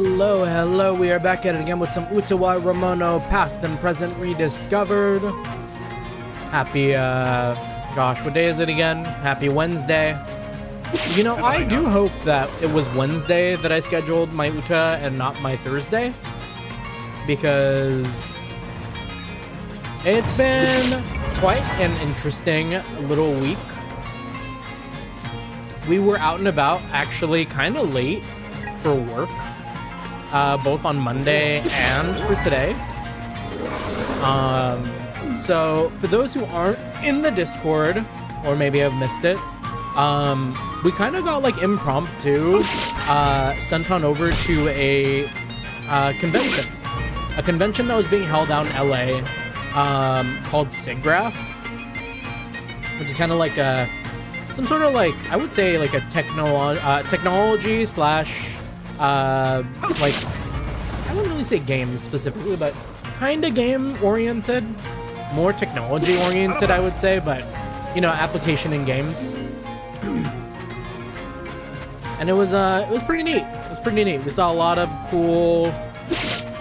Hello, we are back at it again with some Utawarerumono Past and Present Rediscovered. Happy, gosh, what day is it again? Happy Wednesday. You know, I do hope that it was Wednesday that I scheduled my Uta and not my Thursday, because it's been quite an interesting little week. We were out and about, actually kind of late for work, both on Monday and for today. So for those who aren't in the Discord, or maybe have missed it, we kind of got like impromptu sent on over to a convention that was being held out in LA, called SIGGRAPH, which is kind of like some sort of like, I would say like a technology slash like, I wouldn't really say games specifically, but kind of game oriented, more technology oriented, I would say, but you know, application in games. And it was pretty neat. It was pretty neat. We saw a lot of cool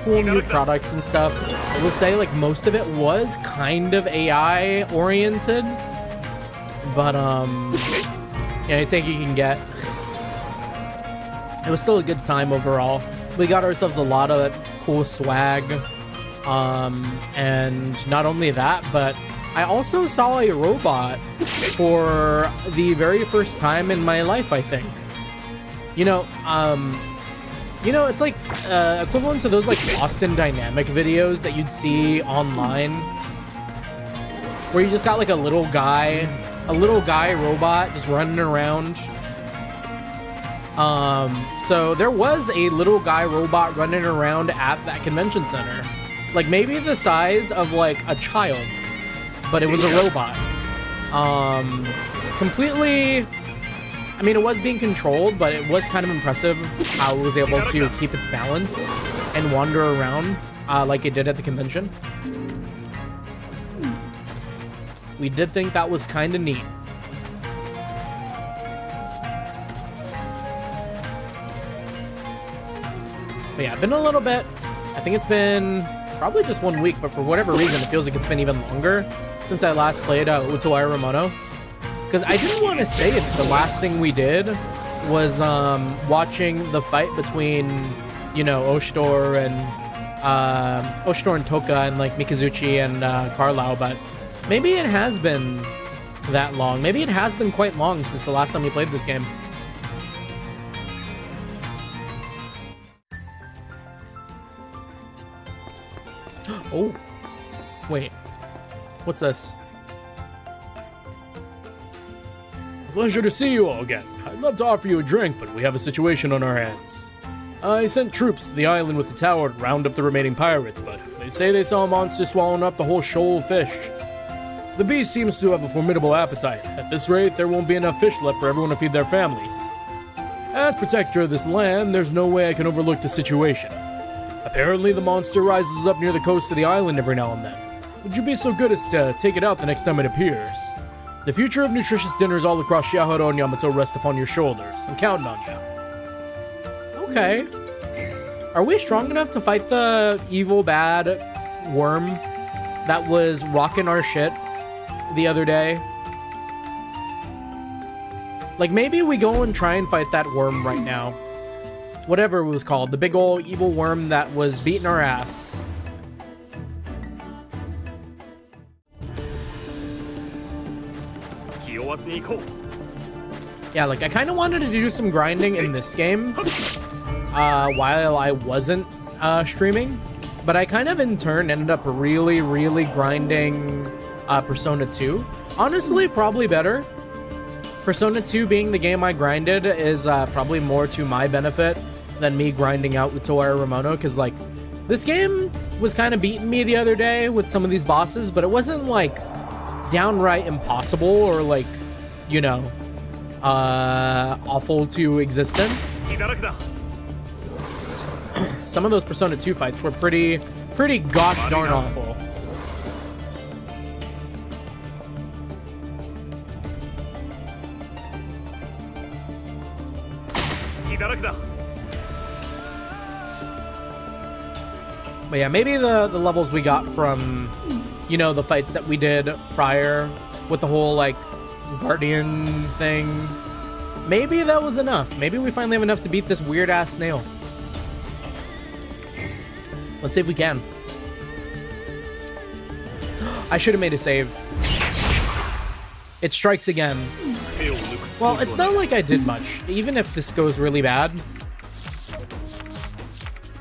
new products and stuff. I would say like most of it was kind of AI oriented, but yeah, I think you can get. It was still a good time overall. We got ourselves a lot of cool swag, and not only that, but I also saw a robot for the very first time in my life, I think. You know, it's like equivalent to those like Boston Dynamic videos that you'd see online, where you just got like a little guy robot just running around. So there was a little guy robot running around at that convention center, like maybe the size of like a child, but it was a robot. Completely, I mean, it was being controlled, but it was kind of impressive how it was able to keep its balance and wander around like it did at the convention. We did think that was kind of neat. But yeah, been a little bit. I think it's been probably just 1 week, but for whatever reason, it feels like it's been even longer since I last played Utawarerumono. Because I didn't want to say it. The last thing we did was watching the fight between, you know, Oshtor and Toka and like Mikazuchi and Carlisle, but maybe it has been that long. Maybe it has been quite long since the last time we played this game. Oh, wait, what's this? Pleasure to see you all again. I'd love to offer you a drink, but we have a situation on our hands. I sent troops to the island with the tower to round up the remaining pirates, but they say they saw a monster swallowing up the whole shoal of fish. The beast seems to have a formidable appetite. At this rate, there won't be enough fish left for everyone to feed their families. As protector of this land, there's no way I can overlook the situation. Apparently, the monster rises up near the coast of the island every now and then. Would you be so good as to take it out the next time it appears? The future of nutritious dinners all across Shiahara and Yamato rests upon your shoulders. I'm counting on you. Okay. Are we strong enough to fight the evil, bad worm that was rocking our shit the other day? Like, maybe we go and try and fight that worm right now. Whatever it was called. The big old evil worm that was beating our ass. Yeah, like I kind of wanted to do some grinding in this game while I wasn't streaming, but I kind of in turn ended up really grinding Persona 2. Honestly, probably better. Persona 2 being the game I grinded is probably more to my benefit than me grinding out Utawarerumono, because like this game was kind of beating me the other day with some of these bosses, but it wasn't like downright impossible or like, you know, awful to existence. Some of those Persona 2 fights were pretty gosh darn awful. But yeah, maybe the levels we got from, you know, the fights that we did prior with the whole, like, guardian thing, maybe that was enough. Maybe we finally have enough to beat this weird-ass snail. Let's see if we can. I should have made a save. It strikes again. Well, it's not like I did much, even if this goes really bad.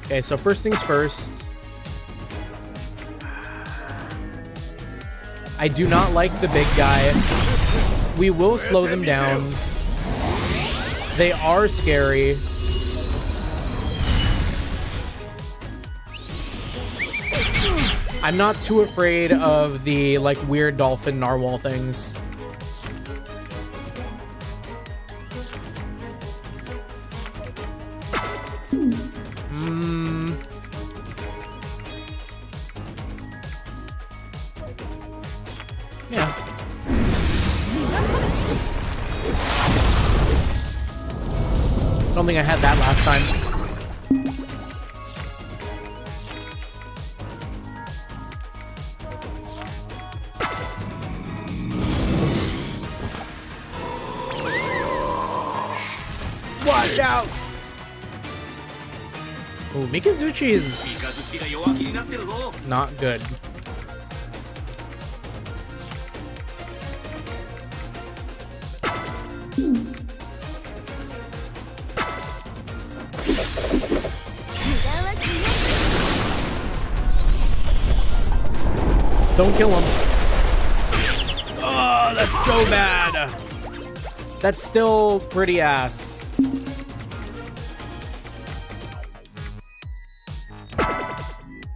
Okay, so first things first. I do not like the big guy. We will slow them down. They are scary. I'm not too afraid of the, like, weird dolphin narwhal things. Yeah. I don't think I had that last time. Watch out! Oh, Mikazuchi is not good. Don't kill him. Oh, that's so bad. That's still pretty ass.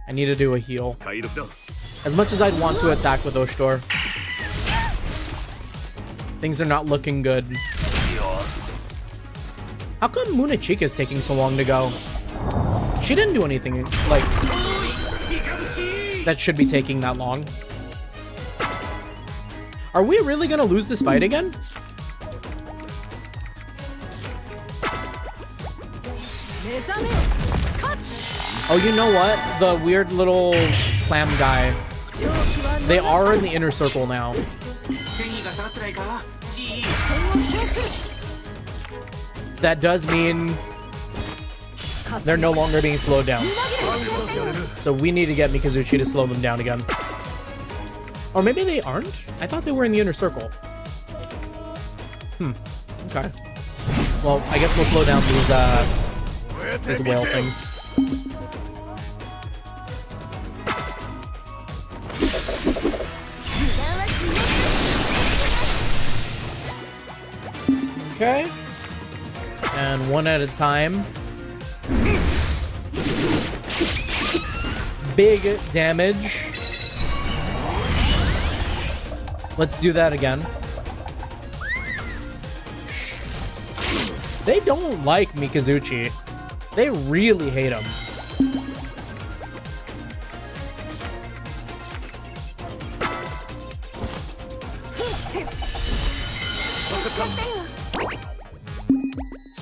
I need to do a heal. As much as I'd want to attack with Oshtor, things are not looking good. How come Munachika is taking so long to go? She didn't do anything, like, that should be taking that long. Are we really gonna lose this fight again? Oh, you know what? The weird little clam guy. They are in the inner circle now. That does mean they're no longer being slowed down. So we need to get Mikazuchi to slow them down again. Or maybe they aren't? I thought they were in the inner circle. Okay. Well, I guess we'll slow down these whale things. Okay. And one at a time. Big damage. Let's do that again. They don't like Mikazuchi. They really hate him.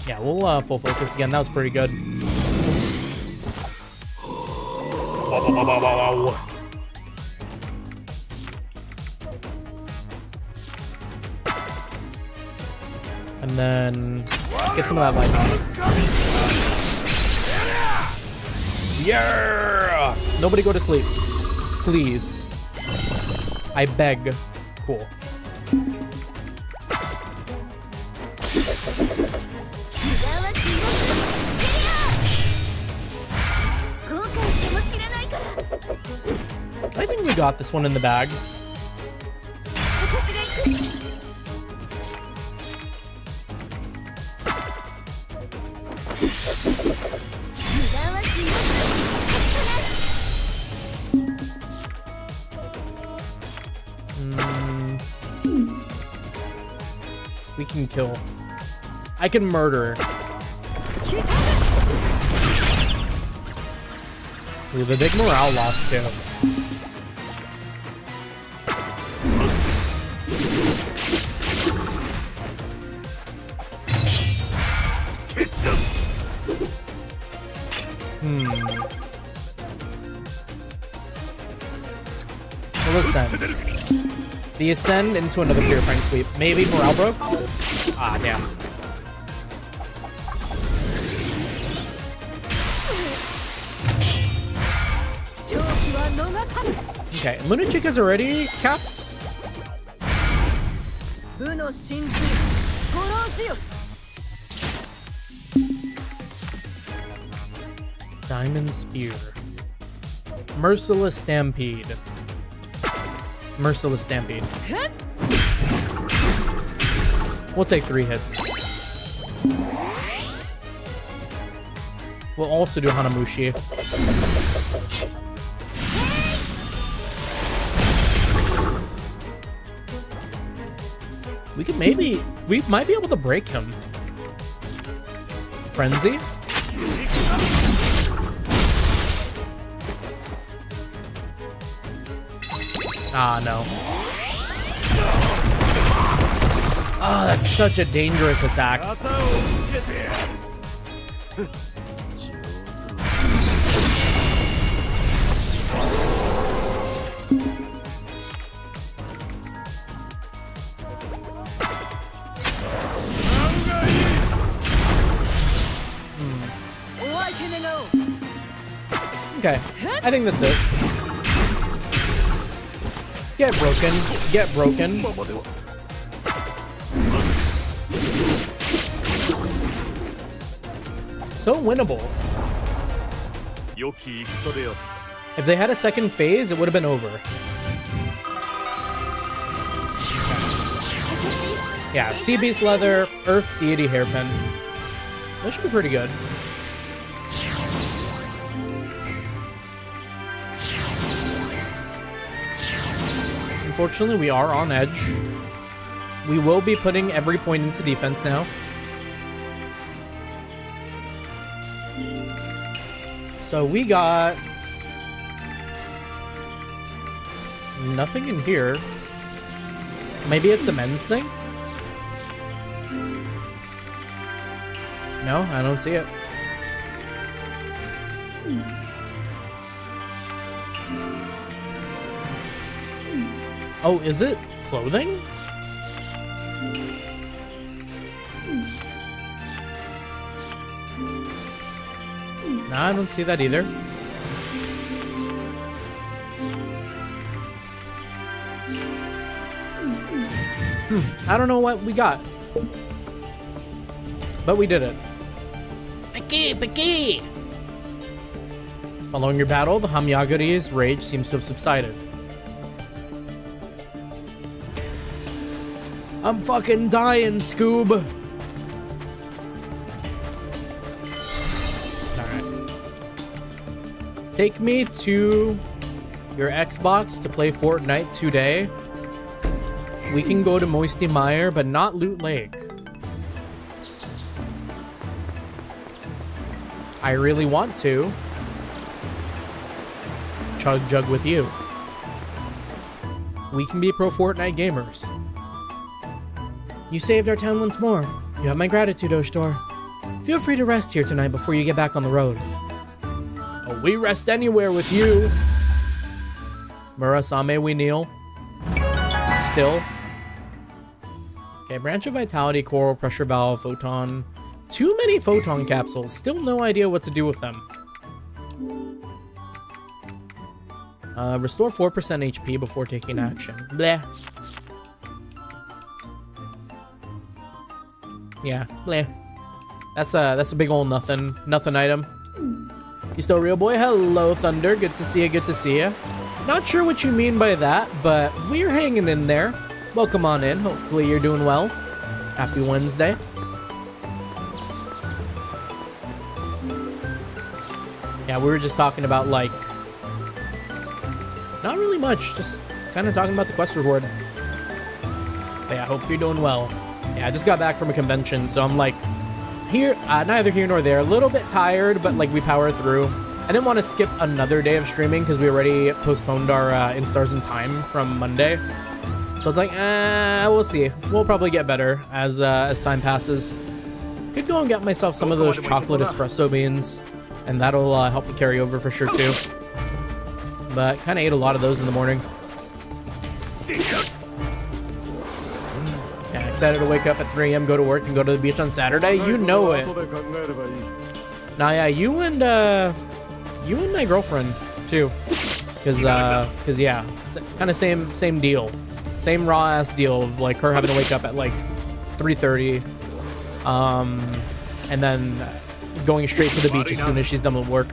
Yeah, we'll full focus again. That was pretty good. And then get some of that lightning. Yeah! Nobody go to sleep. Please. I beg. Cool. I think we got this one in the bag. We can kill. I can murder. Ooh, the big morale loss too. ascend. The ascend into another purifying sweep. Maybe morale broke? Ah, damn. Okay, Lunachika's already capped. Diamond Spear. Merciless Stampede. Merciless Stampede. We'll take 3 hits. We'll also do Hanamushi. We might be able to break him. Frenzy? Ah, no. Oh, that's such a dangerous attack. Okay, I think that's it. Get broken. Get broken. So winnable. If they had a second phase, it would have been over. Yeah, Sea Beast Leather, Earth Deity Hairpin. That should be pretty good. Unfortunately, we are on edge. We will be putting every point into defense now. So we got nothing in here. Maybe it's a men's thing? No, I don't see it. Oh, is it clothing? No, I don't see that either. I don't know what we got. But we did it. Piki! Following your battle, the Hamyagari's rage seems to have subsided. I'm fucking dying, Scoob. Alright. Take me to your Xbox to play Fortnite today. We can go to Moisty Mire, but not Loot Lake. I really want to chug jug with you. We can be pro Fortnite gamers. You saved our town once more. You have my gratitude, Oshtor. Feel free to rest here tonight before you get back on the road. Oh, we rest anywhere with you. Murasame, we kneel. Still. Okay, Branch of Vitality, Coral, Pressure Valve, Photon. Too many Photon capsules. Still no idea what to do with them. Restore 4% HP before taking action. Bleh. Yeah, bleh. That's a big old nothing item. You still real, boy? Hello, Thunder. Good to see you. Good to see you. Not sure what you mean by that, but we're hanging in there. Welcome on in. Hopefully you're doing well. Happy Wednesday. Yeah, we were just talking about, like, not really much. Just kind of talking about the quest reward. But yeah, I hope you're doing well. Yeah, I just got back from a convention, so I'm like, here, neither here nor there. A little bit tired, but like we power through. I didn't want to skip another day of streaming because we already postponed our Instars in Time from Monday. So it's like, we'll see. We'll probably get better as time passes. Could go and get myself some of those chocolate espresso beans, and that'll help me carry over for sure too. But kind of ate a lot of those in the morning. excited to wake up at 3 a.m., go to work, and go to the beach on Saturday. You know it. Nah, yeah, you and my girlfriend too, cause yeah, it's kind of same deal, same raw ass deal of like her having to wake up at like 3:30, and then going straight to the beach as soon as she's done with work.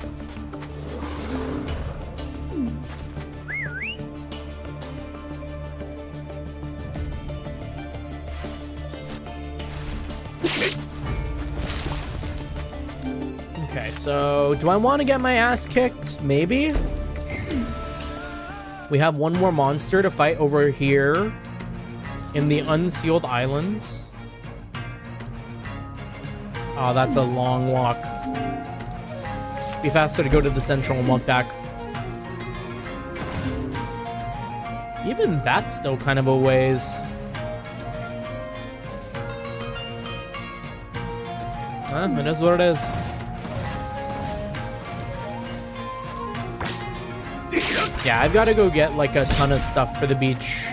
Okay, so do I want to get my ass kicked? Maybe. We have one more monster to fight over here in the unsealed islands. Oh, that's a long walk. Be faster to go to the central and walk back. Even that's still kind of a ways. It is what it is. Yeah, I've got to go get like a ton of stuff for the beach.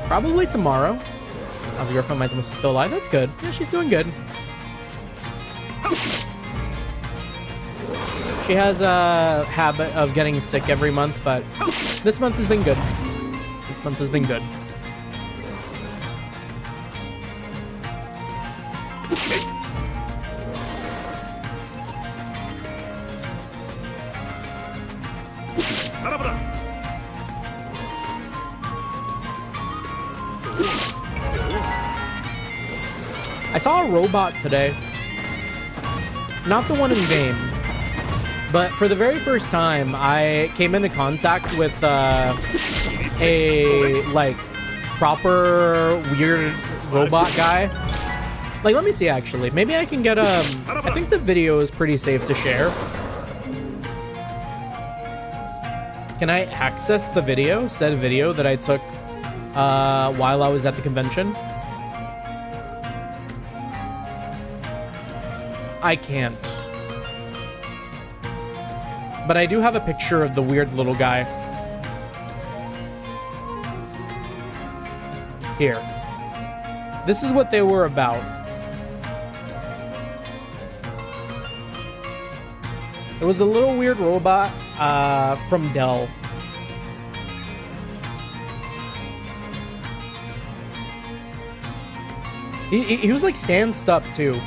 Probably tomorrow. How's your girlfriend? Mine's almost still alive. That's good. Yeah, she's doing good. She has a habit of getting sick every month, but this month has been good. This month has been good. I saw a robot today. Not the one in game, but for the very first time, I came into contact with a like proper weird robot guy. Like, let me see actually. Maybe I can get I think the video is pretty safe to share. Can I access the video, said video that I took while I was at the convention? I can't. But I do have a picture of the weird little guy. Here. This is what they were about. It was a little weird robot from Dell. He was like stanced up too.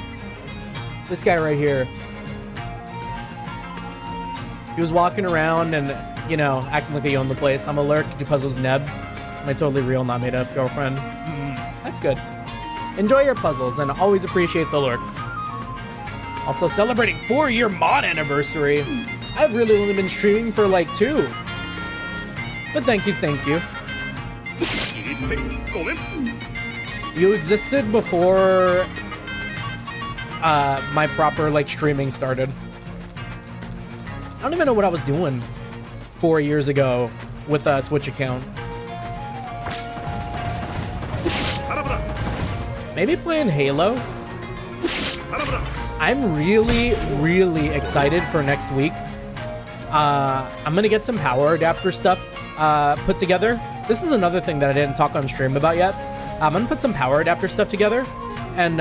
This guy right here. He was walking around and, you know, acting like he owned the place. I'm a lurk, do puzzles, Neb. Am I totally real, not made up, girlfriend? That's good. Enjoy your puzzles and always appreciate the lurk. Also celebrating 4-year mod anniversary. I've really only been streaming for like 2. But thank you, thank you. You existed before my proper like streaming started. I don't even know what I was doing 4 years ago with a Twitch account. Maybe playing Halo. I'm really excited for next week. I'm gonna get some power adapter stuff put together. This is another thing that I didn't talk on stream about yet. I'm gonna put some power adapter stuff together and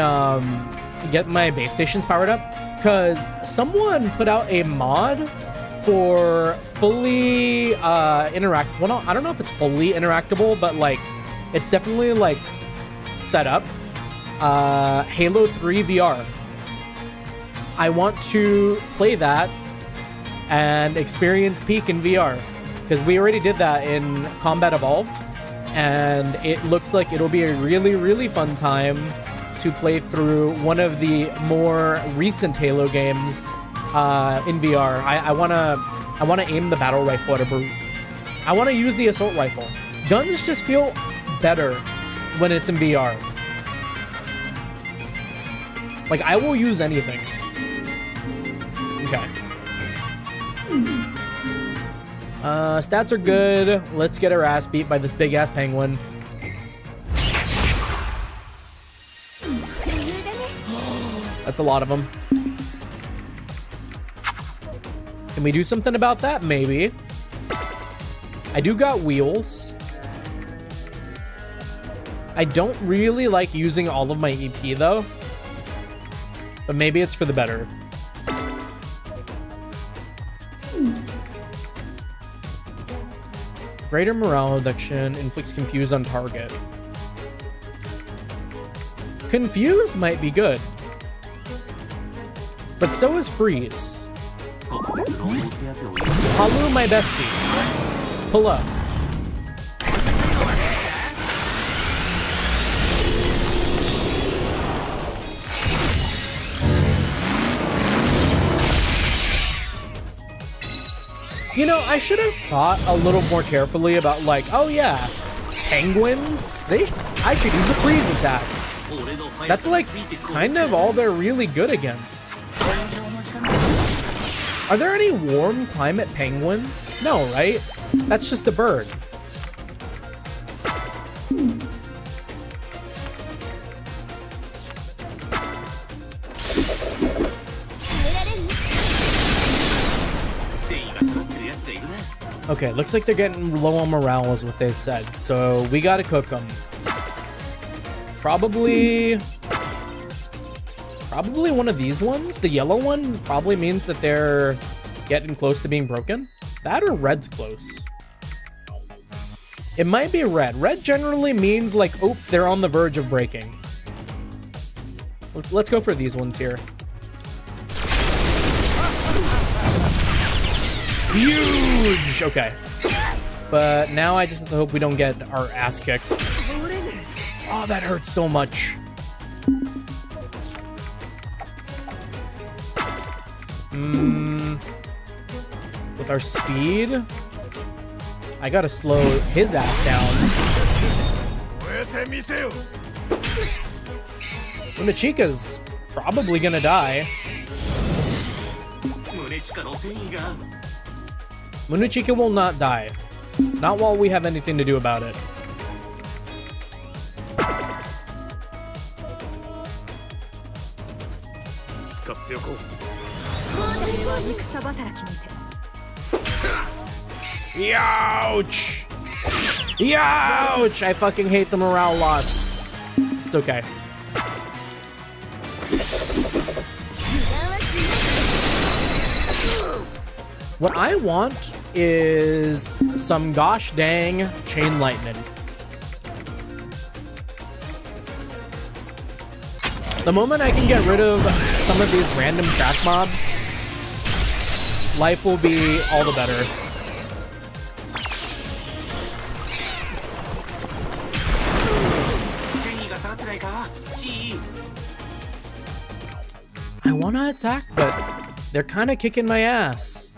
get my base stations powered up, because someone put out a mod for fully interact. Well, no, I don't know if it's fully interactable, but like it's definitely like set up. Halo 3 VR. I want to play that and experience Peak in VR, because we already did that in Combat Evolved, and it looks like it'll be a really fun time to play through one of the more recent Halo games in VR. I wanna aim the battle rifle at a brute. I wanna use the assault rifle. Guns just feel better when it's in VR. Like, I will use anything. Okay. Stats are good. Let's get our ass beat by this big ass penguin. That's a lot of them. Can we do something about that? Maybe. I do got wheels. I don't really like using all of my EP though, but maybe it's for the better. Greater morale reduction inflicts confused on target. Confused might be good, but so is freeze. Halu, my bestie. Pull up. You know, I should have thought a little more carefully about, like, oh yeah, penguins, I should use a freeze attack. That's like kind of all they're really good against. Are there any warm climate penguins? No, right? That's just a bird. Okay, looks like they're getting low on morale is what they said, so we gotta cook them. Probably one of these ones. The yellow one probably means that they're getting close to being broken. That or red's close. It might be red. Red generally means like, oh, they're on the verge of breaking. Let's go for these ones here. Huge! Okay. But now I just have to hope we don't get our ass kicked. Oh, that hurts so much. With our speed, I gotta slow his ass down. Munechika's probably gonna die. Munechika will not die. Not while we have anything to do about it. Youch! Youch! I fucking hate the morale loss. It's okay. What I want is some gosh dang chain lightning. The moment I can get rid of some of these random trash mobs, life will be all the better. I want to attack, but they're kind of kicking my ass.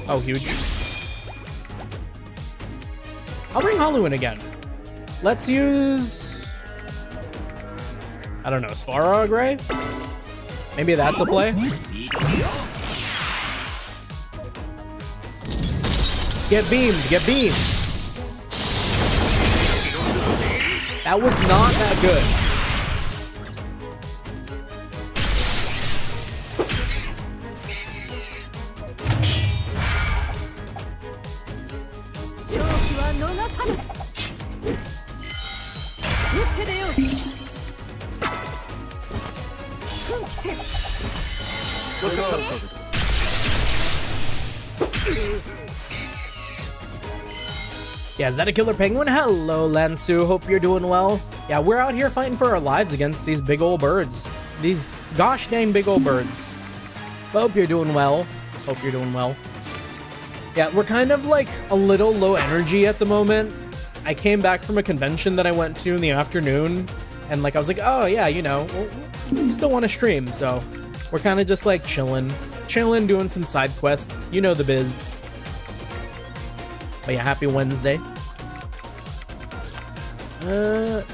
Oh, huge. I'll bring Halu in again. Let's use... I don't know, Svarog Ray? Maybe that's a play? Get beamed, get beamed. That was not that good. Yeah, is that a killer penguin? Hello, Lansu. Hope you're doing well. Yeah, we're out here fighting for our lives against these big old birds. These gosh dang big old birds. But hope you're doing well. Hope you're doing well. Yeah, we're kind of like a little low energy at the moment. I came back from a convention that I went to in the afternoon, and like I was like, oh yeah, you know, we still want to stream, so we're kind of just like chilling, doing some side quests. You know the biz. But yeah, happy Wednesday.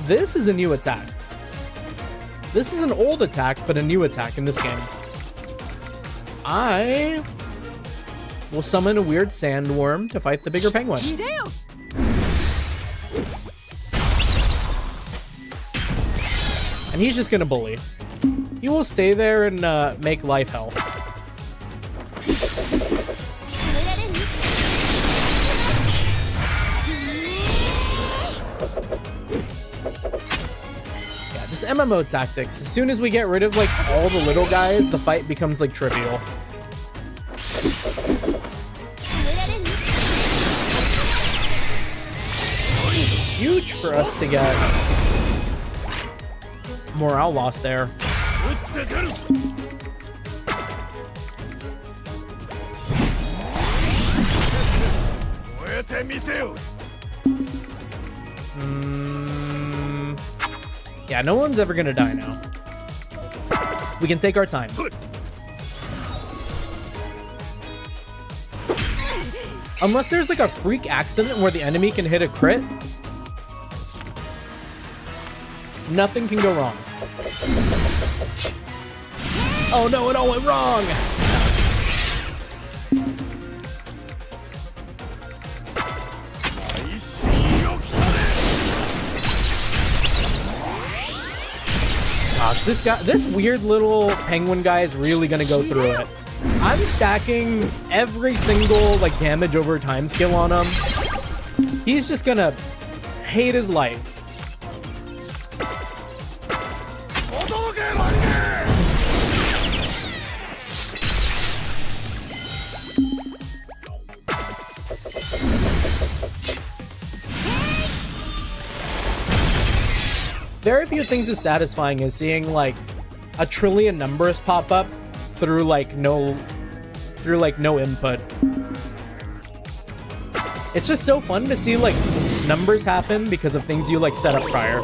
This is a new attack. This is an old attack, but a new attack in this game. I will summon a weird sandworm to fight the bigger penguin. And he's just gonna bully. He will stay there and make life hell. MMO tactics. As soon as we get rid of like all the little guys, the fight becomes like trivial. Huge for us to get morale lost there. Yeah, no one's ever gonna die now. We can take our time. Unless there's like a freak accident where the enemy can hit a crit, nothing can go wrong. Oh no, it all went wrong! Gosh, this weird little penguin guy is really gonna go through it. I'm stacking every single like damage over time skill on him. He's just gonna hate his life. Very few things as satisfying as seeing like a trillion numbers pop up through like no input. It's just so fun to see like numbers happen because of things you like set up prior.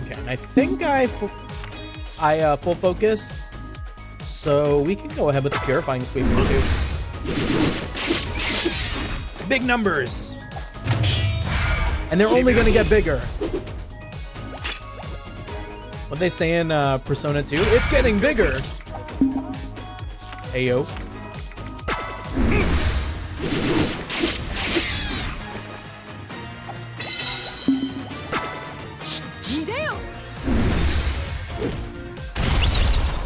Okay, and I think I full focused, so we can go ahead with the purifying sweep here too. Big numbers, and they're only gonna get bigger. What they say in Persona 2? It's getting bigger. Hey yo.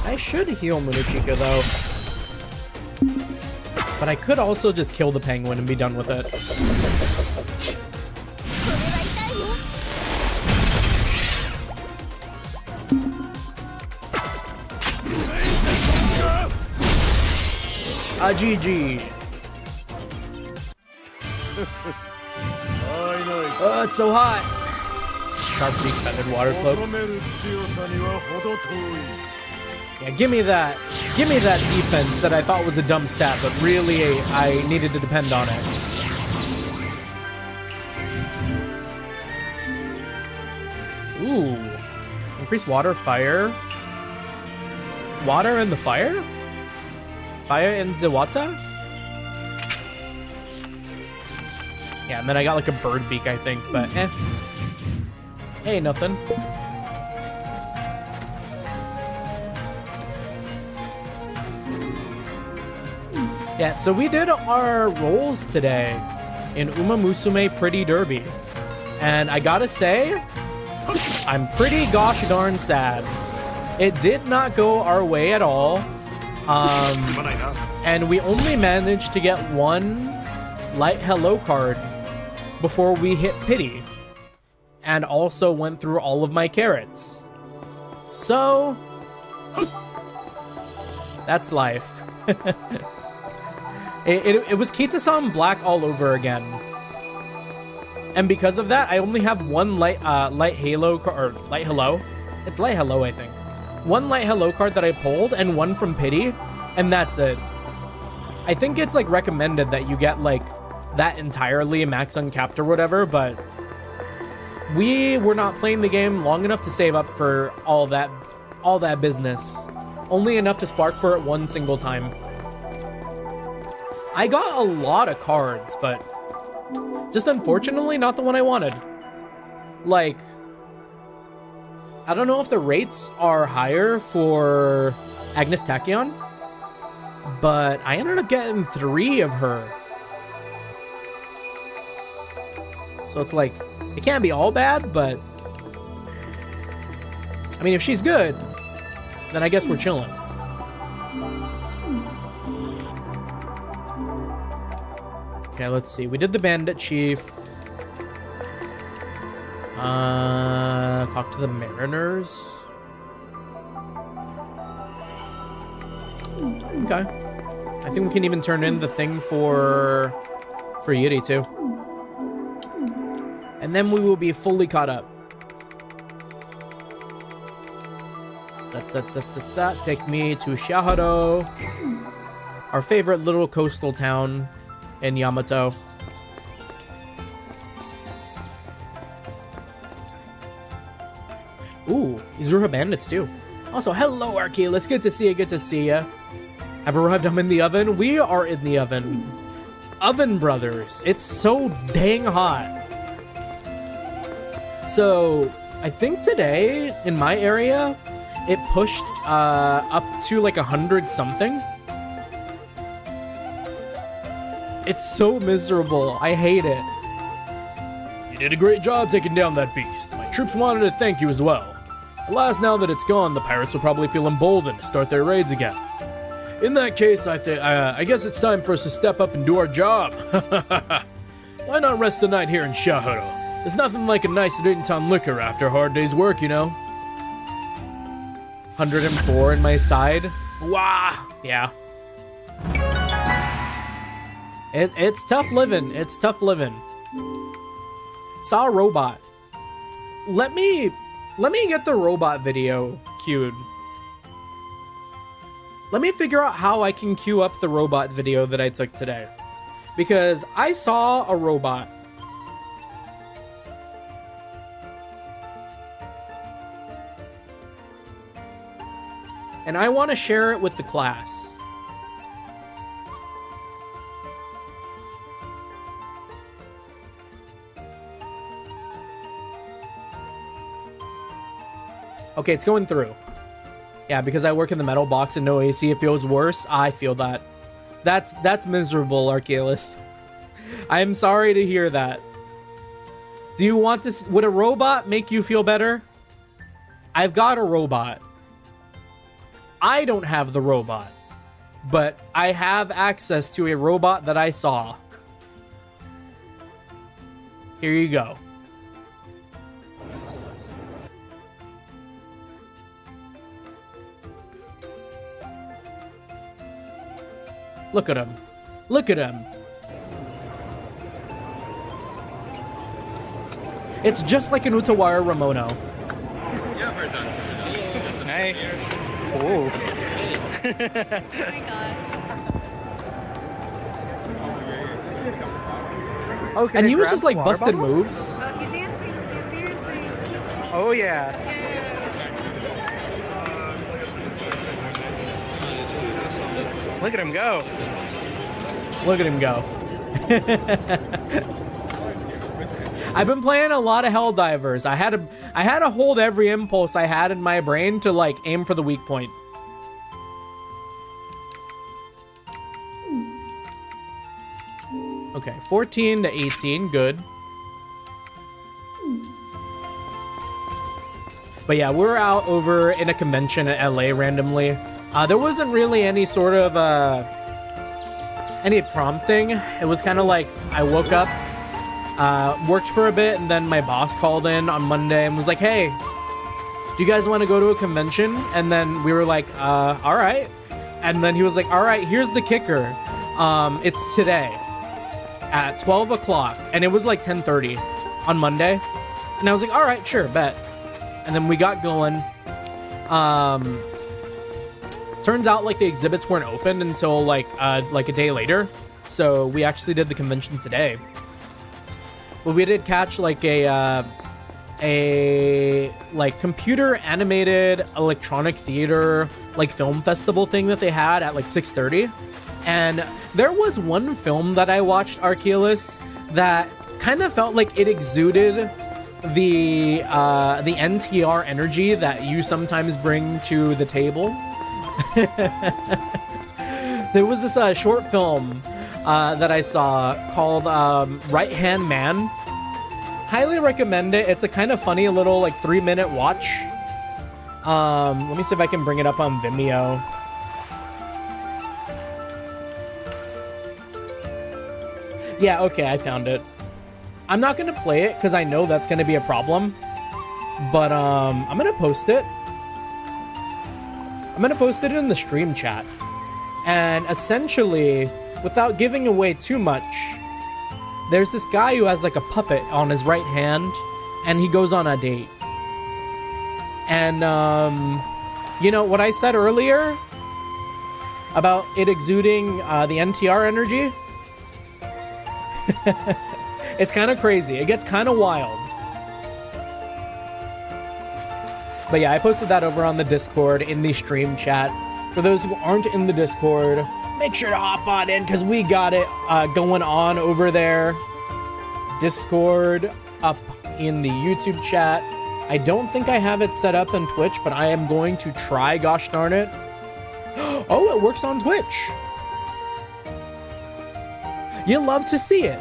I should heal Munechika though, but I could also just kill the penguin and be done with it. GG. Oh, it's so hot. Sharp beak feathered water cloak. Yeah, give me that defense that I thought was a dumb stat, but really I needed to depend on it. Ooh. Increase water, fire. Water and the fire? Fire and the water? Yeah, and then I got like a bird beak, I think, but eh. Hey, nothing. Yeah, so we did our rolls today in Uma Musume Pretty Derby. And I gotta say, I'm pretty gosh darn sad. It did not go our way at all. And we only managed to get one light hello card before we hit pity. And also went through all of my carrots. So, that's life. It was Kita-san Black all over again. And because of that, I only have one light halo card, or light hello. It's light hello, I think. One light hello card that I pulled and one from pity, and that's it. I think it's like recommended that you get like that entirely max uncapped or whatever, but we were not playing the game long enough to save up for all that business. Only enough to spark for it one single time. I got a lot of cards, but just unfortunately not the one I wanted. Like, I don't know if the rates are higher for Agnes Tachyon, but I ended up getting 3 of her. So it's like, it can't be all bad, but I mean, if she's good, then I guess we're chilling. Okay, let's see. We did the bandit chief. Talk to the mariners. Okay. I think we can even turn in the thing for Yuri too. And then we will be fully caught up. Take me to Shahado, our favorite little coastal town in Yamato. Ooh, these are bandits too. Also, hello Archelaus, good to see you, good to see you. Have arrived, I'm in the oven. We are in the oven. Oven Brothers, it's so dang hot. So, I think today, in my area, it pushed up to like 100 something. It's so miserable. I hate it. You did a great job taking down that beast. My troops wanted to thank you as well. Alas, now that it's gone, the pirates will probably feel emboldened to start their raids again. In that case, I guess it's time for us to step up and do our job. Why not rest the night here in Shahado? There's nothing like a nice in-town liquor after a hard day's work, you know? 104 in my side. Wah! Yeah. It's tough living. It's tough living. Saw a robot. Let me get the robot video queued. Let me figure out how I can queue up the robot video that I took today. Because I saw a robot. And I want to share it with the class. Okay, it's going through. Yeah, because I work in the metal box and no AC, it feels worse. I feel that. That's miserable, Archelaus. I'm sorry to hear that. Do you want to... Would a robot make you feel better? I've got a robot. I don't have the robot, but I have access to a robot that I saw. Here you go. Look at him. Look at him. It's just like an Utawarerumono. Yeah, we're done. Hey. Oh. Oh my god. Oh, And he was just like busting moves. Oh, he's dancing. He's dancing. Oh, yeah. Look at him go. Look at him go. I've been playing a lot of Helldivers. I had to hold every impulse I had in my brain to like aim for the weak point. Okay, 14 to 18, good. But yeah, we were out over in a convention at LA randomly. There wasn't really any sort of any prompting. It was kind of like I woke up, worked for a bit, and then my boss called in on Monday and was like, "Hey, do you guys want to go to a convention?" And then we were like, "All right." And then he was like, "All right, here's the kicker. It's today at 12 o'clock," and it was like 10:30 on Monday. And I was like, "All right, sure, bet." And then we got going. Turns out like the exhibits weren't open until like a day later, so we actually did the convention today. But we did catch like a like computer animated electronic theater like film festival thing that they had at like 6:30, and there was one film that I watched, Archelaus, that kind of felt like it exuded the NTR energy that you sometimes bring to the table. There was this short film that I saw called Right Hand Man. Highly recommend it. It's a kind of funny little like 3-minute watch. Let me see if I can bring it up on Vimeo. Yeah, okay, I found it. I'm not gonna play it because I know that's gonna be a problem. But I'm gonna post it. I'm gonna post it in the stream chat. And essentially, without giving away too much, there's this guy who has like a puppet on his right hand, and he goes on a date. And you know what I said earlier about it exuding the NTR energy? It's kind of crazy. It gets kind of wild. But yeah, I posted that over on the Discord in the stream chat. For those who aren't in the Discord, make sure to hop on in because we got it going on over there. Discord up in the YouTube chat. I don't think I have it set up on Twitch, but I am going to try, gosh darn it. Oh, it works on Twitch. You love to see it.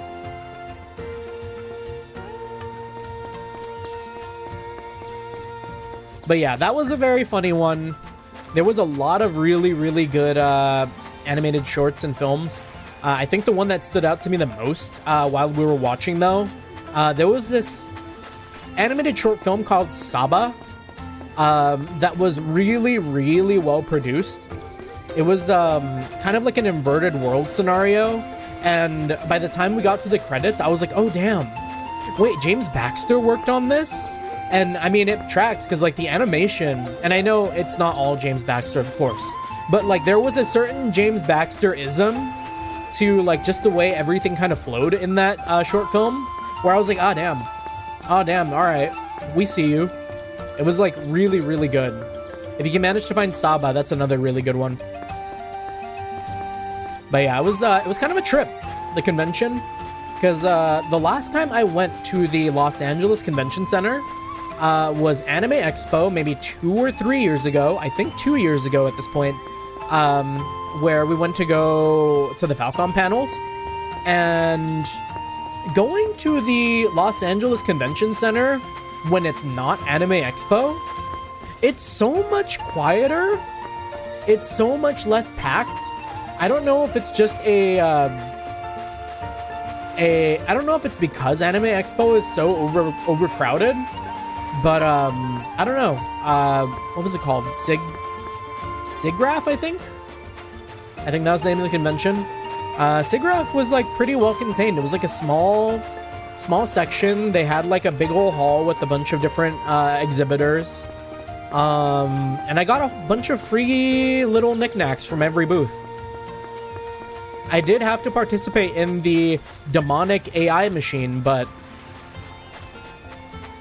But yeah, that was a very funny one. There was a lot of really, really good animated shorts and films. I think the one that stood out to me the most while we were watching, though, there was this animated short film called Saba that was really, really well produced. It was kind of like an inverted world scenario. And by the time we got to the credits, I was like, oh, damn. Wait, James Baxter worked on this? And I mean, it tracks because like the animation, and I know it's not all James Baxter, of course, but like there was a certain James Baxter-ism to like just the way everything kind of flowed in that short film, where I was like, oh damn, all right, we see you. It was like really, really good. If you can manage to find Saba, that's another really good one. But yeah, it was kind of a trip, the convention, because the last time I went to the Los Angeles Convention Center was Anime Expo, maybe 2 or 3 years ago. I think 2 years ago at this point, where we went to go to the Falcom panels. And going to the Los Angeles Convention Center when it's not Anime Expo, it's so much quieter. It's so much less packed. I don't know if it's just I don't know if it's because Anime Expo is so overcrowded, but I don't know. What was it called? SIGGRAPH, I think that was the name of the convention. SIGGRAPH was like pretty well contained. It was like a small section. They had like a big old hall with a bunch of different exhibitors. And I got a bunch of free little knickknacks from every booth. I did have to participate in the demonic AI machine, but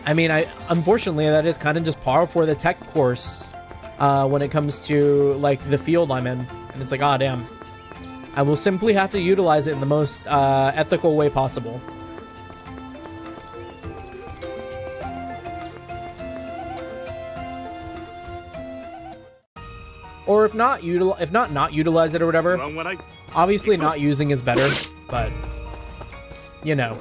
I mean, unfortunately, that is kind of just par for the tech course when it comes to like the field I'm in. And it's like, ah, damn. I will simply have to utilize it in the most ethical way possible. Or if not utilize it or whatever. Obviously, not using is better, but you know.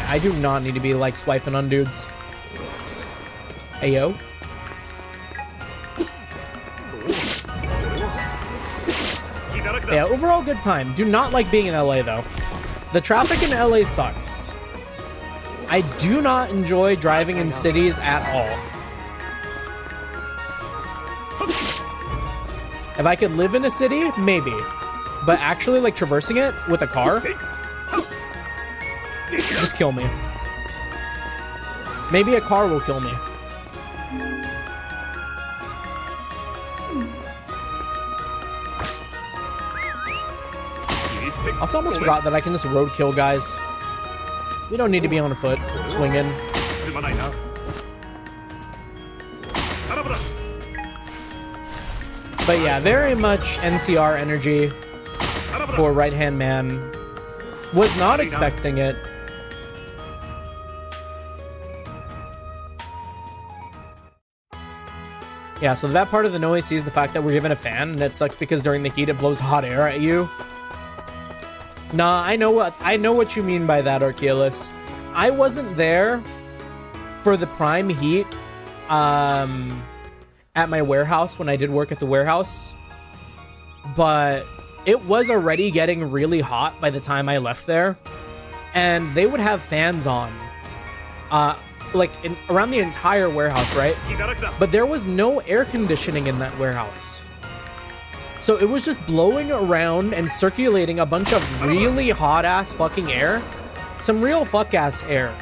I do not need to be like swiping on dudes. Ayo. Yeah, overall good time. Do not like being in LA though. The traffic in LA sucks. I do not enjoy driving in cities at all. If I could live in a city, maybe. But actually, like, traversing it with a car? Just kill me. Maybe a car will kill me. I also almost forgot that I can just roadkill guys. We don't need to be on foot, swinging. But yeah, very much NTR energy for Right Hand Man. Was not expecting it. Yeah, so that part of the noise is the fact that we're given a fan, and it sucks because during the heat it blows hot air at you. Nah, I know what you mean by that, Archeolus. I wasn't there for the prime heat at my warehouse when I did work at the warehouse, but it was already getting really hot by the time I left there, and they would have fans on like around the entire warehouse, right? But there was no air conditioning in that warehouse. So it was just blowing around and circulating a bunch of really hot ass fucking air. Some real fuck ass air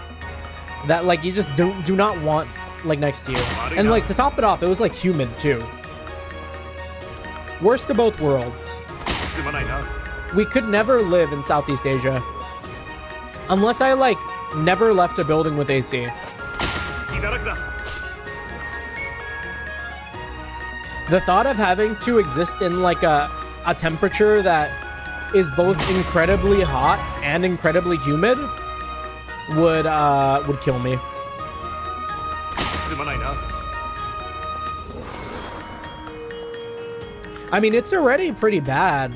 that like you just do not want like next to you. And like to top it off, it was like humid too. Worst of both worlds. We could never live in Southeast Asia unless I like never left a building with AC. The thought of having to exist in like a temperature that is both incredibly hot and incredibly humid would kill me. I mean, it's already pretty bad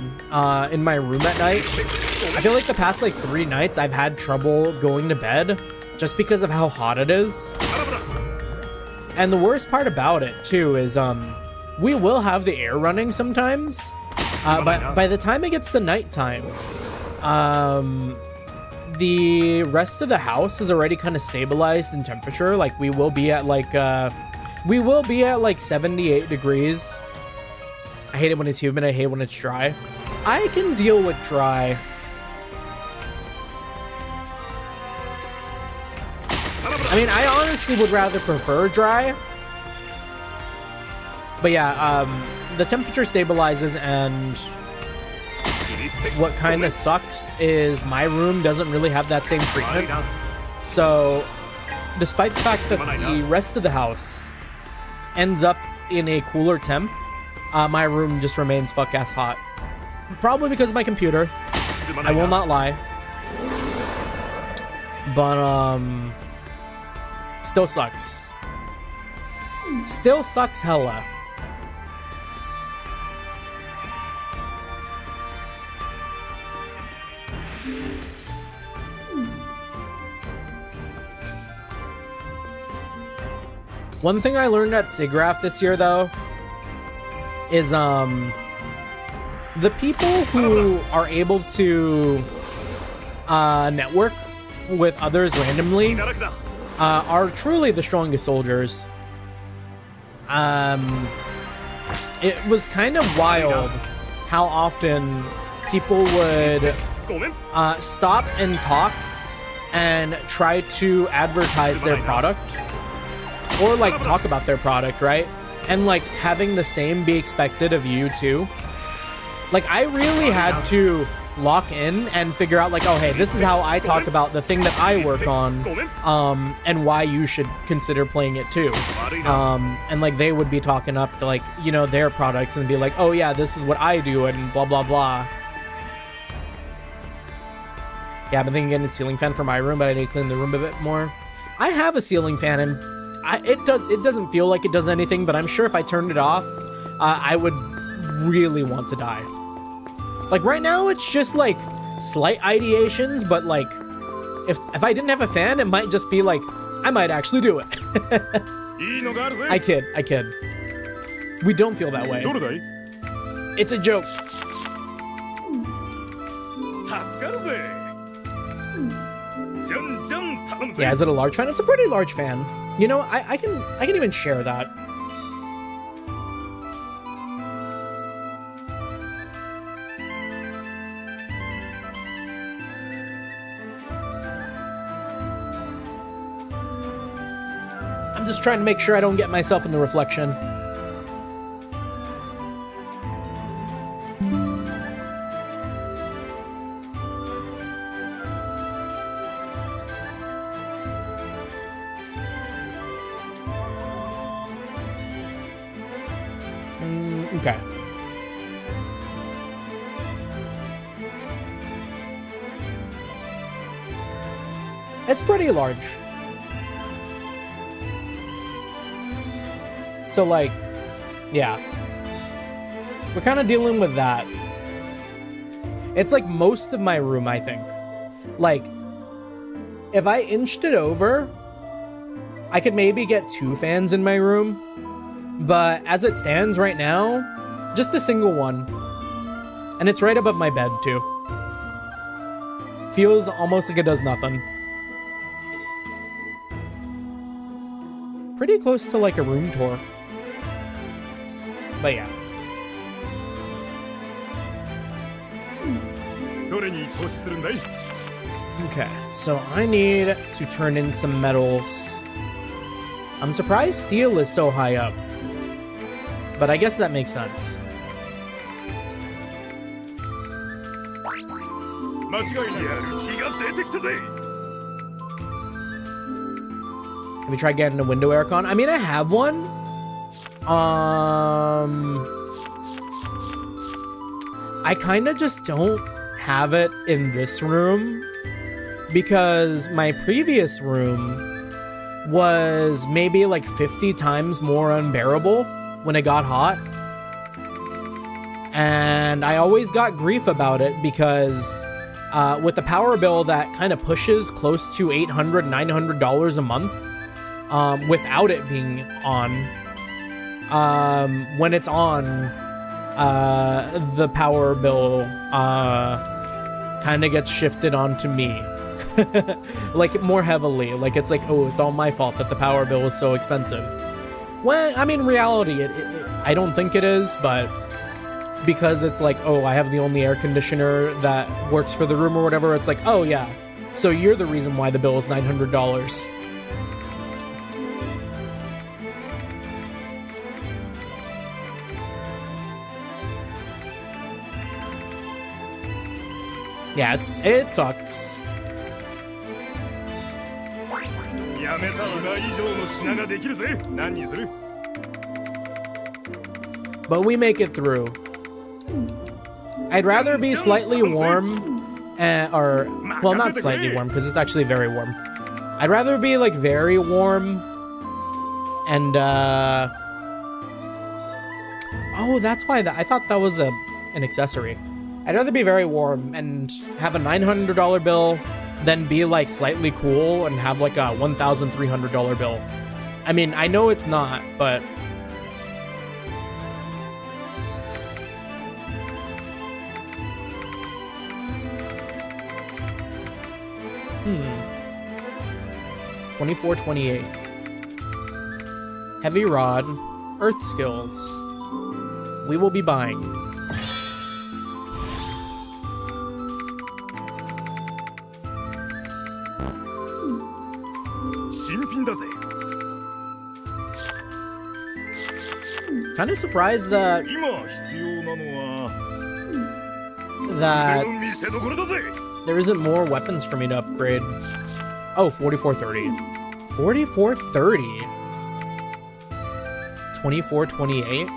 in my room at night. I feel like the past like 3 nights I've had trouble going to bed just because of how hot it is. And the worst part about it too is we will have the air running sometimes, but by the time it gets to nighttime, the rest of the house is already kind of stabilized in temperature. Like we will be at like 78 degrees. I hate it when it's humid. I hate when it's dry. I can deal with dry. I mean, I honestly would rather prefer dry. But yeah, the temperature stabilizes, and what kind of sucks is my room doesn't really have that same treatment. So, despite the fact that the rest of the house ends up in a cooler temp, my room just remains fuck-ass hot. Probably because of my computer. I will not lie. But, still sucks. Still sucks hella. One thing I learned at SIGGRAPH this year, though, is the people who are able to network with others randomly are truly the strongest soldiers. It was kind of wild how often people would stop and talk and try to advertise their product. Or like talk about their product, right? And like having the same be expected of you too. Like I really had to lock in and figure out like, oh hey, this is how I talk about the thing that I work on, and why you should consider playing it too. And like they would be talking up to like, you know, their products and be like, oh yeah, this is what I do and blah blah blah. Yeah, I've been thinking of getting a ceiling fan for my room, but I need to clean the room a bit more. I have a ceiling fan and it doesn't feel like it does anything, but I'm sure if I turned it off, I would really want to die. Like right now, it's just like slight ideations, but like if I didn't have a fan, it might just be like I might actually do it. I kid. We don't feel that way. It's a joke. Yeah, is it a large fan? It's a pretty large fan. You know, I can even share that. I'm just trying to make sure I don't get myself in the reflection. Okay. It's pretty large. So like, yeah. We're kind of dealing with that. It's like most of my room, I think. Like, if I inched it over, I could maybe get 2 fans in my room. But as it stands right now, just a single one. And it's right above my bed, too. Feels almost like it does nothing. Pretty close to like a room tour. But yeah. Okay, so I need to turn in some metals. I'm surprised steel is so high up. But I guess that makes sense. Have you tried getting a window aircon? I mean, I have one. I kind of just don't have it in this room because my previous room was maybe like 50 times more unbearable when it got hot. And I always got grief about it because with the power bill that kind of pushes close to $800, $900 a month without it being on, when it's on, the power bill kind of gets shifted onto me. Like more heavily. Like it's like, oh, it's all my fault that the power bill is so expensive. Well, I mean, reality, I don't think it is, but because it's like, oh, I have the only air conditioner that works for the room or whatever, it's like, oh yeah, so you're the reason why the bill is $900. Yeah, it sucks. But we make it through. I'd rather be slightly warm, or, well, not slightly warm, because it's actually very warm. I'd rather be, like, very warm, and, oh, that's why, I thought that was an accessory. I'd rather be very warm and have a $900 bill than be, like, slightly cool and have, like, a $1,300 bill. I mean, I know it's not, but... Hmm. 2428. Heavy rod. Earth skills. We will be buying. Kind of surprised that there isn't more weapons for me to upgrade. Oh, 4430. 4430. 2428.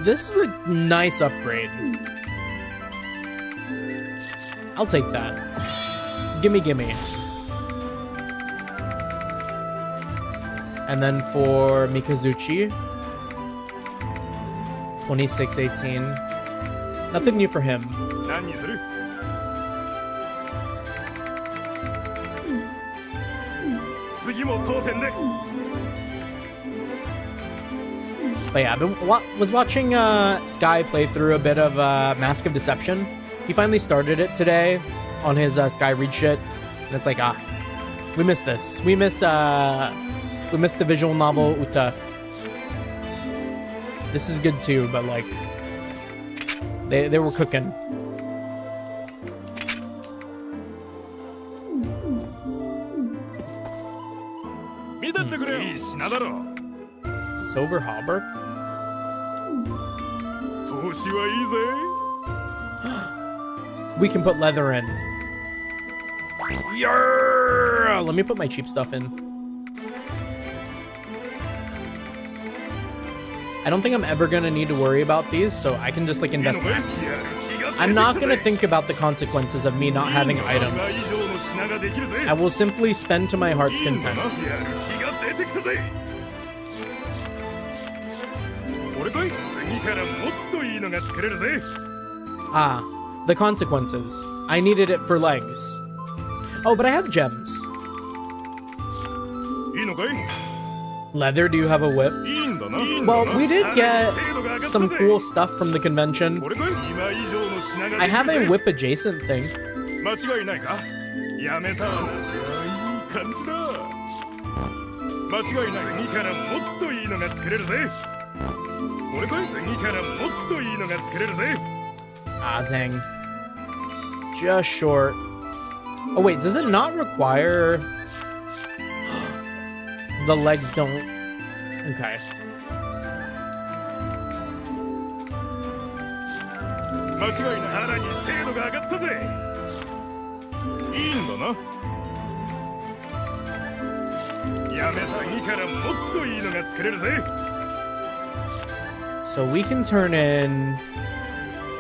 This is a nice upgrade. I'll take that. Gimme, gimme. And then for Mikazuchi, 2618. Nothing new for him. But yeah, I was watching Sky play through a bit of Mask of Deception. He finally started it today on his Sky Read shit, and it's like, we miss this. We miss the visual novel Uta. This is good too, but like, they were cooking. Silver hauberk? We can put leather in. Yarr! Let me put my cheap stuff in. I don't think I'm ever gonna need to worry about these, so I can just like invest max. I'm not gonna think about the consequences of me not having items. I will simply spend to my heart's content. Ah, the consequences. I needed it for legs. Oh, but I have gems. Leather, do you have a whip? Well, we did get some cool stuff from the convention. I have a whip adjacent thing. Ah, dang. Just short. Oh, wait, does it not require... The legs don't... Okay. So we can turn in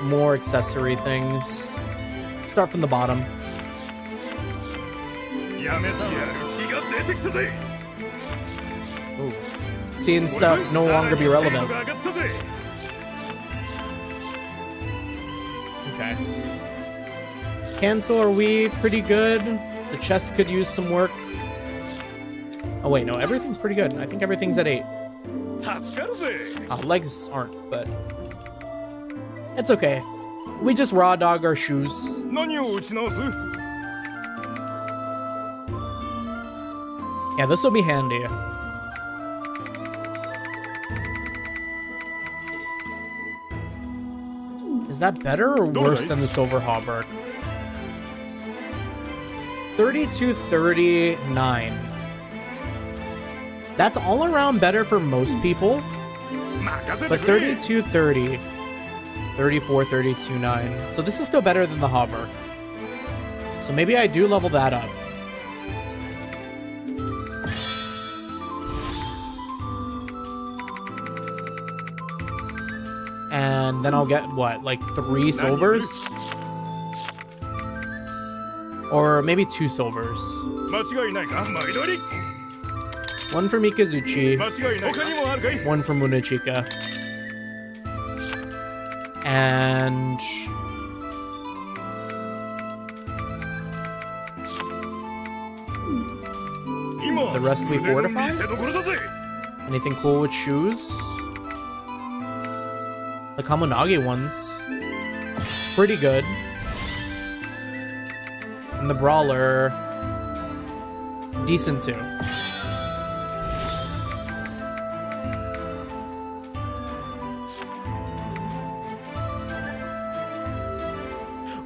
more accessory things. Start from the bottom. Ooh. Seeing stuff no longer be relevant. Okay. Cancel, are we pretty good? The chest could use some work. Oh wait, no, everything's pretty good. I think everything's at 8. Legs aren't, but it's okay. We just raw dog our shoes. Yeah, this will be handy. Is that better or worse than the silver hauberk? 3239. That's all around better for most people. But 3230, 34, 32.9. So this is still better than the hauberk. So maybe I do level that up. And then I'll get, what, like 3 silvers? Or maybe 2 silvers. 1 for Mikazuchi, 1 for Munechika. And... the rest we fortify? Anything cool with shoes? The Kamunage ones. Pretty good. And the Brawler... decent too.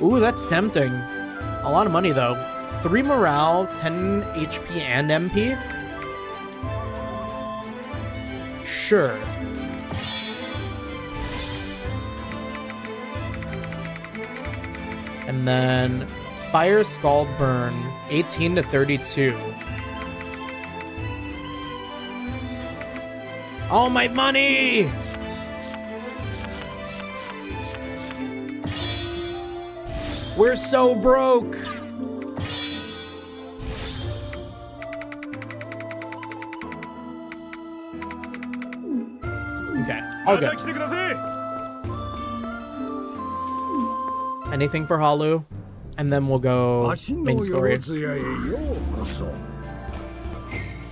Ooh, that's tempting. A lot of money, though. 3 morale, 10 HP and MP? Sure. And then Fire, Scald, Burn, 18 to 32. All my money! We're so broke! Okay, all good. Anything for Halu? And then we'll go main story.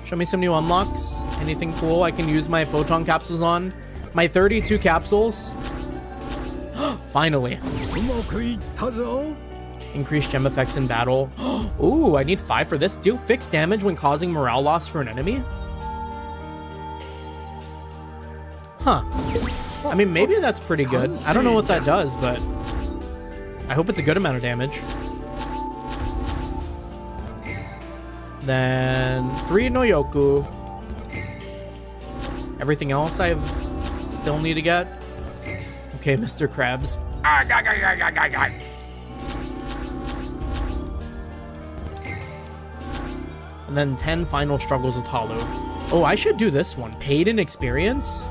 Show me some new unlocks. Anything cool I can use my photon capsules on? My 32 capsules? Finally. Increase gem effects in battle. Ooh, I need 5 for this. Deal fixed damage when causing morale loss for an enemy? Huh. I mean, maybe that's pretty good. I don't know what that does, but I hope it's a good amount of damage. Then 3 Noyoku. Everything else I still need to get. Okay, Mr. Krabs. And then 10 final struggles with Halu. Oh, I should do this one. Paid in experience?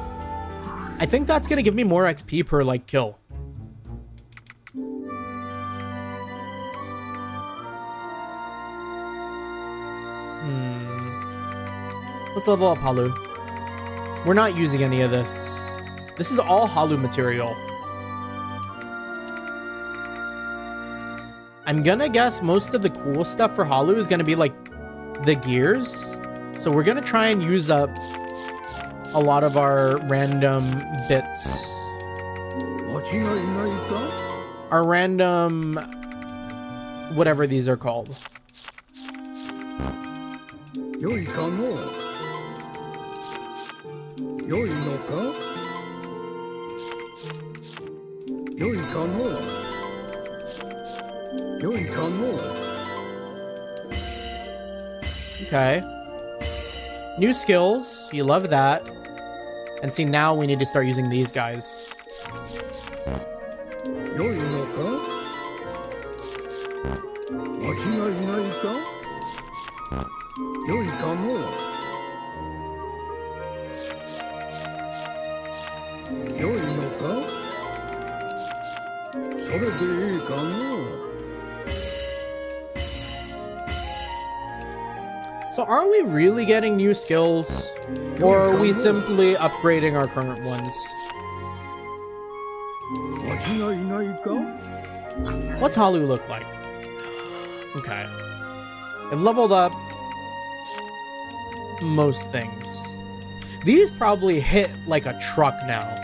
I think that's gonna give me more XP per, like, kill. Let's level up Halu. We're not using any of this. This is all Halu material. I'm gonna guess most of the cool stuff for Halu is gonna be like the gears. So we're gonna try and use up a lot of our random bits. Our random, whatever these are called. Okay. New skills. You love that. And see, now we need to start using these guys. So are we really getting new skills? Or are we simply upgrading our current ones? What's Halu look like? Okay. I've leveled up most things. These probably hit like a truck now.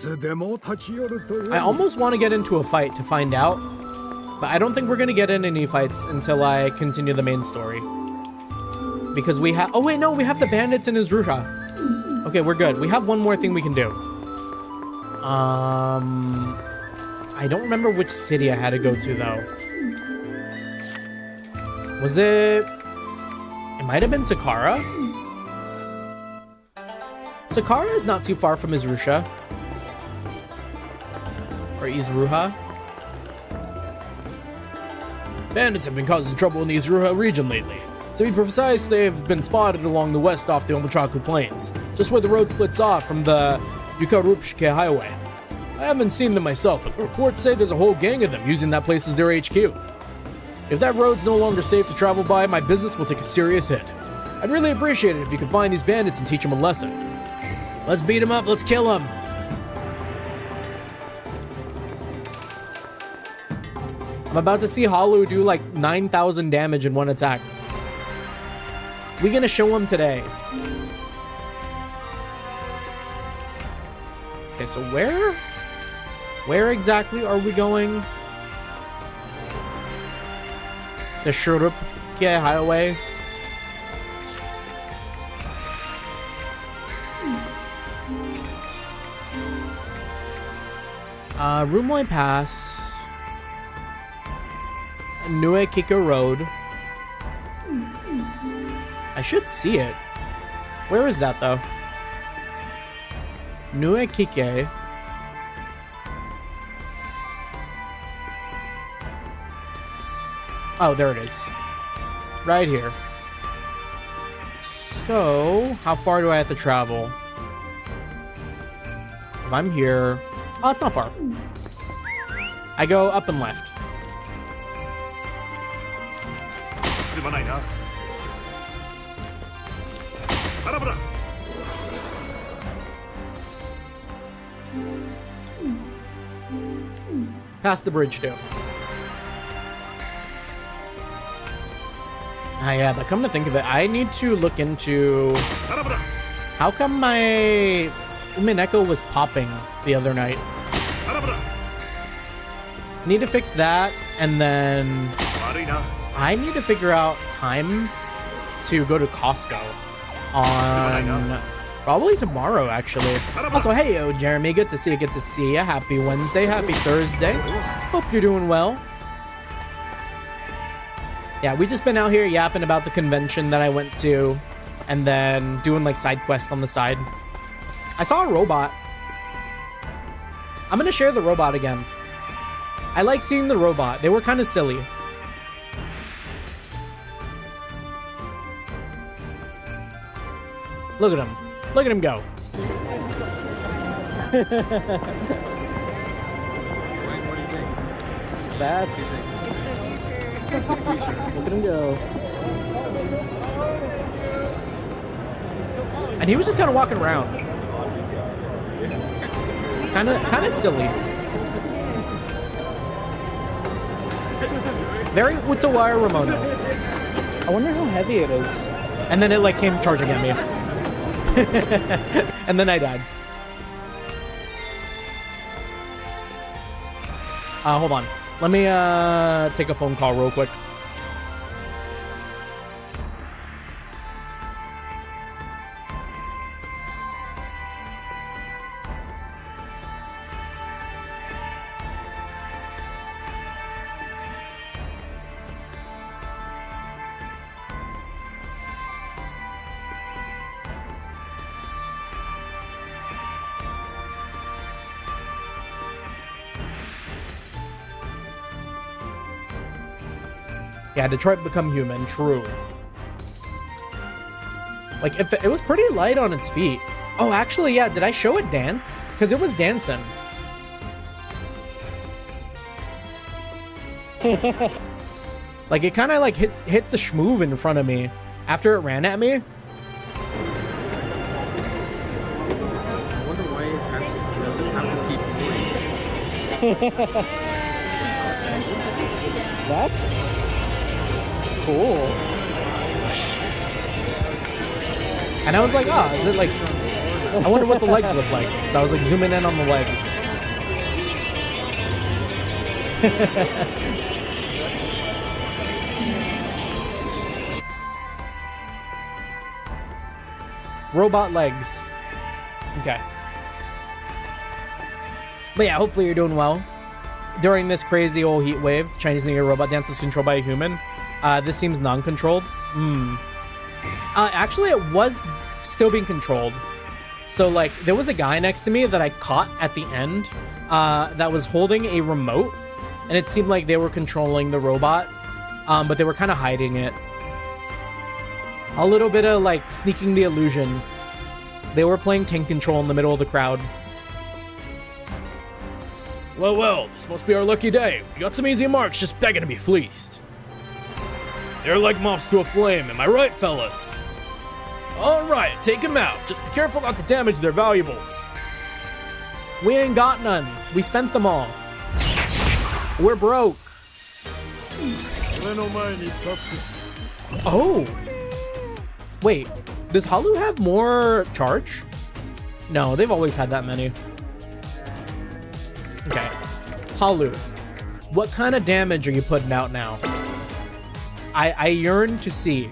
I almost want to get into a fight to find out, but I don't think we're going to get in any fights until I continue the main story. Because we have... Oh, wait, no, we have the bandits in Izrusha. Okay, we're good. We have one more thing we can do. I don't remember which city I had to go to, though. Was it... It might have been Takara? Takara is not too far from Izrusha. Or Izruha. Bandits have been causing trouble in the Izruha region lately. To be precise, they've been spotted along the west off the Omachaku Plains, just where the road splits off from the Utawarerumono highway. I haven't seen them myself, but the reports say there's a whole gang of them using that place as their HQ. If that road's no longer safe to travel by, my business will take a serious hit. I'd really appreciate it if you could find these bandits and teach them a lesson. Let's beat them up. Let's kill them. I'm about to see Halu do like 9,000 damage in one attack. We're gonna show him today. Okay, so where exactly are we going? The Shurupke Highway. Rumoi Pass. Nuekika Road. I should see it. Where is that, though? Nuekike. Oh, there it is. Right here. So, how far do I have to travel? If I'm here... Oh, it's not far. I go up and left. Past the bridge too. Ah, yeah, but come to think of it, I need to look into how come my Umineko was popping the other night. Need to fix that, and then I need to figure out time to go to Costco on probably tomorrow, actually. Also, hey, yo, Jeremy, good to see you. Good to see you. Happy Wednesday. Happy Thursday. Hope you're doing well. Yeah, we just been out here yapping about the convention that I went to and then doing like side quests on the side. I saw a robot. I'm gonna share the robot again. I like seeing the robot. They were kind of silly. Look at him. Look at him go. What do you think? That's Look at him go. And he was just kind of walking around. Kind of silly. Very Utawarerumono. I wonder how heavy it is. And then it like came charging at me. And then I died. Hold on. Let me take a phone call real quick. Yeah, Detroit Become Human, true. Like, if it was pretty light on its feet. Oh, actually, yeah, did I show it dance? Because it was dancing. Like, it kind of, like, hit the schmoove in front of me after it ran at me. I wonder why it doesn't have to keep going. That's cool. And I was like, oh, is it like... I wonder what the legs look like. So I was like zooming in on the legs. Robot legs. Okay. But yeah, hopefully you're doing well. During this crazy old heat wave, Chinese New Year robot dance is controlled by a human. This seems non-controlled. Actually, it was still being controlled. So, like, there was a guy next to me that I caught at the end that was holding a remote. And it seemed like they were controlling the robot, but they were kind of hiding it. A little bit of, like, sneaking the illusion. They were playing tank control in the middle of the crowd. Well, well, this must be our lucky day. We got some easy marks just begging to be fleeced. They're like moths to a flame, am I right, fellas? Alright, take them out. Just be careful not to damage their valuables. We ain't got none. We spent them all. We're broke. Oh. Wait, does Halu have more charge? No, they've always had that many. Okay. Halu, what kind of damage are you putting out now? I yearn to see.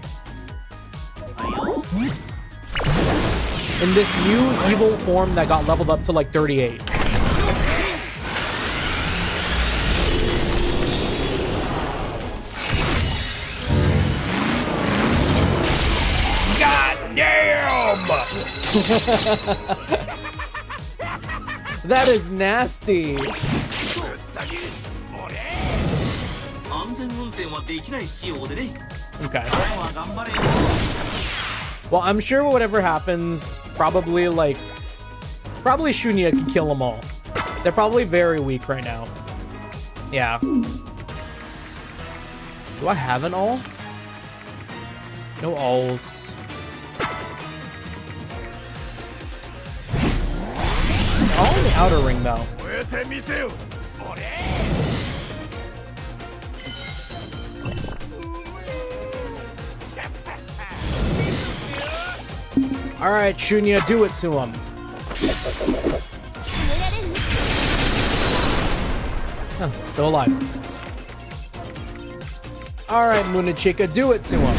In this new evil form that got leveled up to like 38. God damn! That is nasty. Okay. Well, I'm sure whatever happens, probably Shunya can kill them all. They're probably very weak right now. Yeah. Do I have an all? No alls. All in the outer ring, though. All right, Shunya, do it to him. Oh, still alive. All right, Munachika, do it to him.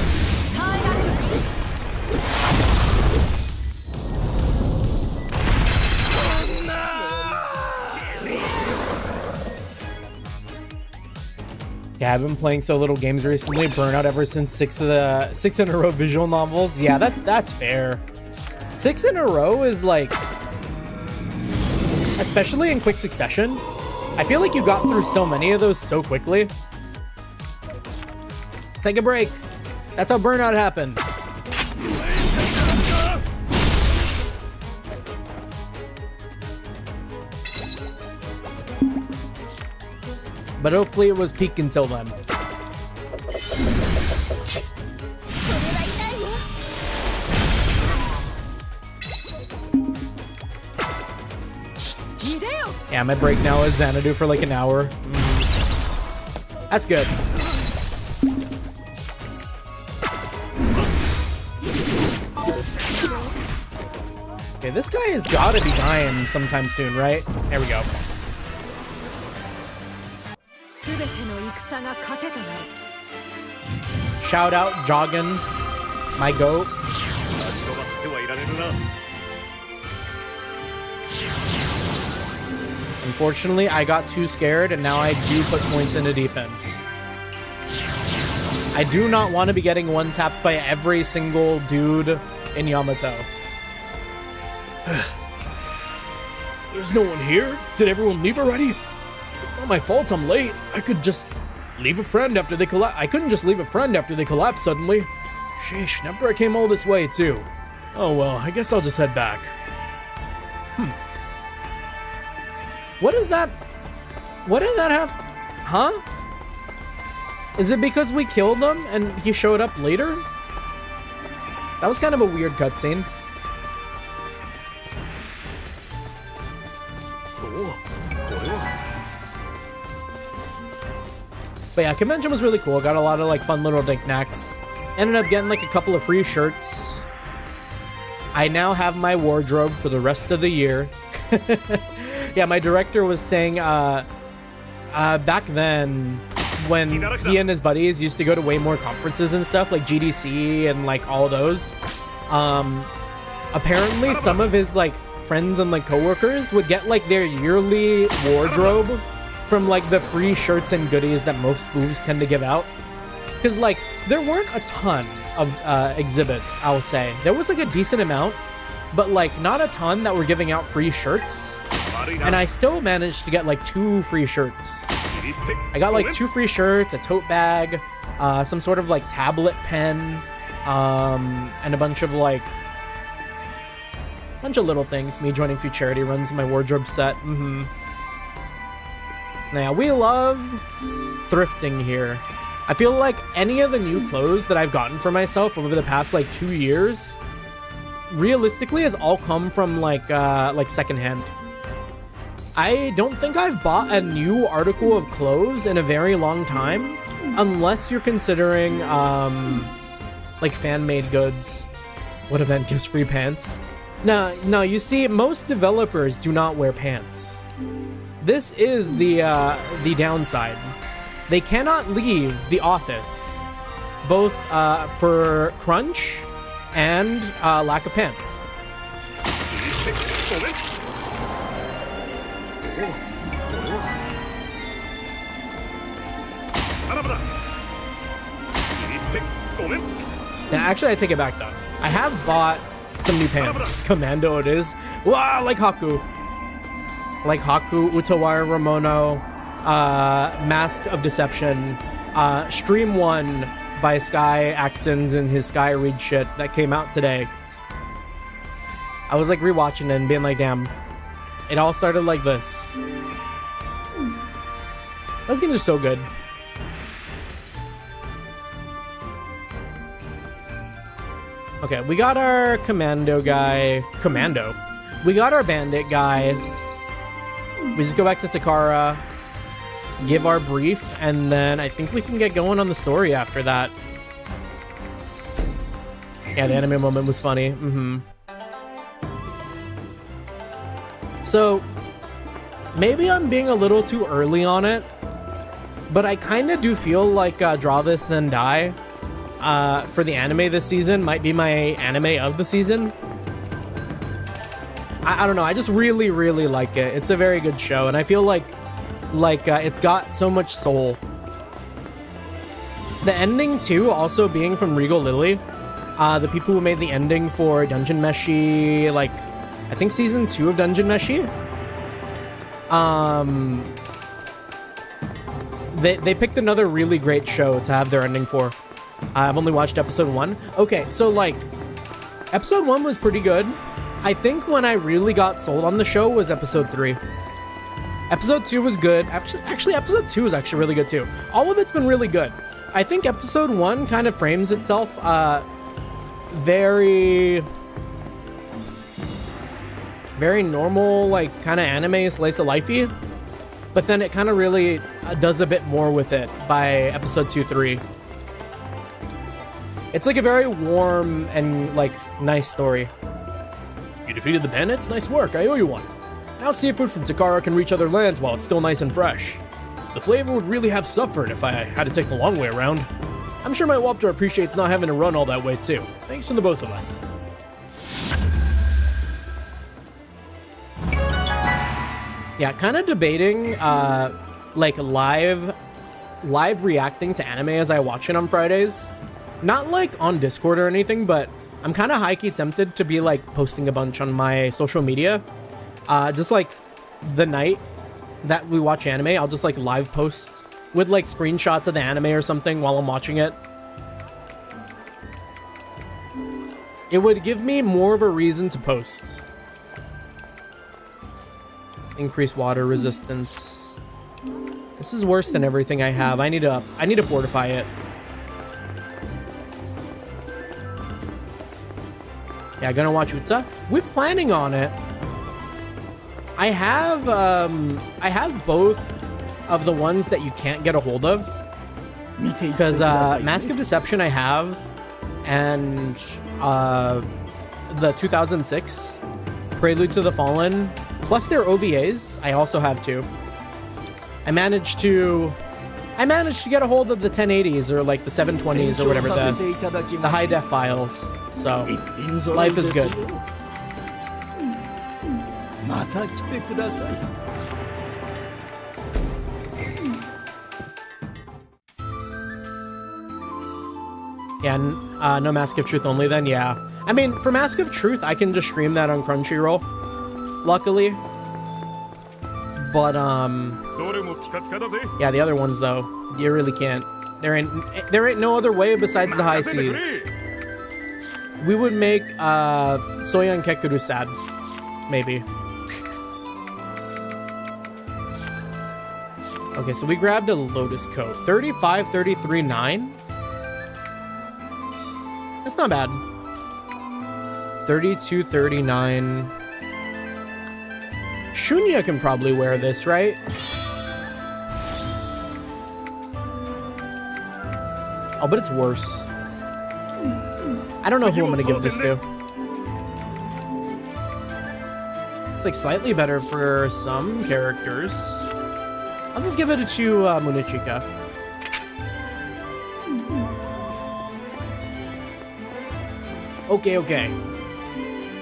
Yeah, I've been playing so little games recently. Burnout ever since 6 in a row visual novels. Yeah, that's fair. 6 in a row is like, especially in quick succession. I feel like you got through so many of those so quickly. Take a break. That's how burnout happens. But hopefully it was peak until then. Yeah, my break now is Xanadu for like an hour. That's good. Okay, this guy has got to be dying sometime soon, right? There we go. Shout out Joggin, my goat. Unfortunately, I got too scared, and now I do put points into defense. I do not want to be getting one-tapped by every single dude in Yamato. There's no one here? Did everyone leave already? It's not my fault I'm late. I could just leave a friend after they collapse. I couldn't just leave a friend after they collapsed suddenly. Sheesh, after I came all this way too. Oh well, I guess I'll just head back. What is that? What did that have? Huh? Is it because we killed him and he showed up later? That was kind of a weird cutscene. But yeah, convention was really cool. Got a lot of like fun little knickknacks. Ended up getting like a couple of free shirts. I now have my wardrobe for the rest of the year. Yeah, my director was saying back then when he and his buddies used to go to way more conferences and stuff like GDC and like all those. Apparently some of his like friends and like coworkers would get like their yearly wardrobe from like the free shirts and goodies that most booths tend to give out. Because like there weren't a ton of exhibits, I'll say. There was like a decent amount, but like not a ton that were giving out free shirts. And I still managed to get like 2 free shirts. I got like 2 free shirts, a tote bag, some sort of like tablet pen, and a bunch of little things. Me joining a few charity runs, my wardrobe set. Now, we love thrifting here. I feel like any of the new clothes that I've gotten for myself over the past like 2 years, realistically, has all come from like secondhand. I don't think I've bought a new article of clothes in a very long time, unless you're considering like fan-made goods. What event gives free pants? No, you see, most developers do not wear pants. This is the downside. They cannot leave the office, both for crunch and lack of pants. Now, actually, I take it back though. I have bought some new pants. Commando it is. Wow, like Haku. Like Haku, Utawarerumono, Mask of Deception, Stream 1 by Sky Axons and his Sky Read shit that came out today. I was like rewatching it and being like, damn, it all started like this. This game is so good. Okay, we got our commando guy. We got our bandit guy. We just go back to Takara, give our brief, and then I think we can get going on the story after that. Yeah, the anime moment was funny. So, maybe I'm being a little too early on it, but I kind of do feel like Draw This Then Die for the anime this season might be my anime of the season. I don't know, I just really, really like it. It's a very good show, and I feel like it's got so much soul. The ending, too, also being from Regal Lily, the people who made the ending for Dungeon Meshi, like, I think season 2 of Dungeon Meshi. They picked another really great show to have their ending for. I've only watched episode 1. Okay, so like, episode 1 was pretty good. I think when I really got sold on the show was episode 3. Episode 2 was good. Actually, episode 2 was actually really good too. All of it's been really good. I think episode 1 kind of frames itself very normal, like kind of anime slice of lifey. But then it kind of really does a bit more with it by episode 2-3. It's like a very warm and like nice story. You defeated the bandits? Nice work, I owe you one. Now seafood from Takara can reach other lands while it's still nice and fresh. The flavor would really have suffered if I had to take the long way around. I'm sure my Waptor appreciates not having to run all that way too. Thanks to the both of us. Yeah, kind of debating like live reacting to anime as I watch it on Fridays. Not like on Discord or anything, but I'm kind of high-key tempted to be like posting a bunch on my social media. Just like the night that we watch anime, I'll just like live post with like screenshots of the anime or something while I'm watching it. It would give me more of a reason to post. Increase water resistance. This is worse than everything I have. I need to fortify it. Yeah, gonna watch Utsa. We're planning on it. I have both of the ones that you can't get a hold of. Because Mask of Deception I have, and the 2006 Prelude to the Fallen, plus their OVAs, I also have too. I managed to get a hold of the 1080s or like the 720s or whatever, the high def files. So life is good. Yeah, no Mask of Truth only then, yeah. I mean, for Mask of Truth, I can just stream that on Crunchyroll, luckily. But, yeah, the other ones, though, you really can't. There ain't no other way besides the high seas. We would make, Soyan Kekuru sad. Maybe. Okay, so we grabbed a Lotus Coat. 35, 33, 9. That's not bad. 32, 39. Shunya can probably wear this, right? Oh, but it's worse. I don't know who I'm gonna give this to. It's like slightly better for some characters. I'll just give it to Munichika. Okay.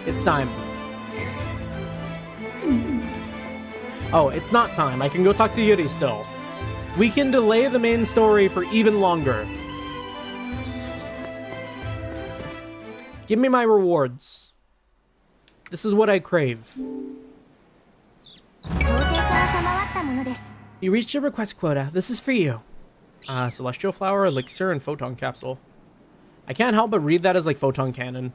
It's time. Oh, it's not time. I can go talk to Yuri still. We can delay the main story for even longer. Give me my rewards. This is what I crave. You reached your request quota. This is for you. Celestial Flower, Elixir, and Photon Capsule. I can't help but read that as like Photon Cannon.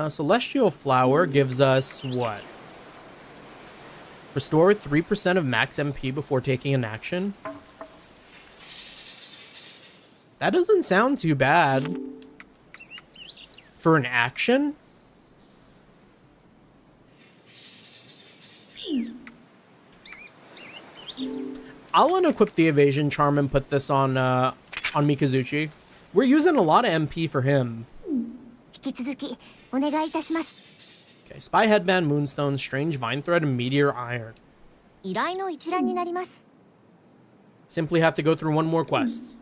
Celestial Flower gives us what? Restore 3% of max MP before taking an action. That doesn't sound too bad. For an action? I'll unequip the Evasion Charm and put this on Mikazuchi. We're using a lot of MP for him. Okay, Spy Headband, Moonstone, Strange Vine Thread, and Meteor Iron. Simply have to go through one more quest.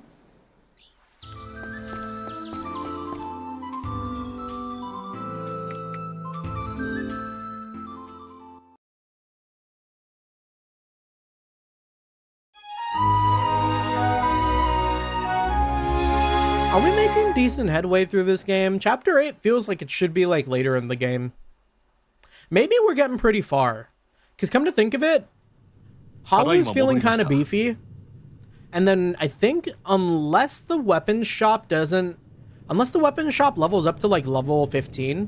Are we making decent headway through this game? Chapter 8 feels like it should be like later in the game. Maybe we're getting pretty far. Because come to think of it, Holly's feeling kind of beefy. And then I think unless the weapon shop levels up to like level 15,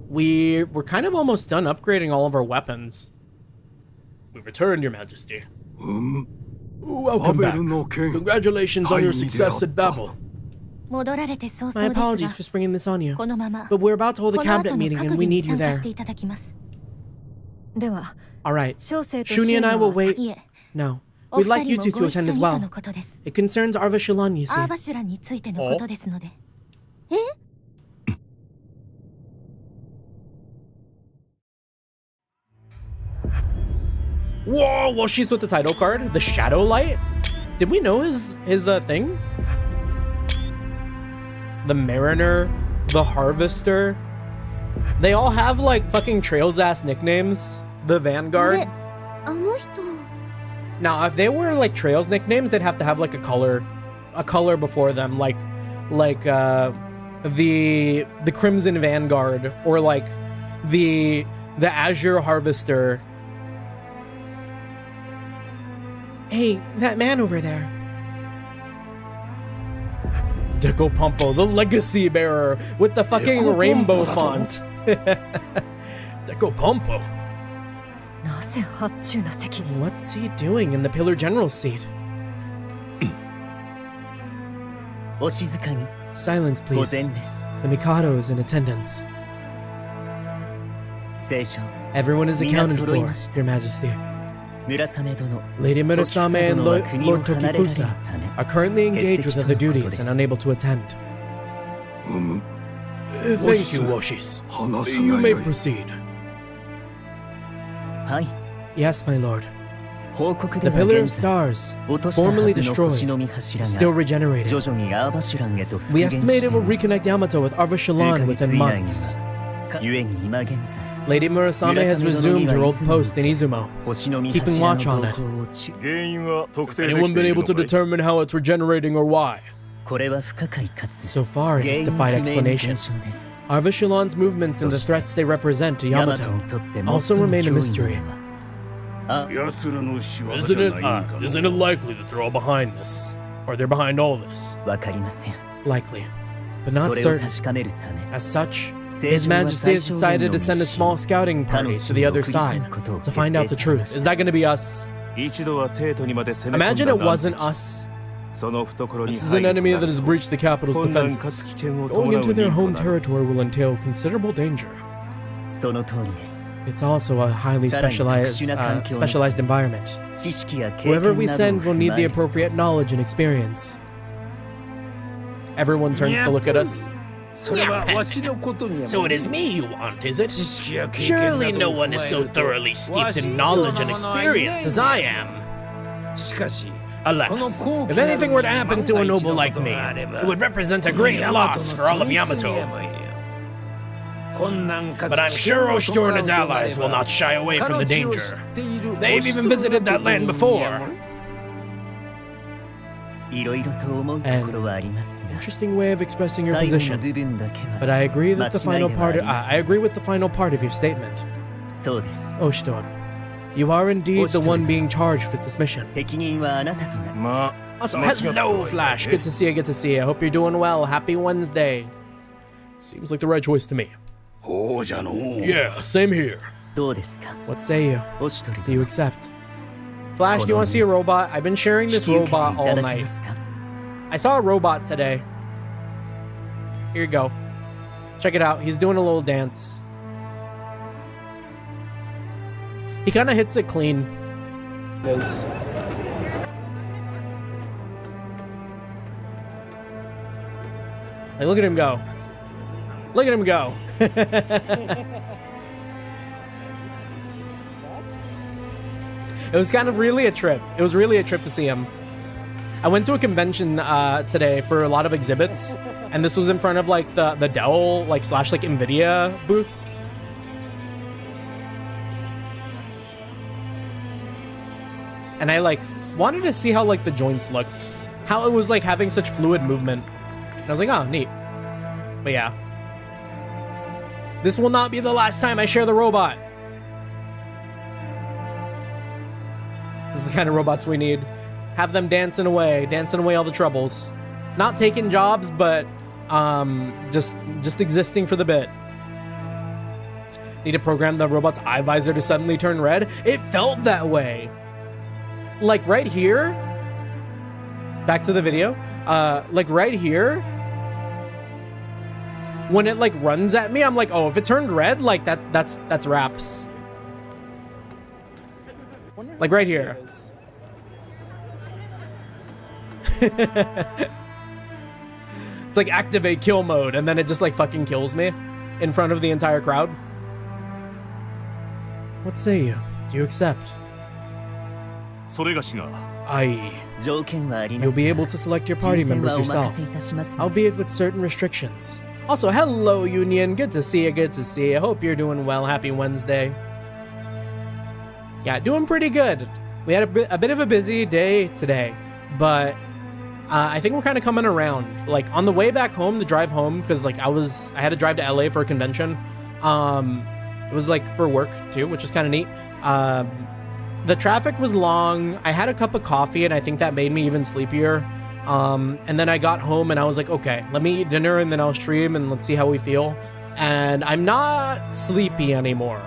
we're kind of almost done upgrading all of our weapons. We returned, Your Majesty. Welcome back. Congratulations on your success at Babel. My apologies for springing this on you, but we're about to hold a cabinet meeting and we need you there. Alright, Shuni and I will wait. No, we'd like you two to attend as well. It concerns Arva Shalon, you see. Whoa, well, she's with the title card. The Shadow Light? Did we know his thing? The Mariner, the Harvester. They all have like fucking Trails-ass nicknames. The Vanguard. Now, if they were like Trails nicknames, they'd have to have like a color before them, like the Crimson Vanguard, or like the Azure Harvester. Hey, that man over there. Deco Pumpo, the legacy bearer with the fucking rainbow font. Deco Pumpo. What's he doing in the Pillar General's seat? Silence, please. The Mikado is in attendance. Everyone is accounted for, Your Majesty. Lady Murasame and Lord Tokifusa are currently engaged with other duties and unable to attend. Thank you, Woshis. You may proceed. Yes, my lord. The Pillar of Stars, formerly destroyed, still regenerated. We estimate it will reconnect Yamato with Arva Shalon within months. Lady Murasame has resumed her old post in Izumo, keeping watch on it. Has anyone been able to determine how it's regenerating or why? So far, it has defied explanation. Arva Shalon's movements and the threats they represent to Yamato also remain a mystery. Isn't it likely that they're all behind this? Or they're behind all this? Likely, but not certain. As such, His Majesty has decided to send a small scouting party to the other side to find out the truth. Is that going to be us? Imagine it wasn't us. This is an enemy that has breached the capital's defenses. Going into their home territory will entail considerable danger. It's also a highly specialized environment. Whoever we send will need the appropriate knowledge and experience. Everyone turns to look at us. So it is me you want, is it? Surely no one is so thoroughly steeped in knowledge and experience as I am. Alas, if anything were to happen to a noble like me, it would represent a great loss for all of Yamato. But I'm sure Oshtor and his allies will not shy away from the danger. They've even visited that land before. An interesting way of expressing your position, but I agree that the final part. I agree with the final part of your statement. Oshtor, you are indeed the one being charged with this mission. Also, hello, Flash. Good to see you. Good to see you. Hope you're doing well. Happy Wednesday. Seems like the right choice to me. Yeah, same here. What say you? Do you accept? Flash, do you want to see a robot? I've been sharing this robot all night. I saw a robot today. Here you go. Check it out. He's doing a little dance. He kind of hits it clean. It is. Like, look at him go. Look at him go. It was kind of really a trip. It was really a trip to see him. I went to a convention today for a lot of exhibits, and this was in front of like the Dell / Nvidia booth. And I wanted to see how the joints looked, how it was having such fluid movement. And I was like, oh, neat. But yeah, this will not be the last time I share the robot. This is the kind of robots we need. Have them dancing away all the troubles. Not taking jobs, but just existing for the bit. Need to program the robot's eye visor to suddenly turn red. It felt that way. Like right here. Back to the video. Like right here, when it like runs at me, I'm like, oh, if it turned red, like that's wraps. Like right here. It's like activate kill mode, and then it just like fucking kills me in front of the entire crowd. What say you? Do you accept? You'll be able to select your party members yourself, albeit with certain restrictions. Also, hello Union, good to see you, good to see you. Hope you're doing well. Happy Wednesday. Yeah, doing pretty good. We had a bit of a busy day today, but I think we're kind of coming around. Like on the way back home, the drive home, because like I had to drive to LA for a convention. It was like for work too, which is kind of neat. The traffic was long. I had a cup of coffee, and I think that made me even sleepier. And then I got home, and I was like, okay, let me eat dinner, and then I'll stream, and let's see how we feel. And I'm not sleepy anymore.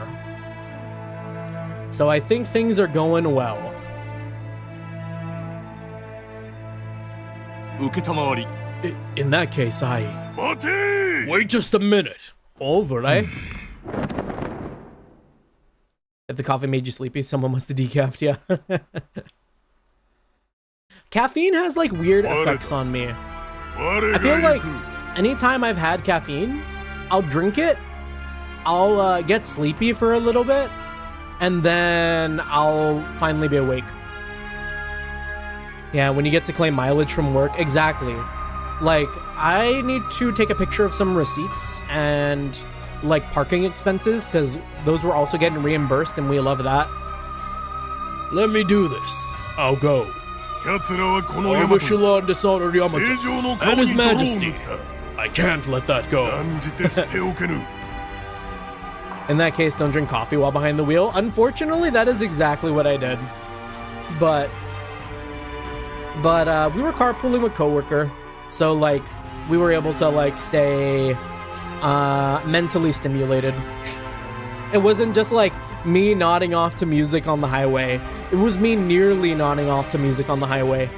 So I think things are going well. In that case, Wait just a minute. Over, eh? If the coffee made you sleepy, someone must have decafed you. Caffeine has like weird effects on me. I feel like anytime I've had caffeine, I'll drink it, I'll get sleepy for a little bit, and then I'll finally be awake. Yeah, when you get to claim mileage from work, exactly. Like, I need to take a picture of some receipts and like parking expenses, because those were also getting reimbursed, and we love that. Let me do this. I'll go. I wish Allah dishonored Yamato and His Majesty. I can't let that go. In that case, don't drink coffee while behind the wheel. Unfortunately, that is exactly what I did. But we were carpooling with coworker, so like we were able to like stay mentally stimulated. It wasn't just like me nodding off to music on the highway. It was me nearly nodding off to music on the highway.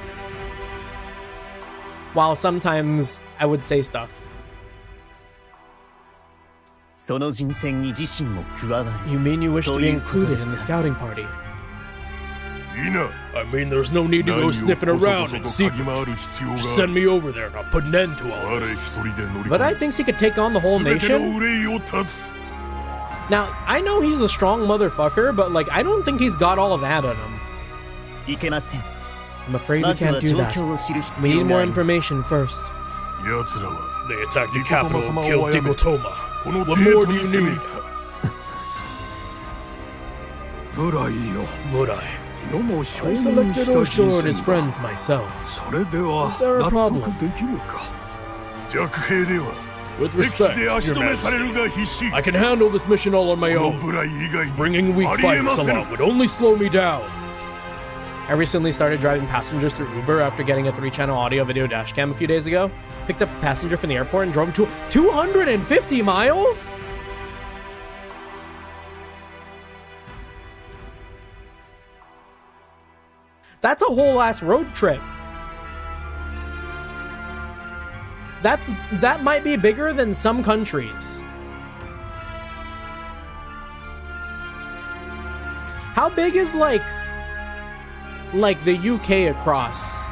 While sometimes I would say stuff. You mean you wish to be included in the scouting party? I mean, there's no need to go sniffing around in secret. Just send me over there and I'll put an end to all this. But I think he could take on the whole nation. Now, I know he's a strong motherfucker, but like, I don't think he's got all of that in him. I'm afraid we can't do that. We need more information first. They attacked the capital and killed Digotoma. What more do you need? Murai. I selected Oshtor and his friends myself. Is there a problem? With respect, Your Majesty, I can handle this mission all on my own. Bringing weak fighters along would only slow me down. I recently started driving passengers through Uber after getting a 3-channel audio video dashcam a few days ago. Picked up a passenger from the airport and drove him to 250 miles? That's a whole ass road trip. That might be bigger than some countries. How big is like the UK across?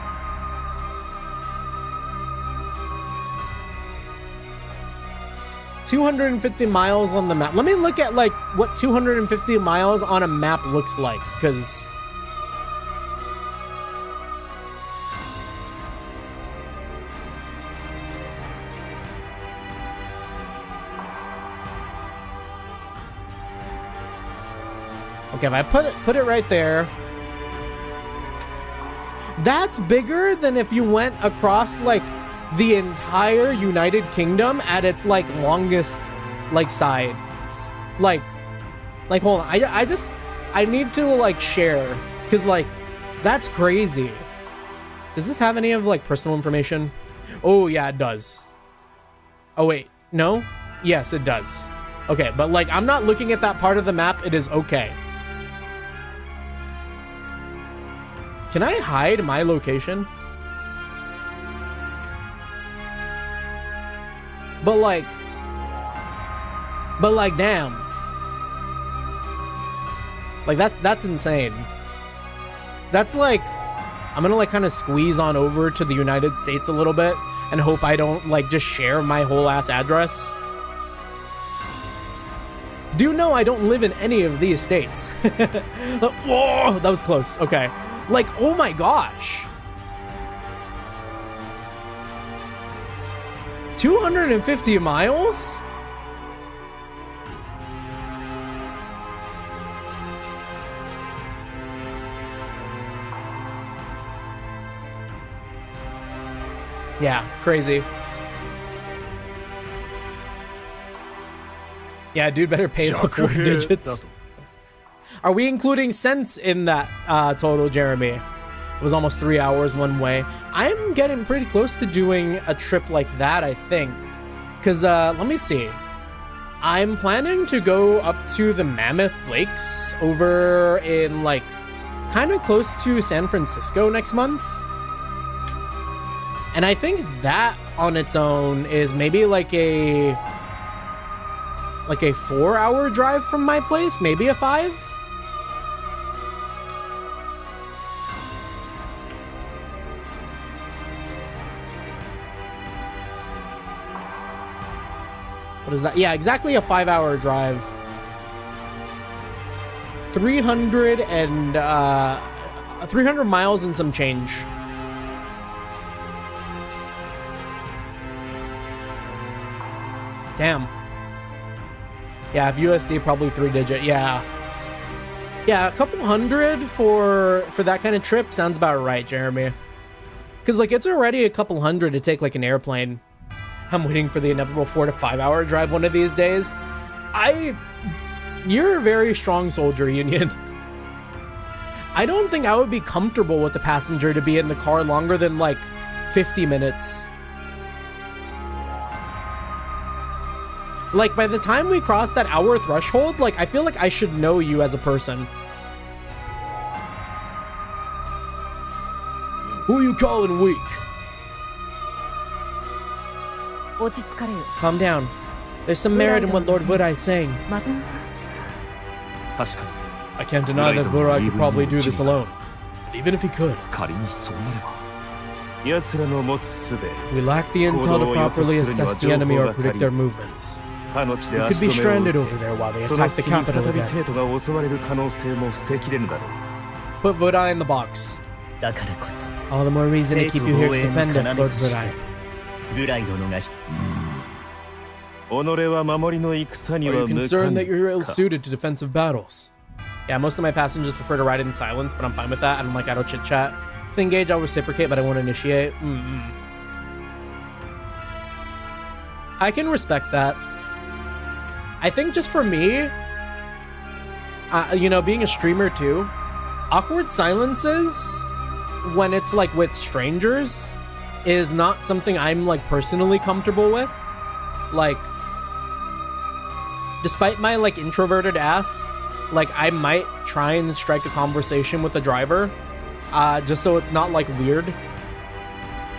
$250 miles on the map. Let me look at like what 250 miles on a map looks like, because okay, if I put it right there, that's bigger than if you went across like the entire United Kingdom at its like longest like sides. Like hold on, I need to like share, because like that's crazy. Does this have any of like personal information? Oh yeah, it does. Oh wait, no? Yes, it does. Okay, but like I'm not looking at that part of the map. It is okay. Can I hide my location? But like, But like, damn. Like, that's insane. That's like, I'm gonna like kind of squeeze on over to the United States a little bit and hope I don't like just share my whole ass address. Do you know I don't live in any of these states? Whoa, that was close. Okay. Like, oh my gosh. 250 miles? Yeah, crazy. Yeah, dude better pay the 4 digits. Are we including cents in that total, Jeremy? It was almost 3 hours one way. I'm getting pretty close to doing a trip like that, I think. Because, let me see. I'm planning to go up to the Mammoth Lakes over in, like, kind of close to San Francisco next month. And I think that on its own is maybe like a 4-hour drive from my place, maybe a 5. What is that? Yeah, exactly a 5-hour drive. 300 miles and some change. Damn. Yeah, if USD, probably 3-digit. Yeah. Yeah, a couple hundred for that kind of trip sounds about right, Jeremy. Because, like, it's already a couple hundred to take, like, an airplane. I'm waiting for the inevitable 4 to 5 hour drive one of these days. You're a very strong soldier, Union. I don't think I would be comfortable with the passenger to be in the car longer than, like, 50 minutes. Like, by the time we cross that hour threshold, like, I feel like I should know you as a person. Who are you calling weak? Calm down. There's some merit in what Lord Vodai is saying. I can't deny that Vodai could probably do this alone. But even if he could, we lack the intel to properly assess the enemy or predict their movements. We could be stranded over there while they attack the capital again. Put Vodai in the box. All the more reason to keep you here to defend it, Lord Vodai. Are you concerned that you're ill-suited to defensive battles? Yeah, most of my passengers prefer to ride in silence, but I'm fine with that. I don't like idle chit-chat. If engage, I'll reciprocate, but I won't initiate. I can respect that. I think just for me, you know, being a streamer too, awkward silences when it's like with strangers is not something I'm like personally comfortable with. Like, despite my like introverted ass, like I might try and strike a conversation with the driver, just so it's not like weird.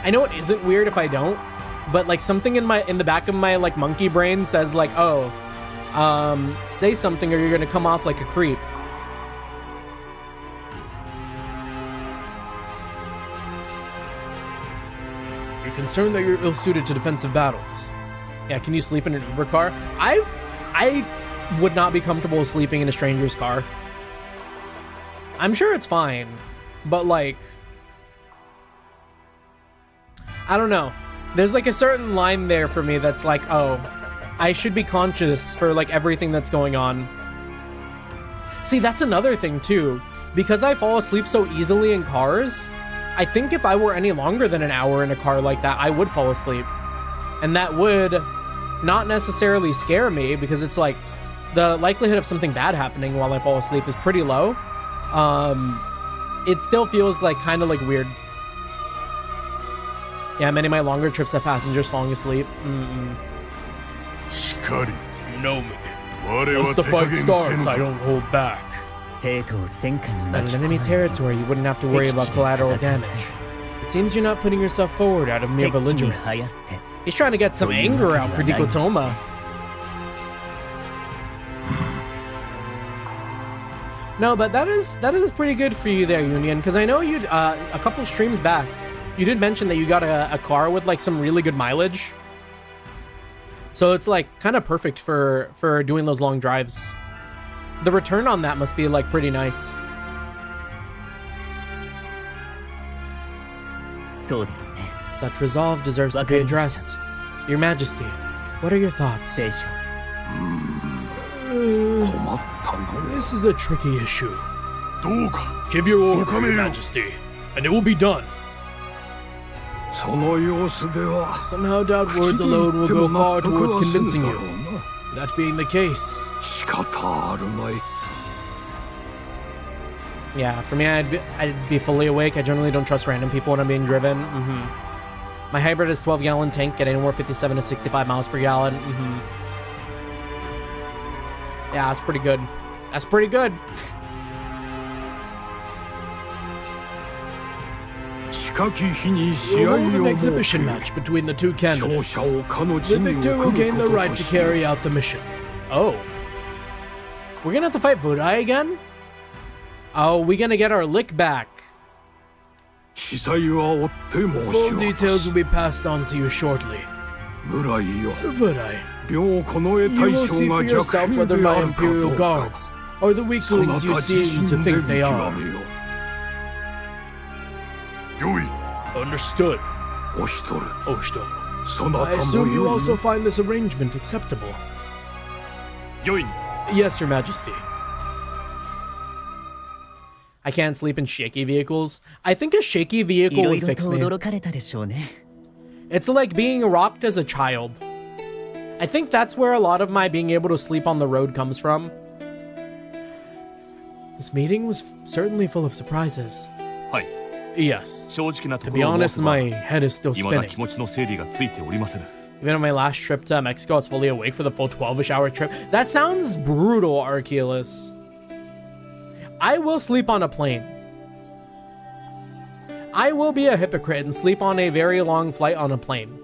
I know it isn't weird if I don't, but like something in the back of my like monkey brain says like, oh, say something or you're gonna come off like a creep. You're concerned that you're ill-suited to defensive battles. Yeah, can you sleep in an Uber car? I would not be comfortable sleeping in a stranger's car. I'm sure it's fine, but like, I don't know. There's like a certain line there for me that's like, oh, I should be conscious for like everything that's going on. See, that's another thing too. Because I fall asleep so easily in cars, I think if I were any longer than an hour in a car like that, I would fall asleep. And that would not necessarily scare me because it's like the likelihood of something bad happening while I fall asleep is pretty low. It still feels like kind of like weird. Yeah, many of my longer trips have passengers falling asleep. You know me. Once the fight starts, I don't hold back. But in enemy territory, you wouldn't have to worry about collateral damage. It seems you're not putting yourself forward out of mere belligerence. He's trying to get some anger out for Dikotoma. No, but that is pretty good for you there, Union, because I know you a couple streams back, you did mention that you got a car with like some really good mileage. So it's like kind of perfect for doing those long drives. The return on that must be like pretty nice. Such resolve deserves to be addressed. Your Majesty, what are your thoughts? This is a tricky issue. Give your order, Your Majesty, and it will be done. Somehow doubt words alone will go far towards convincing you. That being the case, Yeah, for me, I'd be fully awake. I generally don't trust random people when I'm being driven. My hybrid is 12-gallon tank, get anywhere 57 to 65 miles per gallon. Yeah, that's pretty good. That's pretty good. we'll hold an exhibition match between the two candidates. The victor will gain the right to carry out the mission. Oh. We're gonna have to fight Vodai again? Oh, we're gonna get our lick back. Full details will be passed on to you shortly. Vodai, you will see for yourself whether my Imperial Guards are the weaklings you seem to think they are. Understood. Oshtor. I assume you also find this arrangement acceptable. Yes, Your Majesty. I can't sleep in shaky vehicles. I think a shaky vehicle would fix me. It's like being rocked as a child. I think that's where a lot of my being able to sleep on the road comes from. This meeting was certainly full of surprises. Yes. To be honest, my head is still spinning. Even on my last trip to Mexico, I was fully awake for the full 12-ish hour trip. That sounds brutal, Arculus. I will sleep on a plane. I will be a hypocrite and sleep on a very long flight on a plane.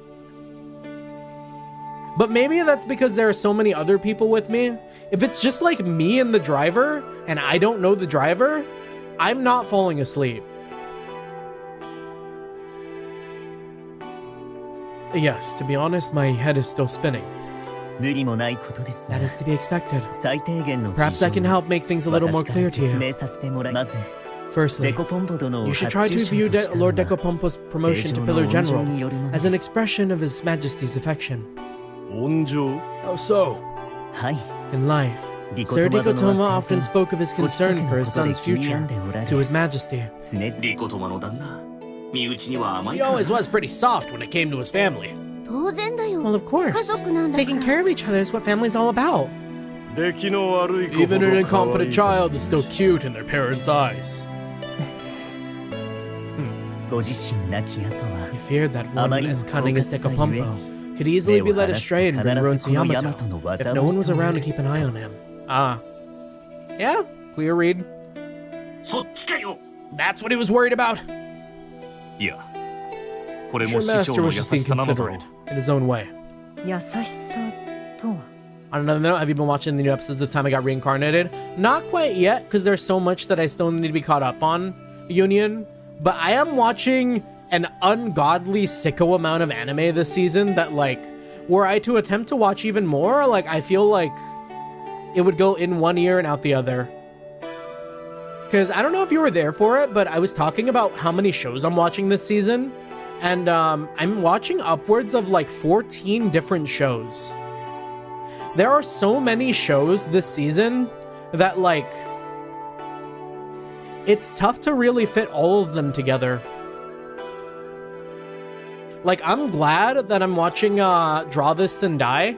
But maybe that's because there are so many other people with me. If it's just like me and the driver, and I don't know the driver, I'm not falling asleep. Yes, to be honest, my head is still spinning. That is to be expected. Perhaps I can help make things a little more clear to you. Firstly, you should try to view Lord Decopompo's promotion to Pillar General as an expression of His Majesty's affection. How so? In life, Sir Dikotoma often spoke of his concern for his son's future to His Majesty. He always was pretty soft when it came to his family. Well, of course. Taking care of each other is what family's all about. Even an incompetent child is still cute in their parents' eyes. He feared that one as cunning as Decopompo could easily be led astray and bring ruin to Yamato if no one was around to keep an eye on him. Yeah, clear read. That's what he was worried about. Your master was just being considerate in his own way. On another note, have you been watching the new episodes of Time I Got Reincarnated? Not quite yet, because there's so much that I still need to be caught up on, Union. But I am watching an ungodly sicko amount of anime this season that, like, were I to attempt to watch even more, like, I feel like it would go in one ear and out the other. Because I don't know if you were there for it, but I was talking about how many shows I'm watching this season. And I'm watching upwards of like 14 different shows. There are so many shows this season that like, it's tough to really fit all of them together. Like, I'm glad that I'm watching Draw This Then Die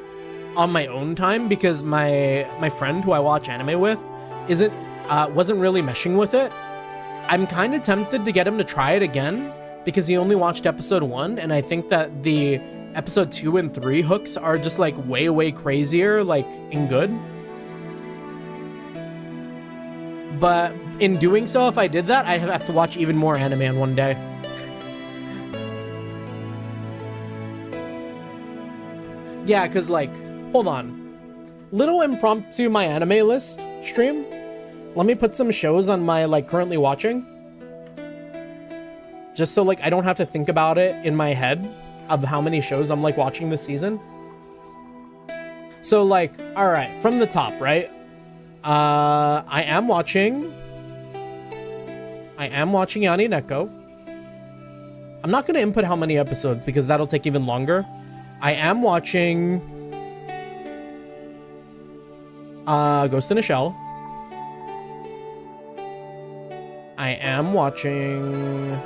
on my own time because my friend who I watch anime with wasn't really meshing with it. I'm kind of tempted to get him to try it again because he only watched episode 1, and I think that the episode 2 and 3 hooks are just like way crazier, like in good. But in doing so, if I did that, I'd have to watch even more anime in one day. Yeah, because like, hold on. Little impromptu my anime list stream. let me put some shows on my like currently watching. Just so like I don't have to think about it in my head of how many shows I'm like watching this season. So like, all right, from the top, right? I am watching Yani Neko. I'm not going to input how many episodes because that'll take even longer. I am watching Ghost in a Shell. I am watching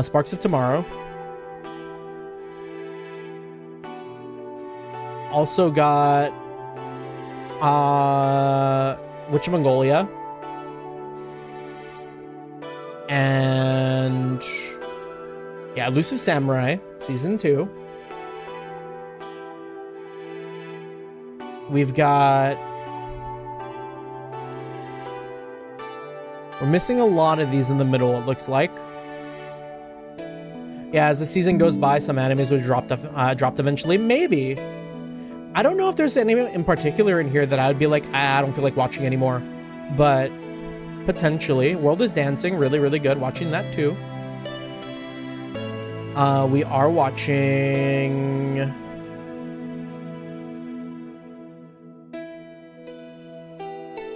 Sparks of Tomorrow. Also got Witch of Mongolia. And yeah, Elusive Samurai season 2. We've got, we're missing a lot of these in the middle, it looks like. Yeah, as the season goes by, some animes would dropped eventually. Maybe. I don't know if there's any in particular in here that I would be like, I don't feel like watching anymore. But potentially. World is Dancing, really, really good. Watching that too. We are watching...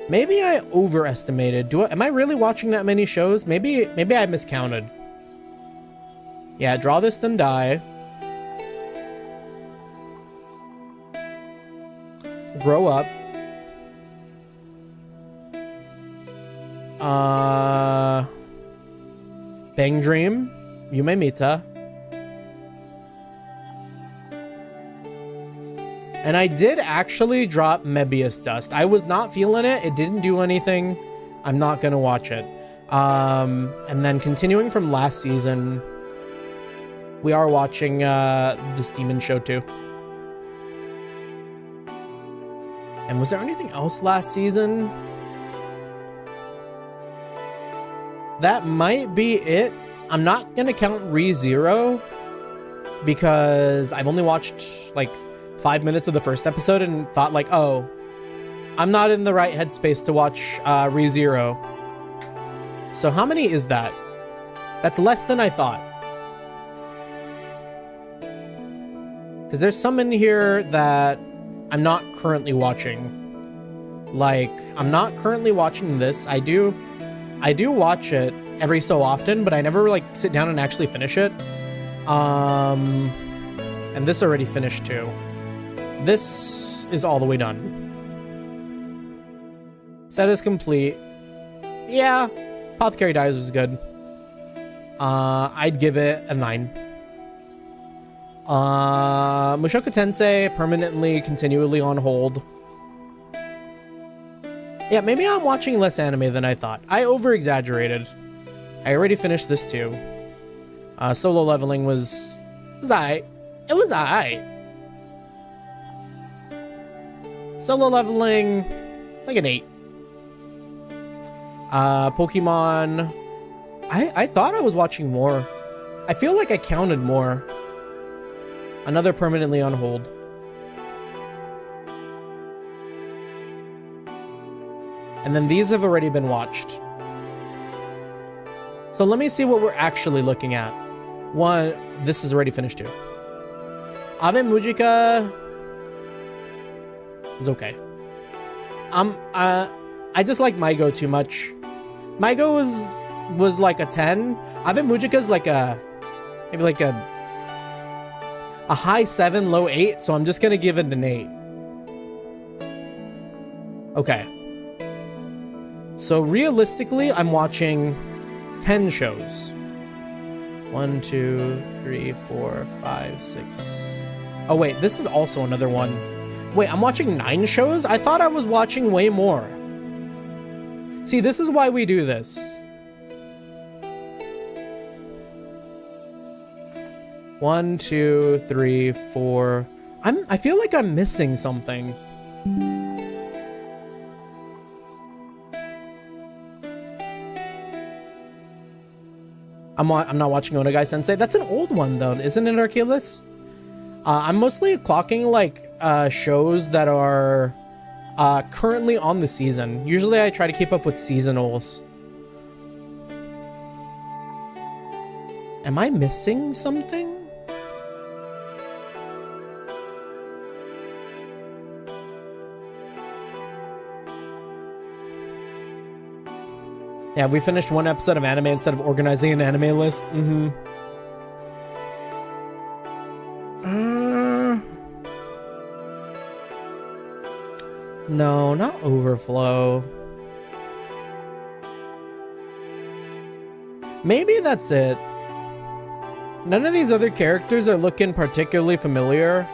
Maybe I overestimated. Am I really watching that many shows? Maybe I miscounted. Yeah, Draw This Then Die. Grow Up. Bang Dream. Yume Mita. And I did actually drop Mebius Dust. I was not feeling it. It didn't do anything. I'm not gonna watch it. And then continuing from last season, we are watching this Demon Show too. And was there anything else last season? That might be it. I'm not gonna count ReZero because I've only watched like 5 minutes of the first episode and thought like, oh, I'm not in the right headspace to watch ReZero. So how many is that? That's less than I thought. Because there's some in here that I'm not currently watching. Like, I'm not currently watching this. I do watch it every so often, but I never like sit down and actually finish it. And this already finished too. This is all the way done. Set is complete. Yeah, Apothecary Dies was good. I'd give it a 9. Mushoku Tensei permanently, continually on hold. Yeah, maybe I'm watching less anime than I thought. I over-exaggerated. I already finished this too. Solo Leveling was alright. It was alright. Solo Leveling, like an 8. Pokemon, I thought I was watching more. I feel like I counted more. Another permanently on hold. And then these have already been watched. So let me see what we're actually looking at. One, this is already finished too. Ave Mujika is okay. I just like Maigo too much. Maigo was like a 10. Ave Mujika is like maybe like a high 7, low 8. So I'm just gonna give it an 8. Okay. So realistically, I'm watching 10 shows. 1, 2, 3, 4, 5, 6. Oh wait, this is also another one. Wait, I'm watching 9 shows? I thought I was watching way more. See, this is why we do this. 1, 2, 3, 4. I feel like I'm missing something. I'm not watching Onegai Sensei. That's an old one though, isn't it, Archilus? I'm mostly clocking like shows that are currently on the season. Usually I try to keep up with seasonals. Am I missing something? Yeah, we finished one episode of anime instead of organizing an anime list. No, not Overflow. Maybe that's it. None of these other characters are looking particularly familiar.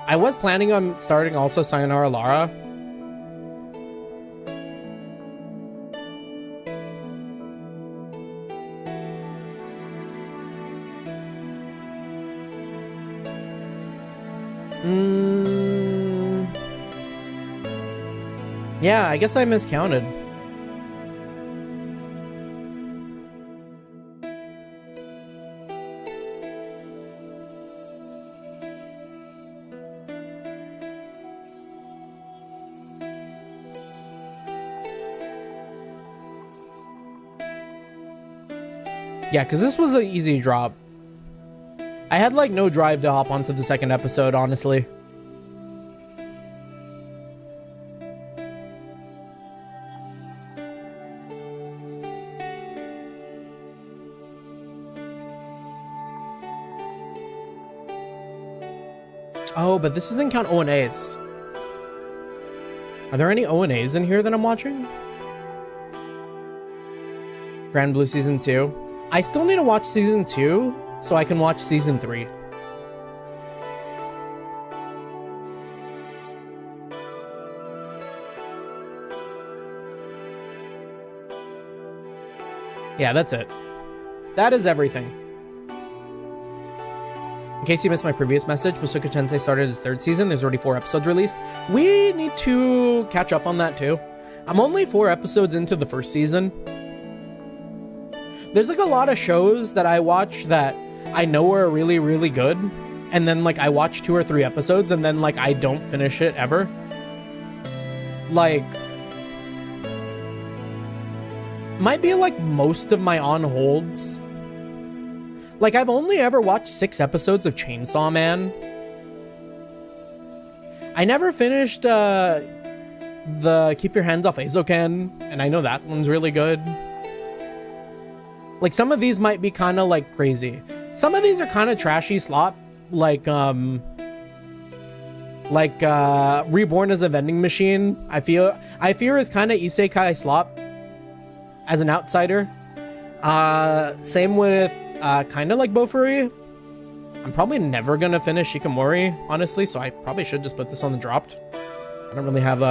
I was planning on starting also Sayonara Lara. Yeah, I guess I miscounted. Yeah, because this was an easy drop. I had like no drive to hop onto the second episode, honestly. Oh, but this doesn't count O&As. Are there any O&As in here that I'm watching? Grand Blue Season 2. I still need to watch Season 2 so I can watch Season 3. Yeah, that's it. That is everything. In case you missed my previous message, Busuku Tensei started his third season. There's already 4 episodes released. We need to catch up on that too. I'm only 4 episodes into the first season. There's like a lot of shows that I watch that I know are really, really good. And then like I watch 2 or 3 episodes and then like I don't finish it ever. Like, might be like most of my on holds. Like, I've only ever watched 6 episodes of Chainsaw Man. I never finished the Keep Your Hands Off Eizouken, and I know that one's really good. Like, some of these might be kind of, like, crazy. Some of these are kind of trashy slop, like Reborn as a Vending Machine. I fear is kind of isekai slop as an outsider. Same with kind of like Bofuri. I'm probably never gonna finish Shikamori, honestly, so I probably should just put this on the dropped. I don't really have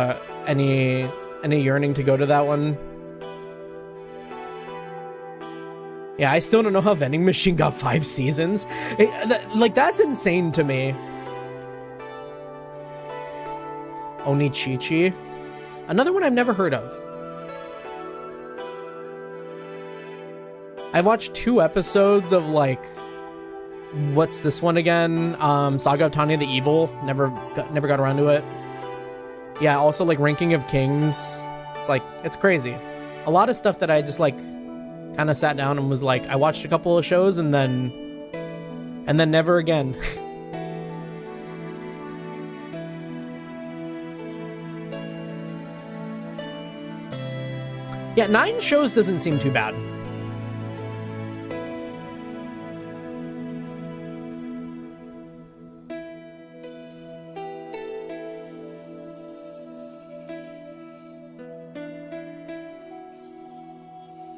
any yearning to go to that one. Yeah, I still don't know how Vending Machine got 5 seasons. Like, that's insane to me. Onichichi. Another one I've never heard of. I've watched 2 episodes of, like, what's this one again? Saga of Tanya the Evil. Never got around to it. Yeah, also, like, Ranking of Kings. It's, like, it's crazy. A lot of stuff that I just, like, kind of sat down and was like, I watched a couple of shows and then never again. Yeah, 9 shows doesn't seem too bad.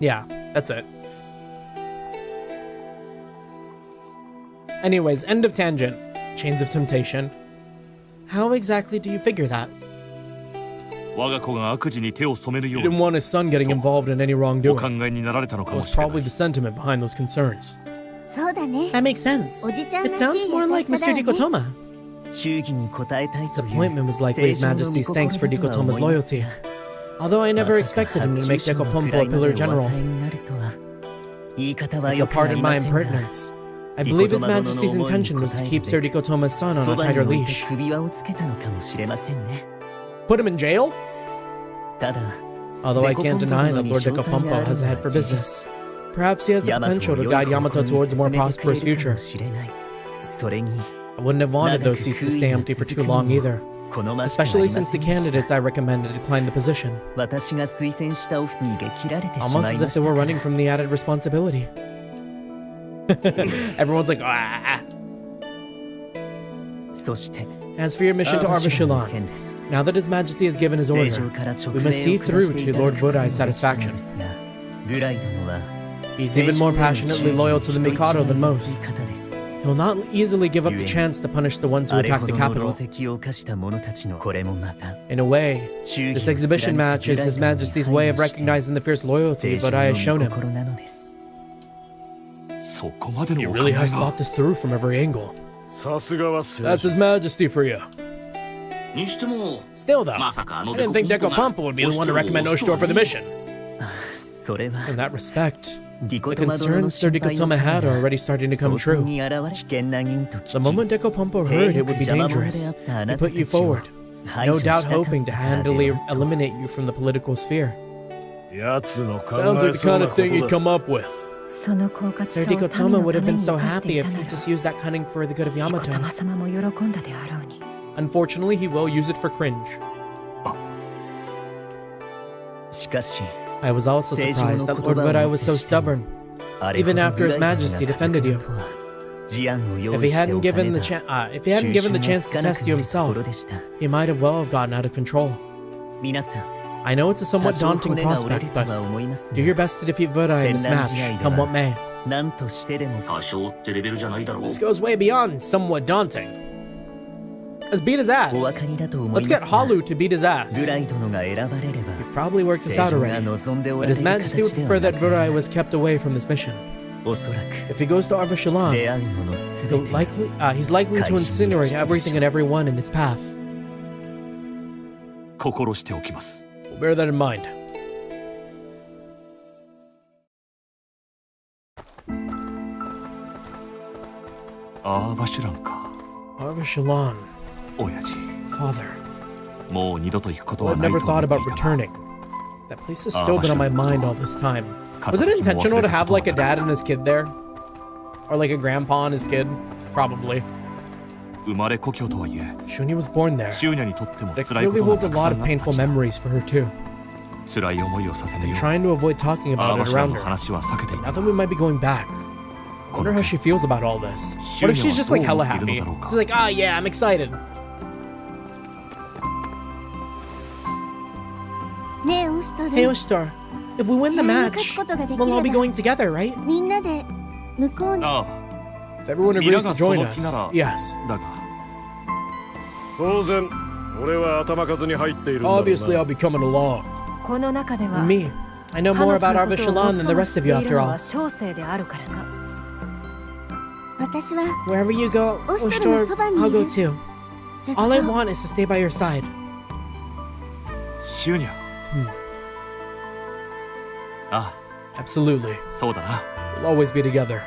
Yeah, that's it. Anyways, end of tangent. Chains of Temptation. How exactly do you figure that? He didn't want his son getting involved in any wrongdoing. That was probably the sentiment behind those concerns. That makes sense. It sounds more like Mr. Dikotoma. His appointment was likely His Majesty's thanks for Dikotoma's loyalty. Although I never expected him to make Dekopompo a pillar general. If you'll pardon my impertinence, I believe His Majesty's intention was to keep Sir Dikotoma's son on a tighter leash. Put him in jail? Although I can't deny that Lord Decopompo has a head for business. Perhaps he has the potential to guide Yamato towards a more prosperous future. I wouldn't have wanted those seats to stay empty for too long either. Especially since the candidates I recommended declined the position. Almost as if they were running from the added responsibility. Everyone's like, ah. As for your mission to Arvashilan, now that His Majesty has given his order, we must see through to Lord Budai's satisfaction. He's even more passionately loyal to the Mikado than most. He will not easily give up the chance to punish the ones who attack the capital. In a way, this exhibition match is His Majesty's way of recognizing the fierce loyalty Budai has shown him. He really has thought this through from every angle. That's His Majesty for you. Still though, I didn't think Decopompo would be the one to recommend Oshtor for the mission. In that respect, the concerns Sir Decotoma had are already starting to come true. The moment Decopompo heard it would be dangerous, he put you forward, no doubt hoping to handily eliminate you from the political sphere. Sounds like the kind of thing he'd come up with. Sir Decotoma would have been so happy if he just used that cunning for the good of Yamato. Unfortunately, he will use it for cringe. I was also surprised that Lord Budai was so stubborn, even after His Majesty defended you. If he hadn't given the chance to test you himself, he might have well have gotten out of control. I know it's a somewhat daunting prospect, but do your best to defeat Budai in this match, come what may. This goes way beyond somewhat daunting. Let's beat his ass. Let's get Halu to beat his ass. You've probably worked this out already, but His Majesty would prefer that Budai was kept away from this mission. If he goes to Arvashilan, he's likely to incinerate everything and everyone in its path. We'll bear that in mind. Arvashilan. Father. I've never thought about returning. That place has still been on my mind all this time. Was it intentional to have like a dad and his kid there? Or like a grandpa and his kid? Probably. Shunya was born there. But it clearly holds a lot of painful memories for her too. I'm trying to avoid talking about it around her. Now that we might be going back, I wonder how she feels about all this. What if she's just like hella happy? She's like, ah, yeah, I'm excited. Hey Oshtor, if we win the match, we'll all be going together, right? If everyone agrees to join us, yes. Obviously, I'll be coming along. Me, I know more about Arvashilan than the rest of you after all. Wherever you go, Oshtor, I'll go too. All I want is to stay by your side. Absolutely. We'll always be together.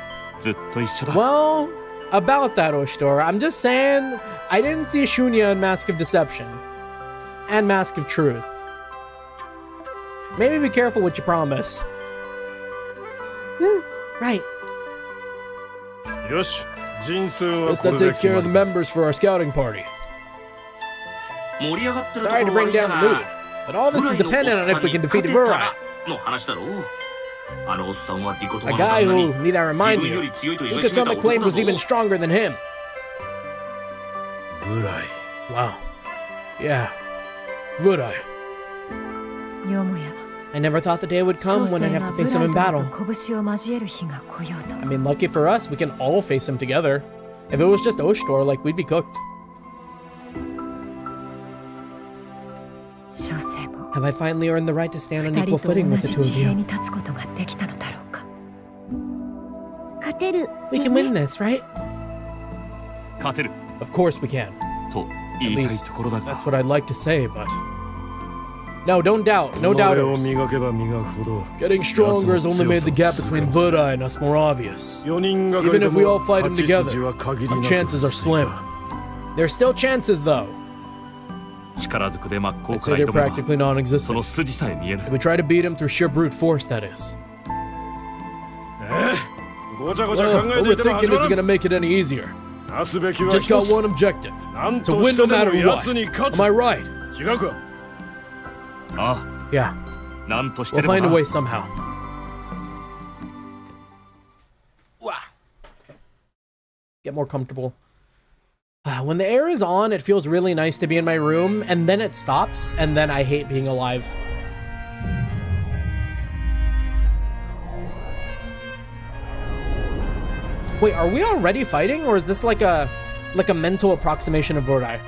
Well, about that, Oshtor, I'm just saying, I didn't see Shunya in Mask of Deception. And Mask of Truth. Maybe be careful what you promise. Right. Guess that takes care of the members for our scouting party. Sorry to bring down the mood, but all this is dependent on if we can defeat Burai. A guy who, need I remind you, Decotoma claimed was even stronger than him. Budai. Wow. Yeah. Budai. I never thought the day would come when I'd have to face him in battle. I mean, lucky for us, we can all face him together. If it was just Oshtor, like, we'd be cooked. Have I finally earned the right to stand on equal footing with the two of you? We can win this, right? Of course we can. At least, that's what I'd like to say, but... No, don't doubt. No doubters. Getting stronger has only made the gap between Budai and us more obvious. Even if we all fight him together, our chances are slim. There's still chances, though. I'd say they're practically non-existent. If we try to beat him through sheer brute force, that is. Overthinking isn't gonna make it any easier. We've just got one objective. To win no matter what. Am I right? Yeah. We'll find a way somehow. Get more comfortable. When the air is on, it feels really nice to be in my room, and then it stops, and then I hate being alive. Wait, are we already fighting, or is this like a mental approximation of Vodai?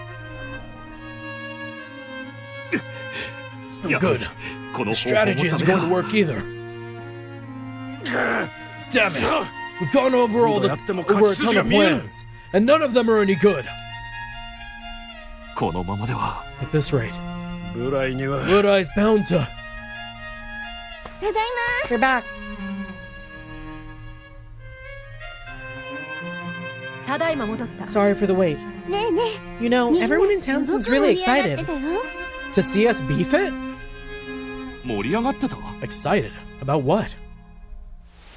It's no good. The strategy isn't going to work either. Damn it! We've gone over a ton of plans, and none of them are any good. At this rate, Vodai's bound to... You're back. Sorry for the wait. You know, everyone in town seems really excited. To see us beef it? Excited? About what?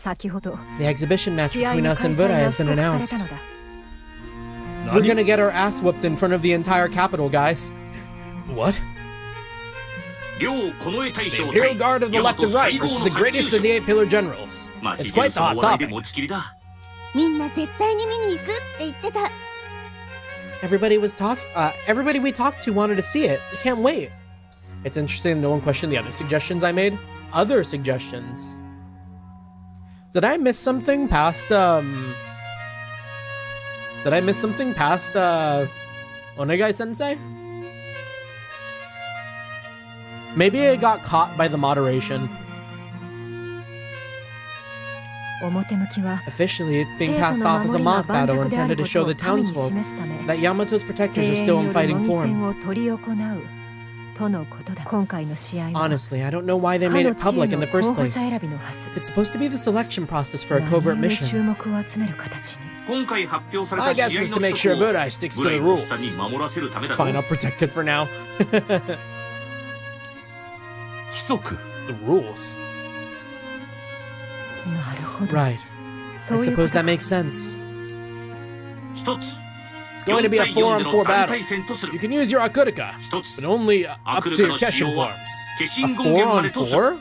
The exhibition match between us and Vodai has been announced. We're gonna get our ass whooped in front of the entire capital, guys. What? The Imperial Guard of the left and right versus the greatest of the 8 Pillar Generals. It's quite the hot topic. Everybody we talked to wanted to see it. I can't wait. It's interesting that no one questioned the other suggestions I made. Other suggestions? Did I miss something past, Onegai-sensei? Maybe I got caught by the moderation. Officially, it's being passed off as a mock battle intended to show the townsfolk that Yamato's protectors are still in fighting form. Honestly, I don't know why they made it public in the first place. It's supposed to be the selection process for a covert mission. I guess it's to make sure Vodai sticks to the rules. It's fine, I'll protect it for now. The rules? Right. I suppose that makes sense. It's going to be a 4-on-4 battle. You can use your Akurika, but only up to your Keshin forms. A 4-on-4?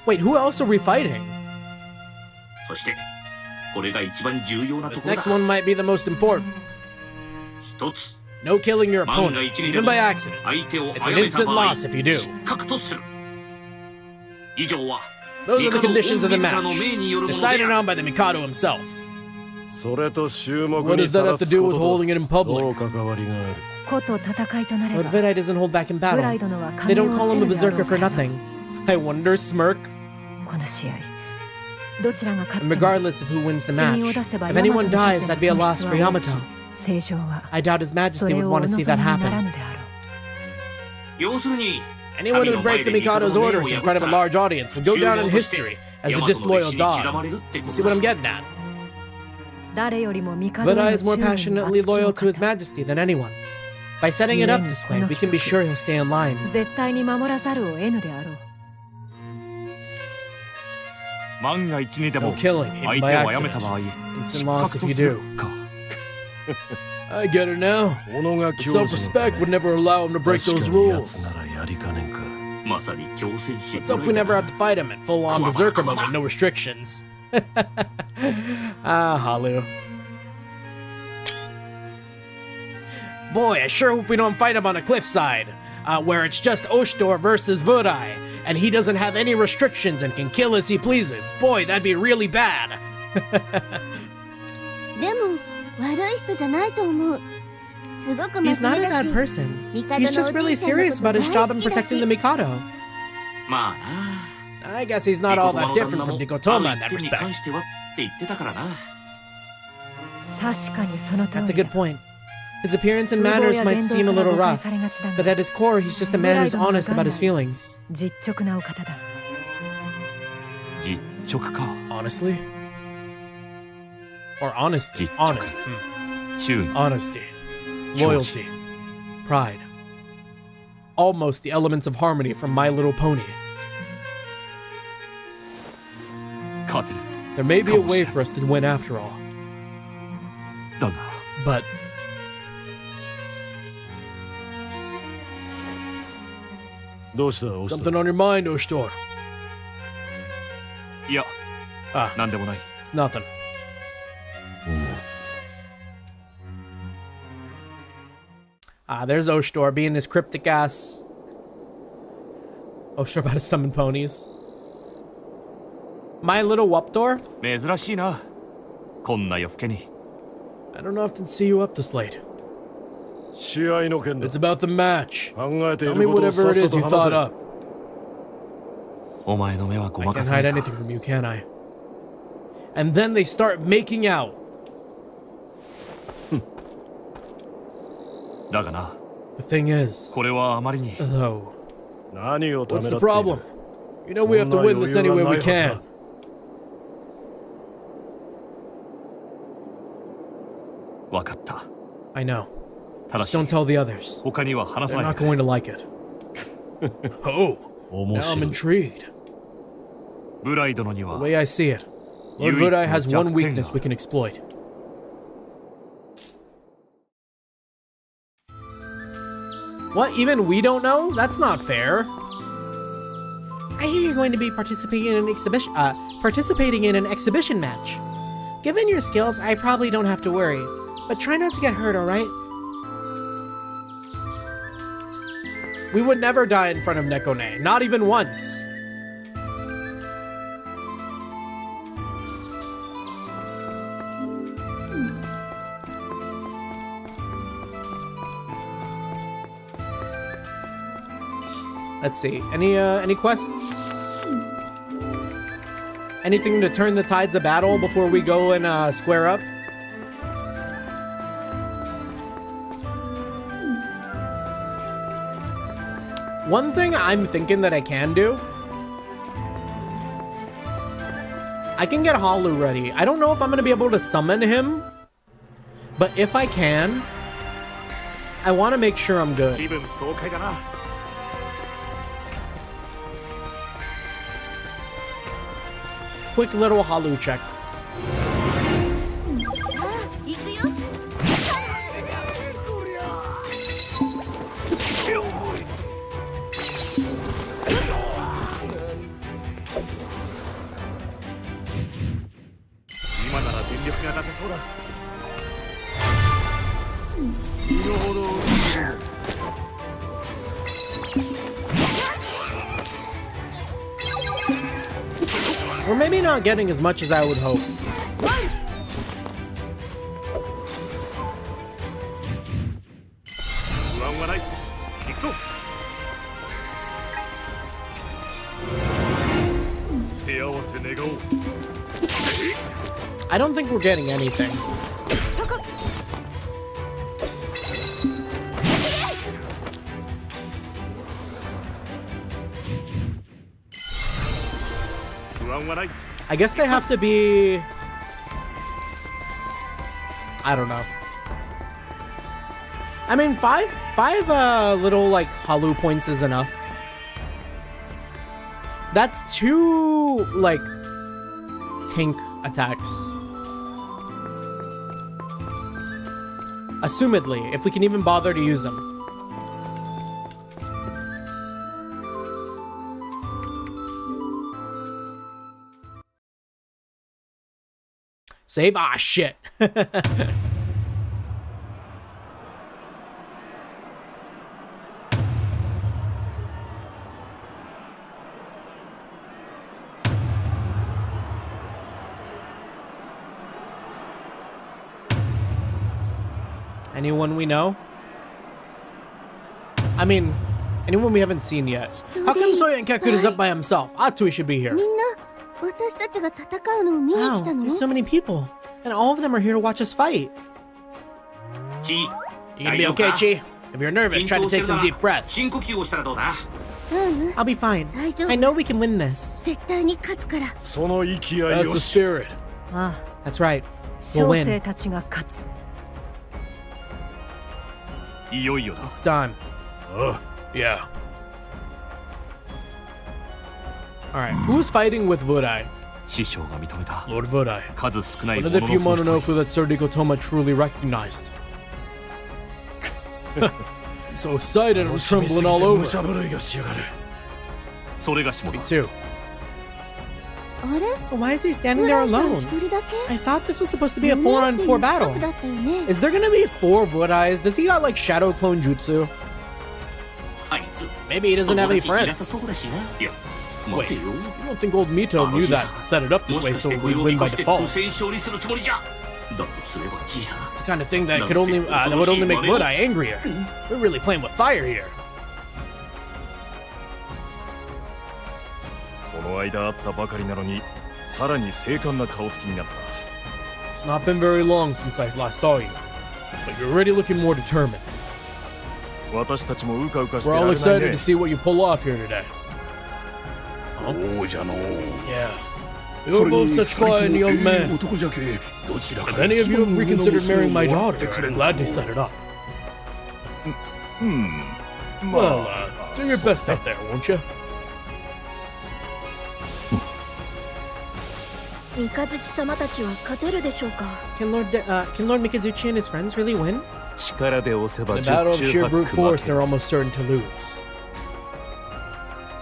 Wait, who else are we fighting? This next one might be the most important. No killing your opponents, even by accident. It's an instant loss if you do. Those are the conditions of the match, decided on by the Mikado himself. What does that have to do with holding it in public? But Vodai doesn't hold back in battle. They don't call him a berserker for nothing. I wonder, smirk. And regardless of who wins the match, if anyone dies, that'd be a loss for Yamato. I doubt His Majesty would want to see that happen. Anyone who would break the Mikado's orders in front of a large audience would go down in history as a disloyal dog. You see what I'm getting at? Vodai is more passionately loyal to His Majesty than anyone. By setting it up this way, we can be sure he'll stay in line. No killing, even by accident. Instant loss if you do. I get it now. Self-respect would never allow him to break those rules. Let's hope we never have to fight him in full-on berserker mode with no restrictions. Halu. Boy, I sure hope we don't fight him on a cliffside, where it's just Oshtor versus Vodai, and he doesn't have any restrictions and can kill as he pleases. Boy, that'd be really bad. He's not a bad person. He's just really serious about his job in protecting the Mikado. I guess he's not all that different from Nikotoma in that respect. That's a good point. His appearance and manners might seem a little rough, but at his core, he's just a man who's honest about his feelings. Honestly? Or honesty? Honest. Honesty. Loyalty. Pride. almost the elements of harmony from My Little Pony. There may be a way for us to win after all. But something on your mind, Oshtor? It's nothing. There's Oshtor being his cryptic ass. Oshtor about to summon ponies. My little Wuptor? I don't often see you up this late. It's about the match. Tell me whatever it is you thought up. I can't hide anything from you, can I? And then they start making out. The thing is, though, what's the problem? You know we have to win this any way we can. I know. Just don't tell the others. They're not going to like it. Oh, now I'm intrigued. The way I see it, Lord Budai has one weakness we can exploit. What? Even we don't know? That's not fair. I hear you're going to be participating in an exhibition match. Given your skills, I probably don't have to worry. But try not to get hurt, alright? We would never die in front of Nekone, not even once. Let's see. Any quests? Anything to turn the tides of battle before we go and square up? One thing I'm thinking that I can do, I can get Halu ready. I don't know if I'm going to be able to summon him, but if I can, I want to make sure I'm good. Quick little Halu check. We're maybe not getting as much as I would hope. I don't think we're getting anything. I guess they have to be... I don't know. I mean, five little, like, Halu points is enough. That's 2, like, tank attacks. Assumedly, if we can even bother to use them. Save? Ah, shit. Anyone we know? I mean, anyone we haven't seen yet. How come Soya and Kakura is up by himself? Atsui should be here. Wow, there's so many people. And all of them are here to watch us fight. You gonna be okay, Chi? If you're nervous, try to take some deep breaths. I'll be fine. I know we can win this. That's the spirit. That's right. We'll win. It's time. Yeah. Alright, who's fighting with Vodai? 師匠が認めた Lord Vodai. 数少ない One も of の the の few ふ一人 Mononoke that Sir Dikotoma truly recognized. I'm so excited, I'm trembling all over. それがしも Me だ too. あれ Why is he standing ブ there ランさん alone? 一人だけ I thought this was supposed to be a 夢っていう 4-on-4 battle. 約束だったよね Is there gonna be 4 Vodais? Does he got like shadow clone jutsu? あいつ Maybe he doesn't have any 友達いなさ friends. そうだしな。いや、待てよ。 You don't think old Mito knew that to set it up も this し way かし so て we ご win 用 by 意して default? 不戦勝利するつもりじゃ。だとすれば小さな。 It's the kind of thing that could only that would only make Vodai angrier. We're really playing with fire here. この間会ったばかりなのにさらに精悍な顔つきになった。 It's not been very long since I last saw you, but you're already looking more determined. 私たちもうかうかして We're ら all れない excited ね to。see what you pull off here today. 王者の。 Yeah. You're both such fine young men. 男じゃけどちらか If any of you have 一番 reconsidered 上の marrying my 娘を daughter, ってくれ I'm る glad to set it up. ま Well, あ do your best out there, won't you? 三日月様たちは勝てるでしょうか Can Lord Mikazuchi and his friends really win? 力で押せば In the battle of 十 sheer 中 brute 八 force, 九 they're almost certain to lose.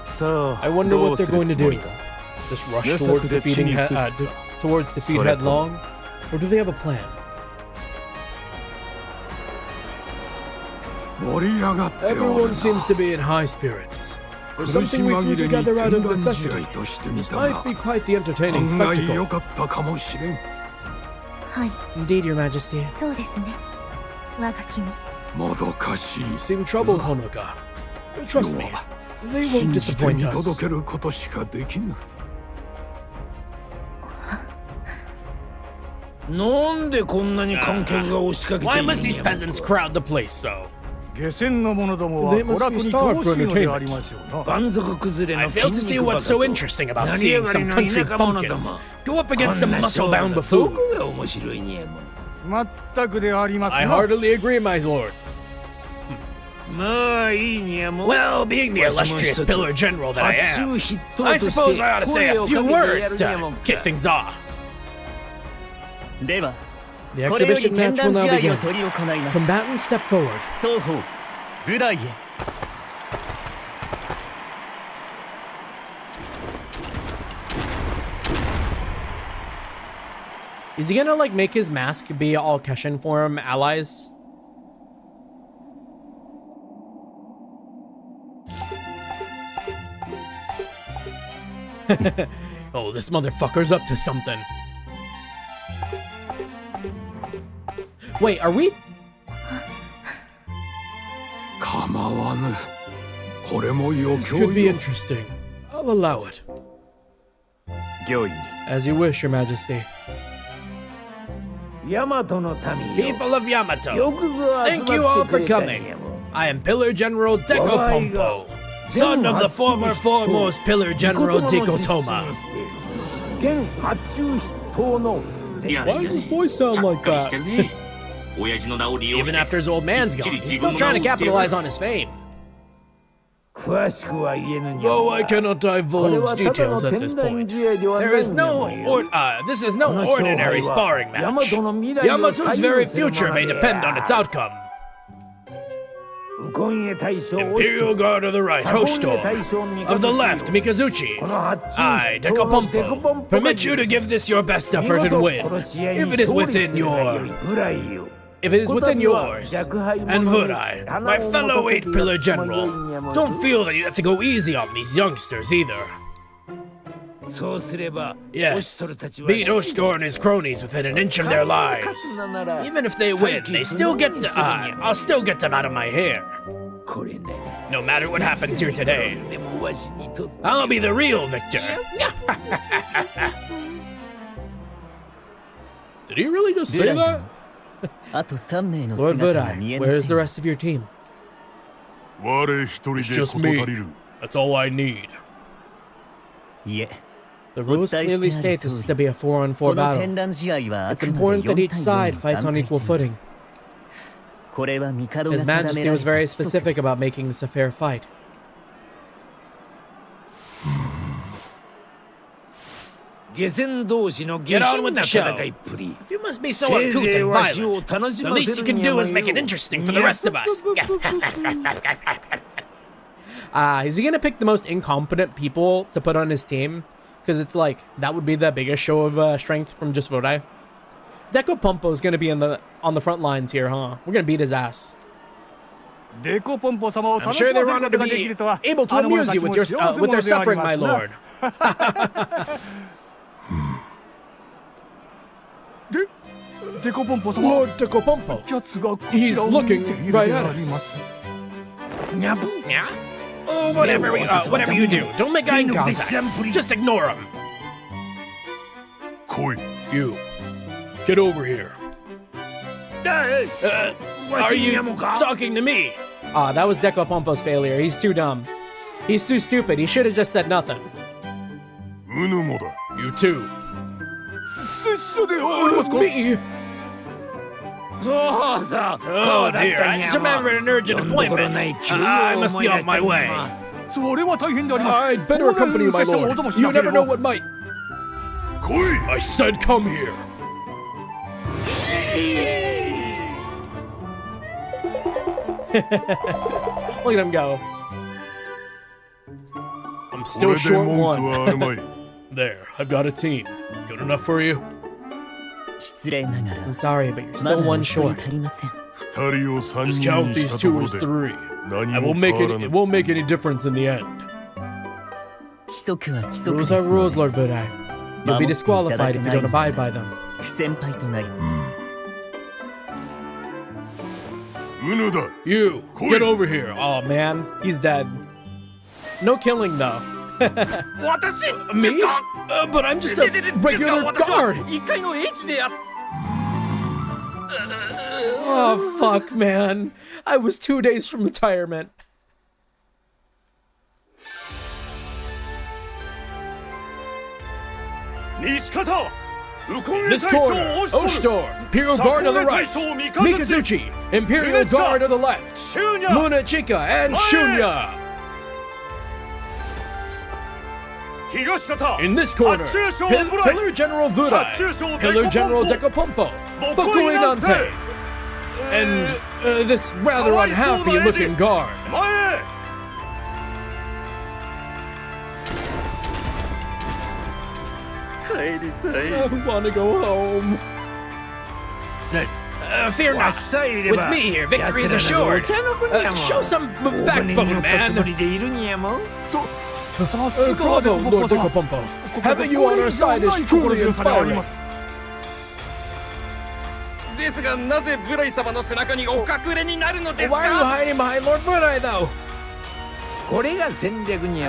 さあ I wonder ど what う they're する going to つも do. りだ。 Just rush 無策 towards で地 defeating に伏すか。 towards defeat それとも headlong, or do they have a plan? 盛り上がっておる Everyone な。 seems to be in high spirits. For 苦し something we 紛 do れに together out of 天覧試 necessity. 合としてみ This た might が be quite the entertaining 案外 spectacle. 良かったかもしれん。はい Indeed, Your Majesty. そうですね我が君もどかしい。 You seem troubled, Honoka. Trust me, they 信 won't じて disappoint 見 us. 届けることしかできぬ。なんでこんなに観客が押しかけてい Why るん must these や peasants crowd the place so? 下船の者どもは They must 娯楽 be に starved 乏 for しいのであり entertainment. ましょうな。蛮族崩れ I の fail to 筋 see 肉バ what's カ so と interesting about 成り seeing 上が some りの country 田舎者ども bumpkins go up こ against ん some な muscle ショーが bound ど buffoon. こが面白いんやもん。まったくであります I な。 heartily agree, my lord. まあいいにやもん。 Well, being the illustrious pillar general that I am, I suppose I ought to say a few words to kick things off. では The これより exhibition 天 match will 覧 now 試合を begin. 執り行います Combatants step forward. 双方舞台へ Is he gonna like make his mask be all Keshin form allies? Oh, this motherfucker's up to something. Wait, are we? 構わぬ。これも余 This 興 could be よ。 interesting. I'll allow it. 御意に As you wish, Your Majesty. ヤマトの民よ。 People of Yamato, よくぞ集まって thank you all く for れたん coming. やもん。 I am Pillar General Deko Pompo, son of the former foremost Pillar General Dikotoma. 現発注筆頭のいや Why does his voice sound ちゃっ like かりし that? てるね。親父の名を利用し Even て after his old man's きっち gone, り he's 自 still 分の trying to 名を売っている capitalize on his fame. 詳しくは言えぬにゃ Though I が cannot これ divulge はただの details at 天 this 然 point. 試合ではない There is んや no もんよ。 this is no ordinary sparring match. Yamato's very future may depend on its outcome. 右近衛大将 Imperial Guard of the right, Oshtor. Of the left, Mikazuchi. I, Deko Pompo, permit you to give this your best effort and win. If it is within yours, and Vodai, my fellow 8-pillar general, don't feel that you have to go easy on these youngsters either. そうすれば Yes, beat Oshtor and his cronies within an inch of their lives. Even if they win, they still get I'll still get them out of my hair. これなり No matter what happens here today, でもわしにとって I'll be the real victor. Did he really just say that? あと3名の Lord 姿が見 Vodai, えま where's せ the ん rest of your team? 我一人 It's で just 事 me. 足りる。 That's all I need. いえ The rules clearly state this is to be a 4-on-4この battle. 天覧試合はあ It's くまで important that 4 each 対 side 4 fights on 団体 equal 戦で footing. す His Majesty was very specific about making this a fair fight. Get on with the show. If you must be so uncouth and violent, the least you can do is make it interesting for the rest of us. Is he gonna pick the most incompetent people to put on his team? Because it's like, that would be the biggest show of strength from just Vodai. Deco Pompo is gonna be on the front lines here, huh? We're gonna beat his ass. I'm sure they wanted to be able to amuse you with their suffering, my lord. Lord Decopompo. He's looking right at us. Yeah? Oh, whatever you do, don't make eye contact. Just ignore him. You. Get over here. Are you talking to me? That was Deco Pompo's failure. He's too dumb. He's too stupid. He should have just said nothing. You too. Me? Oh dear, I just remembered an urgent appointment. I must be on my way. I'd better accompany you, my lord. You never know what might. I said come here. Look at him go. I'm still short one. There, I've got a team. Good enough for you? I'm sorry, but you're still one short. Just count these two as three. It won't make any difference in the end. Rules are rules, Lord Vodai. You'll be disqualified if you don't abide by them. You, get over here. Oh man, he's dead. No killing though. Me? But I'm just a regular guard. Oh fuck, man. I was 2 days from retirement. This corner, Oshtor, Imperial Guard on the right. Mikazuchi, Imperial Guard on the left. Munachika and Shunya. In this corner, Pillar General Vodai, Pillar General Decopompo, Bokuinante, and this rather unhappy looking guard. I want to go home. Fear not. With me here, victory is assured. Show some backbone, man. Bravo, Lord Decopompo. Having you on our side is truly inspiring. Why are you hiding behind Lord Vodai, though? Have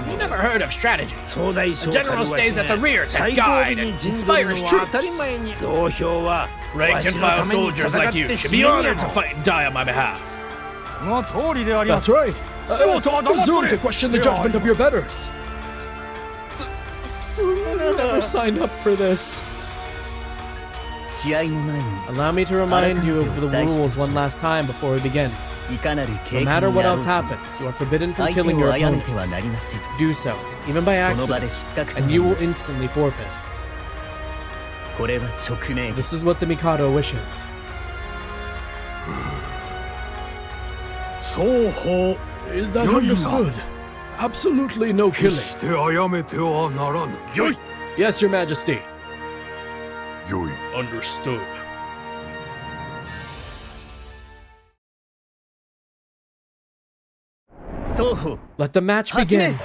you never heard of strategy? The general stays at the rear to guide and inspires troops. Rank and file soldiers like you should be honored to fight and die on my behalf. That's right. Presume to question the judgment of your betters. I never signed up for this. Allow me to remind you of the rules one last time before we begin. No matter what else happens, you are forbidden from killing your opponents. Do so, even by accident, and you will instantly forfeit. This is what the Mikado wishes. Is that understood? Absolutely no killing. Yes, Your Majesty. Understood. Let the match begin.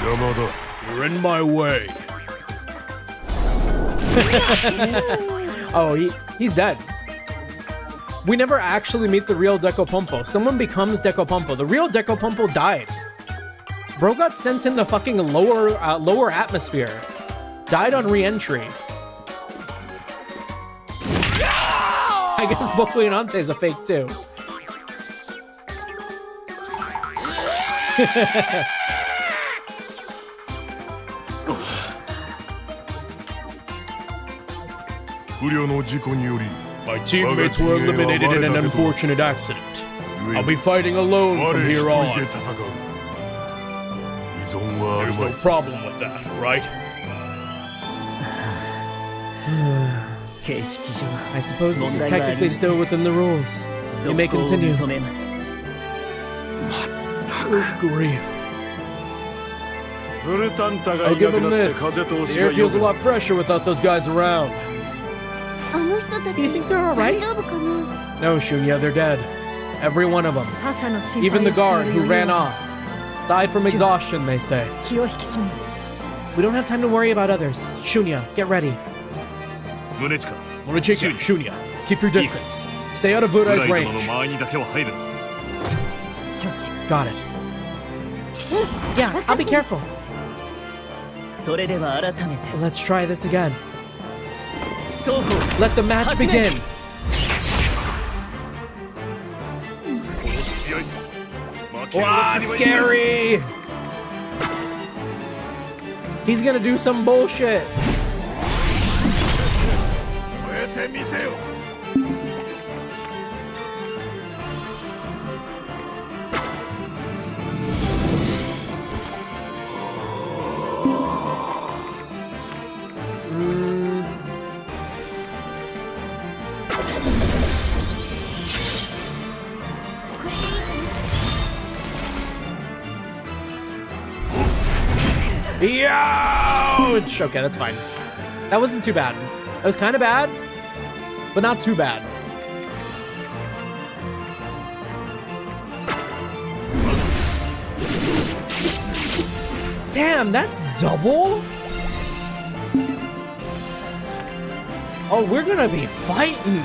Yamato. You're in my way. Oh, he's dead. We never actually meet the real Decopompo. Someone becomes Decopompo. The real Decopompo died. Bro got sent in the fucking lower atmosphere. Died on re-entry. I guess Bokuinante is a fake too. 不慮の事故により My teammates were eliminated in an unfortunate accident. I'll be fighting alone 我 from 一 here 人で on. 戦う依存はあ There's るま no い problem with that, right? 形式上 I suppose this is technically still within the rules. You may 続行を continue. 認めます Good grief. フルタンタが I'll い give なく him なって this. 風通 The しが air feels a 良く lot fresher without those guys around. あの人たち You think they're 大 alright? 丈夫かな No, Shunya, they're dead. Every one of them. 他者の心 Even 配 the を guard している who より ran は off. Died from exhaustion, they say. 気を引き締め We don't have time to worry about others. Shunya, get ready. 宗近 Monochika, Shunya, keep your distance. Stay out of Budai's 部隊殿の range. 間合いにだけは入るな承知 Got it. Yeah, I'll be careful. それでは改めて Let's try this again. 双方 Let the match Hajime. begin. 試合負ける Wow, わけにはいかない scary! He's gonna do some bullshit. 超えてみせよ Ouch! Okay, that's fine. That wasn't too bad. That was kind of bad, but not too bad. Damn, that's double? Oh, we're gonna be fighting.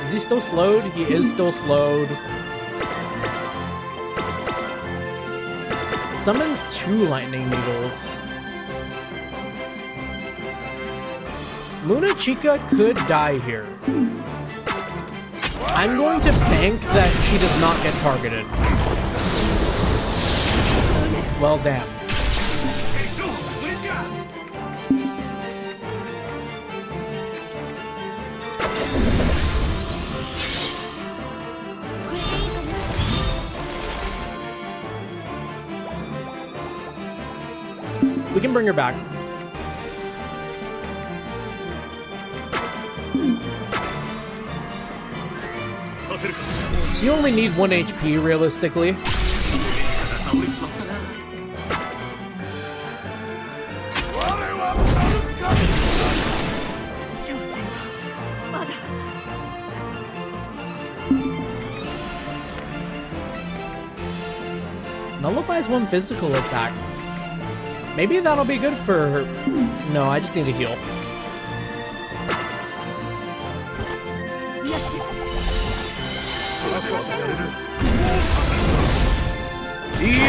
Is he still slowed? He is still slowed. Summons 2 lightning needles. Munachika could die here. I'm going to bank that she does not get targeted. Well, damn. We can bring her back. You only need 1 HP, realistically. Nullifies 1 physical attack. Maybe that'll be good for her. No, I just need to heal.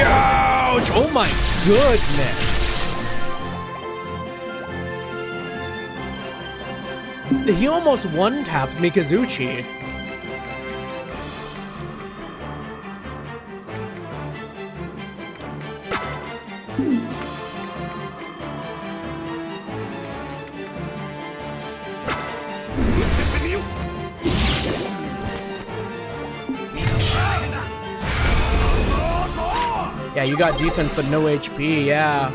Ouch! Oh my goodness! He almost one-tapped Mikazuchi. Yeah, you got defense but no HP, yeah.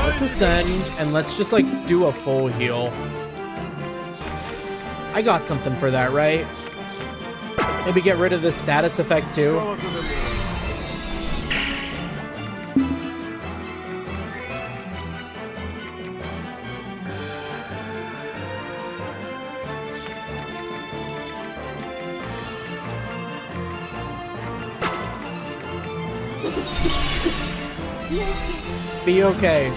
Let's ascend and let's just like do a full heal. I got something for that, right? Maybe get rid of the status effect too. Be okay.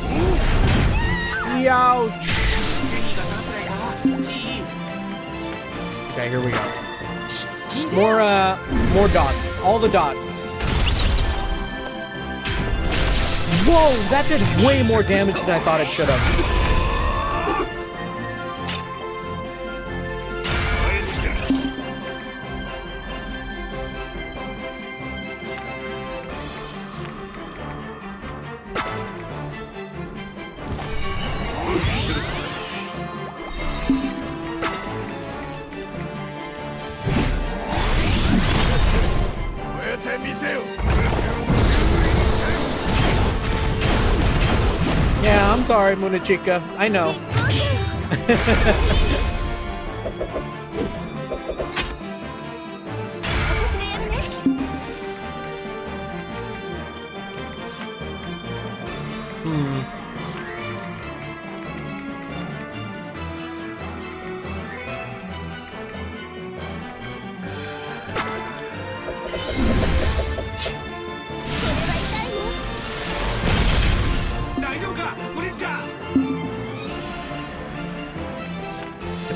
Ouch. Okay, here we go. More dots. All the dots. Whoa, that did way more damage than I thought it should have. I'm sorry, Munachika. I know.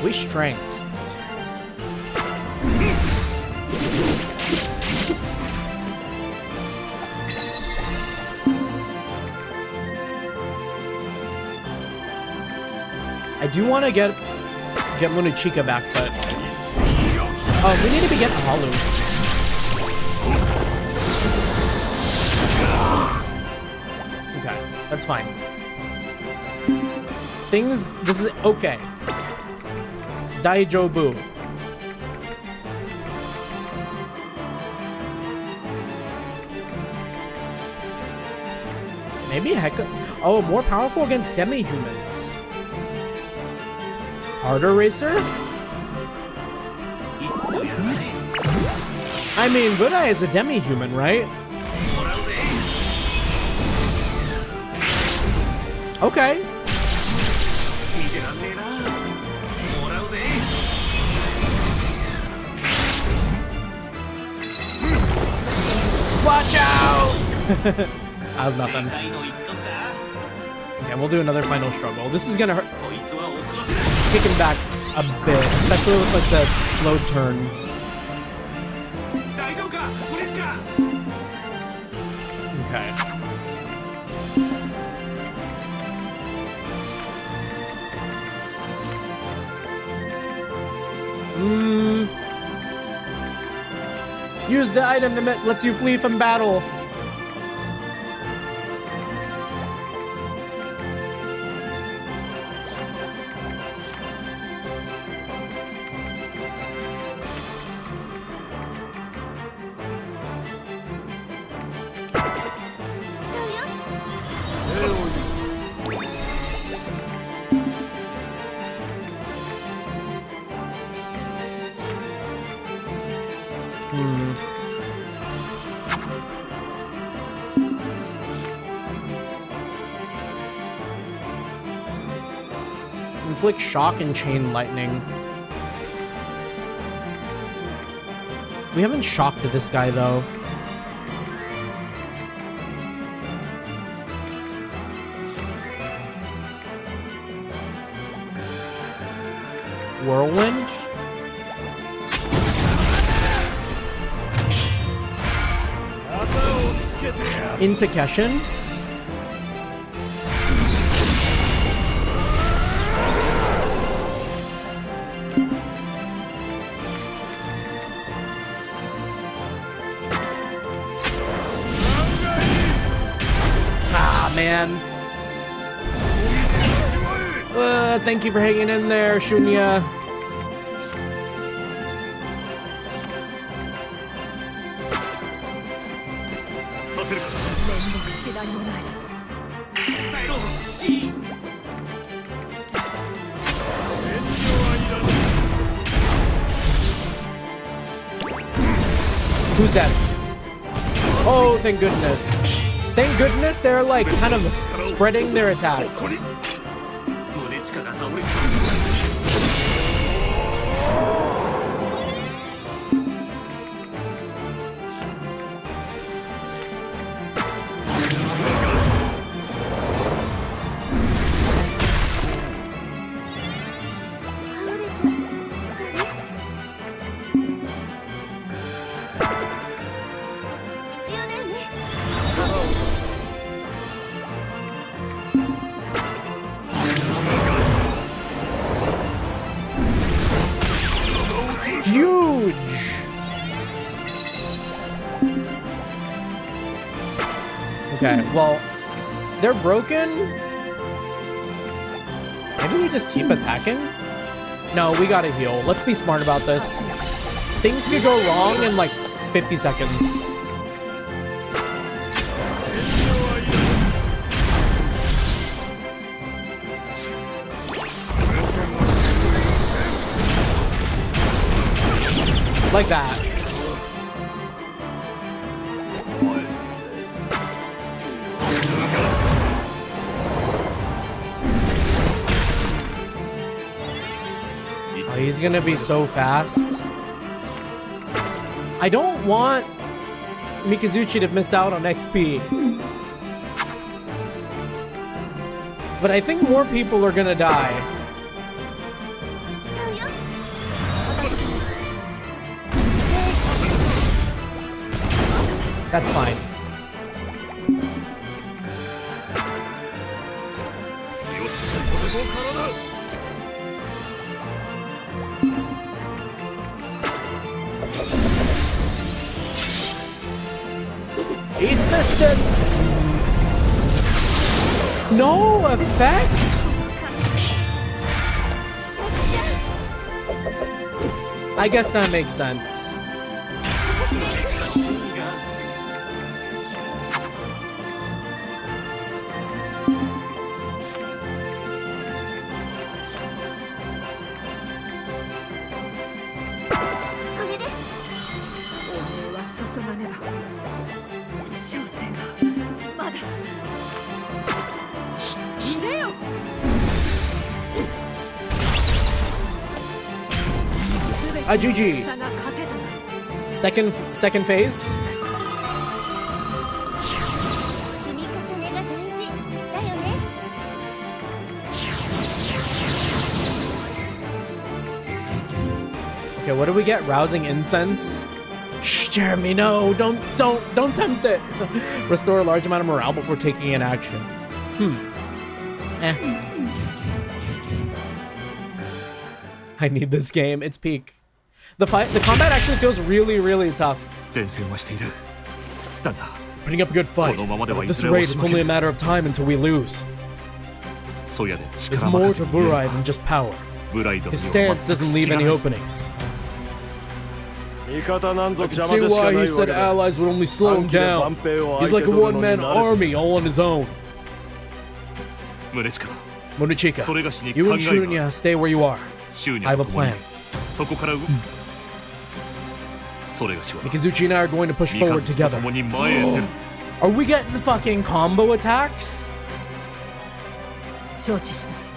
We strength. I do want to get Munachika back, but we need to be getting Halu. Okay, that's fine. This is okay. Daijobu. Maybe oh, more powerful against demi-humans. Harder racer? I mean, Budai is a demi-human, right? Okay. Watch out! That was nothing. Okay, we'll do another final struggle. This is gonna hurt. Kick him back a bit, especially with like the slow turn. Okay. Use the item that lets you flee from battle. Inflict shock and chain lightning. We haven't shocked this guy though. Whirlwind? Into Keshin? Man. Thank you for hanging in there, Shunya. Who's that? Oh, thank goodness. Thank goodness they're like kind of spreading their attacks. Huge! Okay, well, they're broken. Maybe we just keep attacking? No, we gotta heal. Let's be smart about this. Things could go wrong in like 50 seconds. Like that. Oh, he's gonna be so fast. I don't want Mikazuchi to miss out on XP. But I think more people are gonna die. That's fine. He's fisted! No effect? I guess that makes sense. GG. Second phase. Okay, what do we get? Rousing incense? Shh, Jeremy, no, don't tempt it. Restore a large amount of morale before taking an action. I need this game. It's peak. The combat actually feels really, really tough. Putting up a good fight. At this rate, it's only a matter of time until we lose. There's more to Burai than just power. His stance doesn't leave any openings. I can see why he said allies would only slow him down. He's like a one-man army all on his own. Munichika, you and Shunya stay where you are. I have a plan. Mikazuchi and I are going to push forward together. Are we getting fucking combo attacks?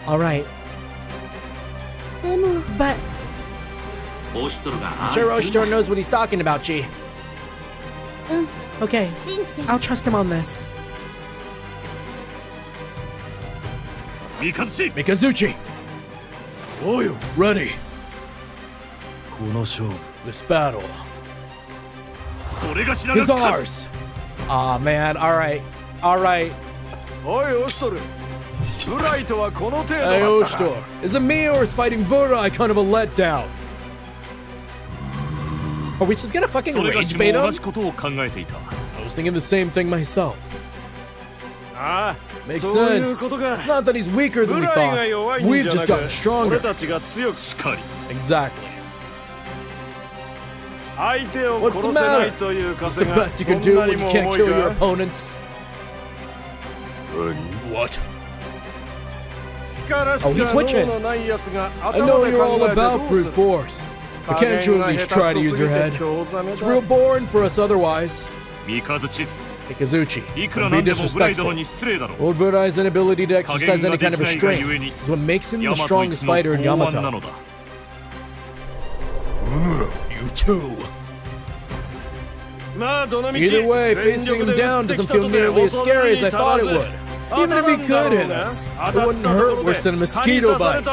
Alright. But I'm sure Oshtor knows what he's talking about, Chi. Okay, I'll trust him on this. Mikazuchi! Ready. This battle is ours. Aw, man. Alright. Hey, Oshtor. Is it me or is fighting Burai kind of a letdown? Are we just gonna fucking rage bait him? I was thinking the same thing myself. Makes sense. It's not that he's weaker than we thought. We've just gotten stronger. Exactly. What's the matter? Is this the best you can do when you can't kill your opponents? What? Oh, he's twitching. I know you're all about brute force, but can't you at least try to use your head? It's real boring for us otherwise. Mikazuchi, don't be disrespectful. Old Burai's inability to exercise any kind of restraint is what makes him the strongest fighter in Yamato. You too. Either way, facing him down doesn't feel nearly as scary as I thought it would. Even if he could hit us, it wouldn't hurt worse than a mosquito bite.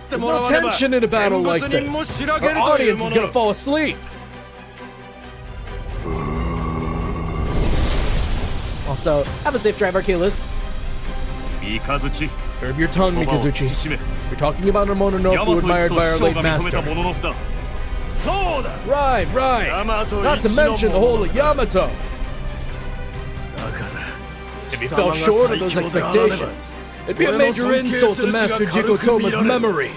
There's no tension in a battle like this. Our audience is gonna fall asleep. Also, have a safe drive, Archelaus. Curb your tongue, Mikazuchi. You're talking about a Mononobu admired by our late master. Right. Not to mention the whole of Yamato. If he fell short of those expectations, it'd be a major insult to Master Jikotoma's memory.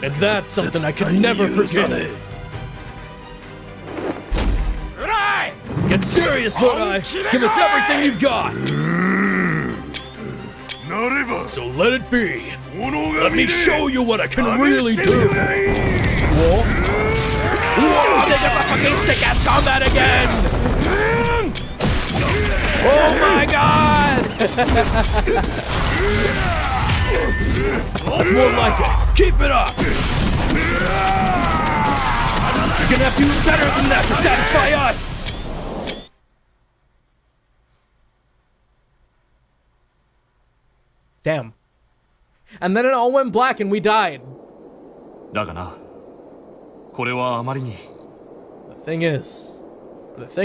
And that's something I could never forget. Get serious, Burai! Give us everything you've got! So let it be. Let me show you what I can really do. Whoa. They got my fucking sick-ass combat again! Oh my god! That's more like it. Keep it up. You're gonna have to do better than that to satisfy us. Damn. And then it all went black and we died. だがな、これはあまりに。 The thing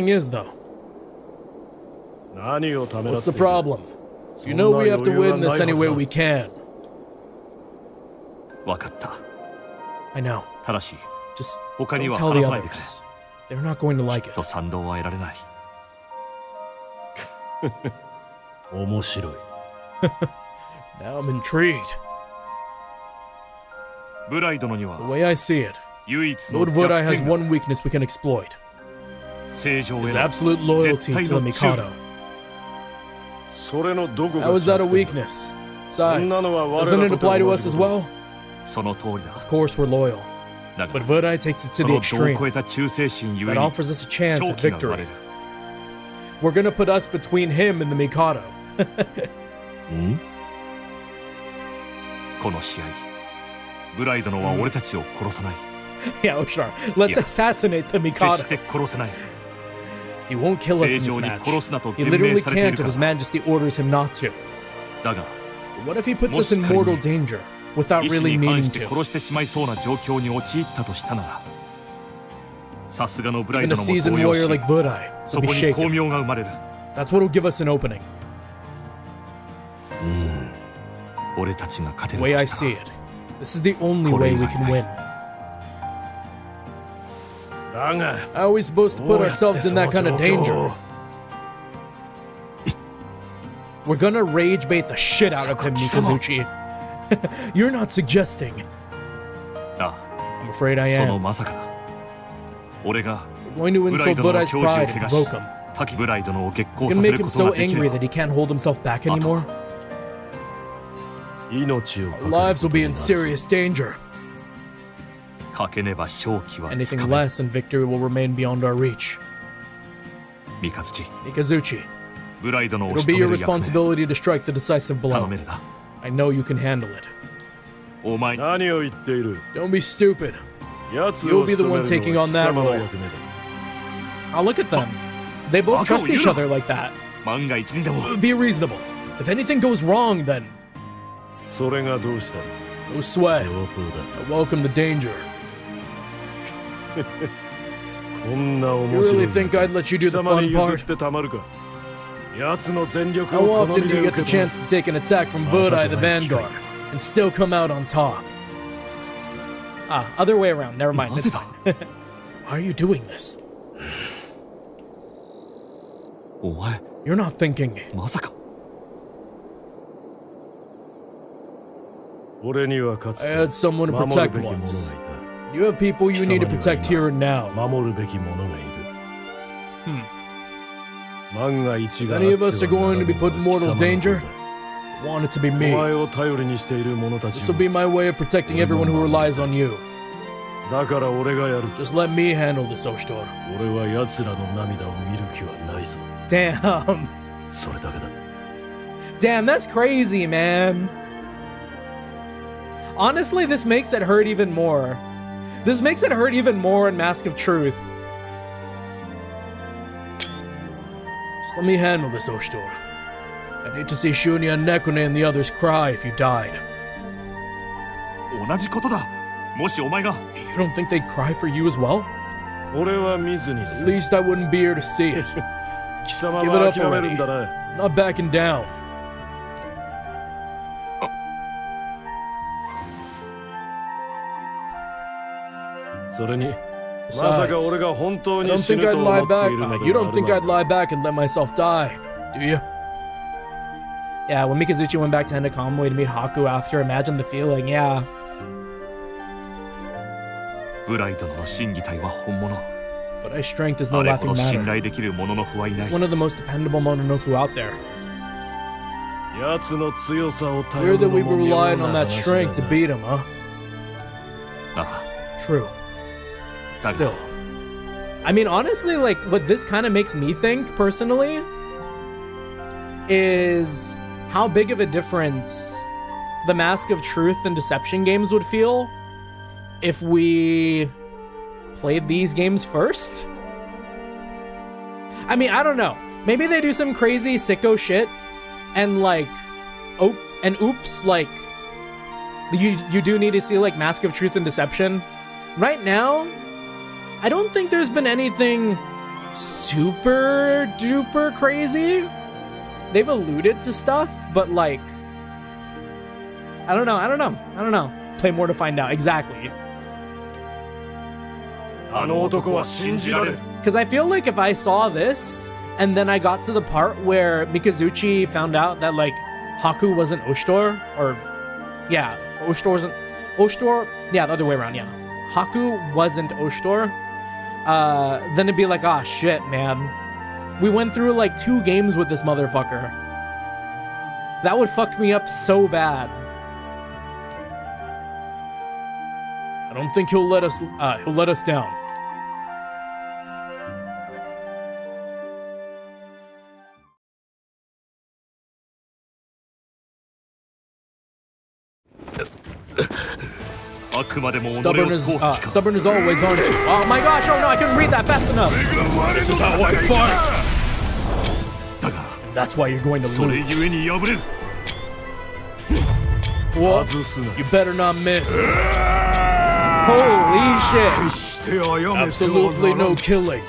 is though, 何をためら what's って the problem? You know we have to win this any way we can. わかった。 I know. ただし、 Just 他に don't は tell 話 the さないでくれ。 others. They're not going to like きっ it. と賛同は得られない。面白い。 Now I'm intrigued. ブライ殿に The は way I see it, 唯一の Lord 弱 Vodai has 点が one weakness we can exploit. 正常 His への absolute loyalty 絶 to 対 the の忠 Mikado. それのどこが How is that a 弱点だ weakness? Besides, そんなのは我ら doesn't it と apply to 同 us じ as こと well? その通りだ。 Of course we're loyal, だが but Vodai takes it to そ the の度を extreme. 超えた忠誠心ゆえ That に offers us a chance 勝 at 機が生まれ victory. る。 We're gonna put us between him and the Mikado. んこの試合、ブライ殿は俺たちを殺さない。 Yeah, Oshtor, let's Yeah. assassinate the 決し Mikado. て殺せない。 He won't kill us 正 in this 常に match. 殺すなと He 厳命 literally されてい can't る if か His ら。 Majesty orders him not to. だが、 But what if he puts us in もし仮に mortal danger without 意志 really に反 meaning して to? 殺してしまいそうな状況に陥ったとしたなら、さすがのブライ Even ド a のも seasoned 動揺 warrior し、 like Vodai そ will こ be に巧 shaken. 妙が生まれる。 That's what will give us an opening. 俺たちが勝て The る way と I した see ら、 it, this is the only way we can win. だが How are we supposed to ど put うやって ourselves in that そ kind の of 状況 danger? を We're gonna rage bait the shit out of him, 貴様。 Mikazuchi. You're not suggesting. あ I'm afraid I あ、その am. まさかだ。俺が We're going to ブライ insult ドの Vodai's 矜持を pride 怪 and 我し provoke him. 滝ブライ殿を激 We're 高さ gonna せ make る him ことが so でき angry れば that he can't hold himself back anymore. 命を Our lives will be in serious danger. かけねば勝機はつ Anything かめ。 less and victory will remain beyond our reach. 三日月、 Mikazuchi, ブライ殿を it'll 仕 be 留 your める役目 responsibility to strike the decisive 頼 blow. めるな。 I know you can handle it. お前に何を言っている Don't be stupid. 奴 You'll を be the 仕留め one る taking のは on 貴 that 様の role. 役目だ Oh, look at them. They both trust each other like that. 万が一にでも Be reasonable. If anything goes wrong, then それがどうした no sweat. 上等だ I welcome the danger. こんな You 面白 really い think I'd let you 貴 do the 様に fun 譲っ part? てたまるか奴の全力 How を好 often み do で you 受 get け the 止め chance to take an attack from Vodai the Vanguard and still come out on top? Ah, other way around. Never mind. It's なぜだ fine. Why are you doing this? お前 You're not thinking. まさか俺にはかつ I て had someone to 守る protect べき者がい once. た You have people you need to protect here and now. 守るべき者がいる万が一 If が any of us are going to be put in mortal danger, I want it to be お me. 前を頼りにしている者たち This will be my way of protecting everyone who relies on you. だから俺がやる Just let me handle this, Oshtor. 俺は奴らの涙を見る気はないぞ Damn. それだけだ Damn, that's crazy, man. Honestly, this makes it hurt even more. This makes it hurt even more in Mask of Truth. Just let me handle this, Oshtor. I'd hate to see Shunya and Nekune and the others cry if you died. 同じことだ。もしお前が You don't think they'd cry for you as well? 俺は見ずに At す least I wouldn't be here to see it. 貴様 Give it は up 諦め already. るんだな I'm not backing down. Oh. それにまさか Besides, 俺が本当 I に don't 死 think ぬ I'd と lie 思って back. いるので You は don't ある think ま I'd lie back and let myself die, do you? Yeah, when Mikazuchi went back to Hendakamwe to meet Haku after, imagine the feeling, yeah. ブライ殿の真偽体は本物。 But my strength is no あれほ laughing ど信 matter. 頼できる者の不はいな He's い。 one of the most dependable Mononofu out there. Weird that we were relying on that strength to beat him, huh? あ True. あだが Still. I mean, honestly, like, what this kind of makes me think, personally, is how big of a difference the Mask of Truth and Deception games would feel if we played these games first. I mean, I don't know. Maybe they do some crazy sicko shit and like, oh, and oops, like, you do need to see like Mask of Truth and Deception. Right now, I don't think there's been anything super duper crazy. They've alluded to stuff, but like, I don't know. Play more to find out. Exactly. あの男は信じられる Because I feel like if I saw this and then I got to the part where Mikazuchi found out that like Haku wasn't Oshtor, or yeah, Oshtor, yeah, the other way around, yeah. Haku wasn't Oshtor, then it'd be like, ah, shit, man. We went through like 2 games with this motherfucker. That would fuck me up so bad. I don't think he'll let us down. Stubborn as always, aren't you? Oh my gosh, oh no, I couldn't read that fast enough. This is how I fight. That's why you're going to それ lose. ゆえに破れる What? 外すな You better not miss. Holy shit. 決して殺めてはなら Absolutely ん no killing.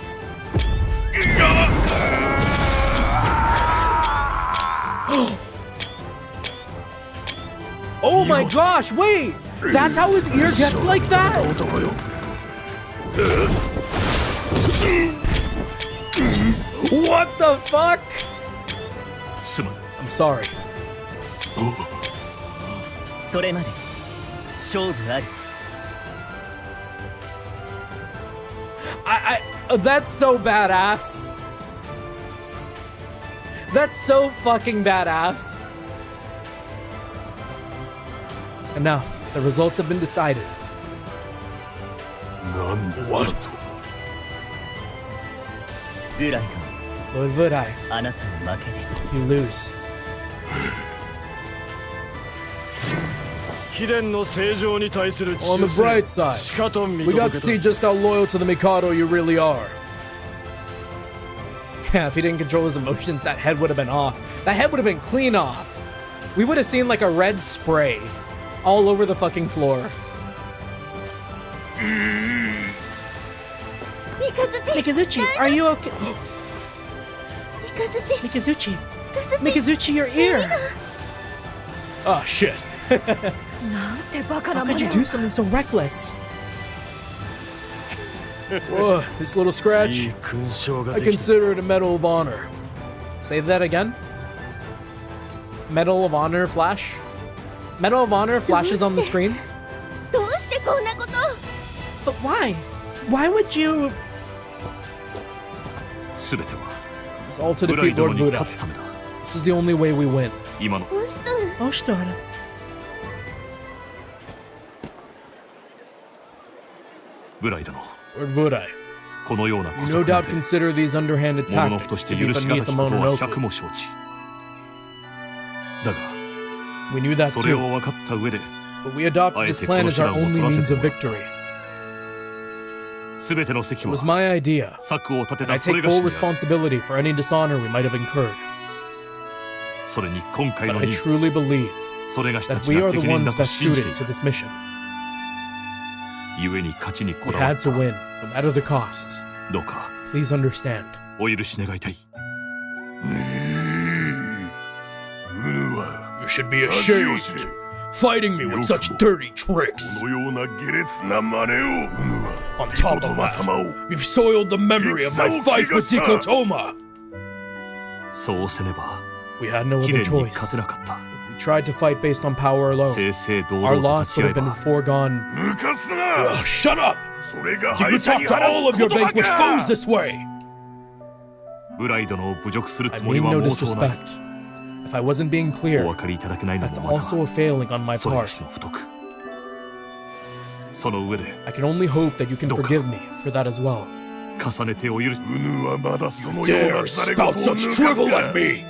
Oh my gosh, wait! That's how his ear gets like that? 男よ What the fuck? すまん I'm sorry. それまで勝負あり That's so badass. That's so fucking badass. Enough. The results have been decided. なんだ What? ブライ Lord Vodai, ドあなたの負けです You lose. 貴殿の正常に対する On the bright side, しかと見 we 届 got け to た see just how loyal to the Mikado you really are. yeah, if he didn't control his emotions, that head would have been off. That head would have been clean off. We would have seen like a red spray all over the fucking floor. Mikazuchi, are you okay? Mikazuchi, Mikazuchi, your ear. Oh shit. How could you do something so reckless? Whoa, this little い scratch. い勲章が I できた consider it a Medal of Honor. Say that again. Medal of Honor flash. Medal of Honor flashes on the screen. どうしてこんなこと But why? Why would you? 全ては It's all to ブライ defeat 殿 Lord に Buddha. 勝つためだ This is the only way we win. 今のオシトル Oshtor. ブライ殿 Lord Vodai, このような you no doubt で consider these underhanded モノノフと tactics し to て be 許しがた beneath き the ことは百 Mononoke. も承知だが We knew that それを too, 分かった上で but we adopted this plan as our only means of victory. 全ての席 It は was my idea, 策を立て and I たそれ take がし full にある responsibility for any dishonor we might have incurred. それに今回 But の I 任務 truly believe それがした that ち we が are the 適任 ones だと best 信じて suited い to た this mission. 故に勝ちに We こだわっ had た to win, no matter the cost. どうか Please understand. お許し願いたい は You should be ashamed, fighting me with such dirty tricks. このような下劣な真似を On top of 様 that, you've soiled the memory of my fight with Dikotoma. そうせねば We had no 貴 other 殿に勝 choice. てなかった If we tried to fight based on power alone, 正々堂 our 々 loss と would 立ち合 have え been ば foregone. 抜かすな Shut up! それが Did 敗 you 者 talk に to 放 all of つ your 言葉 vanquished か foes this way? ブライ殿を侮辱する I つもり mean は no 妄想ない disrespect. I If I wasn't being お clear, 分かりいただけないの that's もまた also a failing on my それ part. がしの不徳その上で I can only hope that you can forgive me for that as well. 重ねてお許し Dare spout such drivel at me!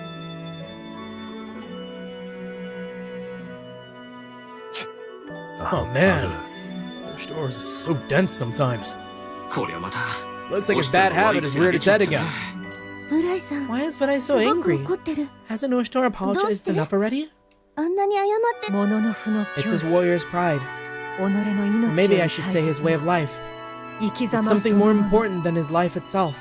Oh man, Oshtor is so dense sometimes. こりゃまた Looks like his bad habit has reared its head again. ブライさん Why is Vidai す so ごく angry? 怒ってる。 Hasn't Oshtor apologized Doste? enough already? あんなに謝って It's his warrior's pride. Maybe I should say his way of life. It's something more important than his life itself.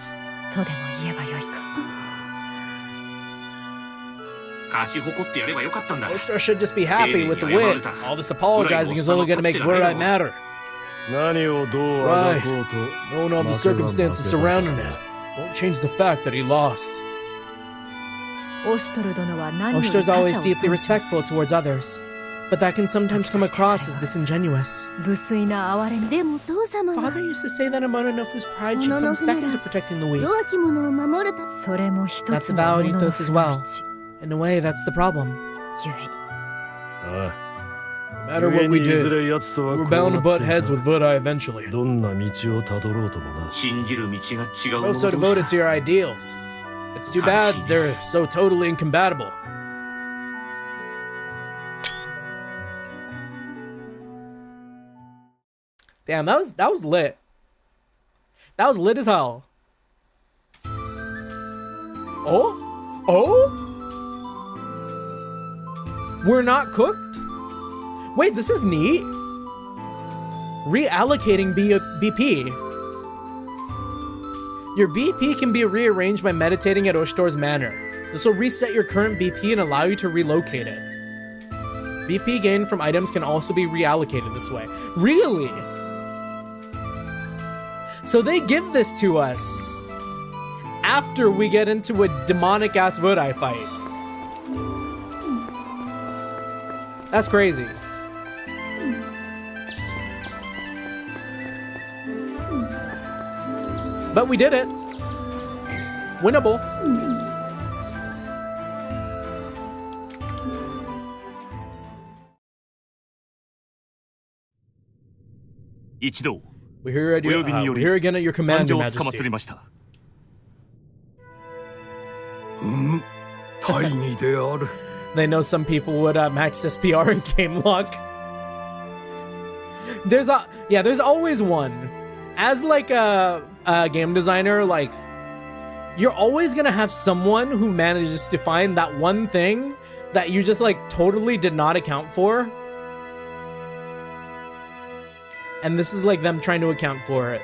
勝ち誇ってやればよかったんだ Oshtor should just be happy with the win. All this apologizing is only going to make Vidai matter. 何をどうあがこうと Knowing all the circumstances surrounding it won't change the fact that he lost. Oshtor's always deeply respectful towards others, but that can sometimes come across as disingenuous. でも父様は Father used to say that a Mononofu's pride should come second to protecting the weak. 弱き者を守るた That's a valid ethos as well. In a way, that's the problem. あ No matter what we いず did, れ奴とは we're こう bound な to って butt い heads た with Vidai eventually. どんな道をたどろうともな信じる道が違う Both 者 so 同 devoted 士 to your ideals. It's too bad they're so totally incompatible. Damn, that was lit. That was lit as hell. Oh? Oh? We're not cooked? Wait, this is neat. Reallocating BP. Your BP can be rearranged by meditating at Oshtor's manor. This will reset your current BP and allow you to relocate it. BP gained from items can also be reallocated this way. Really? So they give this to us after we get into a demonic ass Vodai fight. That's crazy. But we did it. Winnable. We're here, we're here again at your command, Your 参上を捕まってお Majesty. りました 大義である They know some people would max SPR in game lock. There's always one. As like a game designer, like you're always gonna have someone who manages to find that one thing that you just like totally did not account for. And this is like them trying to account for it.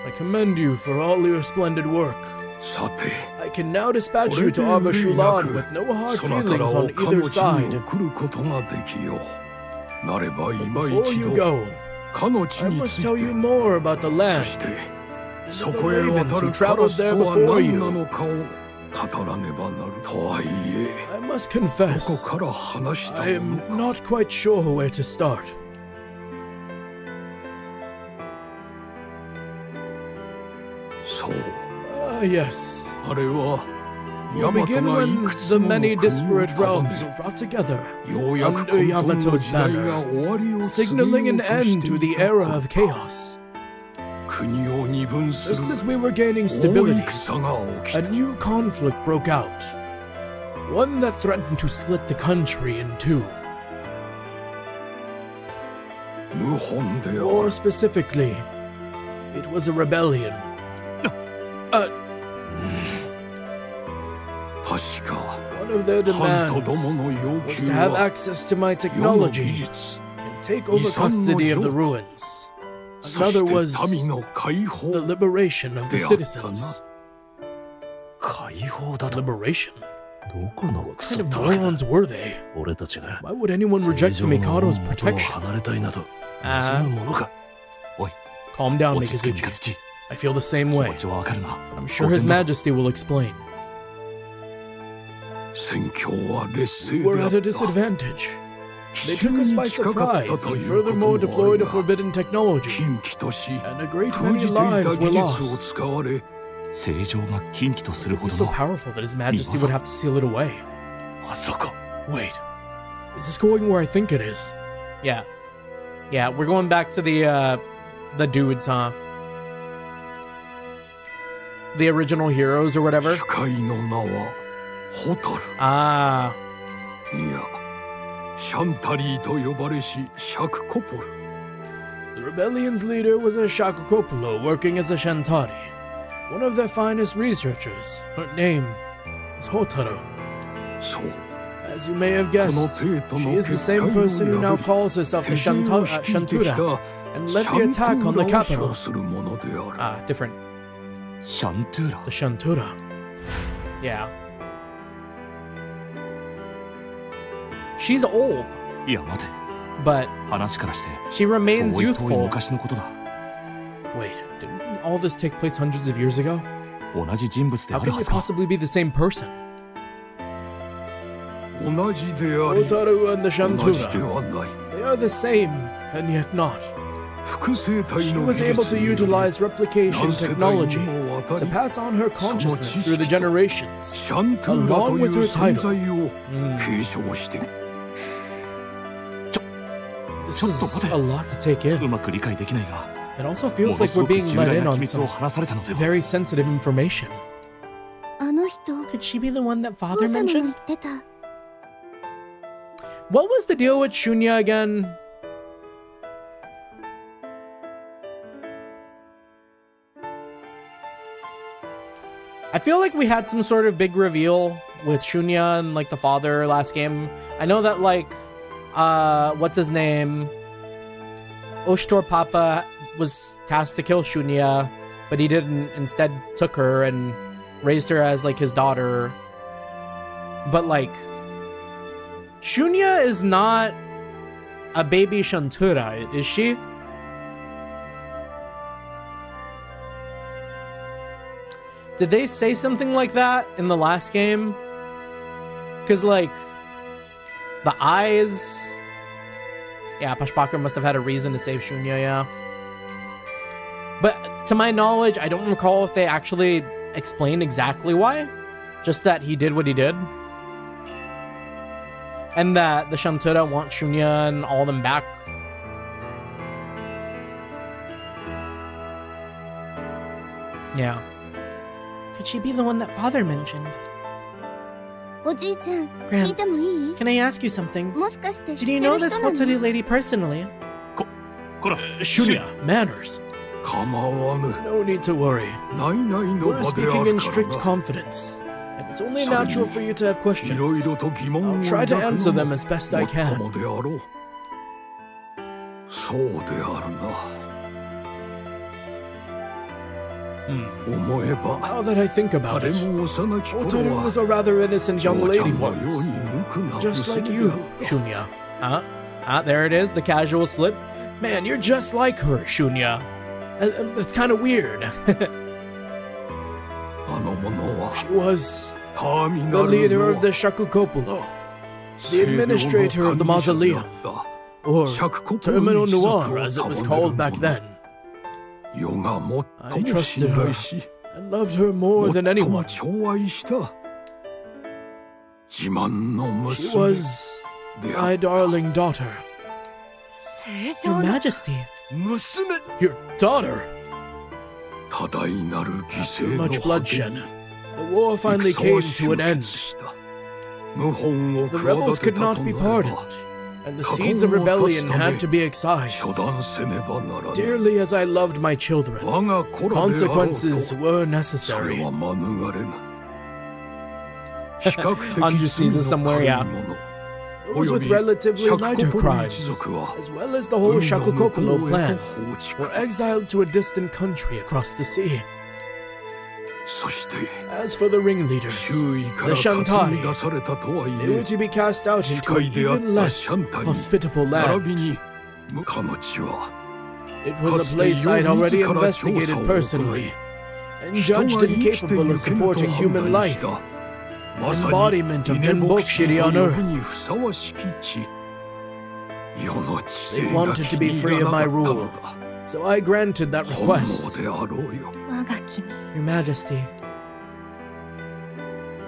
I commend you for all your splendid work. さて I can now dispatch こ you れで to 無 Ava 理な Shulan く with no hard そなたら feelings を on か either の地に side. 送ることができようなれば今 Before 一 you 度 go, かの地 I に must つい tell て you more about the そ land して and そ of the こへ ravens 渡 who るカ traveled ラス there とは before 何な you. のかを語らねばなるとはいえ I must ど confess, こから話した I もの am not quite sure where to start. そう Yes. あれは We'll ヤマト begin がい when くつ the もの many 国を disparate 束 realms ね were brought together, ようやく under 混沌の Yamato's 時代が banner, 終わりを告げようと signaling an し end て to い the た era 頃 of chaos. 国を二分す Just る as we were gaining 大 stability, 戦が起き a た new conflict broke out. One that threatened to split the country in two. 謀反であ More る specifically, it was a rebellion. 確か One of their ハント demands どもの要 was 求 to have は access to my 世の技 technology 術 and take over 遺産の custody of 浄 the 化 ruins. そ Another し was て民の解放 the liberation of the であったな citizens. 解放だと Liberation? どこの What ク kind ソ of たわいだ morons were they? 俺たちが Why would anyone 正 reject 常の Mikado's 元を protection? 離れたいなど Uh-huh. 望むものか Calm down, 落ち着け Mikazuchi. 三日 I feel the same 気 way. 持ちはわかるな I'm sure His 当然だぞ Majesty will explain. 戦況は劣勢 We で were あっ at a た disadvantage. They 奇襲 took us に by 近かった surprise と and いうこと furthermore もあ deployed る a が forbidden technology. 禁忌とし And a great 封 many じていた lives 技 were 術を lost. 使われ正常が禁忌とする It ほ was ど so の powerful that His Majesty would have to seal it away. まさか Wait, is this going where I think it is? Yeah. Yeah, we're going back to the dudes, huh? The original heroes or whatever. 使いの名はホタル。 Ah. いや、シャンタリーと呼ばれしシャクコポル。 The rebellion's leader was a Shakukopolo working as a Shantari, one of their finest researchers. Her name was Hotaru. そう。 As you may have guessed, she is the same person who now calls herself the Shantura and led the attack on the capital. Ah, different. シャントゥーラ The Shantura. Yeah. She's old, いや待て but 話からして she remains 遠い遠い youthful. 昔のことだ Wait, didn't all this take place hundreds of years ago? 同じ人物で How ある can は they ずか possibly be the same person? 同じであり、 Hotaru and the 同じで Shantura. はない。 They are the same, and yet not. 複製体 She の was 技 able 術 to により utilize replication 何世代 technology にもわた to り pass on her consciousness through the その知識と generations. シャントゥーラと Along with いう her title. 存在を Mm. 継承して、 This is a lot to take う in. まく理解できないが It also も feels の like す we're ごく being 重 let 大 in な on 秘密を some 話されたのでは very sensitive information. あの人 Could she be the one that 父 father 様も言 mentioned? ってた。 What was the deal with Shunya again? I feel like we had some sort of big reveal with Shunya and like the father last game. I know that like what's his name? Oshtor Papa was tasked to kill Shunya, but he didn't, instead took her and raised her as like his daughter. But like Shunya is not a baby Shantura, is she? Did they say something like that in the last game? Because, like, the eyes... Yeah, Pashpakar must have had a reason to save Shunya, yeah. But to my knowledge, I don't recall if they actually explained exactly why. Just that he did what he did. And that the Shantura want Shunya and all them back. Yeah. Could she be the one that father mentioned? おじいちゃん、聞いてもいい？ Can I ask you something? もしかして知っ Did て you る know this 人なの？ Hotaru lady personally? こら Shunya, manners. 構わぬ。 No need to worry. ないないの We're 場であ speaking る in から strict な。 confidence, and it's only natural for you to have いろい questions. ろと疑問を I'll 抱 try to く answer の them も as best も I っと can. もであろう。そうであるな。 思えば Now that I think about 誰 it, も幼き頃 Hotaru は was a rather innocent 嬢 young ちゃ lady んのよう once, に無垢な just like 娘 you, であった。 Shunya. There it is, the casual slip. Man, you're just like her, Shunya. It's kind of weird. あの者は She was ターミナ the ル leader の of the Shakukopolo, 聖病の administrator of the 管理者で mausoleum, あった or シャクコポ Terminal 一族を Noir, as it was 束ね called る back 者 then, 世が I 最も trusted 信 her 頼し and loved her more than 最も anyone. 寵愛した自慢の She 娘 was であ my った darling daughter. 正 Your 常な Majesty. 娘 Your daughter! 多大なる犠 After 牲の much 果て bloodshed, に the war finally 戦 came は to 終 an end. 結した謀反を The 企 rebels て could たと not な be れ pardoned, ば and the seeds of rebellion had to be 処 excised. 断せねばならぬ Dearly as I loved my children, 我が子らであろうと consequences were それ necessary. は免れぬ比較的 Anju 罪 sneezes の somewhere, 軽い yeah. もの Those with relatively lighter crimes, 族は as well as the whole 海の向こ Shakukopolo うへ clan, と放逐 were exiled to a distant country across the sea. そして As for the ringleaders, 周囲から the 担ぎ Shantari, 出されたとはい they were え to be cast out 司 into an 会であっ even た less シャンタリ hospitable 並 land. びに無カの地は It was a place I'd already investigated personally, and judged incapable of supporting human life, an embodiment of Denbokshiri on earth. にふさわしき地世の知 They 性が wanted 気 to be に入 free ら of なか my ったの rule, だ so I granted that 本望 request. であろうよ我 Your Majesty,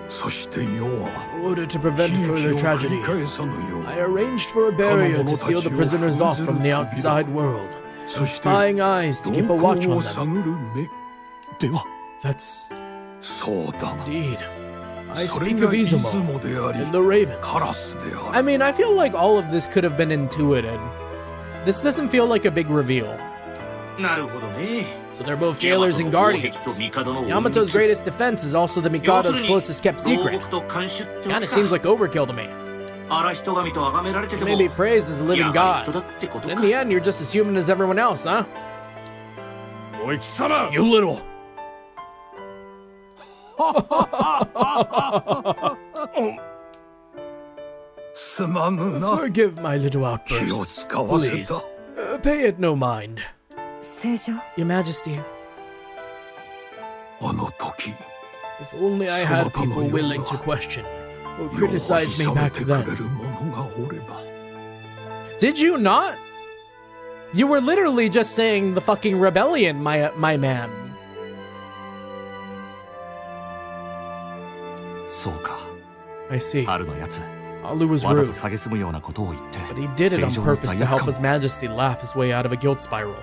そして世は In order to prevent 悲 further 劇を繰 tragedy, り返さぬよう I arranged for a barrier to seal the prisoners off from the outside world, そ and して spying eyes to 動 keep a watch 向 on を them. 探る目 では That's そうだ indeed. I それ speak が of 出 Izumo 雲であり and the Ravens. カラスであ I る mean, I feel like all of this could have been intuited. This doesn't feel like a big reveal. なるほどね。 So they're both jailers and 大壁と guardians. 帝の隠 Yamato's 密 greatest defense is also the 要す Mikado's るに closest kept 牢 secret. 獄と監視ってわ Kinda け seems か。 like overkill to me. 荒人神と崇められてて You も may be praised as a や living はり人 god, だってこと but か in。the end, you're just as human as everyone else, huh? おい貴様 You little. すまぬな Forgive my little 気を outburst. 使わせ Please, た pay it no mind. 聖女 Your Majesty, あの時 If only I had people willing to question or 世を criticize me 諌め back てくれ then. る者がおれば did you not? You were literally just saying the fucking rebellion, my man. そうか I see. 春のやつ Alu was わざ rude, と蔑むようなことを言って but he did it on 正常の purpose 罪 to 悪 help 感 His Majesty laugh his way out of a guilt spiral.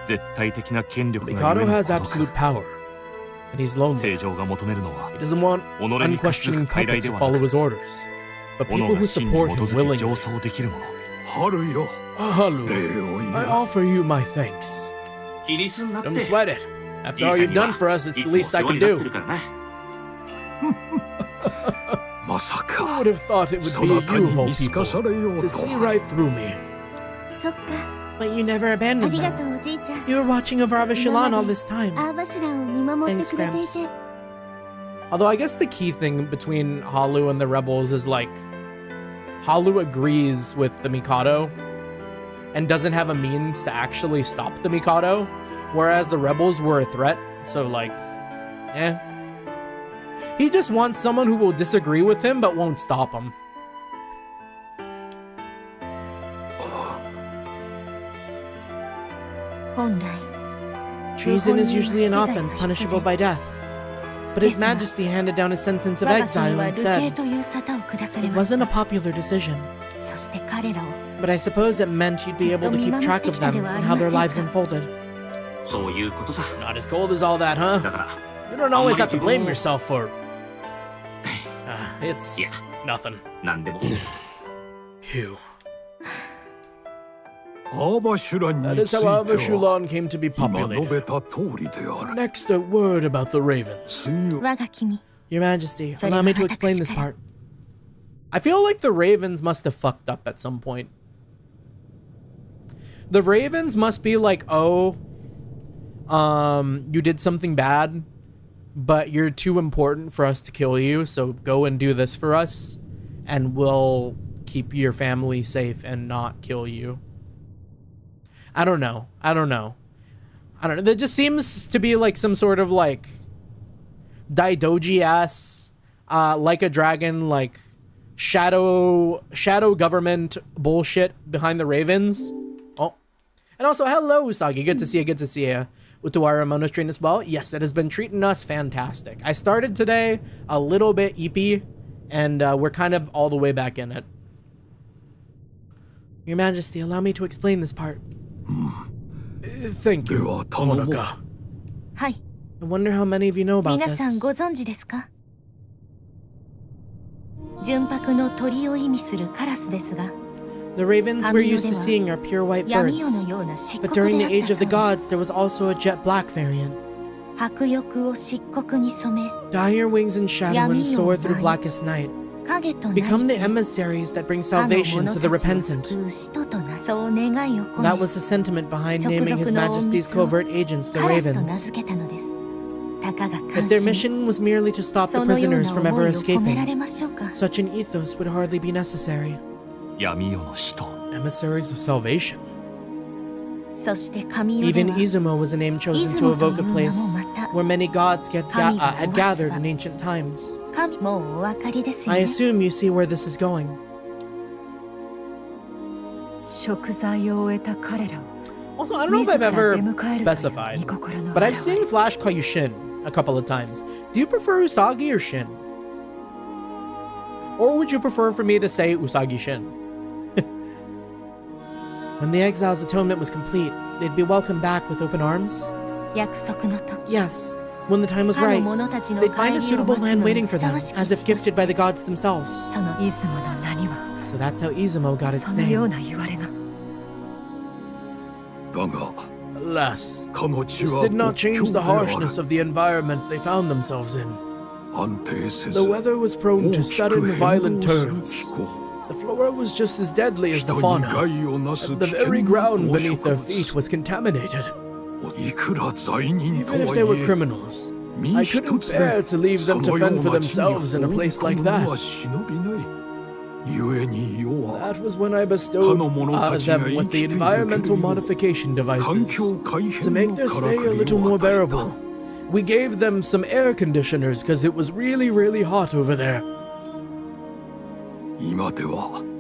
絶対的な権力がゆ Mikado えの has 孤 absolute 独 power, and he's lonely. 正常が求めるのは He doesn't want 己に屈する unquestioning 傀儡 puppets で to は follow なく his orders, but 己 people が who 真に support 基 him づき willingly. 上層できるもの 春よ Ahalu, 礼を I 言う offer you my thanks. 気にすんなって。 Don't sweat it. じ After い all さん you've には done for us, it's い the つも least I 世話 can になって do. るからな。まさ Who か would have thought it would そ be な you たに of all 見透 people かされよう to と see は right through me? そっか But you never あ abandoned りが them. とうおじいちゃん You were watching over Avashilan all this time. アーバシラを見守って Thanks, くれてい Gramps. て Although I guess the key thing between Halu and the rebels is like Halu agrees with the Mikado and doesn't have a means to actually stop the Mikado, whereas the rebels were a threat. So like, eh. He just wants someone who will disagree with him but won't stop him. Treason is usually an offense punishable by death. But His Majesty handed down a sentence of exile instead. It wasn't a popular decision, but I suppose it meant you'd be able to keep track of them and how their lives unfolded. そういうことさ。 Not as cold as all that, huh? だから、 You don't always have to blame あんまり yourself for. It's Yeah. nothing. なんでも。 Phew. アーバシュラン That に is つい how ては Avashulan came to be 今述 populated. べた通りである Next, a word about the ravens. 強 我が君 Your Majesty, allow me to explain this part. I feel like the Ravens must have fucked up at some point. The Ravens must be like, oh, you did something bad, but you're too important for us to kill you, so go and do this for us, and we'll keep your family safe and not kill you. I don't know. That just seems to be like some sort of like Daidoji ass, like a dragon, like shadow government bullshit behind the Ravens. Oh, and also hello Usagi, good to see you. Utawarerumono stream as well. Yes, it has been treating us fantastic. I started today a little bit eepy, and we're kind of all the way back in it. Your Majesty, allow me to explain this part. Thank で you, は頼む Onaka. はい I wonder how many of you know about 皆さん this. ご存知ですか純白の鳥を意味するカラスですが The ravens we're used to seeing are pure white 闇夜 birds. のような漆 But 黒 during で the あっ age た of the そうで gods, there was also a jet black variant. す白翼を漆黒に染め Dye your wings in shadow and soar through blackest night. 影となり Become the emissaries that bring 他の salvation 者 to た the ちを repentant. 救う使徒となそう願いを込 That め was the sentiment behind naming His 直属の Majesty's 隠密を covert agents, the カラスと名 ravens. 付けたのですたかが If 関 their 心 mission was merely to stop the そのよう prisoners な from 思 ever いを込められ escaping, ましょうか such an ethos would hardly be necessary. 闇夜の使徒 Emissaries of salvation. そして神代で Even は Izumo was a name chosen to Izumo evoke a という名も place また where many gods had gathered in 神 ancient times. 神もうお分かりですよ I ね assume you see where this is going. 贖罪を終えた彼らを Also, I don't know if I've ever specified, but I've seen Flash call you Shin a couple of times. Do you prefer Usagi or Shin? Or would you prefer for me to say Usagi Shin? When the exile's atonement was complete, they'd be welcomed back with open arms? Yes, when the time was right, they'd find a suitable land waiting for them, as if gifted by the gods themselves. So that's how Izumo got its name. Alas, this did not change the harshness of the environment they found themselves in. The weather was prone to sudden violent turns. The flora was just as deadly as the fauna, and the very ground beneath their feet was contaminated. Even if they were criminals, I couldn't bear to leave them to fend for themselves in a place like that. That was when I bestowed them with the environmental modification devices to make their stay a little more bearable. We gave them some air conditioners because it was really, really hot over there.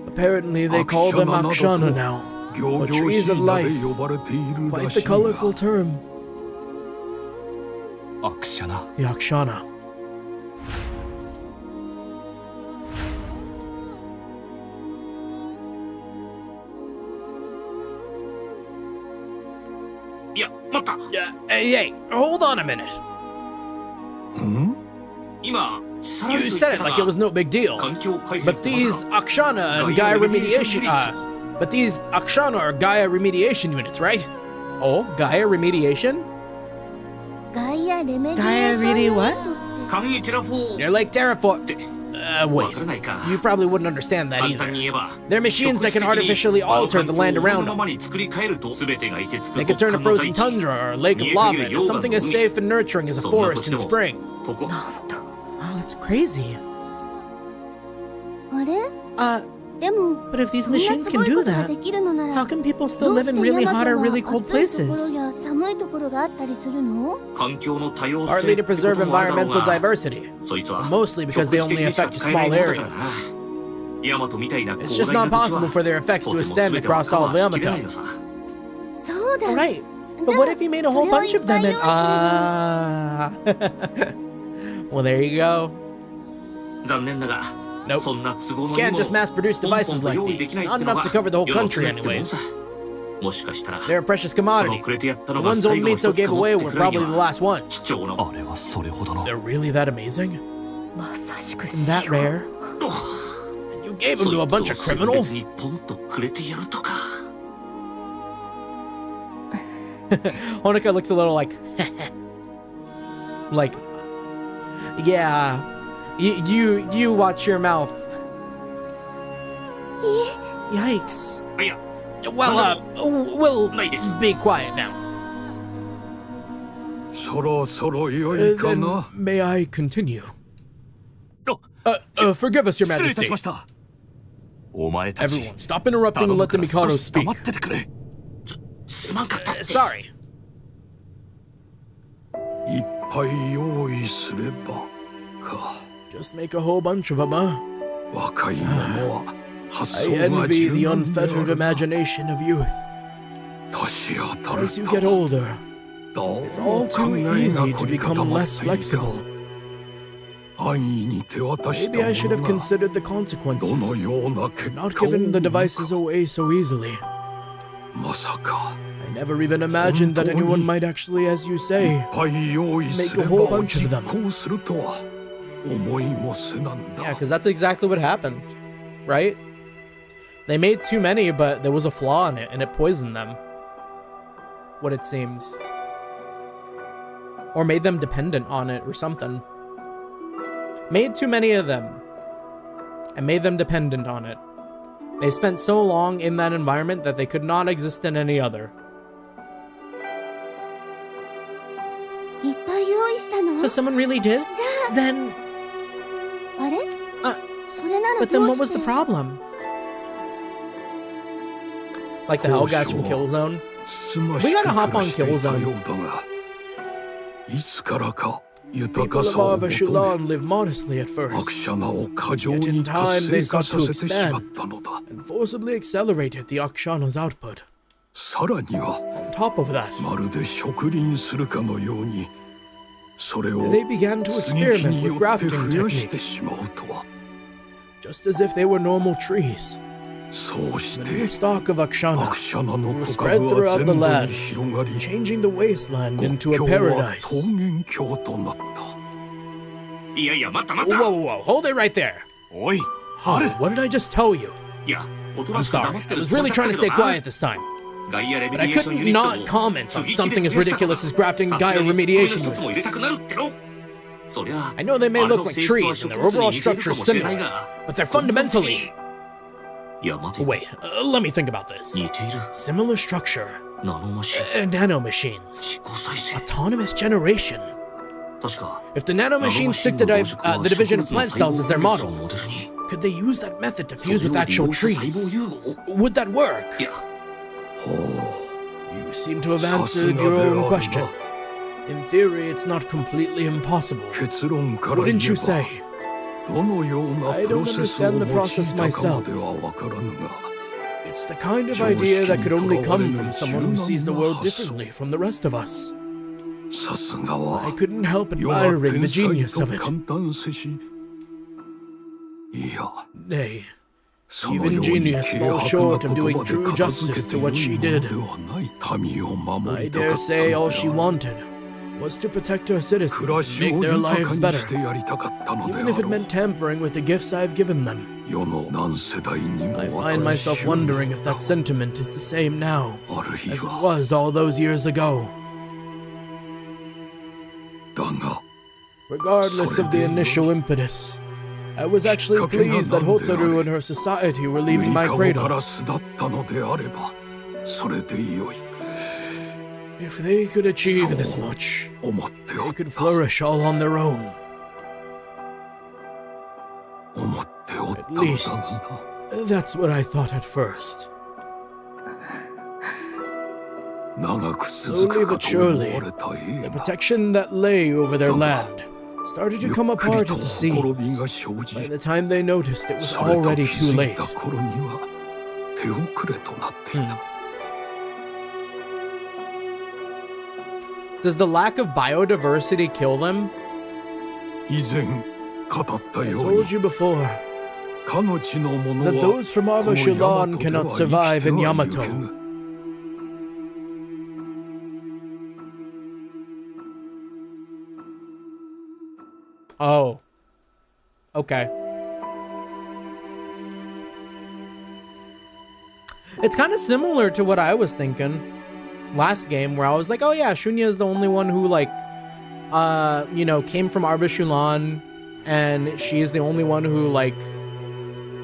Apparently they call them Akshana now, or trees of life. Quite the colorful term. Akshana. The Akshana. Hey, hold on a minute. You said it like it was no big deal. But these Akshana and Gaia remediation, these Akshana are Gaia remediation units, right? Oh, Gaia remediation? Gaia remedi what? They're like terraform. Wait, you probably wouldn't understand that either. They're machines that can artificially alter the land around them. They can turn a frozen tundra or a lake of lava into something as safe and nurturing as a forest in spring. Oh, that's crazy. But if these machines can do that, how can people still live in really hot or really cold places? Partly to preserve environmental diversity, but mostly because they only affect a small area. It's just not possible for their effects to extend across all of Yamato. Alright, but what if you made a whole bunch of them and well, there you go. Nope. You can't just mass-produce devices like these. Not enough to cover the whole country anyways. They're a precious commodity. The ones old Mito gave away were probably the last ones. They're really that amazing? And that rare? And you gave them to a bunch of criminals? Honoka looks a little like... like... Yeah... You watch your mouth. Yikes. Well, we'll be quiet now. Then may I continue? Forgive us, Your Majesty. Everyone, stop interrupting and let the Mikado speak. Sorry. Just make a whole bunch of them, huh? I envy the unfettered imagination of youth. As you get older, it's all too easy to become less flexible. Maybe I should have considered the consequences, not given the devices away so easily. I never even imagined that anyone might actually, as you say, make a whole bunch of them. Yeah, because that's exactly what happened, right? They made too many, but there was a flaw in it, and it poisoned them. What it seems. Or made them dependent on it, or something. Made too many of them, and made them dependent on it. They spent so long in that environment that they could not exist in any other. So someone really did? Then... but then what was the problem? Like the Hellgas from Killzone? We gotta hop on Killzone. People of Arva Shulan live modestly at first, yet in time they sought to expand, and forcibly accelerated the Akshana's output. さらには On top of that, まるで植林するかのようにそれを they began to 接ぎ木 experiment に with よって grafting 増やして techniques, しまうとは just as if they were normal trees. そうし The て new stock of ア Akshana クシャナの was 古 spread 株は throughout 全 the 土に land, 広がり changing the wasteland 国 into a 境は paradise. 桃源郷となった いやいや待った待っ Whoa, た whoa, whoa, hold it right there. おい Oh, what did I just tell you? いやおと I'm なしく sorry. 黙って I る was つもり really だっ trying た to け stay どな quiet this time. ガイアレビ But I リエーション couldn't ユニット not も comment on 接ぎ木 something で as 増やしたから ridiculous as grafting さすが Gaia に突っ込みの remediation 一つも入れた units. くなるってのそりゃ I know they may あれ look の like 性質は trees 植 and their 物に overall 似てる structure か is もしれない similar, が but they're fundamentally... いや待て Wait, let me think about this. 似ている Similar structure, ナノマシン nanomachines, 自己再生 autonomous generation. 確か If the nanomachines stick to the division of plant cells as their model, could they use that method to fuse with actual trees? Would that work? いや You seem to have answered your own question. In theory, it's not completely impossible. 結論から言え Wouldn't you ば say? どのような I プ don't ロセスを understand 用 the いた process かま myself. では分からぬが It's the kind of idea that could only come from someone who sees the world differently from the rest of us. さすがは I couldn't help 世は admiring 天 the 才 genius と of it. 簡単せしいや Nay, そのよう even に genius 軽 falls 薄 short な of 言 doing 葉で true 片 justice 付けて to い what る she も did. のではない民を守 I りたか dare った say の all で she ある wanted was to protect her 暮ら citizens し and を make their 豊か lives に better, してやりたかったので even あ if it ろう meant tampering with the gifts I've given them. 世の何世代にも I わか find る myself 主義 wondering if that sentiment is the same now あるい as it は was all those years ago. だが Regardless of the initial impetus, I was actually pleased that Hotaru and her society were ゆ leaving り my かごか cradle. ら巣だったのであればそれでよい If they could achieve this much, 思ってお they っ could flourish all on their own. 思っておった At のだ least, がな that's what I thought at first. 長く続 Slowly くか but と思 surely, われた the 映画 protection that lay over their land started ゆ to っ come くり apart と at the ほころび seams. が生 By じ the time they noticed, it was それと already 気 too づい late. た頃には手遅れとなっていた Does the lack of biodiversity kill them? 以前語ったよ I うに told you before かの地のものは that those from この Avashilan 大和 cannot では survive 生き in ては Yamato. ゆけぬ Oh. Okay. It's kind of similar to what I was thinking last game, where I was like, oh yeah, Shunya is the only one who, like, you know, came from Arvishulan, and she is the only one who, like,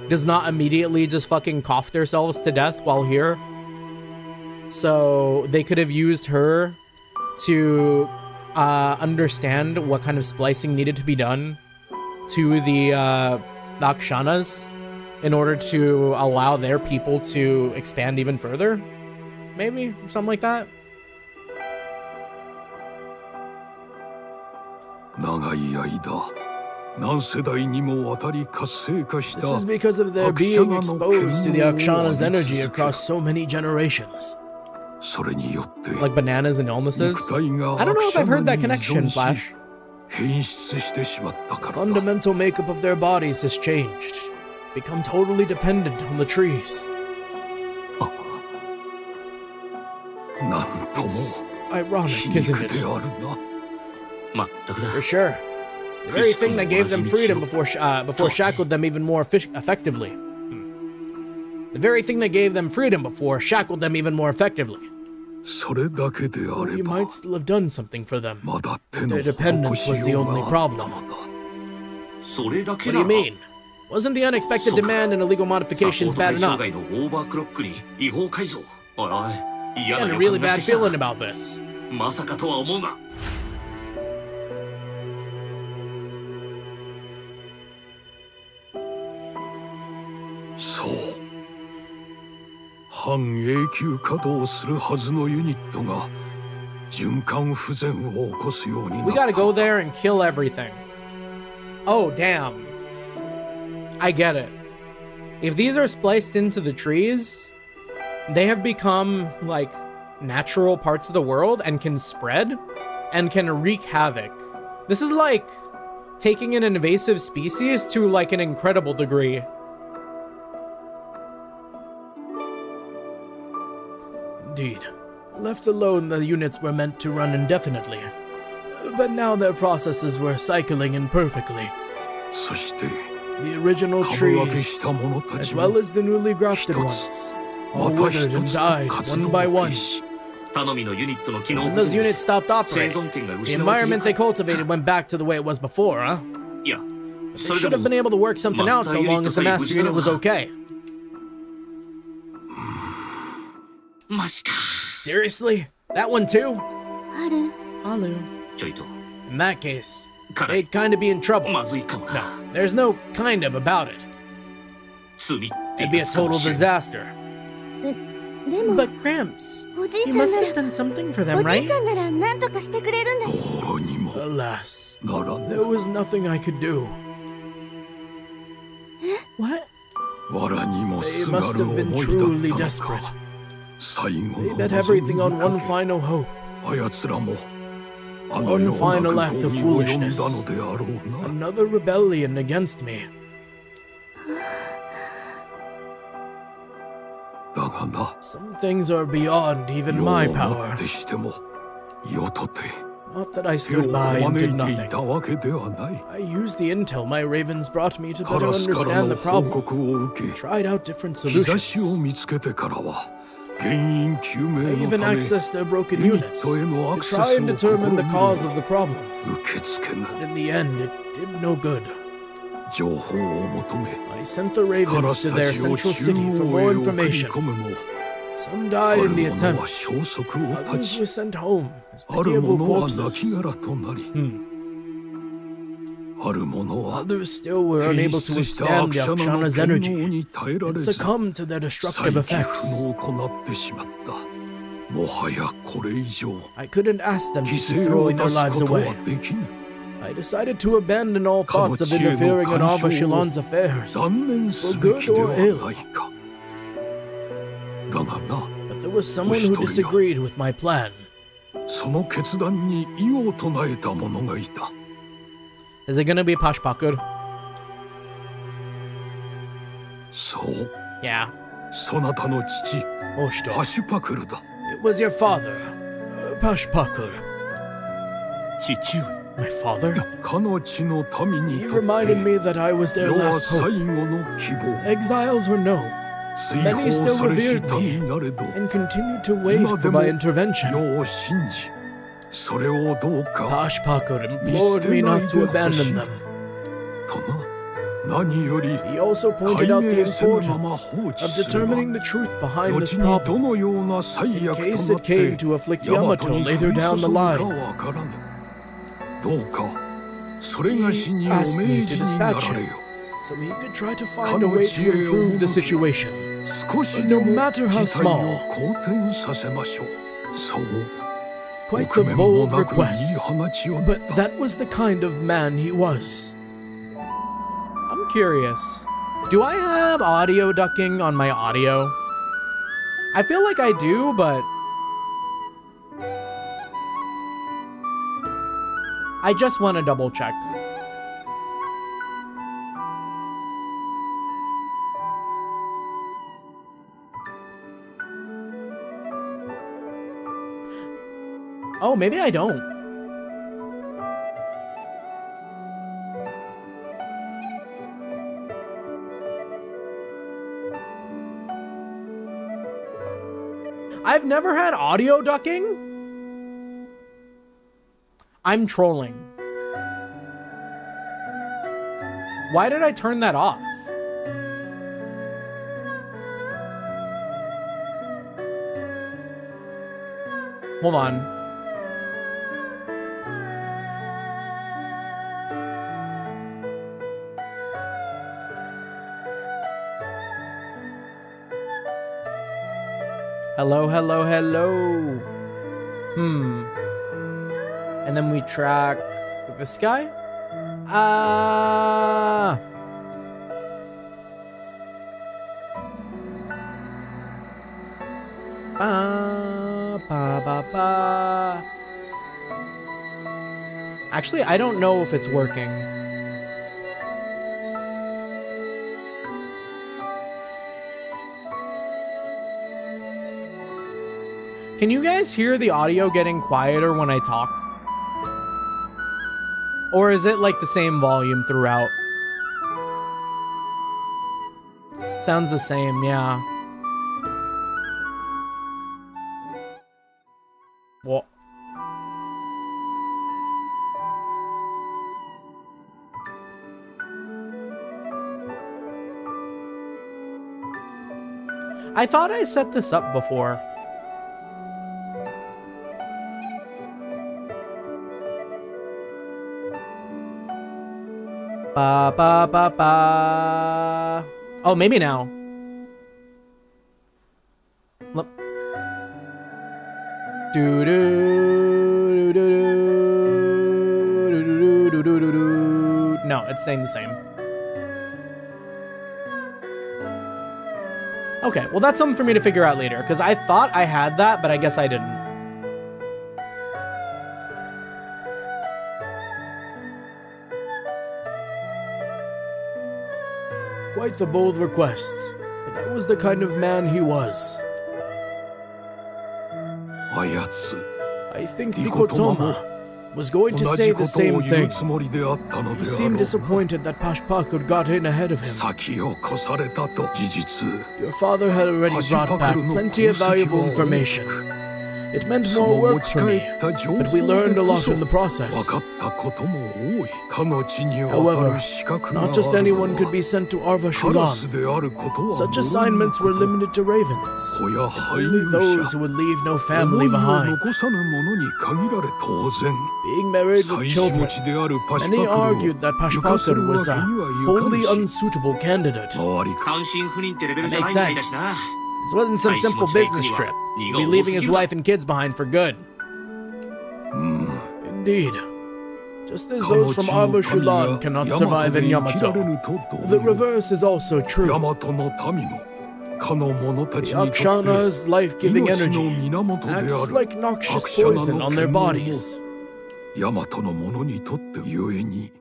does not immediately just fucking cough themselves to death while here. So they could have used her to understand what kind of splicing needed to be done to the Akshanas in order to allow their people to expand even further. Maybe something like that. 長い間何世代にもわたり活性化した This is because of their being exposed to the Akshana's energy across so many generations. それによって Like bananas and illnesses. 肉体が I don't know if I've heard that アクショナに依 connection, 存し Flash. 変質してしまったからだ Fundamental makeup of their bodies has changed, become totally dependent on the trees. なんとも It's 皮 ironic, 肉 isn't で it? あるなまったくだ For sure. The very thing that gave them freedom before shackled them even more effectively. The very thing that gave them freedom before shackled them even more effectively. それだけであ Well, れ you ば might still have done something for them. まだ手の Their 施 dependence し was the よう only があった problem. のだそれだけ What な do you ら mean? Wasn't the unexpected demand and illegal サポ modifications ート bad 対象 enough? 外のオーバークロックに違法改造おいおい嫌な And a 予 really 感が bad してきた feeling about this. まさかとは思うがそう半永久稼働するはずのユニットが循環不全を起こすようにな We った gotta go there and kill everything. Oh, damn. I get it. If these are spliced into the trees, they have become like natural parts of the world and can spread and can wreak havoc. This is like taking an invasive species to like an incredible degree. Indeed. Left alone, the units were meant to run indefinitely. But now their processes were cycling imperfectly. そして The original 株分け trees, した者た as ちも well as the newly grafted ones, all また withered 一 and つと died 活 one 動 by を one. 停止 頼みのユニットの機能 When 不 those 足で units stopped 生 operating, 存権が the 失われてい environment る they cultivated went back to the way it was before, huh? いや They それ should で have も been able to work something out so long as the master unit was okay. マジか Seriously? That one too? 春 Halu. ちょいと In that case, 辛い they'd kinda be in trouble. まずいかもな No, there's no kind of about it. 罪って It'd 言 be う a かも total しれない disaster. でも But Gramps, おじい you ちゃん must な have ら done something for お them, じい right? ちゃんなら何とかしてくれるんだよ。どうにも Alas, なら there ぬ was nothing I could do. What? 藁にも They すが must る have 思 been いだ truly ったの desperate. か最後 They の bet 望 everything み on に one かけ final hope. あやつらもあの One ような final 苦 act 行 of に及んだ foolishness. のであろうな Another rebellion against me. だがな Some things are beyond even 世を my も power. ってしても世とて Not that I 手 stood を by 招 and い did てい nothing. たわけではない I used the intel my ravens brought me to カ better ラスから understand の the 報 problem. 告を受け Tried out different 兆しを solutions. 見つけてからは原因究 I 明の even ため accessed their broken ユニッ units トへのア to クセ try ス and を determine the 試 cause み of the problem. る受け付けぬ But in the end, it did no good. 情報を求め I sent the カラ ravens ス to た their ちを central 中 city for 央 more へ送り information. 込むも Some あ died る in the 者 attempt. は消息を Others 絶 were ち sent home as ある pitiable 者は亡 corpses. き殻となりある者は Others still were 変 unable 質 to した withstand 悪 the 者の Akshana's 権 energy 能に耐えられ and ず succumbed to their 再 destructive 起 effects. 不能となってしまったもはやこれ以上 I couldn't ask them to 犠 keep 牲を throwing 出 their す lives ことは away. できぬ I decided to abandon all かの thoughts of 知恵の interfering in 干渉 Ava を Shilon's affairs. 断念すべきではないかだがな But there was someone who disagreed with my plan. その決断に異を唱えた者がいた Is it gonna be Pashpakur? そう Yeah. そなたの父 Oshtor. パシュパクルだ It was your father, Pashpakur. 父上 My father? かの地の民 He にとっ reminded て me that I was their 世は last 最 hope. 後の希望 Exiles were known 追 Many 放 still されし revered me 民なれど and continued to wait 今 for でも my intervention. 世を信じそれをどうか Pashpakur implored me not to abandon them. とな何より He also pointed out the 解明せぬまま importance 放置 of すれば determining the truth behind 後 this に problem. どのような最 In 悪と case なっ it came て to afflict ヤマ Yamato トに降 later り注 down the ぐか line. わからぬどうかそれがしにお asked 命 me じ to にな dispatch られ him よ so he could try to find a way to improve the situation. 少しでも No matter how 事態を small. 好転させましょうそう Quite 臆 the 面も bold なく言い request. 放ちよっ But た that was the kind of man he was. I'm curious. Do I have audio ducking on my audio? I feel like I do, but I just want to double check. Oh, maybe I don't. I've never had audio ducking. I'm trolling. Why did I turn that off? Hold on. Hello, hello, hello. And then we track this guy. Ba, ba, ba, ba. Actually, I don't know if it's working. Can you guys hear the audio getting quieter when I talk? Or is it like the same volume throughout? Sounds the same, yeah. What? I thought I set this up before. Ba ba ba ba. Oh, maybe now. Look. Do do do do do do do do do. No, it's staying the same. Okay, well that's something for me to figure out later, because I thought I had that, but I guess I didn't. Quite the bold request, but that was the kind of man he was. あやつ I think Nikotoma was going to say the same thing. He seemed disappointed that Pashpakur got in ahead of him. 先を越されたと事実 Your father had already brought back plenty of valuable information. It meant more work for me, but we learned a lot in the process. 分かったことも多いかの地に渡 However, る資格があ not る just anyone could be sent to Arva カラス Shulan. であることは Such assignments were limited to ravens. 子や配 Only 偶 those 者 who would leave no 思 family いを behind. 残さぬ者に限られ当然 Being married 妻 with 子 children. 持ちであるパシパ Many クルを argued that 生かす Pashpakur るわ was け a にはいか wholly ぬし unsuitable candidate. 周り単身赴任ってレベルじゃない Makes みたいだし sense. な This wasn't some simple business trip. He'd be leaving his wife and kids behind for good. Indeed. Just as those from Arva Shulan cannot survive in Yamato, the reverse is also true. ヤマトの民のかの者た The ちにとって Akshana's life-giving 命 energy の源であ acts る like noxious poison on their bodies. ヤマトの者にとってゆえに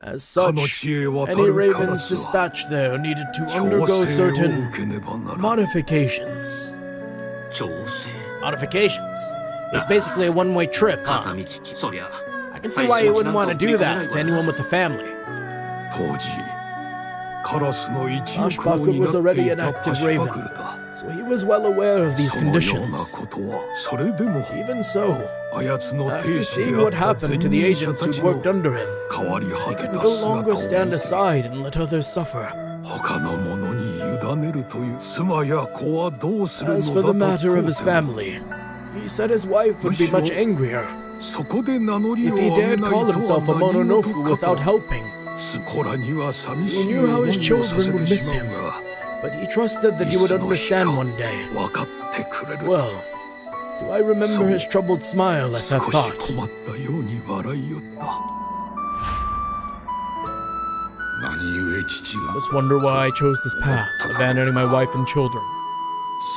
As かの such, 地へ渡 any るカラ ravens スは dispatched there needed to 調 undergo 整を certain 受けねばならん modifications. 調整 Modifications? It's basically a one-way trip, 片 huh? 道そりゃ I can see why you wouldn't want to do that to anyone with a family. 当時カラスの一翼を Pashpakur 担 was って already い an た active パシパ raven, クルだ so he was well aware of these そのような conditions. ことはそれでも Even so, あやつの after 亭主 seeing であ what った happened 前 to the 任者 agents た who'd ちの worked under him, 変わり果 he て could た no 姿を longer 見 stand て aside and let others suffer. 他の者に委ねるという妻や子はどうするの As for だ the と matter of 問う his ても family, he said his wife would be much angrier そこで名乗り if を he 上げ dared ない call と himself a は何事 mononofu か without と helping. スコラには寂 He しい knew how 思 his いをさ children せ would て miss しま him, うが but he trusted that he would understand one day. 分かってくれると Well, do I remember his troubled smile at 少 that し thought? 困ったように笑いよった何故父が Just wonder why I chose this path, abandoning my wife and children.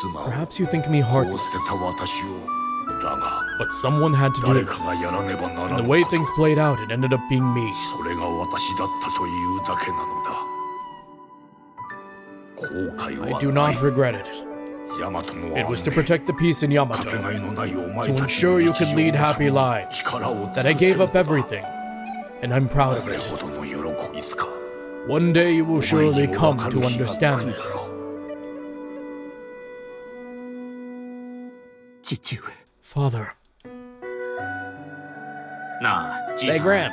妻を Perhaps you think me こう heartless, 捨てた私をだが but someone had to do 誰かが this. やらねばなら And ぬ the way こと things played out, it ended up being me. それが私だったというだけなのだ後悔 I は do ない not regret it. ヤマトの It was to 雨 protect the peace in かけが Yamato, えのないお前 to たちの ensure you 日 could 常 lead のた happy めに lives, 力を尽 that I くせ gave る up everything, and I'm proud of これ it. ほどの喜びいつか One day you will お前 surely にも come 分か to る日が来 understand るだろ this. う父上 Father, なあじい say さん Gramps,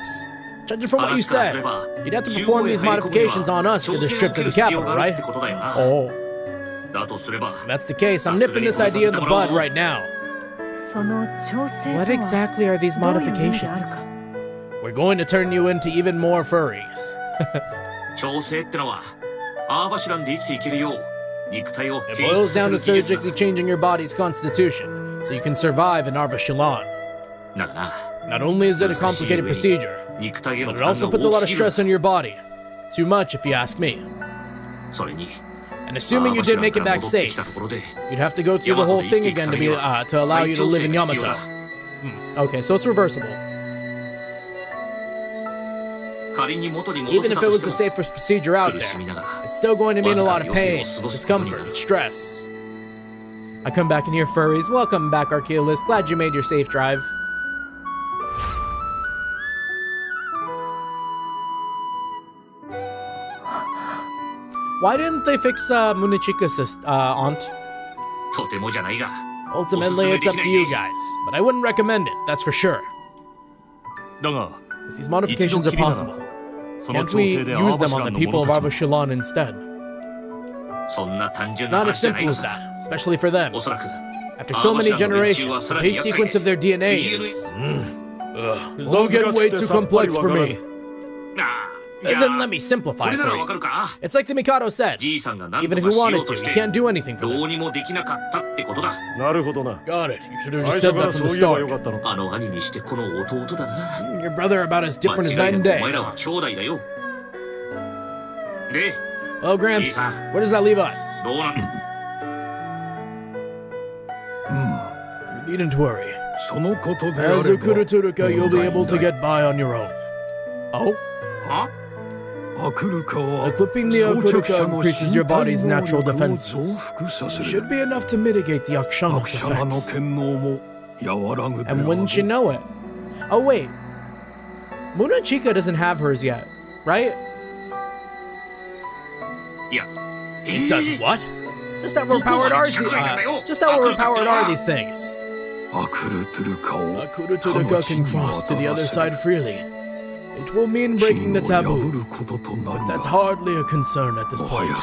judging from what you 話からすれ said, ば you'd have to 中 perform 央へ these 入り込むには modifications on us for 調 this 整を trip 受 to け the る必要 capital, がある right? ってことだよな Oh, だとすれば if that's the case, I'm nipping this idea in the bud right now. その調整 What とは exactly are these どういう意味である modifications? か We're going to turn you into even more furries. 調整ってのはアーバシュランで生きていけるよう肉体を It 変質 boils す down る to 技術だ surgically changing your body's constitution so you can survive in Arva Shulan. だがな Not only is it a complicated procedure, 肉体への but 負 it 担 also が puts a 大 lot き of すぎる stress on your body. Too much, if you ask me. それに And assuming you did make it back safe, you'd have to go through the whole thing again to allow you to live in Yamato. Okay, so it's reversible. Even if it was the safest procedure out there, it's still going to mean a lot of pain, discomfort, and stress. I come back in here, furries. Welcome back, Archaeolist. Glad you made your safe drive. Why didn't they fix Munechika's aunt? Ultimately, it's up to you guys, but I wouldn't recommend it, that's for sure. だが If these modifications are possible, can't we use them on the people of Avashilan instead? It's not as simple as that, especially for them. After so many generations, the base sequence of their DNA is... This is all getting way too complex for me. Then let me simplify it for you. It's like the Mikado said. Even if you wanted to, you can't do anything for them. なるほどな。Got it. You should have just said that from the start. Your brother are about as different as night and day. Well, Gramps, where does that leave us? You needn't worry. As a Kuruturuka, you'll be able to get by on your own. Oh? Equipping the Akuruka increases your body's natural defenses. It should be enough to mitigate the Akshana's effects. And wouldn't you know it? Oh wait, Munechika doesn't have hers yet, right? It does what? Just how overpowered are these things? Akuruturuka can cross to the other side freely. It will mean breaking the taboo, but that's hardly a concern at this point. I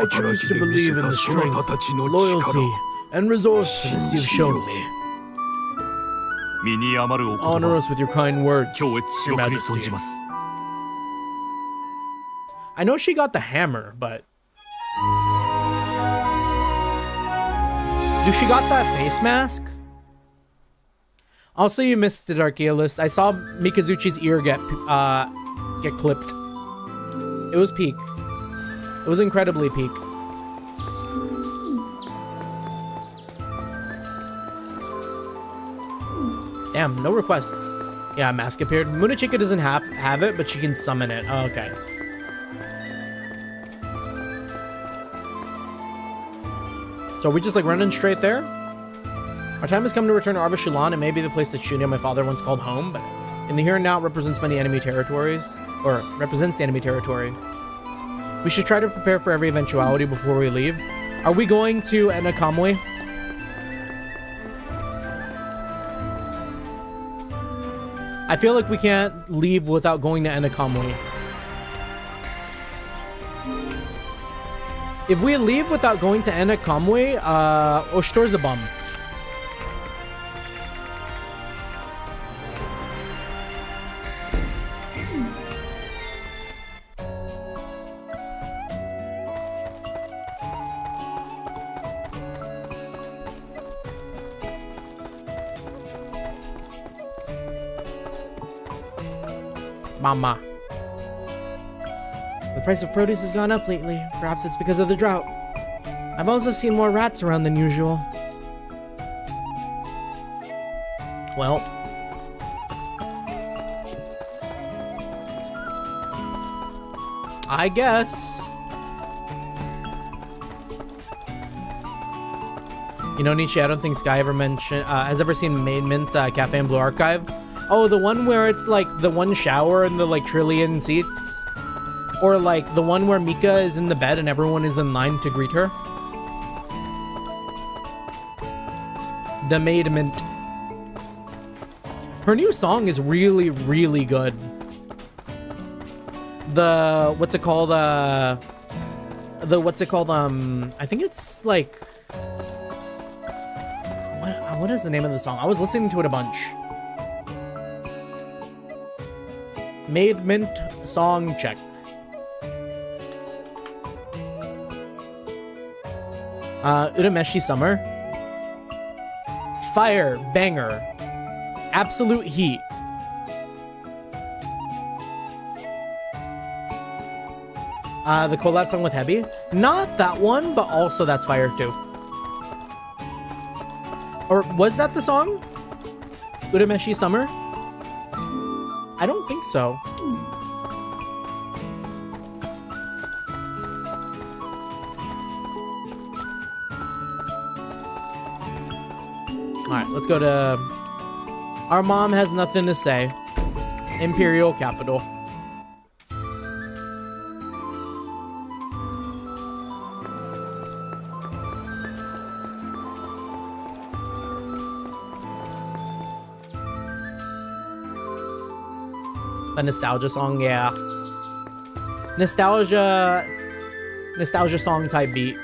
choose to believe in the strength, loyalty, and resourcefulness you've shown me. Honor us with your kind words, Your Majesty. I know she got the hammer, but... she got that face mask? Also, you missed it, Archaeolist. I saw Mikazuchi's ear get clipped. It was peak. It was incredibly peak. Damn, no requests. Yeah, mask appeared. Munechika doesn't have it, but she can summon it. Oh, okay. So are we just like running straight there? Our time has come to return to Avashilan. It may be the place that Shunya, my father, once called home, but in the here and now it represents many enemy territories, or represents the enemy territory. We should try to prepare for every eventuality before we leave. Are we going to Enakamwe? I feel like we can't leave without going to Enakamwe. If we leave without going to Enakamwe, Oshtor's a bum. Mama. The price of produce has gone up lately. Perhaps it's because of the drought. I've also seen more rats around than usual. Well. I guess. You know, Nietzsche, I don't think Sky ever has ever seen Maid Mint's Cafe and Blue Archive. Oh, the one where it's like the one shower and the like trillion seats? Or like the one where Mika is in the bed and everyone is in line to greet her? The Maid Mint. Her new song is really, really good. What's it called? I think it's like... What is the name of the song? I was listening to it a bunch. Maid Mint song check. Urameshi Summer. Fire, banger. Absolute heat. The collab song with Hebi? Not that one, but also that's fire too. Or was that the song? Urameshi Summer? I don't think so. Alright, let's go to... Our mom has nothing to say. Imperial capital. A nostalgia song, yeah. Nostalgia song type beat.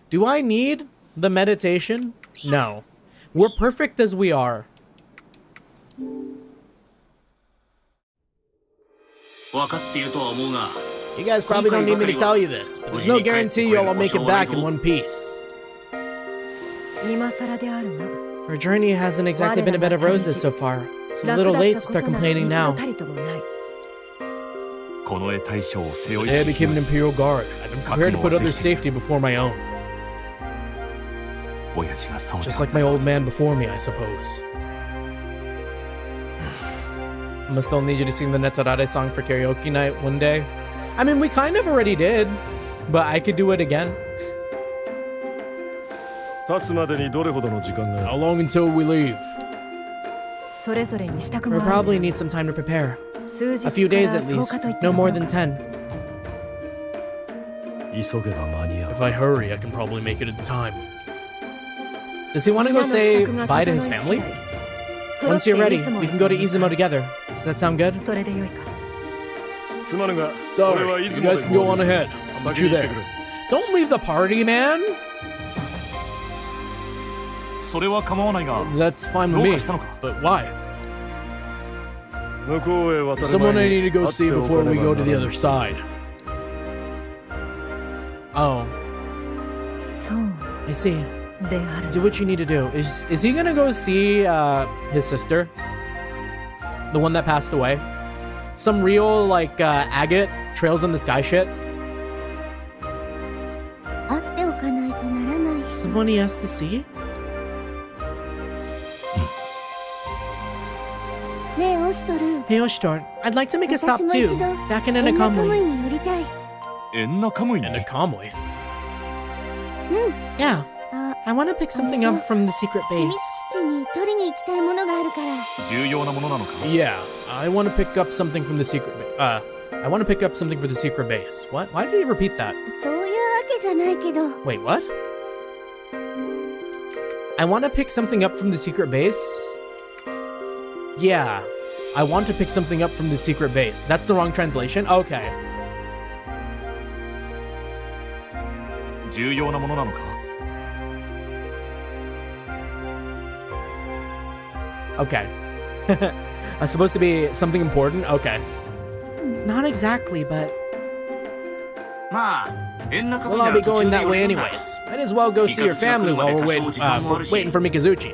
Do I need the meditation? No. We're perfect as we are. You guys probably don't need me to tell you this, but there's no guarantee you'll all make it back in one piece. Our journey hasn't exactly been a bed of roses so far. It's a little late to start complaining now. The day I became an Imperial Guard, I've been prepared to put others' safety before my own. Just like my old man before me, I suppose. I'm gonna still need you to sing the Netarare song for karaoke night one day. I mean, we kind of already did, but I could do it again. How long until we leave? We'll probably need some time to prepare. A few days at least, no more than 10. If I hurry, I can probably make it in time. Does he want to go say bye to his family? Once you're ready, we can go to Izumo together. Does that sound good? Sorry, you guys can go on ahead. I'll meet you there. Don't leave the party, man! That's fine with me, but why? Someone I need to go see before we go to the other side. Oh. I see. Do what you need to do. Is he gonna go see his sister? The one that passed away? Some real, like, agate, trails in the sky shit? Someone he has to see? Hey Oshtor, I'd like to make a stop too, back in Enakamui. Enakamui? Yeah, I want to pick something up from the secret base. Yeah, I want to pick up something from the secret base. I want to pick up something for the secret base. What? Why did he repeat that? Wait, what? I want to pick something up from the secret base? Yeah, I want to pick something up from the secret base. That's the wrong translation? Okay. Okay. That's supposed to be something important? Okay. Not exactly, but... Well, I'll be going that way anyways. Might as well go see your family while we're waiting for Mikazuchi.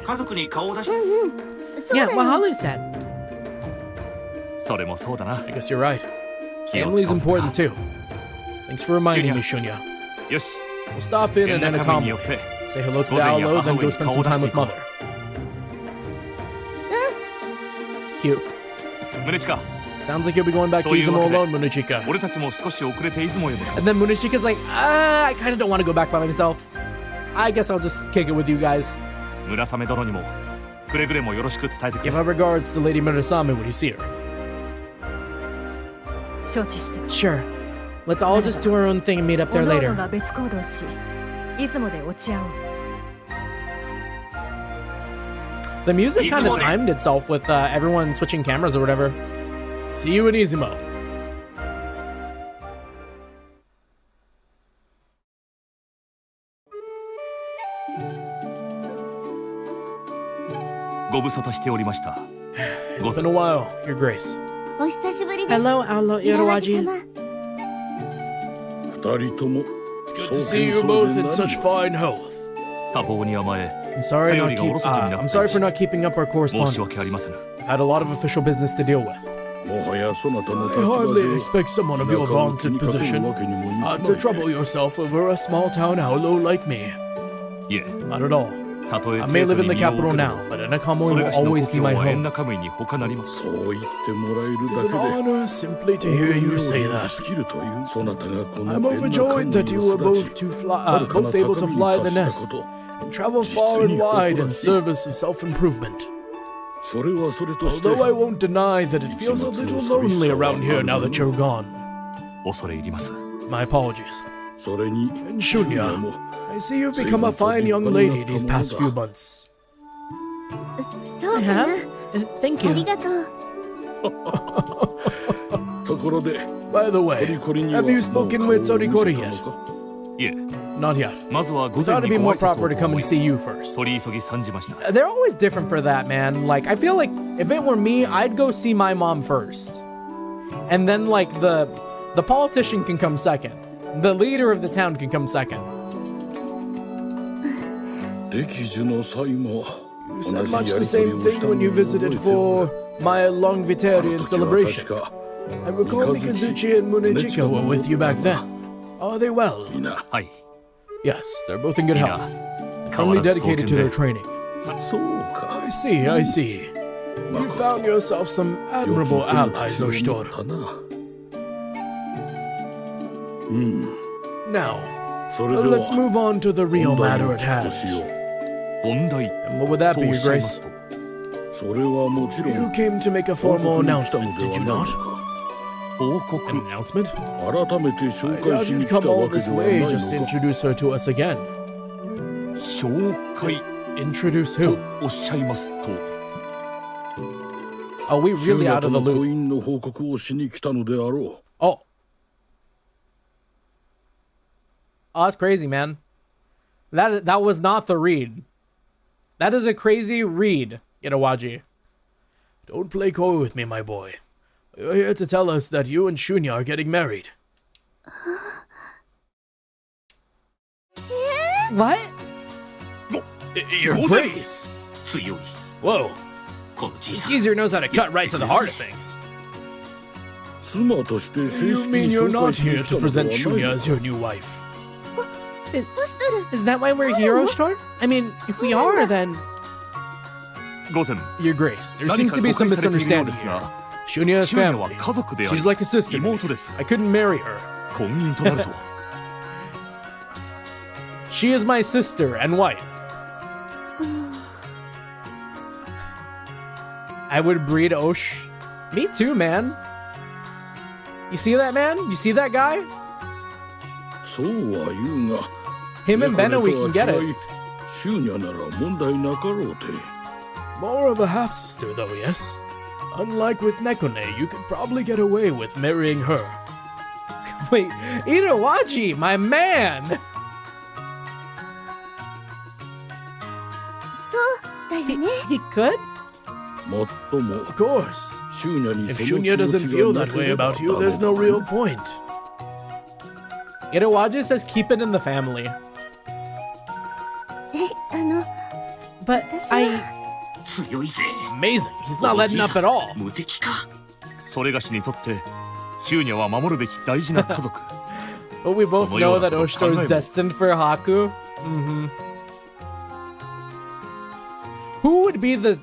Yeah, what Halu said. I guess you're right. Family's important too. Thanks for reminding me, Shunya. We'll stop in Enakamui. Say hello to the Aolo, then go spend some time with Mother. Cute. Sounds like you'll be going back to Izumo alone, Munichika. And then Munichika's like, I kind of don't want to go back by myself. I guess I'll just kick it with you guys. Give my regards to Lady Murasame when you see her. Sure. Let's all just do our own thing and meet up there later. The music kind of timed itself with everyone switching cameras or whatever. See you in Izumo. It's been a while, Your Grace. Hello, Aolo Irowaji. It's good to see you both in such fine health. I'm sorry, 頼りがおろそかになってい I'm る sorry for not keeping up our 申し訳あり correspondence. ませぬ I've had a lot of official business to deal with. もはやそなたの I 立場 hardly 上 expect someone of your 仲を vaunted 気にかける position わけにもいかない to trouble yourself over a small town outlaw like me. いえ Not at all. たとえ I may live in the 帝都に身を capital 置く now, but Anakamoi それ will がしの always 故 be 郷 my は縁 home. 中身に他なりますそう言ってもらえる It's だ an けで honor simply to hear you say 夢を that. 尽きるというそなたがこの I'm 縁中 overjoyed 身 that you を were 育 both ち both able to fly the nest and travel far and wide in service of self-improvement. それはそれとして Although I won't deny that it feels a little lonely around here now that you're gone. 恐れ入ります My apologies. それに And Shunya, I see you've become a fine young lady these past few months. そうかな。 Thank あり you. がとう。ところで By the ト way, リコリには have you もう spoken 顔を with 見せた Torikori の yet? かいえ Not yet. まずは午 Thought 前 it'd be に more ご挨拶 proper to を come and 思い see you first. 取り急ぎ参じました They're always different for that, man. Like, I feel like if it were me, I'd go see my mom first. And then, like, the politician can come second. The leader of the town can come second. 歴樹の際も You 同 said じ much や the り取り same を thing した when の you を visited 覚えておる for my あの Longvitarian 時は celebration. 確か I recall Mikazuchi and Munechika were with you back then. Are they well? いなはい Yes, they're both in good Yeah. health. 変わ Firmly らず dedicated to 壮健 their で training. そうか I see, I see. You found yourself some admirable allies, Oshtor. うん Now, それでは let's move on to the real 本題 matter を at 聞くとしよ hand. 本題 And what would that と be, おっ Your しゃいます Grace? とうそれはもちろ You ん came to make a 報 formal 告に来た announcement, ので did は you ないの not? か報 An 告 announcement? 改めて紹 I 介 doubt しに you'd 来た come all わけ this ではない way の just to か introduce her to us again. 紹介 Introduce と who? おっしゃいますと Oh, we シュ really ナ out と of the の loop. 婚姻の報告をしに来たのであろ Oh. Oh, that's crazy, man. That was not the read. That is a crazy read, Itawaji. Don't play coy with me, my boy. You're here to tell us that you and Shunya are getting married. What? Your Grace! 強い Whoa, このじさ Skeezer knows how to cut right to the heart of things. う妻として正 You 式 mean に you're 紹 not 介しに here 来た to のでは present ない Shunya の as か your new wife? オストル。 Is that why we're here, Oshtor? I mean, if we are, then... 午前 Your Grace, there 何 seems か to 誤 be 解 some されているよう misunderstanding です here. が Shunya's シュニアは family. 家族であ She's り like a sister. to me. 妹です I couldn't marry her. 婚姻となると She is my sister and wife. I would breed Osh. Me too, man. You see that, man? You see that guy? そうは言うが Him and 猫 Benno, we と can は get 違い it. シューニャなら問題なかろうて More of a half sister, though, yes? Unlike with Nekone, you could probably get away with marrying her. Wait, Itawaji, my man! そうだよね。 He could? もっとも Of course. シューニャに If その気 Shunya 持 doesn't ち feel がな that け way れば about you, ダメ there's no だ real point. Itawaji says keep it in the family. But 私 I... は 強いぜ Amazing. He's not letting up at all. 無敵かそれがしにとってシューニャは守るべき大事な家族 But we both know that そのようなこと考え Oshtor is も destined for Haku. Who would be the...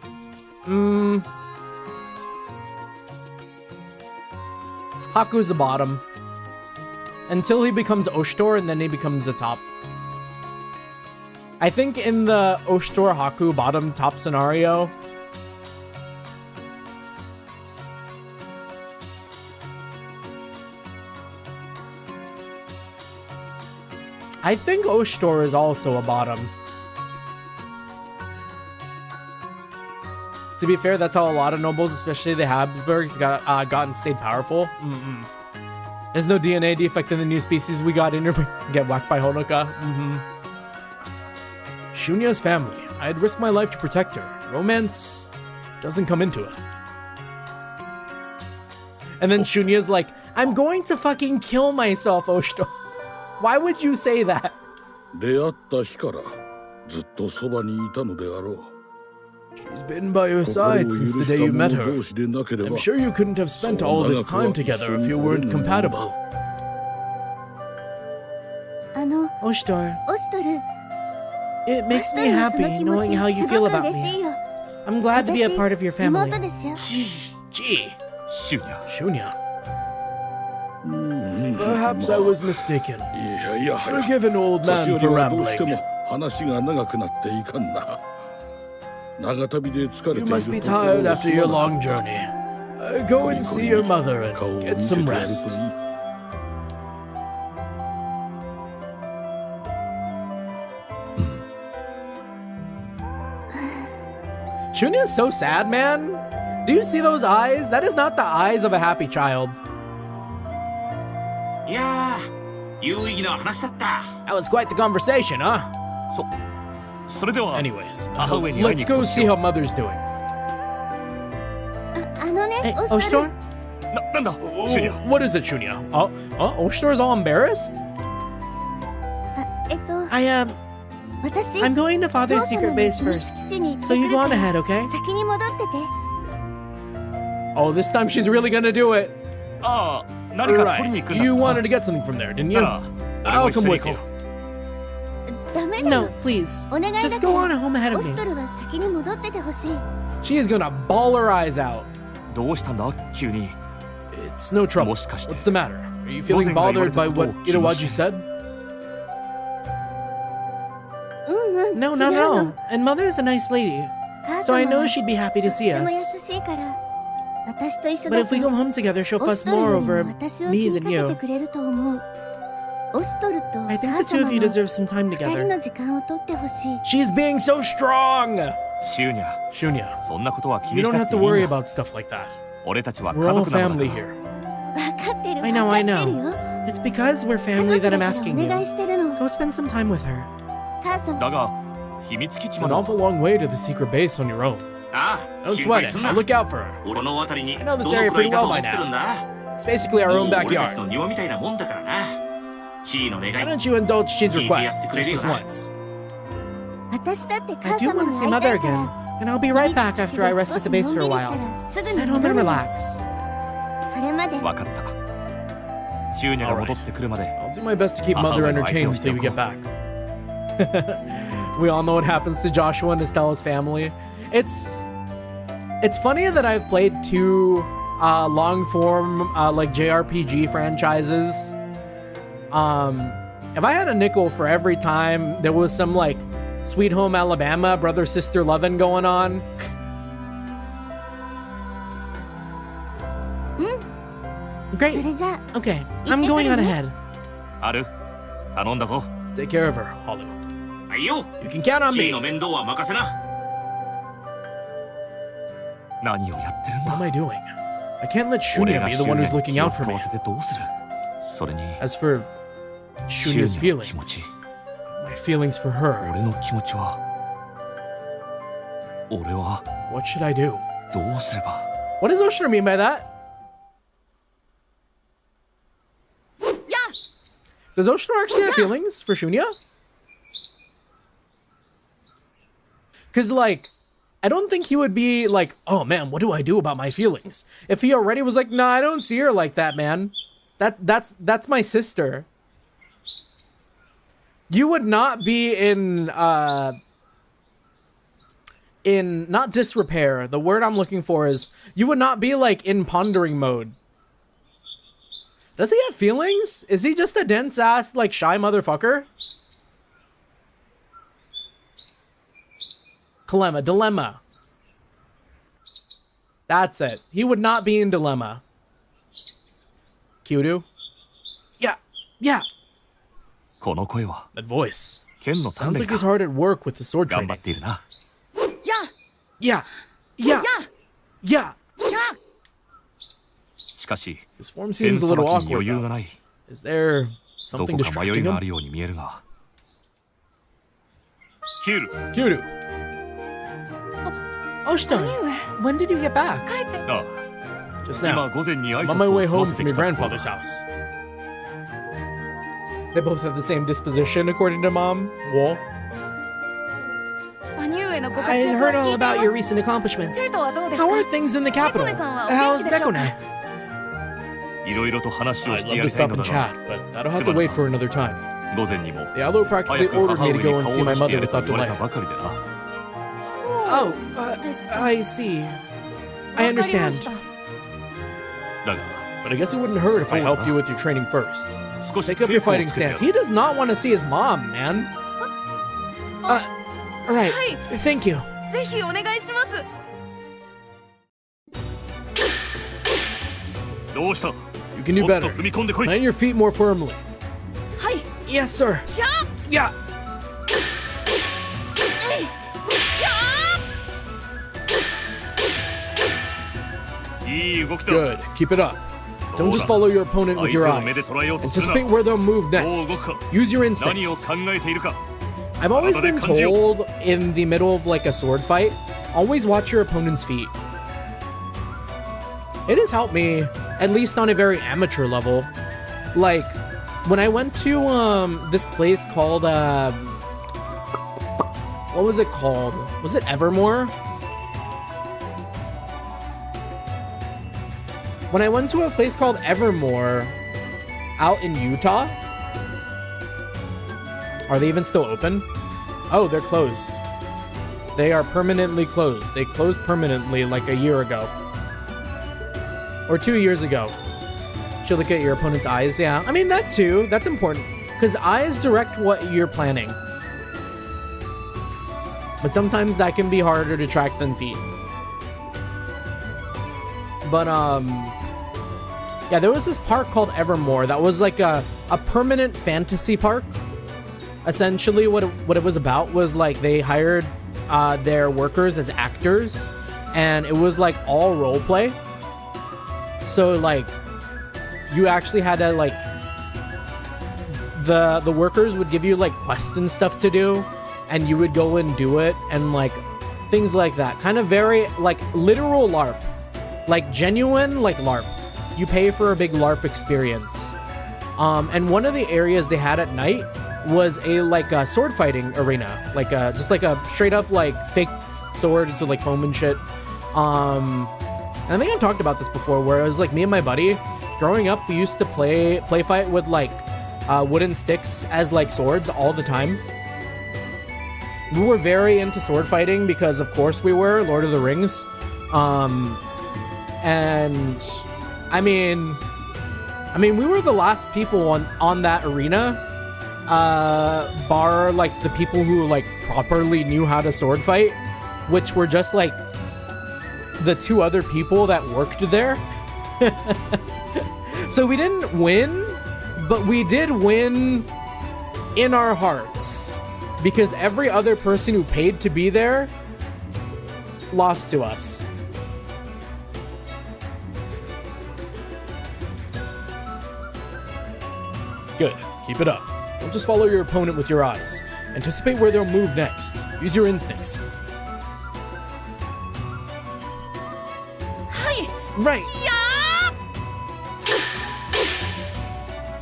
Haku's the bottom. Until he becomes Oshtor and then he becomes the top. I think in the Oshtor Haku bottom top scenario, I think Oshtor is also a bottom. To be fair, that's how a lot of nobles, especially the Habsburgs, gotten stayed powerful. There's no DNA defect in the new species we got in here. Get whacked by Honoka. Shunya's family. I'd risk my life to protect her. Romance doesn't come into it. And then Shunya's like, I'm going to fucking kill myself, Oshtor. Why would you say that? 出会った日からずっとそばにいたのであろう。 She's been by your side since the day you met her. I'm sure you couldn't have spent all this time together if you weren't compatible. オシトル It makes me はその happy 気持 knowing ち how you す feel ごく about 嬉しい me. よ I'm glad to be a part of your 妹 family. ですよ Gee, シュニャ Shunya. Perhaps I was mistaken. いやいや、 Forgive an old 年 man 寄り for はどうして rambling. も話が長くなっていかんな。長旅で疲れて You いる must be ところを tired after your すまな long かった journey. Go and see your mother 顔を and 見 get せて some やると rest. いい。 Shunya's so sad, man. Do you see those eyes? That is not the eyes of a happy child. いやー有意義な話だった That was quite the conversation, huh? それでは Anyways, 母上に会い let's に行く go とし see よ how mother's doing. あのね Hey, オシトル Oshtor? なんだシュニャ What is it, Shunya? Oshtor's all embarrassed? あ私 I'm going to 父 Father's 様 secret の base 秘密 first. 基地に行って So く you る go か on ら ahead, okay? 先に戻ってて Oh, this time she's really gonna do it. ああ何か取りに行くん Right. だ You wanted to get something from there, didn't you? ああ I'll 俺も一緒 come に with 行こ you. うダメだ No, よ please. お願いだ Just か go on ら home ahead オ of シ me. トルは先に戻っててほしい She is gonna bawl her eyes out. どうしたんだ急に It's no trouble. もしかして What's the matter? Are you feeling 午前が言われ bothered た by ことを what 気に Itawaji して said? うん No, 違 not う at の all. And Mother's a nice lady. 母 So I 様 know は she'd be happy to と see ても優 us. しいから私と一緒 But だ if we と go home together, she'll オ fuss シトル more よりも over 私を気 me に than かけて you. くれると思うオシトルと I think 母 the two 様 of you の deserve some time 二人 together. の時間をとってほしい She's being so strong. シュニャ Shunya, そんなことは気 you にし don't な have くて to いい worry んだ about stuff like that. 俺たちは We're 家 all 族なのだ family から here. 分かってる I 分 know, か I ってる know. よ It's because we're 家 family 族 that だ I'm から asking お願 you. いしてるの Go spend some time with her. 母様だが秘密基地 It's ま an で awful long way to the secret base on your own. ああ Don't 心 sweat 配 it. すんな I'll look out for her. 俺のあたりに I ど know の this く area らい pretty だと well 思 by ってるん now. だ It's basically our も own う俺たち backyard. の庭みたいなもんだからな地位の願い Why don't you indulge Chi's Keep request the just as upgrade, once? 私だって I 母 do 様 want to に see 会い Mother たいか again, ら and I'll be right back after I rest at the base for a while. すぐ Just に head home 戻 and るよ relax. それまで分かったシュニャが戻ってくるまで I'll do my best to keep Mother entertained until you get back. We all know what happens to Joshua and Estella's family. It's funny that I've played two long form like JRPG franchises. If I had a nickel for every time there was some like Sweet Home Alabama brother sister lovin' going on. Great. それじゃあ Okay, I'm going on ahead. ある頼んだぞ Take care of her, Halu. はいよ You can count on 地位 me. の面倒は任せな何をやってるん What am だ I doing? I can't let 俺 Shunya が be シ the ュ one ニ who's ャに looking 気を out for 使 me. わせてどうするそれに As for Shunya's シュニャの気持ち feelings, my feelings for her, 俺の気持ちは俺は what should I do? どうすれば What does Oshtor mean by that? Does Oshtor actually have feelings for Shunya? Because, like, I don't think he would be like, oh man, what do I do about my feelings? If he already was like, nah, I don't see her like that, man. That's my sister. You would not be in not disrepair. The word I'm looking for is you would not be like in pondering mode. Does he have feelings? Is he just a dense ass like shy motherfucker? Dilemma. That's it. He would not be in dilemma. Kyudu? Yeah. この声は That voice. 剣の鍛 Sounds 錬 like か he's hard at work with the sword 頑張 training. っているな Yeah. しかし His form 剣 seems a さば little きに余 awkward. 裕が Though. ない Is there ど something こか迷い distracting があ him? るように見えるがキュール Kyudu. Oshtor, when did you get back? あ Just あ今 now. 午前に挨 I'm on 拶 my を way 済ま home せて from き your たところ grandfather's house. They both have the same disposition, according to Mom. Whoa. I heard all about your recent accomplishments. How are things in the capital? How's Nekone? いろいろと話を I'd して love や to りたい stop の and だが chat, but that'll have to wait for another time. 午前にも The Aloe practically 早く ordered 母 me 上 to に go and 顔 see を my 出して mother やれと without 言われた delay. ばかりでな Oh, I see. I understand. だが But I guess it wouldn't hurt if I helped you with your training first. 少し Take up your 稽古を fighting つけてや stance. る He does not want to see his mom, man. Right. Thank you. ぜひお願いします。どうした You can do もっと better. 踏み込んでこい Plant your feet more firmly. はい。 Yes, sir. ひゃー Yeah. えいひゃいい動きだ Good. Keep it up. Don't just follow your opponent with your eyes. Anticipate where they'll move どう next. 動くか Use your 何を instincts. 考えているか I've always been told in the middle of like a sword fight, always watch your opponent's feet. It has helped me, at least on a very amateur level. Like, when I went to this place called what was it called? Was it Evermore? When I went to a place called Evermore out in Utah. Are they even still open? Oh, they're closed. They are permanently closed. They closed permanently like a year ago. Or 2 years ago. Should look at your opponent's eyes. Yeah, I mean, that too. That's important. Because eyes direct what you're planning. But sometimes that can be harder to track than feet. But, yeah, there was this park called Evermore that was like a permanent fantasy park. Essentially, what it was about was like they hired their workers as actors, and it was like all role play. So like, you actually had to like the workers would give you like quests and stuff to do, and you would go and do it, and like things like that. Kind of very like literal LARP, like genuine like LARP. You pay for a big LARP experience. And one of the areas they had at night was a sword fighting arena, like just like a straight up like fake swords with like foam and shit. And I think I talked about this before, where it was like me and my buddy growing up, we used to play fight with like wooden sticks as like swords all the time. We were very into sword fighting because of course we were Lord of the Rings. And I mean we were the last people on that arena. Bar like the people who like properly knew how to sword fight, which were just like the two other people that worked there. So we didn't win, but we did win in our hearts, because every other person who paid to be there lost to us. Good. Keep it up. Don't just follow your opponent with your eyes. Anticipate where they'll move next. Use your instincts. Right.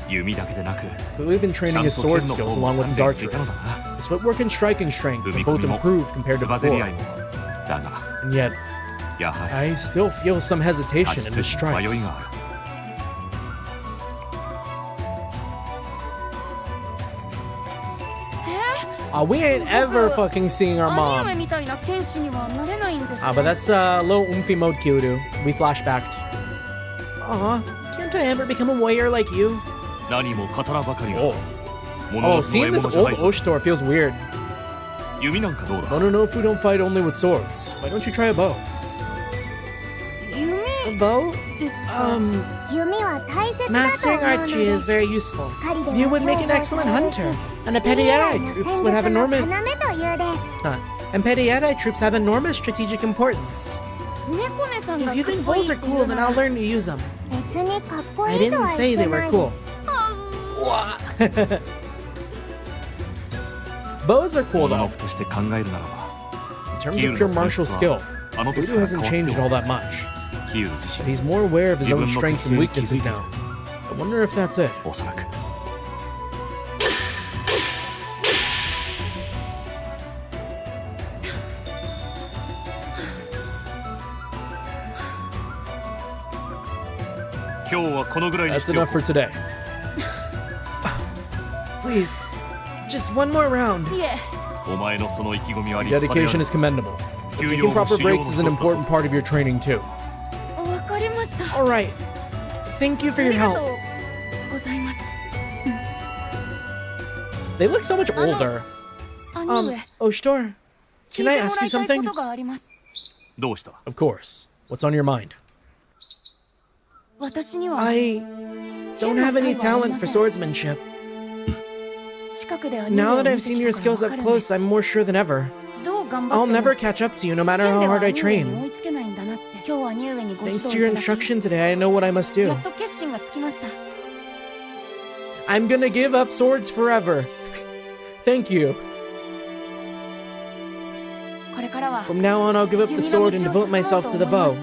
弓だけでなく He's clearly been training his sword skills along with his ちゃんと剣 archery. の方も鍛えていたのだな His footwork and striking strength have both improved compared to つばぜり合い before. もだが And yet, やはり I still feel some hesitation 立 in ち his つつ迷い strikes. がある We ain't ever fucking seeing our 兄上 mom. みたいな剣士にはなれないんです。 But that's a little oomphy mode Kyoto. We flashbacked. Aw, can't I ever become a warrior like you? 何も刀ばかりが Oh, 物の Oh, すごい seeing も this のじゃ old ないぞ Oshtor feels weird. 弓なんかどうだ wanna know if we don't fight only with swords? Why don't you try a bow? 夢 A bow? ですか。 弓は大切だと Mastering 思うの archery で is す。 very useful. 狩りでは You would make an 重宝 excellent されるし hunter, and the 未 petty 来 Jedi の troops 戦 would have 術の enormous 要というです and petty Jedi troops have enormous strategic importance. 猫根さんが If you かっ think こいい bows っ are ていう cool, な then ら I'll learn to use them. 別にかっこ I いいと didn't は say 言っ they てな were い cool. です Bows are cool 物の though. ふとして考えるならば In terms of pure martial skill, あの時 Kyoto から hasn't 変 changed わ all って that much. キール自 But 身 he's more aware of his own Even though strengths and he's weaknesses kidding. now. I wonder if that's it. おそらく あ That's enough for today. Please, just one more round. いえ Dedication is commendable. But taking proper breaks is an important part of your training too. わかりました All right. Thank you for あ your りが help. とうございます They look so much older. 兄上 Oshtor, 聞 can い I ても ask ら you いたい something? ことがあります どうした？ Of course. What's on your mind? 私には I don't have any talent for swordsmanship. 近くで兄上 Now を that 見 I've て seen き your たから skills わ up かるんで close, す I'm more sure than ever. どう頑張 I'll っても never catch up to you no matter 剣 how では hard I 兄上に追 train. いつけないんだなって今日は兄上にご指 Thanks 導 to your いただき instruction today, I know what I must do. やっと決心がつきました I'm gonna give up swords forever. Thank you. これからは From now on, I'll give up the sword and devote myself to the bow.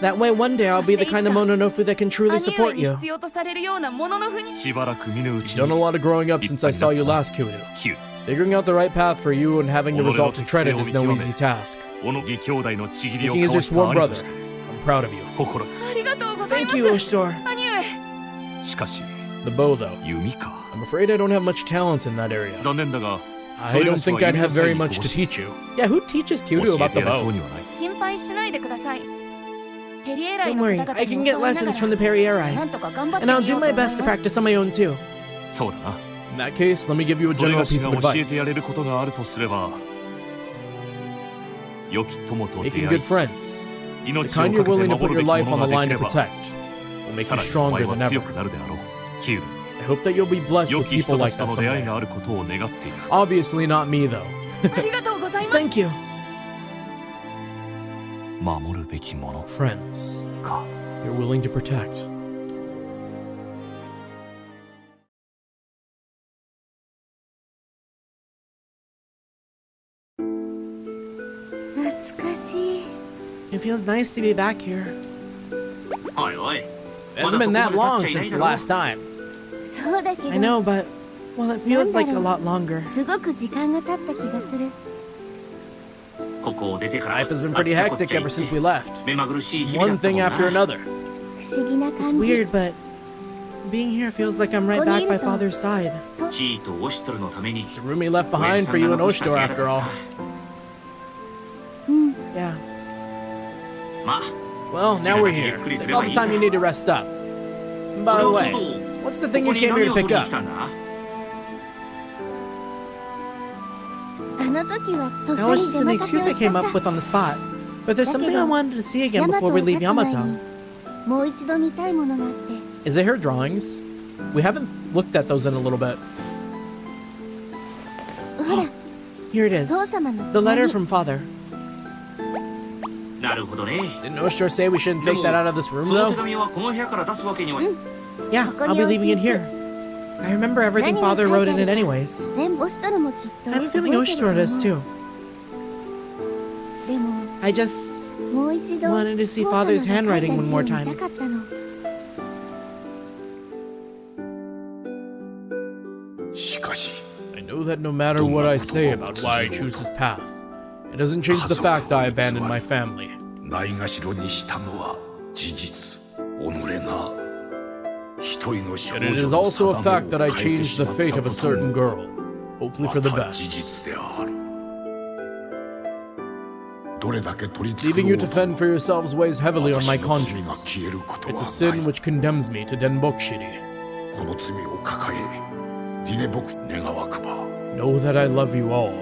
That way, one day I'll be the kind of Mononofu that can truly 兄上 support に you. 必要とされるようなもののふに しばらく見ぬうち You've done a に lot of growing up since I saw you last, Kyudo. Figuring out the right path for you and having the resolve to tread it is no easy task. 小野木兄弟のちぎりを Speaking as 交 your した sworn 兄と brother, して I'm proud of you. 心 ありがとうございま Thank す you, Oshtor. 兄上しかし The bow, though. 弓か I'm afraid I don't have much talent in that area. 残念だが I don't think I'd have very much to teach you. Yeah, who teaches 教 Kyudo え about て the やれそう bow? にはない心配しないでくださいペリエライ Don't の worry, 方々 I に can 教 get わりなが lessons from the ら Perierai. なんとか頑張って And I'll み do ようと my 思いま best す to practice on my own too. そうだな In that case, let me give you a それ general がし piece が of 教えて advice. やれることがあるとすれば良き友と出 Making 会 good い friends. The 命を kind か you're けて willing to 守 put るべ your き life も on の the がで line き to れば protect will make さ you らにお前 stronger は than 強 ever. くなるであろうキウ I hope that you'll be blessed 良 with き people 人た like ちと that の出会い someday. があることを願っている Obviously not me, though. ありがとうございます Thank you. 守るべきもの Friends か you're willing to protect. It feels nice to be back here. おいおい It hasn't been that long since the last time. そうだけ I ど know, but well, it feels like a lot longer. すごく時間が経った気がするここを出てから Life has been pretty あっちゃこっ hectic ちゃ行 ever って since we left. 目まぐるしい日々だ One ったも thing んな after another. 不思議な It's 感じ weird, but being here feels like I'm right back by Father's side. 地位とオシトルのために It's a room we left behind for you and Oshtor, after all. うん Yeah. まあ Well, now we're here. Take all the time you need to rest up. And by それ the を way, 外 what's the こ thing こ you に came 何 here を to 取 pick りに up? 来たんだあの時はとっ That さ was に just 出 an 任せ excuse を I しちゃ came っ up with on the spot. But there's ただ something け I ど wanted to see ヤ again マト before を we 立 leave つ前 Yamato. にもう一度見たいものがあって Is it her drawings? We haven't looked at those in a little bit. ほら Here it is. 父様の The 手 letter 紙 from Father. なるほどね Didn't Oshtor say we shouldn't で take も that out of this room その though? 手紙はこの部屋から出すわけには Yeah, I'll be leaving it here. I remember everything Father wrote in it anyways. 全部オストロもきっと I have a 覚え feeling てる Oshtor と思 does う too. でも I just もう一度 wanted to see 父様が Father's 書いた handwriting one 字 more を見た time. かったの しかし I know that no matter what I say about why I choose this path, it doesn't change the fact I abandoned my family. ないがしろにしたのは事実己が一人の少 And it 女 is の also a 定 fact め that を I 変えて changed し the まった fate of a こと certain も girl, hopefully ま for the た事 best. 実であるどれだけ取り Leaving you 繕 to うと fend for yourselves weighs heavily on my 私の罪が conscience. 消えることは It's a な sin い which condemns me to Denbokshiri. この罪を抱えディネボク願わくば Know that I love you all.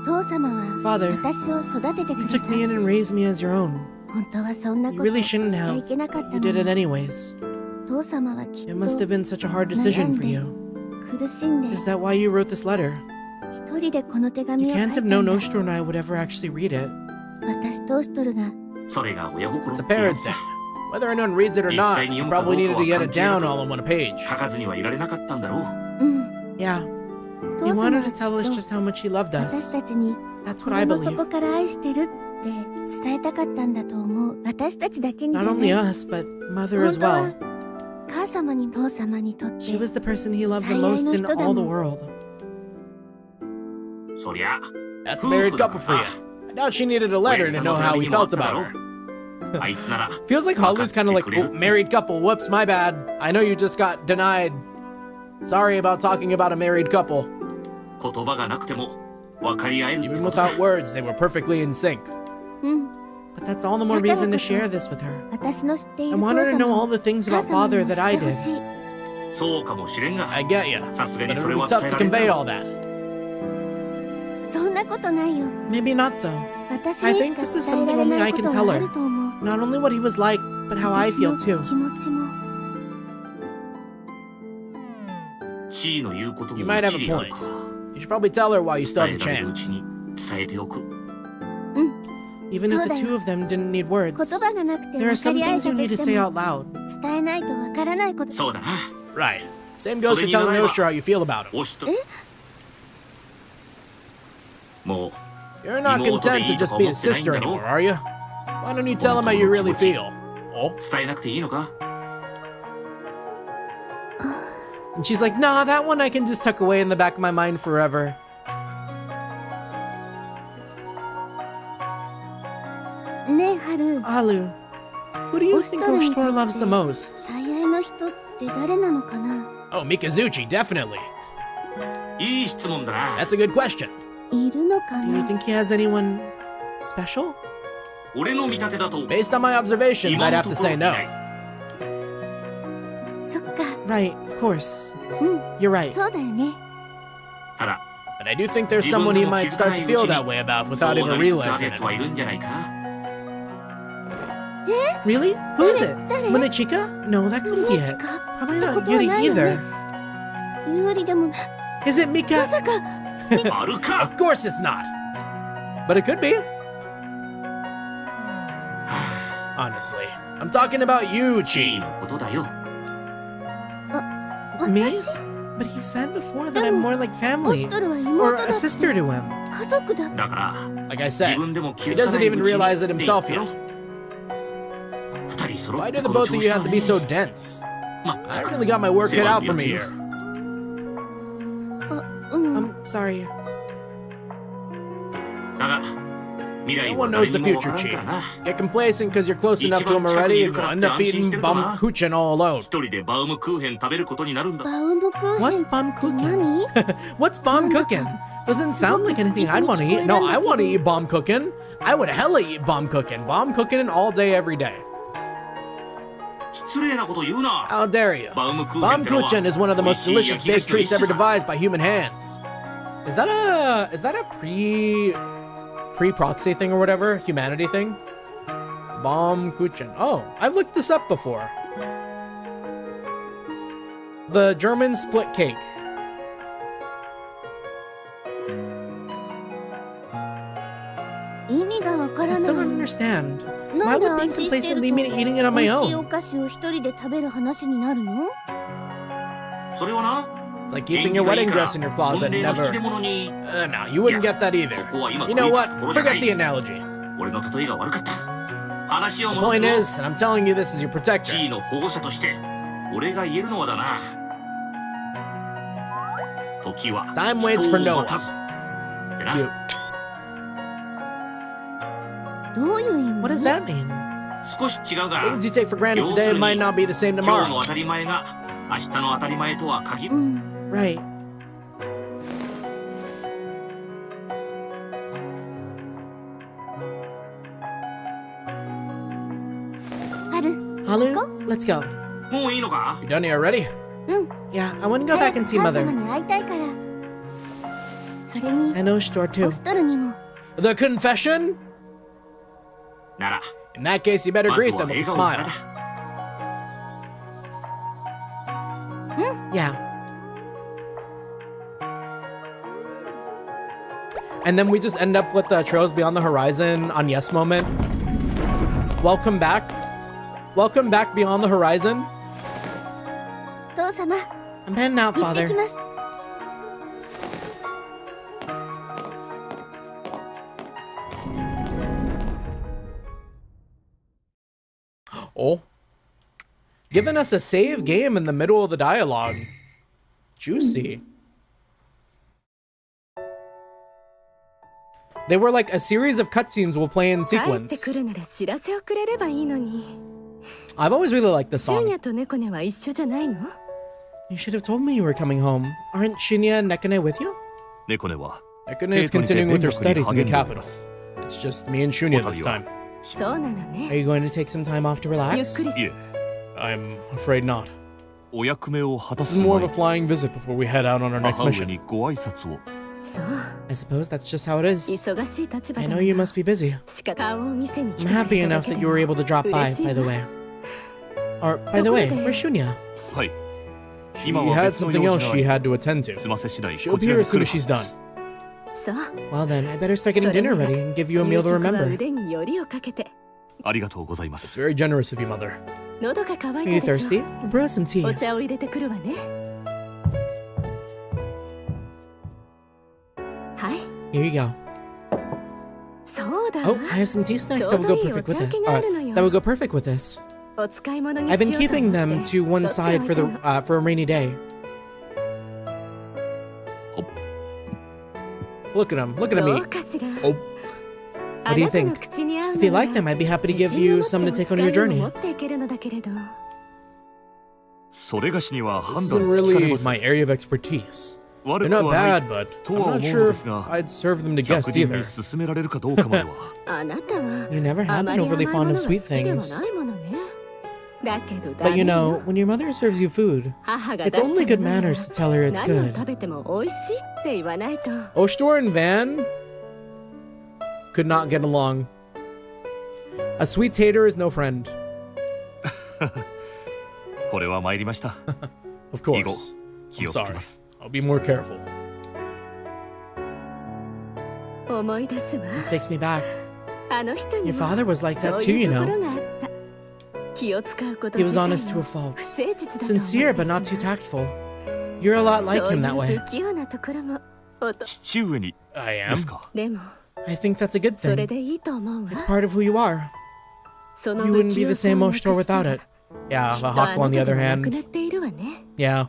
父様は Father, 私を育ててく You れた took me in and raised me as your own. 本当はそんな You こと really しち shouldn't ゃい have. けなかった You の did に it anyways. 父様はきっ It must have と been such a hard decision for you. 苦しんで Is that why you wrote this letter? 一人でこの手 You 紙を書い can't た have んだ known Oshtor and I would ever actually read it. 私とオストルがそれが親心 It's っ a てや parent つさ thing. Whether anyone reads it or not, you probably needed to get it down all on one page. 書かずにはいられなかったんだろううん Yeah, 父 he 様 wanted は to き tell us っ just how much he loved と私 us. たちに That's what I 心の believe. 底から愛してるって伝えたかったんだと思う私たちだけに Not じゃ only ない us, but Mother as 本当は well. 母様に父様にとって She was the person he loved the most in all the world. そりゃ That's a married couple for you. doubt she needed a letter to know how he felt about her. あいつなら Feels like Halu's kind of like, oh, married couple. Whoops, my bad. I know you just got denied. Sorry about talking about a married couple. 言葉がなくても分かり合えるって Even ことさ without words, they were perfectly in sync. うん。 But that's all the more reason to share this with her. 私の知ってい I る want her to know 父 all 様 the things 母 about 様 father にも知 that っ I てほ did. しい。そうかもしれんが I get you. さすが But に it それ would は be 伝 tough え to られん convey だ all ろ that. そんなことないよ。 Maybe not though. 私 I にし think か this is 伝えら something れ only な I いこ can と tell があ her. ると思う。 Not only what he was like, but how I 私 feel の too. 気持ちも。地位の言うことも You might have 一 a 理ある point. か You should probably tell her while you still 伝 have え the られるうち chance. に伝えておく Even if the two of them didn't need words, 言葉がなくて there are 分か some り合え things た you と need to し say て out も loud. 伝えないと分からないこと。そうだな Right. Same goes for telling Oshtor how you feel about him. おしともう You're not content to just be his sister anymore, are you? Why don't you tell him how you really feel? Oh. 伝えなくていいのか And she's like, nah, that one I can just tuck away in the back of my mind forever. ねえ、ハル。 Alu, who do you think Oshtor loves the most? 最愛の人って誰なのかな。 Oh, Mikazuchi, definitely. いい質問だな That's a good question. いるのか Do you な。 think he has anyone special? 俺の見立てだと Based on my observations, 今 I'd の have と to ころ say い no. ない そっか。 Right, of course. うん。 You're right. そうだよね。ただ But I do think there's 自分 someone で he も might 気づか start な to いう feel ちに that way about そう without な even りつつあ realizing るやつ it. はいるんじゃないか Really? Who is it? 誰 Munechika? No, that couldn't be ね it. ちか。 Probably 見た not ことは Yuri ないよね either. ユーリでも。 Is it ま Mika? さか。あるか Of course it's not. But it could be. Honestly, I'm talking about you, 地位 Chi. のことだよ Me? 私。 But he said before that I'm more like family オシトルは or 妹だ a って。 sister to him. 家族だって。だから Like I 自 said, 分でも気 he づかな doesn't いう even ちに realize it って言っ himself たろ yet. 二人揃 Why って do the この both 調 of 子 you だ have to ね be so dense? まっ I たく really got my work 世 cut 話 out に for なって me. や うん。 I'm sorry. だが未来 No は one 誰 knows the にもわ future, からん Chi. からな Get complacent because you're close enough to him already and you'll end up eating Bumkuchen all alone. 一人でバウムクーヘン食べることになるんだバウムクーヘ What's ンって Bumkuchen? 何？ What's bomb cooking? Doesn't sound like anything I'd want to eat. No, I want to eat bomb cooking. I would hella eat bomb cooking. Bomb cooking all day, every day. 失礼なこと言うな How dare you? バウムクーヘンってのは Bumkuchen is one of the most 美味しい delicious 焼き菓 baked 子の treats 一種 ever さ devised by human hands. Is that a pre-proxy thing or whatever? Humanity thing? Baumkuchen. Oh, I've looked this up before. The German split cake. I 意味がわか I ら still な don't い。 understand. な Why んで would 安 being 心して complacent る lead me to と eating it on 美 my 味しいお own? 菓子を一人で食べる話になるの？それはな It's like keeping your wedding dress in your 婚 closet 礼 and の never... 引き出物に no, you wouldn't get that either. そこは今 You know 食い what? つくところじゃない Forget the analogy. 俺の例えが悪かった話を The 戻す point ぞ is, and I'm telling you this as your 地 protector, 位の保護者として俺が言えるのはだな時は Time waits for 人 no を待たずってな Cute. どういう意味？ What does that mean? 少し違うが Things you take for granted 要す today るに might not be the same 今日の tomorrow. 当たり前が明日の当たり前とは限るうん。 Right. ハル。 Halu, let's go. もういいのか You done here already? うん。 Yeah, I want to go back and see 母 Mother. 様に会いたいから。それに And Oshtor オ too. シトルにも。 The confession? なら In that case, you better まず greet は them with 笑 a 顔から smile. だ Yeah. And then we just end up with the Trails Beyond the Horizon on Yes moment. Welcome back. Welcome back Beyond the Horizon. 父様、 I'm heading out, 行ってき Father. ます。 Oh. Giving us a save game in the middle of the dialogue. Juicy. They were like a series of cutscenes will play in 帰って sequence. くるなら知らせをくれればいいのに。 I've always really liked the シュ song. ニャと猫ネは一緒じゃないの？ You should have told me you were coming home. Aren't Shinya and Nekone with you? 猫根は Nekone is 稽古にて continuing with her 勉学に studies in the 励んでおり capital. ます It's just me and Shunya this time. そうなの Are ね。 you going to take some time off to ゆっ relax? くり。いえ I'm afraid not. お役目を果た This す is more of 前 a に flying visit before we head out on our next 母上 mission. にご挨拶を。そう。 I suppose that's just how it is. 忙しい立場 I だ know も you の。 must be busy. しか顔を見せに来 I'm てく happy れただ enough け that で you were も able to drop by, 嬉しい by the わ。 way. Or, by the way, where's Shunya? はい She 今は had 別の something 用 else 事があ she り had to attend to. 済ませ次第 She'll こち appear らに as 来 soon る as は she's ずで done. す。そう。 Well then, I better start getting So dinner then, ready and give you a 夕 meal to 食は remember. 腕によりをかけて。ありがとうございま It's す。 very generous of you, mother. 喉が渇 Are い you たでし thirsty? ょ。 I'll brew us some tea. お茶を入れてくるわね。はい。 Here you go. そうだわ。 Oh, I have some tea snacks that would go perfect with this. That would go perfect with this. お使い物に I've し been ようと keeping 思って them to one 取って side お for い the たの。 for a rainy day. Look at him. Look at him どう eat. かしら。 Oh. あ What do you なたの think? 口に合う If な you ら like them, I'd be happy to 自 give 信 you を持って some to お take 使 on い your を journey. 持っていけるのだけれど。それがしには This 判 isn't 断つきかね really ます。 my area of expertise. 悪 They're く not はない bad, but と I'm は思う not の sure で if すが、 I'd serve them to 客 guests 人 either. に勧められるかどうかまでは。あなたは You never あ have ま been り overly 甘い fond もの of が好 sweet きでは things. ないものね。だけど But you ダメ know, よ。 when your mother serves you food, 母が it's 出 only した good ものなら manners to tell her it's 何を good. 食べても美味しいって言わないと。 Oshtor and Van could not get along. A sweet tater is no friend. これは参りました。 Of 以後 course. 気 I'm をつけ sorry. ます。 I'll be more careful. 思い出すわ。 This takes me back. あの人に Your も father was like そ that う too, い you うところ know. があった。気を使うこと He 自 was 体 honest to a も fault. 不誠実だと思ってし Sincere ま but う not too tactful. You're a lot like そう him い that う way. 不器用なところもおと父上に I で am. すか。でも I think that's a good それ thing. でいいと思うわ。 It's part of who you are. その You 不 wouldn't 器 be 用 the さ same をなく Oshtor した without ら it. Yeah, きっと the あ Haku な on た the で other もなく hand. なっているわね。 Yeah.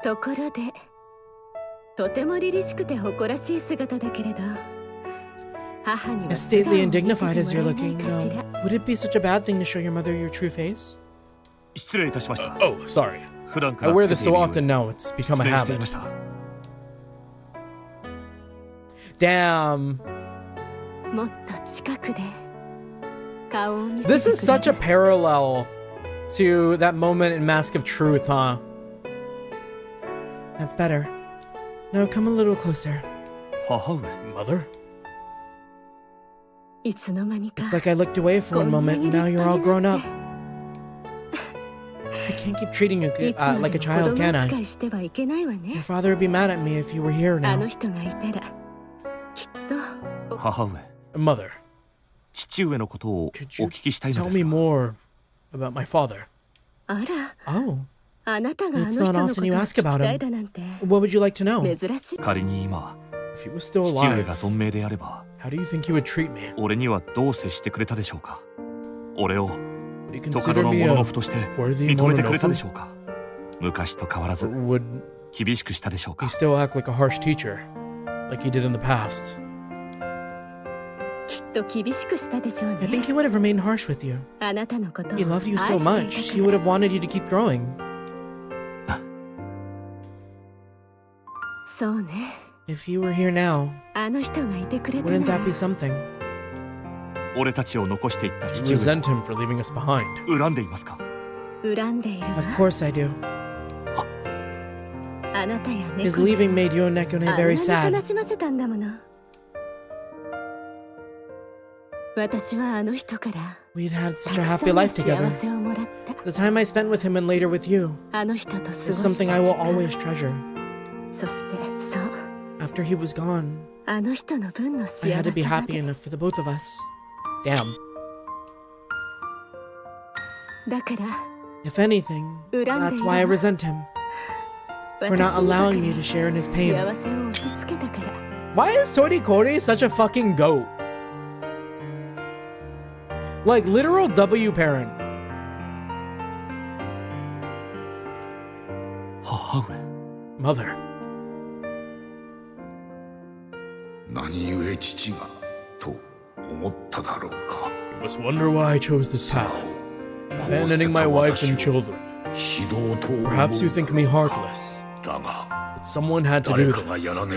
ところでとても凛々しくて誇らしい姿だけれど母には As 素顔を stately 見 and せても dignified as you're らえない looking, かし no. ら。 Would it be such a bad thing to show your mother your true face? 失礼いたしました。 Oh, sorry. 普段か I ら wear つけ this てい so るよう often に now, it's become a 失礼してい habit. ました。 Damn. もっと近くで顔を見せてくれ This is such a ない parallel to that moment in Mask of Truth, huh? That's better. Now come a little closer. 母上。 Mother? いつの間にか It's like I looked away for one こんな moment に and now 立 you're all 派 grown にな up. って I can't keep treating you いつま like a でも child, 子 can 供 I? 扱いしてはいけないわ Your ね。 father would be mad at me if you were here あの now. 人がいたらきっと母上。 Mother, 父上のことをお could 聞 you きしたいの tell です me が。 more about my father? あら Oh, あなたがあの It's 人 not の often ことを you 聞 ask き about たい him. だなんて what would you like to know? 珍しい。仮に今、 If he was still 父上 alive, が存命であれば、 how do you think he would treat me? 俺にはどう接してくれたでしょうか。俺を Would he トカ consider ドの me モノ a ノフとして worthy 認めてくれたで mononofu? しょうか。昔と変わらず Or would 厳しくしたでしょう he か。 still act like a harsh teacher, like he did in the past? きっと厳しくしたでしょう I think ね。 he would have remained harsh with you. あなたのことを He loved you 愛 so して much, い he た would から have wanted you to keep growing. そうね。 If he were here now, あの人がいてくれた wouldn't な that ら be something? 俺たちを残していった You 父上 resent him for leaving us behind. 恨んでいますか。恨んでいるわ。 Of course I do. あなたや His 猫に leaving made you and Nekone あんな very に sad. 悲しませたんだもの。私はあの人から We'd had た such く a さ happy んの life 幸 together. せをもらった。 The time I spent with him and later with you あの人と過ご is し something た I 時 will 間。 always treasure. そしてそう After he was gone, あの人の分の I 幸 had to せ be ま happy で enough for the both of us. Damn. だから If anything, 恨んで that's いる why I わ。 resent him. For 私 not にばか allowing り me to share in his pain. 幸せを押し付けたから。 Why is Torikori such a fucking goat? Like, literal W parent. 母上。 Mother. 何故父がと思っただろうか。 You must wonder why I chose this path, abandoning my wife and children. Perhaps you think me heartless, but someone had to do this. And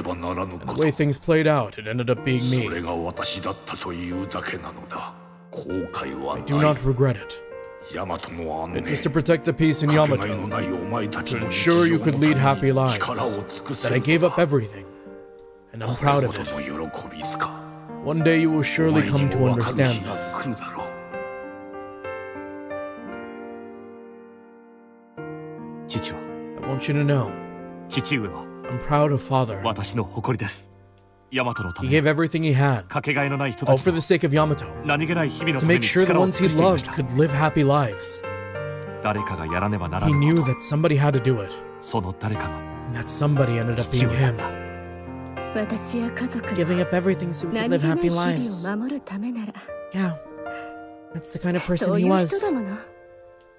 the way things played out, it ended up being me. I do not regret it. It was to protect the peace in Yamato, to ensure you could lead happy lives, that I gave up everything, and I'm proud of it. One day you will surely come to understand this. I want you to know, I'm proud of Father. He gave everything he had, all for the sake of Yamato, to make sure the ones he loved could live happy lives. He knew that somebody had to do it, and that somebody ended up being him. Giving up everything so we could live happy lives. Yeah, that's the kind of person he was.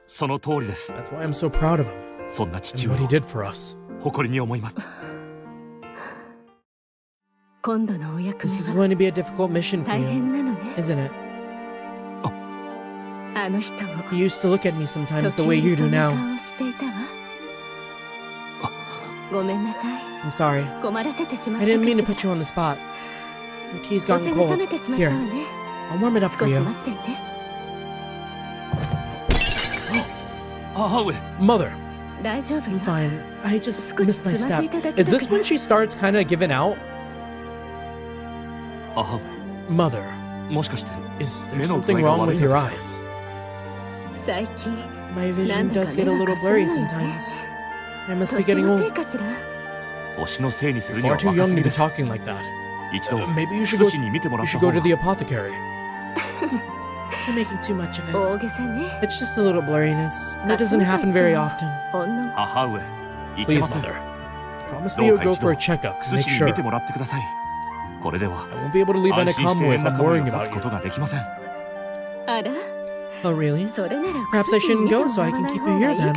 That's why I'm so proud of him, and what he did for us. This is going to be a difficult mission for you, isn't it? He used to look at me sometimes the way you do now. I'm sorry. I didn't mean to put you on the spot. Your tea's gotten cold. Here, I'll warm it up for you. Mother! I'm fine. I just missed my step. Is this when she starts kind of giving out? Mother, is there something wrong with your eyes? My vision does get a little blurry sometimes. I must be getting old. You're far too young to be talking like that. Maybe you should go to the apothecary. You're making too much of it. It's just a little blurriness, and it doesn't happen very often. Please, Mother. Promise me you'll go for a checkup to make sure. I won't be able to leave Anakamwe if I'm worrying about you. Oh, really? Perhaps I shouldn't go so I can keep you here then.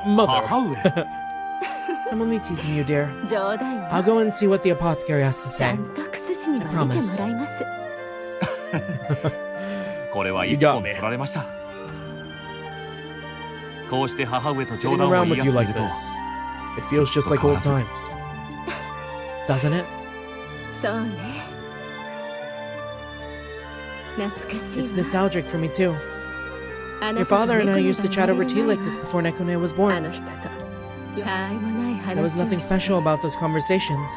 Mother. I'm only teasing you, dear. I'll go and see what the apothecary has to say. I promise. You got me. Getting around with you like this, it feels just like old times. Doesn't it? It's nostalgic for me too. Your father and I used to chat over tea like this before Nekone was born. There was nothing special about those conversations.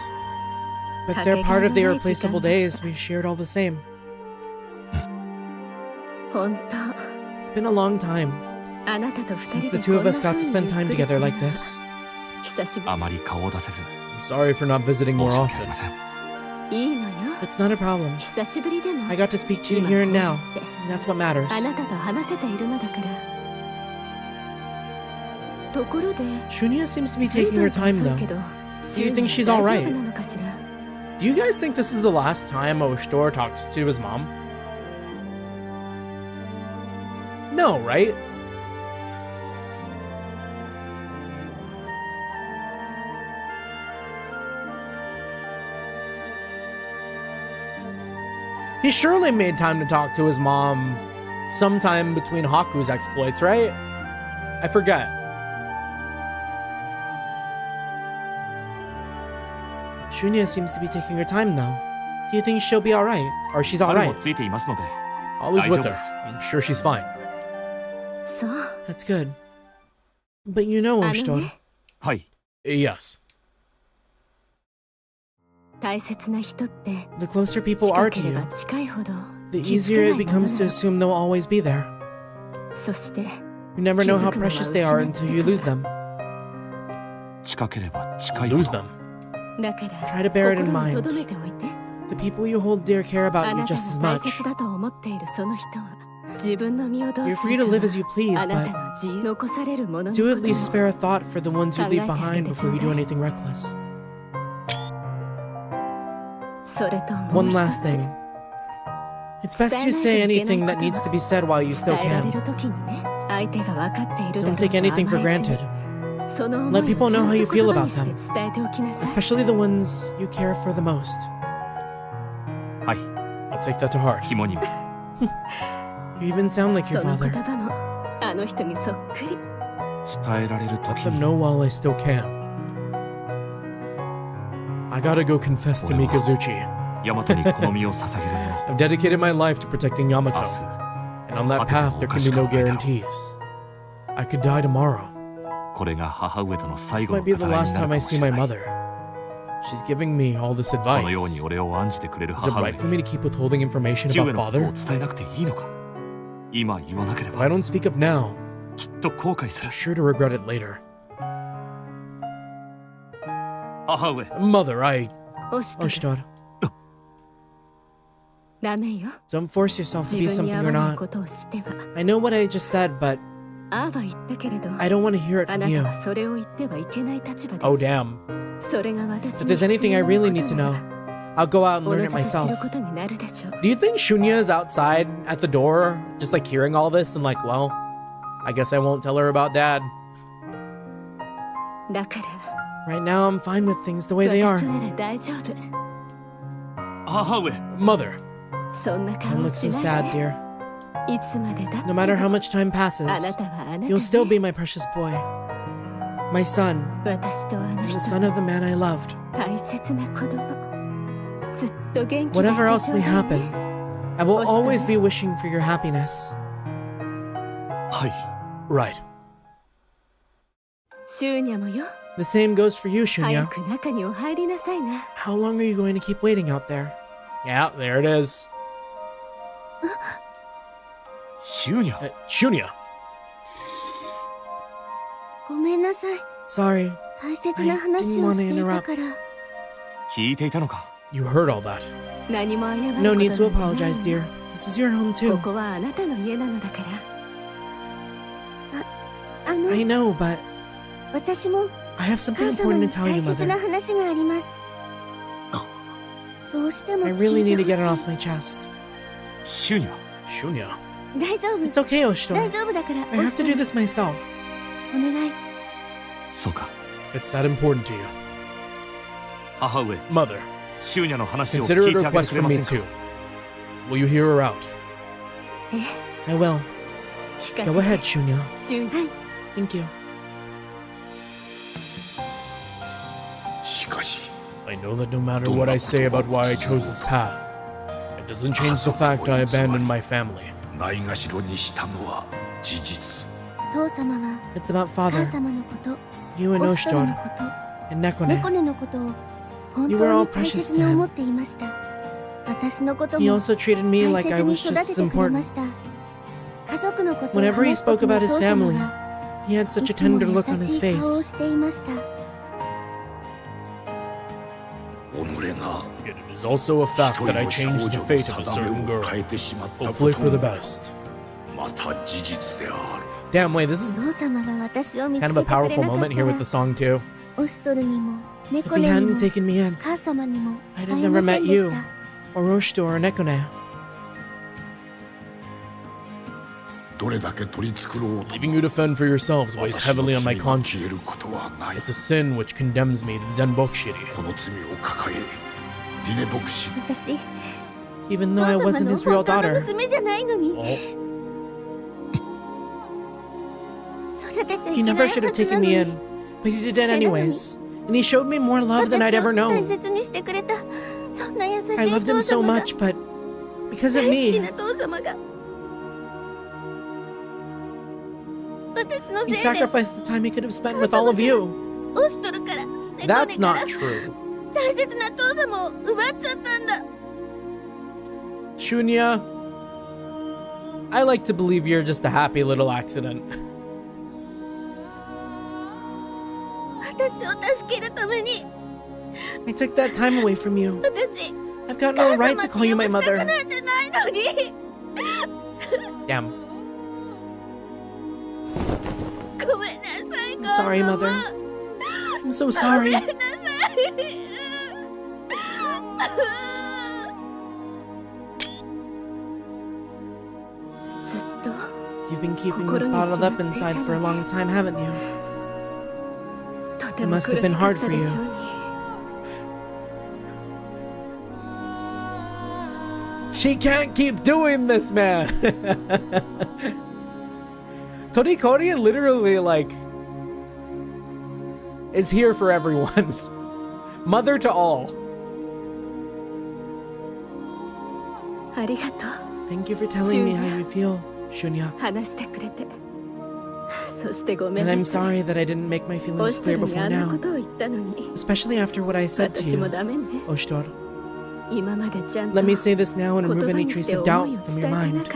But they're part of the irreplaceable days we shared all the same. It's been a long time since the two of us got to spend time together like this. I'm sorry for not visiting more often. It's not a problem. I got to speak to you here and now, and that's what matters. Shunya seems to be taking her time though. Do you think she's alright? Do you guys think this is the last time Oshtor talks to his mom? No, right? He surely made time to talk to his mom sometime between Haku's exploits, right? I forget. Shunya seems to be taking her time though. Do you think she'll be alright? Or she's alright? Always with her. I'm sure she's fine. That's good. But you know, Oshtor. Yes. The closer people are to you, the easier it becomes to assume they'll always be there. You never know how precious they are until you lose them. Lose them. Try to bear it in mind. The people you hold dear care about you just as much. You're free to live as you please, but do at least spare a thought for the ones you leave behind before you do anything reckless. One last thing. It's best you say anything that needs to be said while you still can. Don't take anything for granted. Let people know how you feel about them, especially the ones you care for the most. はい I'll take that to heart. 肝に You even sound like your その father. 言葉もあの人にそっくり。伝えられる Let 時 them に know while I still can. I gotta go confess to Mikazuchi. ヤマトにこの身を捧げる者 I've dedicated my life to protecting 明 Yamato, 日 and on that path there can be no guarantees. I could die tomorrow. これが母上との最 This 後の might be 語 the らいに last なる time かも I し see れ my ない mother. She's giving me all this このよう advice. に俺を案じてくれる Is it 母上 right for me to keep withholding information 父上 about のことを father? 伝えなくていいのか今言わなけれ If ば I don't speak up now, きっと後悔す I'm る sure to regret it later. 母上 Mother, I... オシトル Oshtor, ダメよ。 don't force yourself to be 自分に something 合 you're わない not. ことをしては。 I know what I just said, but ああは言ったけれど、 I don't want to hear it あ from なた you. はそれを言ってはいけない立場です。 Oh, damn. それが私 If に there's 必 anything I 要な really こ need と to な know, ら I'll go out and お learn の it ずと知る myself. ことになるでしょう。 Do you think Shunya's outside at the door, just like hearing all this and like, well, I guess I won't tell her about dad. だから、 Right now, I'm fine with things the way they 私 are. なら大丈夫。母上 Mother, そんな Don't 顔 look を so しない sad, で。 dear. いつまでだって No matter how much time あ passes, なたはあなた you'll still ね be my precious boy. My son, 私とあの and the 人 son の of the man I loved. 大切な子供。ずっと元気でい Whatever て else ちょう may だい happen, ね。 I will Oshtor. always be wishing for your happiness. はい right. シューニャもよ。 The same goes for you, 早 Shunya. く中にお入りなさいな。 How long are you going to keep waiting out there? Yeah, there it is. シューニャ Shunya. ごめんなさい。 Sorry, 大切な話をしていたから。聞いていたのか You heard all that. 何も謝ること no なんて need to ない apologize, の dear. This is your home こ too. こはあなたの家なのだから。あの、 I know, but 私も I have something 母様 important に to tell you, 大切な Mother. 話があります。どうしても I 聞 really い need て to get it ほ off my chest. シューニャ Shunya. しい。大丈夫。 It's okay, 大 Oshtor. 丈夫だから。 I have to do this myself. お願い。そうか If it's that important to you. 母上 Mother, シューニャの話を consider 聞 it い a てあげて request くれ from ま me せんか too. Will you hear her out? え、 I will. 聞かせ Go て。 ahead, Shunya. シューニャ Thank you. しかし I know that no matter what I say about why I chose this path, it doesn't change the fact I abandoned my family. ないがしろにしたのは事実。父様は It's about 母 father, 様のこと、 you and オシトルの Oshtor, こと、 and 猫 Nekone. 根のことを本 You were 当 all に大 precious 切に to him. 思っていました。私のこと He も also treated me 大 like I 切に was 育 just て as てくれま important. した。家族のことを Whenever he 話す spoke 時の about お his 父様 family, は he had such い a つも tender 優 look on his しい顔を face. していました。己が Yet it is also a 一 fact 人 that I の少 changed 女 the の fate of a 定 certain めを girl, 変えてしまったこ hopefully と for the も best. また事実である。 Damn, wait, this is 父様が私を見つ kind け of て a くれな powerful かっ moment た here with ら the song, too. オシトルにも If 猫 he 根に hadn't も taken me in, 母様にも I'd 会 have えま never せ met んでし you, た。 or Oshtor, or Nekone. どれだけ取り繕おうと Leaving you to fend for yourselves weighs 私の heavily on my 罪が消える conscience. ことはない。 It's a sin which condemns me to the Denbokshiri. この罪を抱え、ディネ牧師、私、 Even 父 though I 様 wasn't の his real 本当の daughter. 娘じゃないのに Oh, 育てちゃい He けな never い should は have ずな taken の me に in, but he did it anyways. And he showed me more love than I'd 私 ever を大 known. 切にしてくれたそんな優しい I loved 父 him so 様が much, but because of 大好き me, な父様が私の he せいで sacrificed the time he could have spent with all of you. オシトルから猫根 That's から not true. 大切な父様を奪っちゃったんだ。 Shunya, I like to believe you're just a happy little accident. 私を助けるために I took that time away from you. 私 I've got 母 no 様 right っ to て call you 呼ぶ my 資格 mother. なんてないのに Damn. ごめんなさい I'm sorry, 母様 mother. I'm so ご sorry. めんなさい ずっと You've been keeping this bottled up inside for a long time, haven't you? It must have been hard for you. She can't keep doing this, man. Torikori literally, like, is here for everyone. Mother to all. Thank you for telling me how you feel, Shunya. And I'm sorry that I didn't make my feelings clear before now. Especially after what I said to you, Oshtor. Let me say this now and remove any trace of doubt from your mind.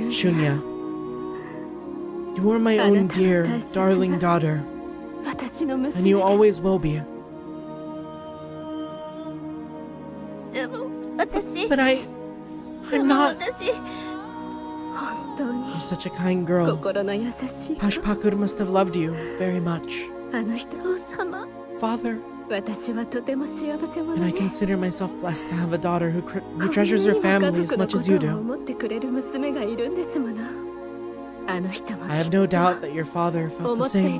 Shunya, you are my own dear, darling daughter. And you always will be. But I'm not. You're such a kind girl. Pashpakur must have loved you very much. Father. And I consider myself blessed to have a daughter who treasures her family as much as you do. I have no doubt that your father felt the same.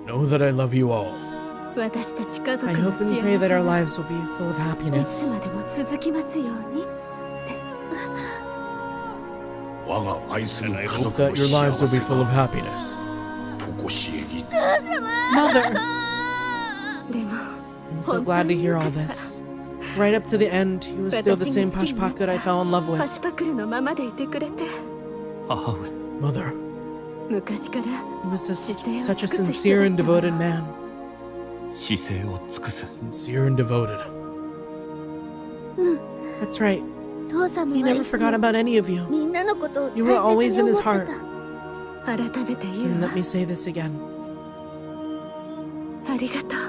Know that I love you all. I hope and pray that our lives will be full of happiness. And I hope that your lives will be full of happiness. Mother! I'm so glad to hear all this. Right up to the end, he was still the same Pashpakur I fell in love with. Mother. He was such a sincere and devoted man. Sincere and devoted. That's right. He never forgot about any of you. You were always in his heart. And let me say this again.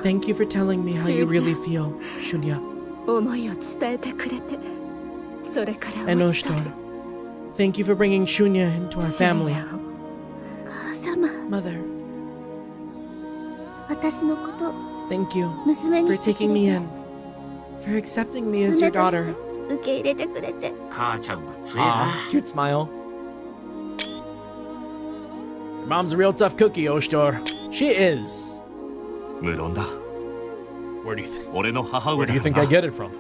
Thank you for telling me how you really feel, Shunya. And Oshtor, thank you for bringing Shunya into our family. Mother, thank you for taking me in, for accepting me as your daughter. Ah, cute smile. Your mom's a real tough cookie, Oshtor. She is. Where do you think I get it from?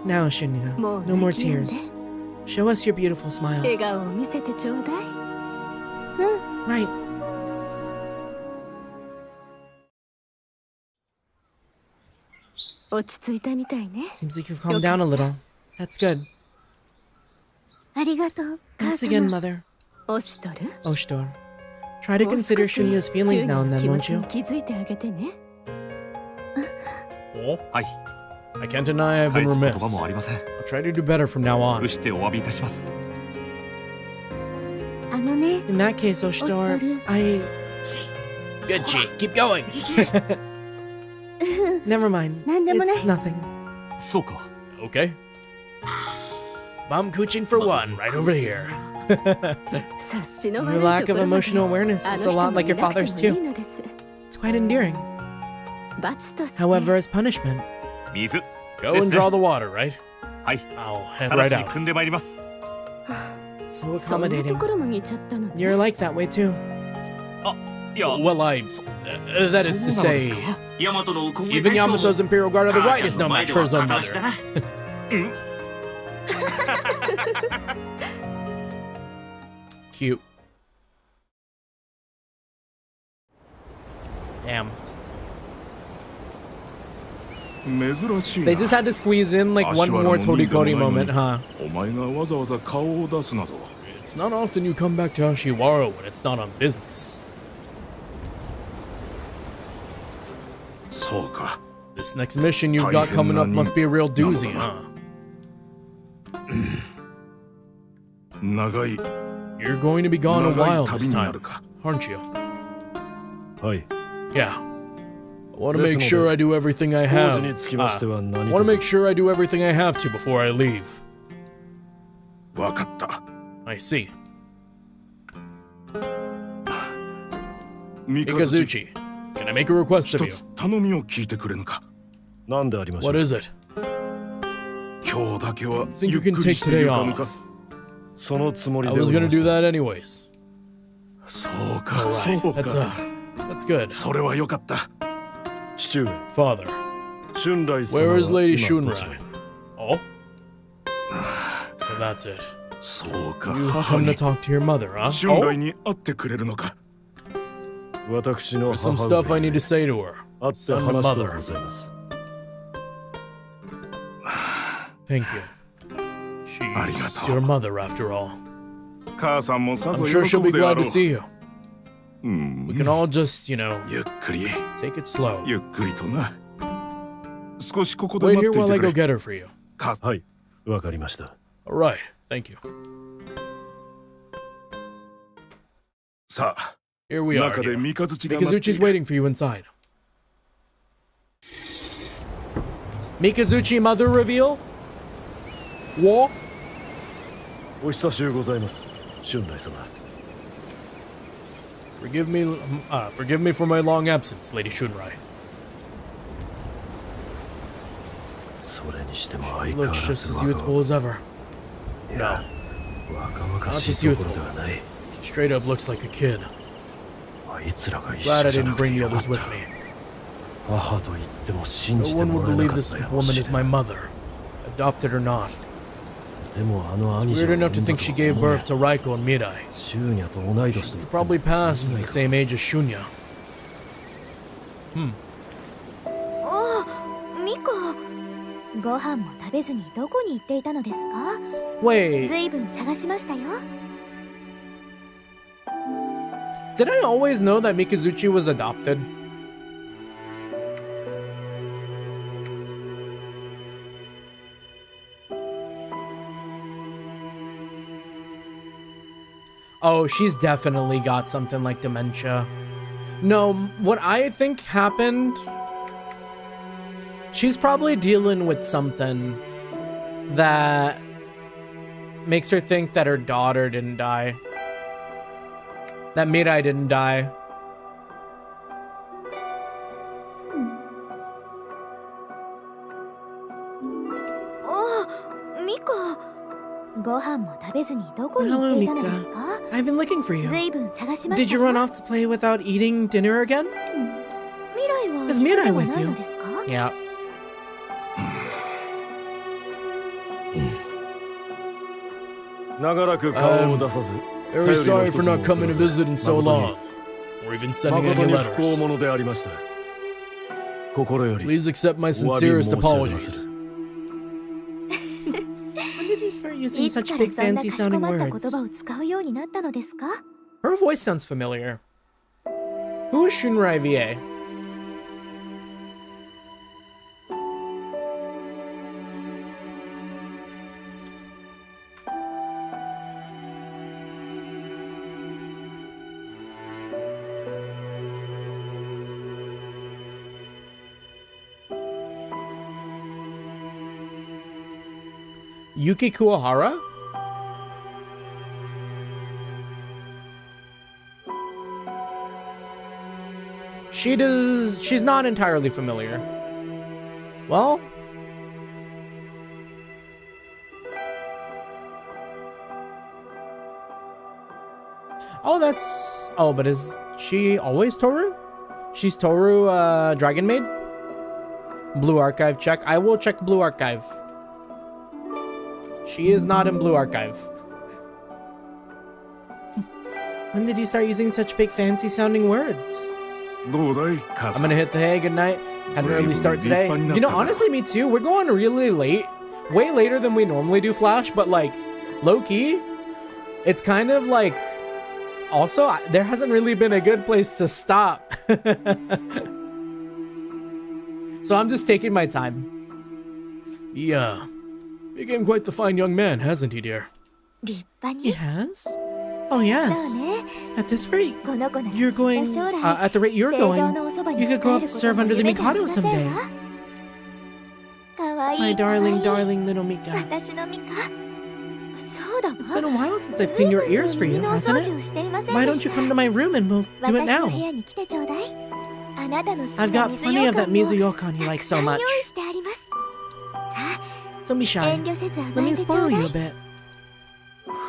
Now, Shunya, no more tears. Show us your beautiful smile. Right. Seems like you've calmed down a little. That's good. Thanks again, Mother. Oshtor. Try to consider Shunya's feelings now and then, won't you? Oh, I can't deny I've been remiss. I'll try to do better from now on. In that case, Oshtor, Good, Chi. Keep going. Never mind. It's nothing. Okay. Bum cooching for one, right over here. Your lack of emotional awareness is a lot like your father's too. It's quite endearing. However, as punishment, go and draw the water, right? I'll head right out. So accommodating. You're like that way too. Well, that is to say, even Yamato's Imperial Guard of the Right is no match for his own mother. Cute. Damn. They just had to squeeze in like one more Torikori moment, huh? It's not often you come back to Ashiwara when it's not on business. This next mission you've got coming up must be a real doozy, huh? You're going to be gone a while this time, aren't you? Yeah. I want to make sure I do everything I have. I want to make sure I do everything I have to before I leave. I see. Mikazuchi, can I make a request of you? What is it? I think you can take today off. I was gonna do that anyways. そうか、 Alright, そうか。 that's good. それはよかった。 父上 Father, 春来様 where is は Lady 今こちら Shunrai? に Oh? So that's it. そうか、 You've 母 come to に talk to your mother, huh? 春 Oh? 来に会ってくれるのか。私の There's some 母 stuff I 上 need to say to her. 会って Son to 話と mother. ございます。 Thank you. ありが She's と your う。 mother, after all. 母さんもさ I'm ぞ sure 喜 she'll ぶ be であ glad ろ to う。 see you. うん We can all just, you know, ゆっくり、 take it slow. ゆっくりとな。少しここで Wait 待 here ってい while I て go くれ。 get her for you. 母さん、はい、わかりました。 Alright, thank you. さあ、 Here we are. 中で Here. 三日月が待ってい Mikazuchi's る。 waiting for you inside. Mikazuchi mother reveal? War? お久しゅうございます、春来様。 Forgive me for my long absence, Lady Shunrai. それにしても相 She 変わ looks ら just ず as youthful as ever. No, 若々しいところではない。 straight up looks like a kid. あいつらが一 Glad I 緒じゃな didn't くて bring the よかっ others with た。 me. 母と言っても信 No じて one も would らえな believe かっ this たやもし woman れ is my ない。 mother, adopted or not. でもあの兄 Weird 者が enough 産 to んだ think と she は gave 思え birth to Raiko and Mirai. シューニャと同い年と She 言 could っても probably pass as 通じ the ない same age as Shunya. ミコ、ご飯も食べずにどこに行っていたのですか？ Wait, ずいぶん探しましたよ。 did I always know that Mikazuchi was adopted? Oh, she's definitely got something like dementia. No, what I think happened, she's probably dealing with something that makes her think that her daughter didn't die. That Mirai didn't die. ミコ、ご飯も食べずにどこに行 Hello, っていたのですか？ I've been looking for ず you. いぶん探しまし Did た you よ。 run off to play without eating dinner again? 未来は Is 一緒 Mirai では with ない you? のですか？ Yeah. Very sorry for not coming to visit in so long, or even sending 誠 any に不幸 letters. 者でありました。心より Please accept my お詫び申 sincerest し上げます apologies. When did you start using いつ such から big そんな fancy かしこ sounding まった言 words? 葉を使うようになったのですか？ Her voice sounds familiar. Who is Shunrai VA? Yuki Kuwahara? She's not entirely familiar. Well, but is she always Toru? She's Toru, Dragon Maid? Blue Archive check. I will check Blue Archive. She is not in Blue Archive. When did you start using such big fancy sounding words? どうだい、母 I'm さん。 gonna hit the hay. Good night. Had an early start today. You know, honestly, me too. We're going really late. Way later than we normally do Flash, but like, low-key, it's kind of like... Also, there hasn't really been a good place to stop. So I'm just taking my time. Yeah. Became quite the fine young man, hasn't he, dear? 立派に。 Yes? Oh, そう yes. ね。 At this rate, この子なら you're きっと going... 将来 at the rate you're 正常 going, のおそばに you 仕 could go え up る to こと serve も under the 夢じゃあり Mikado ません someday. わ。かわいい。 My かわい darling, い darling little Mika. 私のミカ。そうだわ。 It's been a while since I've cleaned your ears for you, 耳のお hasn't 掃除 it? をしていません Why で don't し you た。 come to my room and we'll do it 私の now? 部屋に来てちょうだい。あなたの好き I've な got 水 plenty 羊 of that 羹を mizu yokon you like たくさ so ん much. 用意してあります。さ Don't be あ、 shy. 遠慮せず Let 甘 me えてちょ spoil うだ you a い。 bit.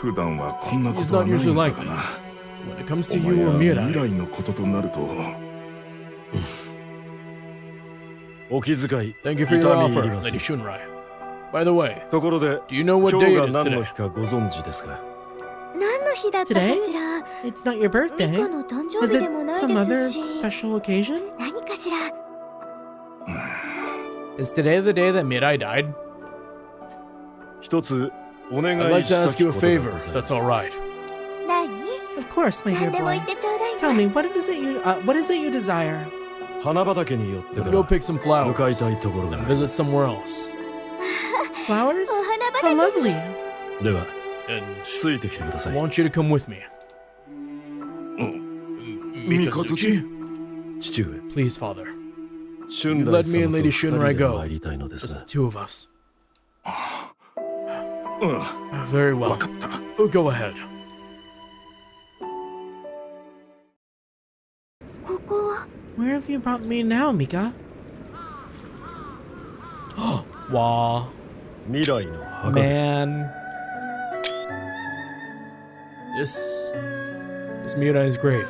He's not usually like this. When it comes to you or Mirai. Thank you for your offer, Lady Shunrai. By the way, do you know what day it is today? 何の日だったか Today? しら。 It's not your birthday. ミカの誕生 Is 日でも it ない some で other すし。 special occasion? 何かしら。 Is today the day that Mirai died? I'd like to ask you a favor, if that's all right. 何？ Of course, my 何 dear でも boy. 言ってちょうだいな。 Tell me, what is it you desire? I'm gonna go pick some flowers and visit somewhere else. Flowers? お花 How 畑に。 lovely. And I want you to come with me. Mikazuchi? Please, father. You let me and Lady Shunrai go. Just the two of us. Very well. Go ahead. ここは Where have you brought me now, Mika? Wah. Man. This is Mirai's grave.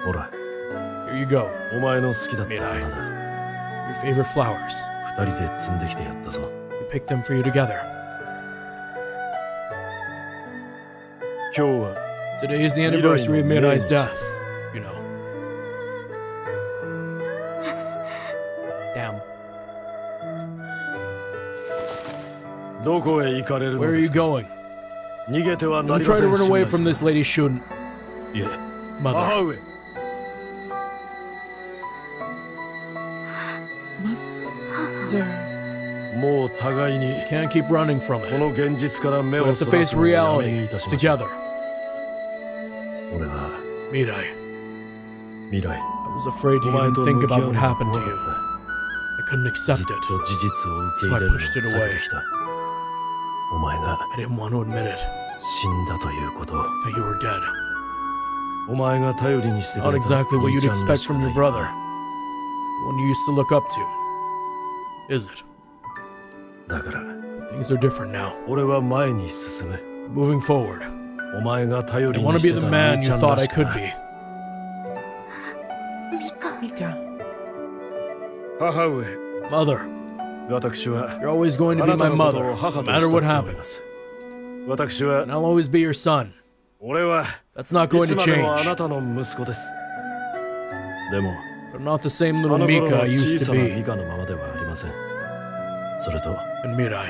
Here you go, Mirai. Your favorite flowers. We picked them for you together. Today is the anniversary of Mirai's death, you know. Damn. Where are you going? Don't try to run away from this Lady Shun. Mother. Mother. You can't keep running from it. We have to face reality together. Mirai, I was afraid to even think about what happened to you. I couldn't accept it, so I pushed it away. I didn't want to admit it, that you were dead. Not exactly what you'd expect from your brother, the one you used to look up to, is it? Things are different now. Moving forward, I want to be the man you thought I could be. ミカ。 Mika. Mother, you're always going to be my mother, no matter what happens. And I'll always be your son. That's not going to change. But I'm not the same little Mika I used to be. And Mirai.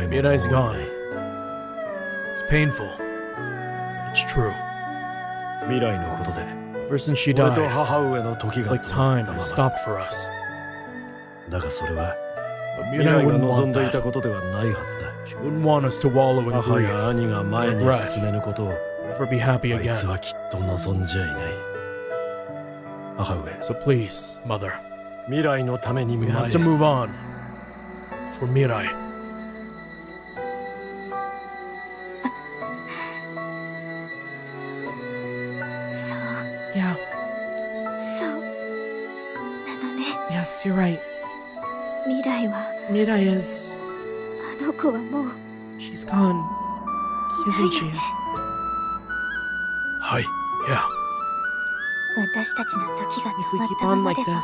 Mirai's gone. It's painful. But it's true. Ever since she died, it's like time has stopped for us. But Mirai wouldn't want that. She wouldn't want us to wallow in grief, regret, never be happy again. So please, Mother, we have to move on. For Mirai. Yeah. そうなのね。 Yes, you're right. 未来は Mirai is. あの子はもう She's gone, いない isn't よ she? ね。 Hi. Yeah. 私たちの時が If 止 we まっ keep たま on ま like では this,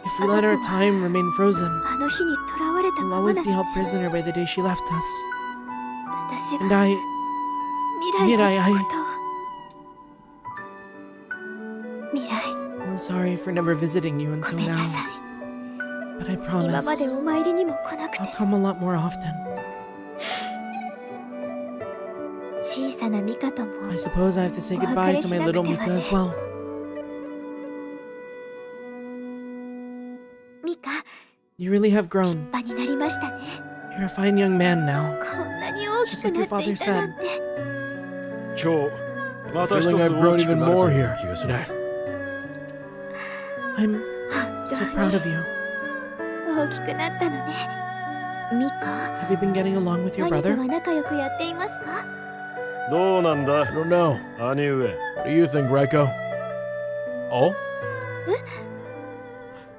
if we let our time remain frozen, あの日に囚われた we'll まま always な be ら held prisoner by the day she left us. 私 And は I, 未来 I- のことを未来 I'm sorry for never visiting you ご until めんな now, さい but I 今まで promise お参りにも来なくて I'll come a lot more often. 小さなミカとも I suppose I have to say goodbye to my little Mika as well. ミカ You really have grown. 立派になりましたね You're a fine young man now. こんなに大きくなっていたなんて I'm feeling I've grown even more here today. I'm so proud of you. 大きくなったのねミカ Have you been getting along with your 兄と brother? は仲良くやっていますか I don't know. What do you think, Raiko? Oh?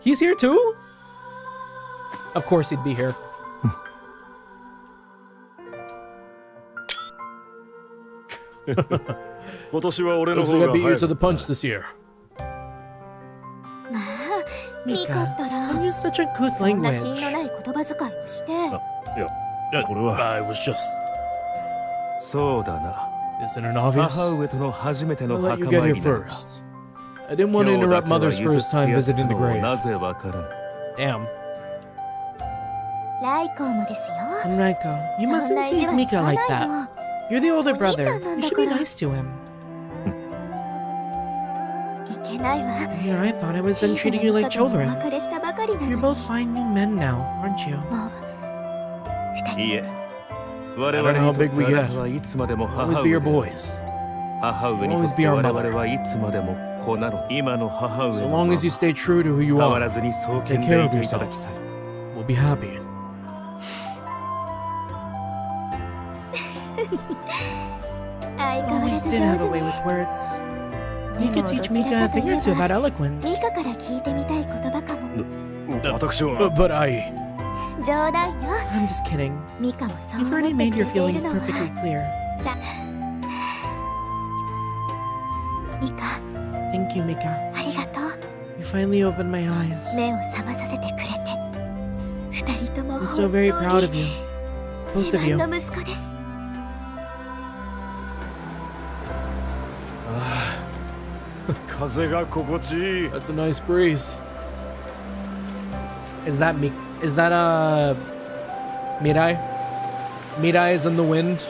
He's here too? Of course he'd be here. Looks like I beat you to the punch this year. まあミカったら Don't use such a good そんな品 language. のない言葉遣いをして I was just... そうだな。 Isn't it obvious? 母上との初めての I'll let you 墓 get 参 here りなのだ。 first. I didn't want to 今日だ interrupt けは Mother's 譲 first って time やった visiting the のを grave. なぜわからん。 Damn. ライコもですよ Enrico, you そんな mustn't 意地 tease は引 Mika か like ない that. の You're the older お兄ちゃ brother. んなん You だ should か be ら nice to him. いけないわ Here, I thought I was 小 done さな treating you ミ like カともお children. 別れしたばかりな You're の both fine new men now, aren't you? もう二人いいえ。我 I 々 don't know how にとっ big て we あ get. なたはいつまでも母 Always 上 be your で boys. 母上にと Always っ be て our 我 mother. 々はいつまでも子なの。今の母上 So のま long ま as you stay true to who you 変わら are, ずにそう take 謙 care 礼 of でいただ yourself. きたい。 We'll be happy. 相変わら Always ず did 上 have a 手 way ね with words. で You も could ど teach ちら Mika か a とい thing or え two ば about ミ eloquence. カから聞いてみたい言葉かも But I... 冗談よ I'm just kidding. ミカもそう You've 思っ already て made くれ your ている feelings の perfectly は clear. じゃミカ Thank you, Mika. ありがとう You finally opened my eyes. 目を覚まさせてくれて二人とも I'm 本 so 当 very proud of に you. 自 Both of you. 慢の息子です風が心地いい. That's a nice breeze. Is that Mirai? Mirai is in the wind.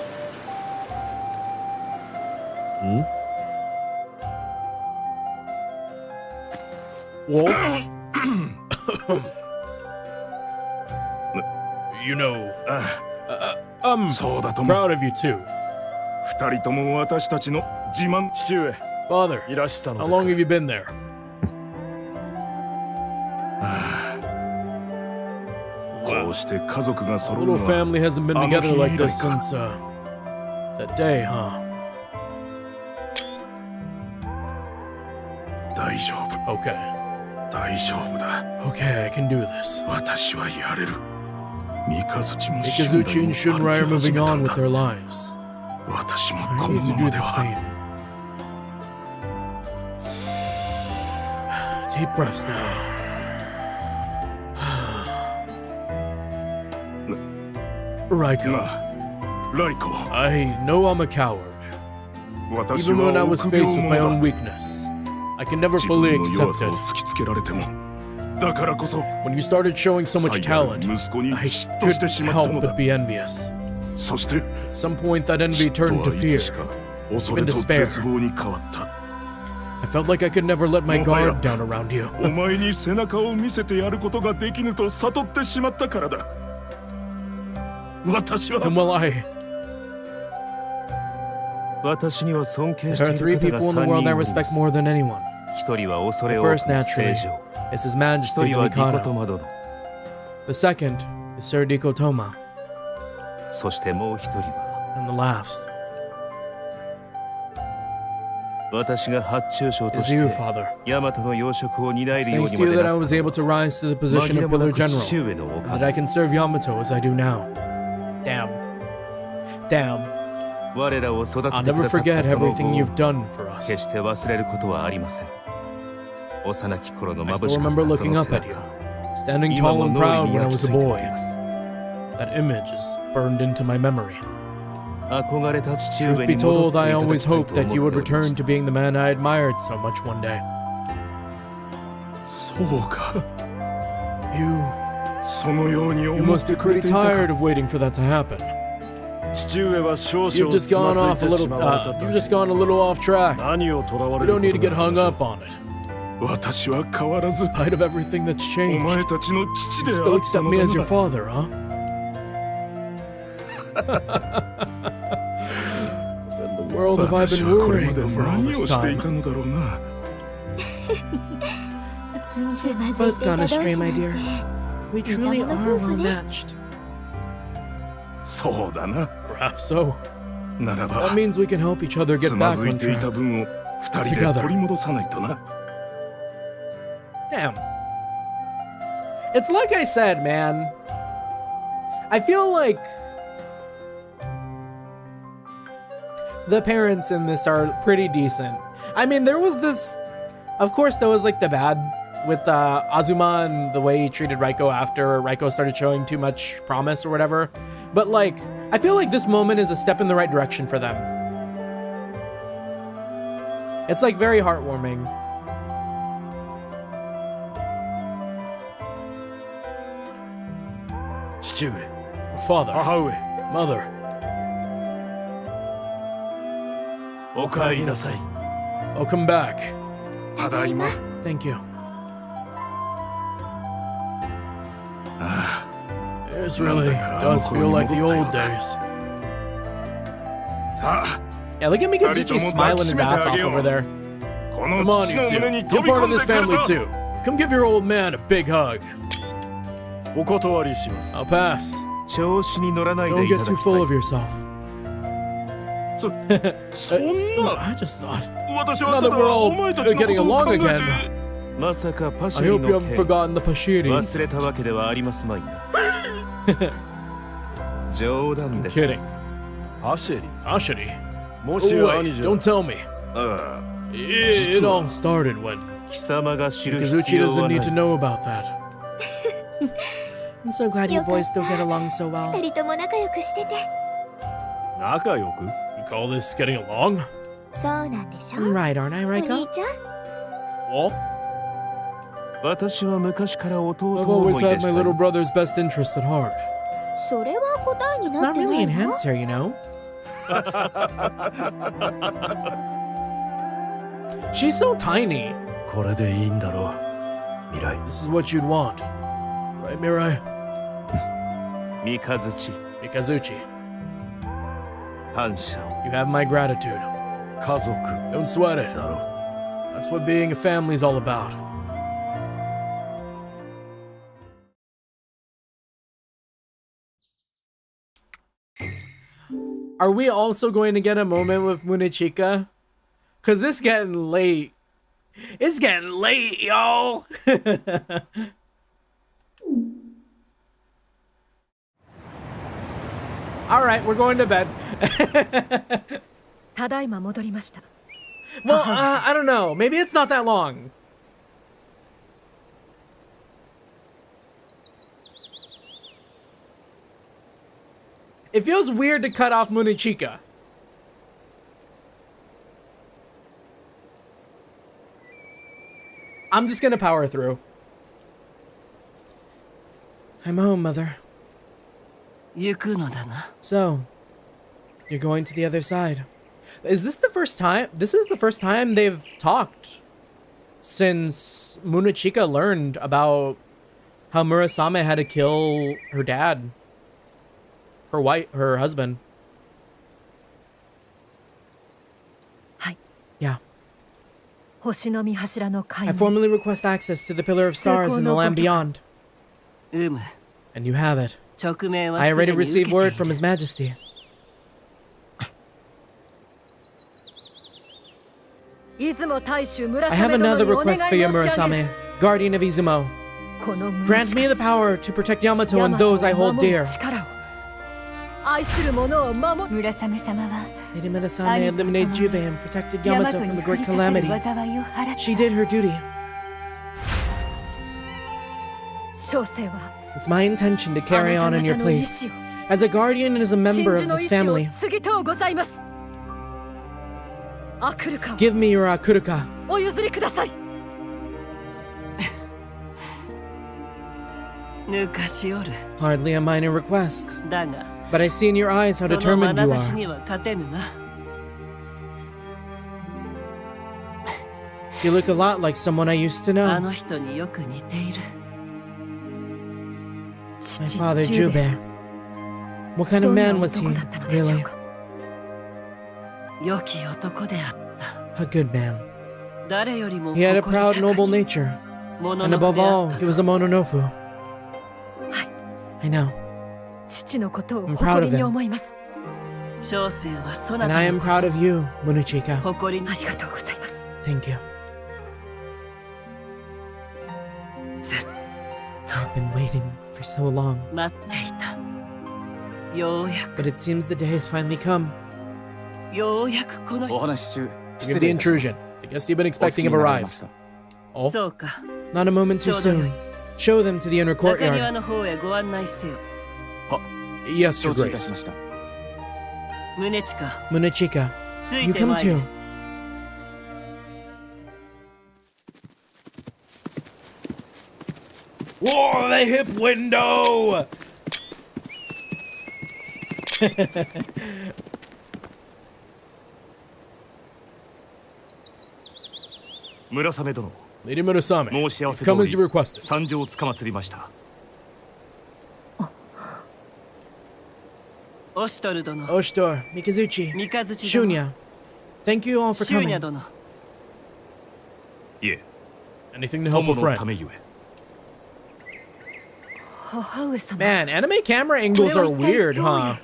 Whoa. You know, I'm そうだとも proud of you too. 二人とも私たちの自慢 父上 Father, いらしたの how です long か have you been there? こうして家族が Our 揃うの little は family hasn't been together like this あの日以来か。 since, that day, huh? 大丈夫 Okay. 大丈夫だ Okay, I can do this. 私はやれる三日月も Mikazuchi and Shunrai are 始 moving めた on ん with だ their lives. 私も I この need to ま do ま the では same. Deep breaths now. Raiko, なあライコ I know I'm a coward. 私 Even は when I was 臆病 faced with my 者 own だ weakness, I can never 自分 fully の accept 弱さを it. 突きつけられてもだからこそ When you started showing so much 最愛 talent, 息子に I 嫉妬して couldn't しまった help の but だ be envious. そして At some point, that envy 嫉 turned 妬 to はいつし fear. か恐れと despair. 絶望に変わった I felt like I could never let my もはや guard down around you. お前に背中を見せてやることができぬと悟ってしまったからだ私は And while I 私には尊敬 There して are い three る方 people が in the 3 world 人 I おりま respect す more than anyone. 一人は恐れ The 多く first, の naturally, 聖女 is His 一 Majesty 人はディコト Mikado. マ殿 The second is Sir Diko Toma. そしてもう一人は And the last 私が発注将と is し you, て Father. ヤマトの養殖を担え It's るよう thanks に to ま you で that な I っ was able to rise to the た position 紛れ of もな Pillar く父 General. 上のお And か that I げ can serve Yamato as I do now. Damn. 我らを育て I'll てく never ださっ forget たその everything 後 you've done for 決 us. して忘れることはありません幼き頃の I 眩 still しかっ remember たそ looking の up 背 at you, 中 standing 今 tall も and 脳裏 proud に when I 焼き was 付 a いてお boy. ります That image is burned into my memory. 憧れた父上 Truth に be 戻っ told, てい I ただ always きたい hoped と that 思 you っ would ておりま return し to being the man I admired so much one day. そうか You そのように You 思っ must て be くれ pretty ていたか tired of waiting for that to happen. 父上は少々 You've just gone つま off ず a いて little. しまわれたと You've just gone a little off track. 何を囚わ You れ don't る need こ to と get があり hung ましょう up on it. 私は変わら In ず spite of everything that's お changed, 前たちの父 you であ still った accept の me だ as your な father, huh? What in the world have I 私 been はこれま worrying で over all 何を this してい time? たのだろうな It seems つ we've まずい both ていた gone 同士 astray, な my んて dear. We truly Utawarerumono are well 夫婦ね。 matched. そうだな Perhaps so. ならば That means we can help each other つ get ま back ずい on ていた track. 分を二人で取り戻さないとな Damn. It's like I said, man. I feel like the parents in this are pretty decent. I mean, there was this, of course, there was like the bad with Azuma and the way he treated Raiko after Raiko started showing too much promise or whatever. But like, I feel like this moment is a step in the right direction for them. It's like very heartwarming. Father, 母上 mother, お帰りなさい welcome back. ただいま Thank you. This really does feel like the old days. さあ Yeah, look at Mikazuchi smiling his ass off over there. この Come on, 父 you の胸に two. 飛 You're び part 込 of んで this くれ family た too. Come give your old man a big hug. お断りします I'll pass. 調子に乗らないで Don't いた get だ too きた full い of yourself. そんな I just thought. 私 Now はた that だ we're お all 前たちの getting ことを along 考え again. てまさかパシ I リ hope you の haven't 件 forgotten the Pashiri 忘れた incident. わけではありますまいが冗談です Kidding. アシェリ Ashiri. も Oh し wait, 兄じゃ don't tell me. ああ It all started when 貴様が知る必 Kazuchi 要 doesn't はな need い to know about that. I'm so glad you boys still get along so well. 二人とも仲良くしてて。仲良く You call this getting along? そうなんでしょ I'm right, aren't I, お兄 Raiko? ちゃん Well, 私は昔から弟 I've 思い always で had し my た little よ brother's best interest at heart. それは答えに It's なっ not てな really いの enhanced here, you know? She's so tiny. これでいいんだろう未来 This is what you'd want. Right, Mirai? 三日月 Mikazuchi, 感謝を you have my gratitude. 家族 Don't sweat it. だろ That's what being a family's all about. Are we also going to get a moment with Munichika? Cause it's getting late. It's getting late, y'all. All right, we're going to bed. ただいま戻りました。 Well, I don't know. Maybe it's not that long. It feels weird to cut off Munichika. I'm just gonna power through. I'm home, Mother. 行くのだな。 So, you're going to the other side. Is this the first time? This is the first time they've talked since Munichika learned about how Murasame had to kill her dad. Her husband. はい。 Yeah. 星の御柱の I 開門。 formally request access to the Pillar of Stars in the land beyond. うむ。 And you have it. 直命は I すで already に受け received てい word る from His Majesty. 出雲大衆 I have 村雨 another 殿にお願い request 申 for you, し上げ Murasame, る。 guardian of Izumo. この Grant me the power to protect Yamato and those I hold dear. 力を愛する者を守る。村雨様は Lady Murasame eliminated Jubei and protected Yamato from a great calamity. 災いを払った She did her duty. 小生は It's my intention to carry on in your place. As a guardian and as a 真 member 珠 of の this 意志を family, 継ぎとうございます。アクルカを give me your Akuruka. お譲りください。抜かしおる。 Hardly a minor request. だが、 But I see in your eyes how その determined you 眼差し are. には勝てぬな。 You look a lot like someone I used to あ know. の人によく似ている。 My 父 father, ジュベ Jubei. What kind ど of んな man was 男 he, だったのでしょう really? か。良き男であった。 A good man. 誰よりも He had a 誇り proud, 高 noble き nature. もの And の above ふであ all, った he was ぞ a mononofu. はい。 I know. 父のことを I'm proud 誇 of りに him. 思います。小生はそな And た I の am proud of you, Munichika. 誇りにありがとうございます。 Thank you. I've been waiting for so long, 待っていた。ようやく but it seems the day has finally come. ようやくこの Forgive the intrusion. The guest you've been expecting have arrived. Oh, そうか。 Not a moment too soon. Show them to the inner 中庭 courtyard. の方へご案内せよ。 yes, Your Grace. 宗近、 Munechika, つい you て come まいれ too. Whoa, the hip window! 村雨殿、 Lady Murasame, 申し合わせ come 通 as you り requested. 参上つかまつりました。オシトル殿、 Oshtor, Mikazuchi, 三日月殿、 Shunya. Thank you all for シューニャ coming. 殿、いえ、 Anything to help a 友のた friend. めゆえ。母上様。 Man, anime camera angles are weird, huh?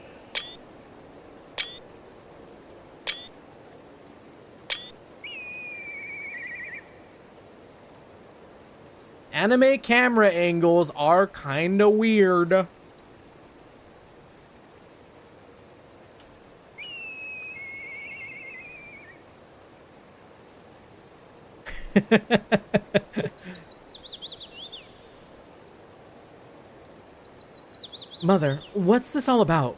Anime camera angles are kinda weird. Mother, what's this all about?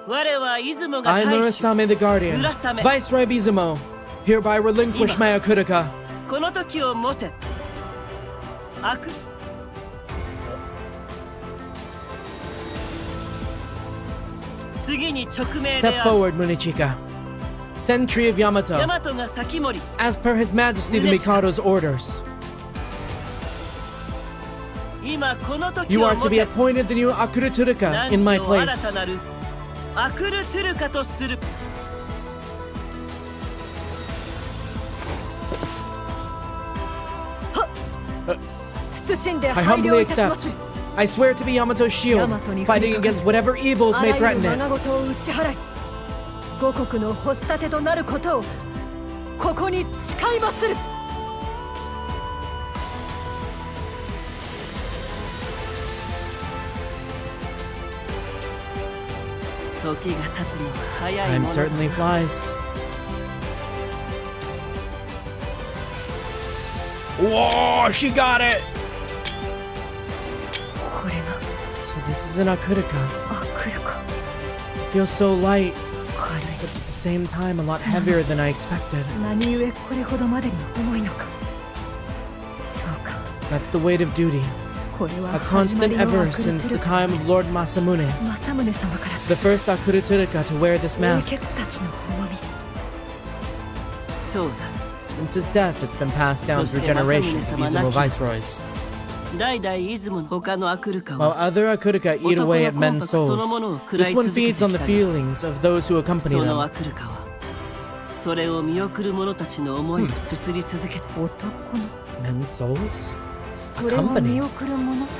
我は出雲が I, 大主、 Murasame the Guardian, Murasame. Viceroy Izumo, hereby relinquish my Akuruka. この時をもて。悪。次に直命で Step ある。 forward, Munichika. Sentry of Yamato, ヤマトが先盛り。 as per His Majesty the Mikado's orders. 今この時 You を are も to be て。 appointed the new Akuru Turuka in my 南條新 place. たなるアクルトゥルカとする。 謹んで I 拝 humbly 領いたしま accept. す。 I swear to be Yamato's shield, fighting against whatever evils あ may らゆ threaten る it. 我事を打ち払い、五国の星立てとなることをここに誓いまする。時が経つのは早い Time ものだ。 certainly flies. Whoa, she got it! これが So this is an Akuruka. あくるか。 It feels so light, 軽 but at the same time a lot heavier than I expected. い。何故これほどまでに重いのか。そうか。 That's the weight of duty, これは a 始ま constant りの ever アクル since トゥ the ルカ time of Lord Masamune, 政宗様から the first Akuru Turuka to wear this 王 mask. 傑たちの重み。そうだ。 Since his death, it's been passed down through So, generations of Masamune-sama Izumo viceroys. 代々出雲の他のアクルカ While は other Akuruka eat away at men's souls, this one feeds on the feelings of those who accompany そのア them. クルカはそれを見送る者たちの思いをすすり続けた。男の Men's souls? それを見送る者たち。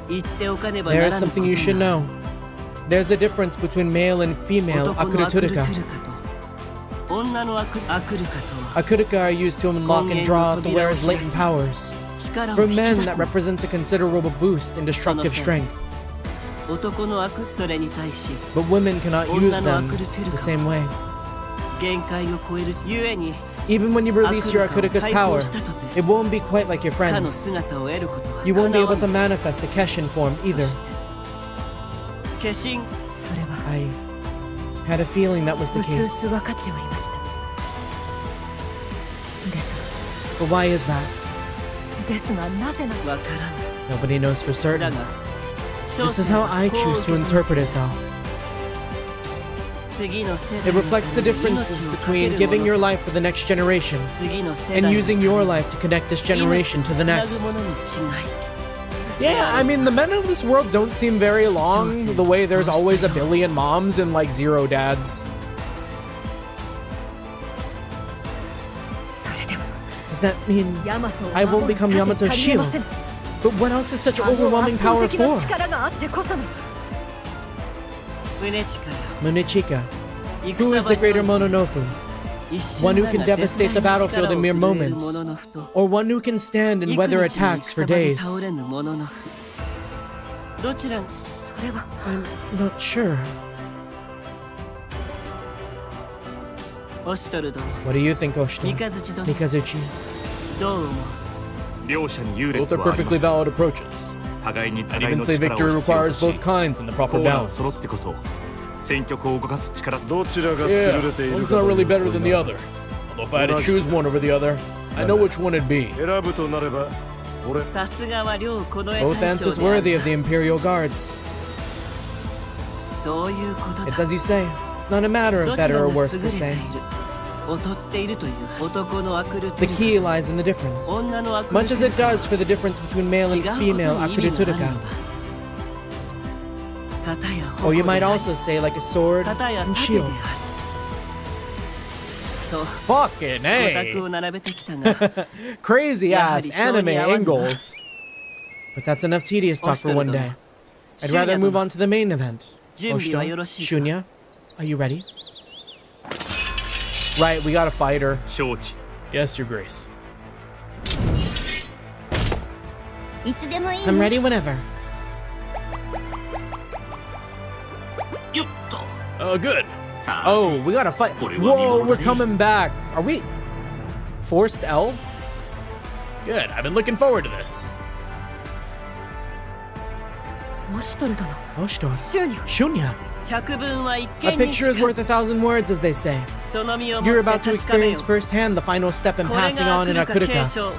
言っておかねばな There ら is ぬこと something you should が know. There's a difference between male and female 男のアクルトゥ Akuruturuka. ルカと女のアクルカとは Akuruka are used to unlock and draw out the wearer's latent powers. 力を For 引き出 men, す that の。 represents a considerable boost in destructive strength. 男のアクそれに対し But women cannot use them the same way. 限界を超えるゆえに Even when you release your アクルカを Akuruka's 解 power, 放したとて it won't be quite like your かの friends. 姿を得ることは You won't be 叶わ able to ぬ。 manifest the Keshin form そ either. して化身それは I had a feeling that was the うすうす case. 分かっておりました。But why is that? ですがなぜなの。わからぬ。 Nobody knows for だ certain. が This is how I choose to interpret it, though. 次の世代 It reflects the differences between giving your life for the next generation 次の世 and 代 using your life to connect this generation to the つなぐ next. ものの違い。 Yeah, I mean, the men of this world don't seem very long, the way there's always a billion moms and like 0 dads. それでも Does that mean ヤマトを I won't 守る become 盾 Yamato's に足りえま shield? せん。 But what else is such あの overwhelming 圧倒 power 的な for? 力があってこその。宗近よ Munichika, 戦 who is the 場に greater Mononofu? One who can devastate the battlefield in mere moments, or one who can stand and weather attacks for days. I'm not sure. What do you think, Oshtor? Mikazuchi? Both are perfectly valid approaches. I'd even say victory requires both kinds in the proper balance. Yeah, one's not really better than the other. Although if I had to choose one over the other, I know which one it'd be. Both answers worthy of the Imperial Guards. It's as you say. It's not a matter of better or worse per se. The key lies in the difference, much as it does for the difference between male and female Akuruturuka. Or you might also say like a sword and shield. Fucking A! Crazy ass anime angles. But that's enough tedious talk for one day. I'd rather move on to the main event. Oshtor, Shunya, are you ready? Right, we got a fighter. Yes, Your Grace. I'm ready whenever. Oh, good. Oh, we got to fight. Whoa, we're coming back. Are we forced L? Good, I've been looking forward to this. Oshtor. Shunya. A picture is worth 1,000 words, as they say. You're about to experience firsthand the final step in passing on in Akuruka.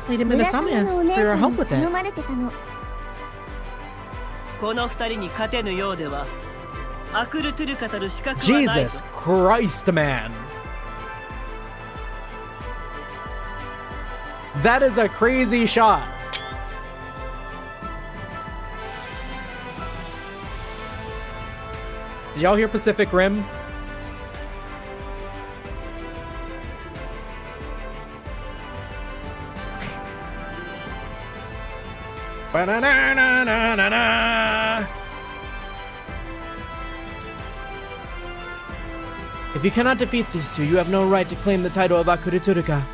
Lady Minasame asked for your help with it. Jesus Christ, man. That is a crazy shot. Did y'all hear Pacific Rim? If you cannot defeat these two, you have no right to claim the title of Akuruturuka.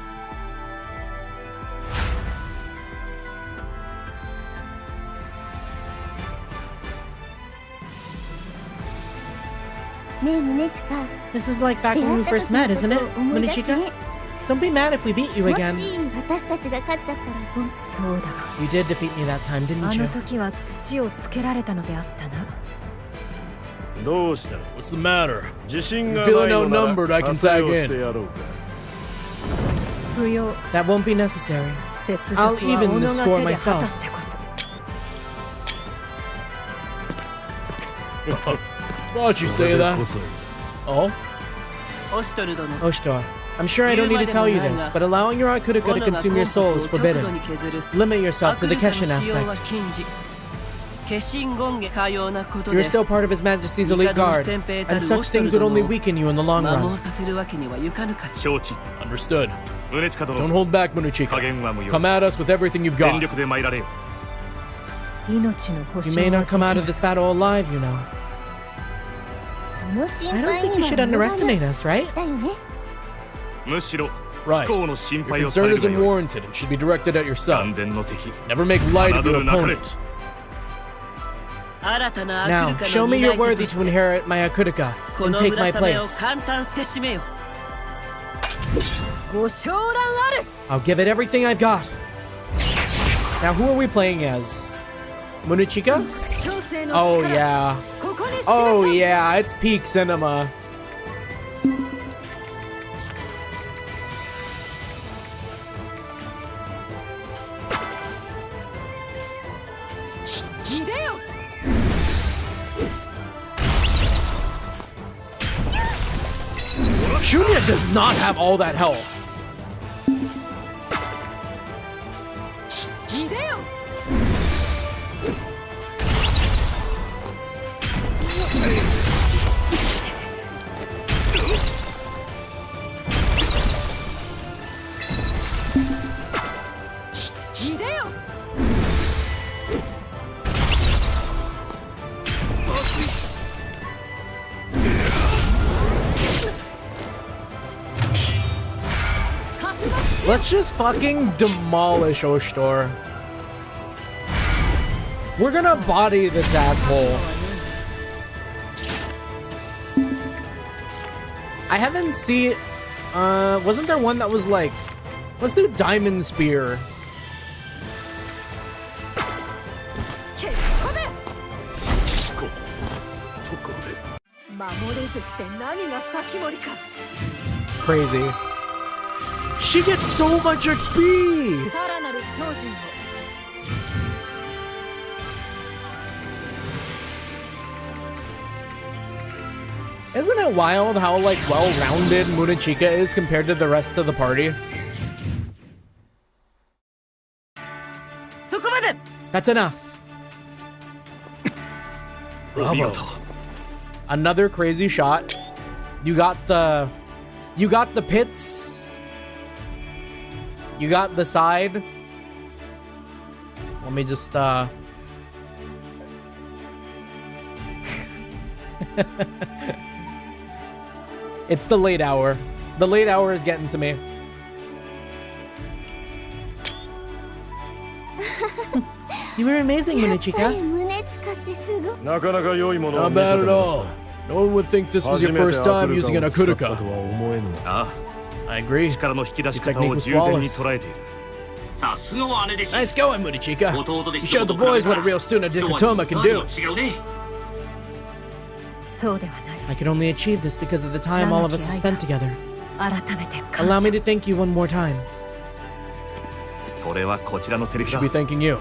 This is like back when we first met, isn't it, Munichika? Don't be mad if we beat you again. You did defeat me that time, didn't you? What's the matter? If you're feeling outnumbered, I can tag in. That won't be necessary. I'll even the score myself. Why'd you say that? Oh? Oshtor, I'm sure I don't need to tell you this, but allowing your Akuruka to consume your soul is forbidden. Limit yourself to the Keshin aspect. You're still part of His Majesty's elite guard, and such things would only weaken you in the long run. Understood. Don't hold back, Munichika. Come at us with everything you've got. You may not come out of this battle alive, you know. I don't think you should underestimate us, right? Right. Your concern is unwarranted and should be directed at yourself. Never make light of your opponent. Now, show me you're worthy to inherit my Akuruka and take my place. I'll give it everything I've got. Now, who are we playing as? Munichika? Oh, yeah. Oh, yeah, it's peak cinema. Shunya does not have all that health. Let's just fucking demolish Oshtor. We're gonna body this asshole. I haven't seen... wasn't there one that was like... Let's do Diamond Spear. Crazy. She gets so much XP! Isn't it wild how like well-rounded Munechika is compared to the rest of the party? That's enough. Bravo. Another crazy shot. You got the pits. You got the side. Let me just It's the late hour. The late hour is getting to me. You were amazing, Munechika. Not bad at all. No one would think this was your first time using an Akuruka. I agree. Your technique was flawless. Nice going, Munechika. You showed the boys what a real student of Dikatoma can do. I could only achieve this because of the time all of us have spent together. Allow me to thank you one more time. We should be thanking you.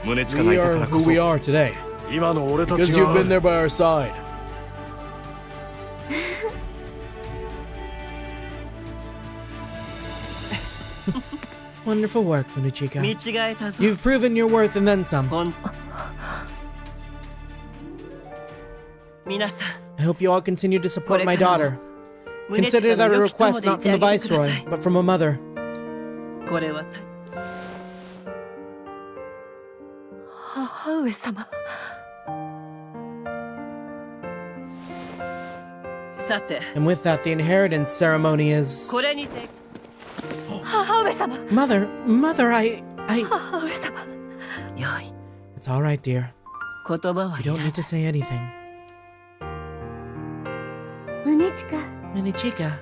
We are who we are today. Because you've been there by our side. Wonderful work, Munechika. You've proven your worth and then some. I hope you all continue to support my daughter. Consider that a request not from the Viceroy, but from a mother. And with that, the inheritance ceremony is... Mother, It's all right, dear. You don't need to say anything. Munechika.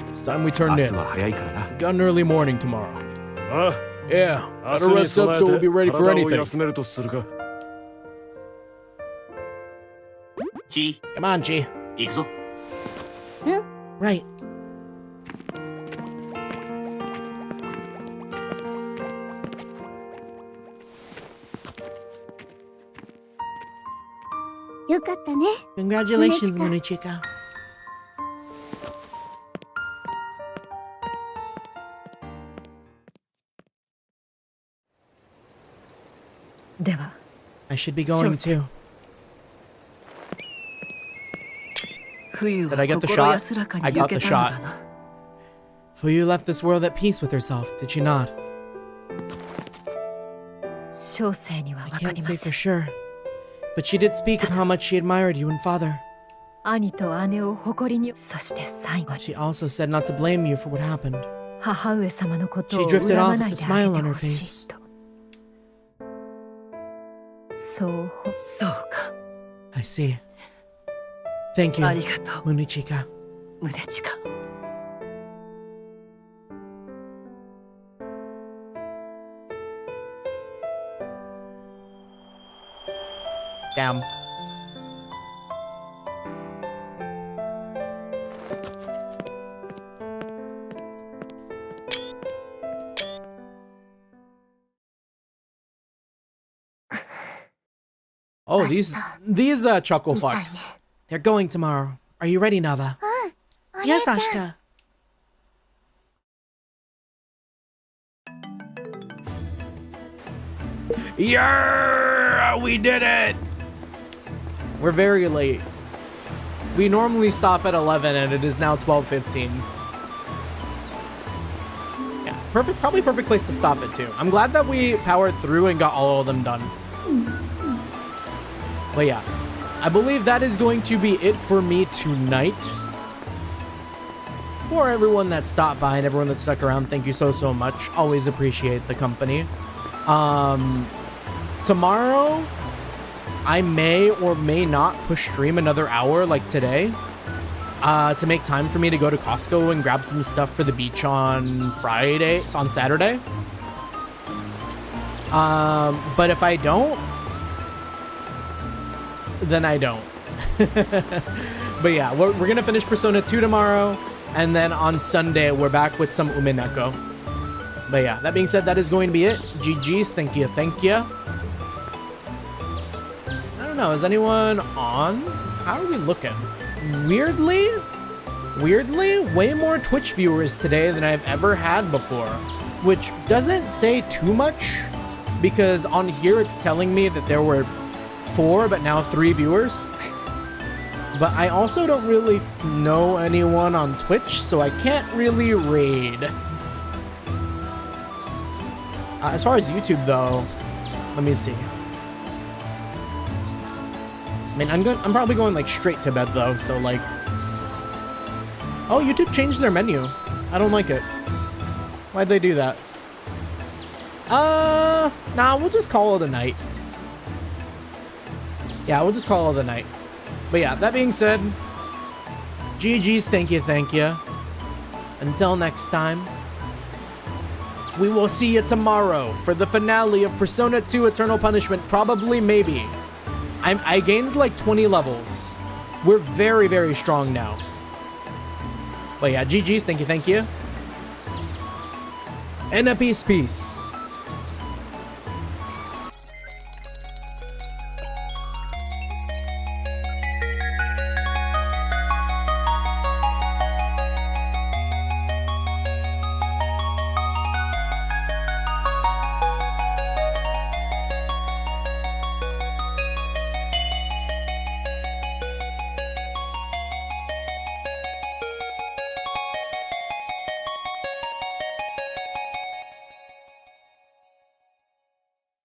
It's time we turned in. We've got an early morning tomorrow. Yeah, better rest up so we'll be ready for anything. Come on, Chi. Right. Congratulations, Munechika. I should be going too. Did I get the shot? I got the shot. Fuyu left this world at peace with herself, did she not? I can't say for sure, but she did speak of how much she admired you and father. She also said not to blame you for what happened. She drifted off with a smile on her face. I see. Thank you, Munechika. Damn. Oh, these chuckle fucks. They're going tomorrow. Are you ready, Nava? Yes, Ashta. Yeah, we did it. We're very late. We normally stop at 11 and it is now 12:15. Yeah, perfect, probably perfect place to stop it too. I'm glad that we powered through and got all of them done. But yeah, I believe that is going to be it for me tonight. for everyone that stopped by and everyone that stuck around, thank you so much. Always appreciate the company. Tomorrow, I may or may not push stream another hour like today to make time for me to go to Costco and grab some stuff for the beach on Saturday. But if I don't, then I don't. But yeah, we're gonna finish Persona 2 tomorrow, and then on Sunday we're back with some Umineko. But yeah, that being said, that is going to be it. GG's, thank you. I don't know, is anyone on? How are we looking? Weirdly, way more Twitch viewers today than I've ever had before, which doesn't say too much, because on here it's telling me that there were 4, but now 3 viewers. But I also don't really know anyone on Twitch, so I can't really raid. As far as YouTube though, let me see. I mean, I'm probably going like straight to bed though, so like... Oh, YouTube changed their menu. I don't like it. Why'd they do that? Nah, we'll just call it a night. Yeah, we'll just call it a night. But yeah, that being said, GG's, thank you. Until next time, we will see you tomorrow for the finale of Persona 2 Eternal Punishment, probably, maybe. I gained like 20 levels. We're very strong now. But yeah, GG's, thank you. And a peace.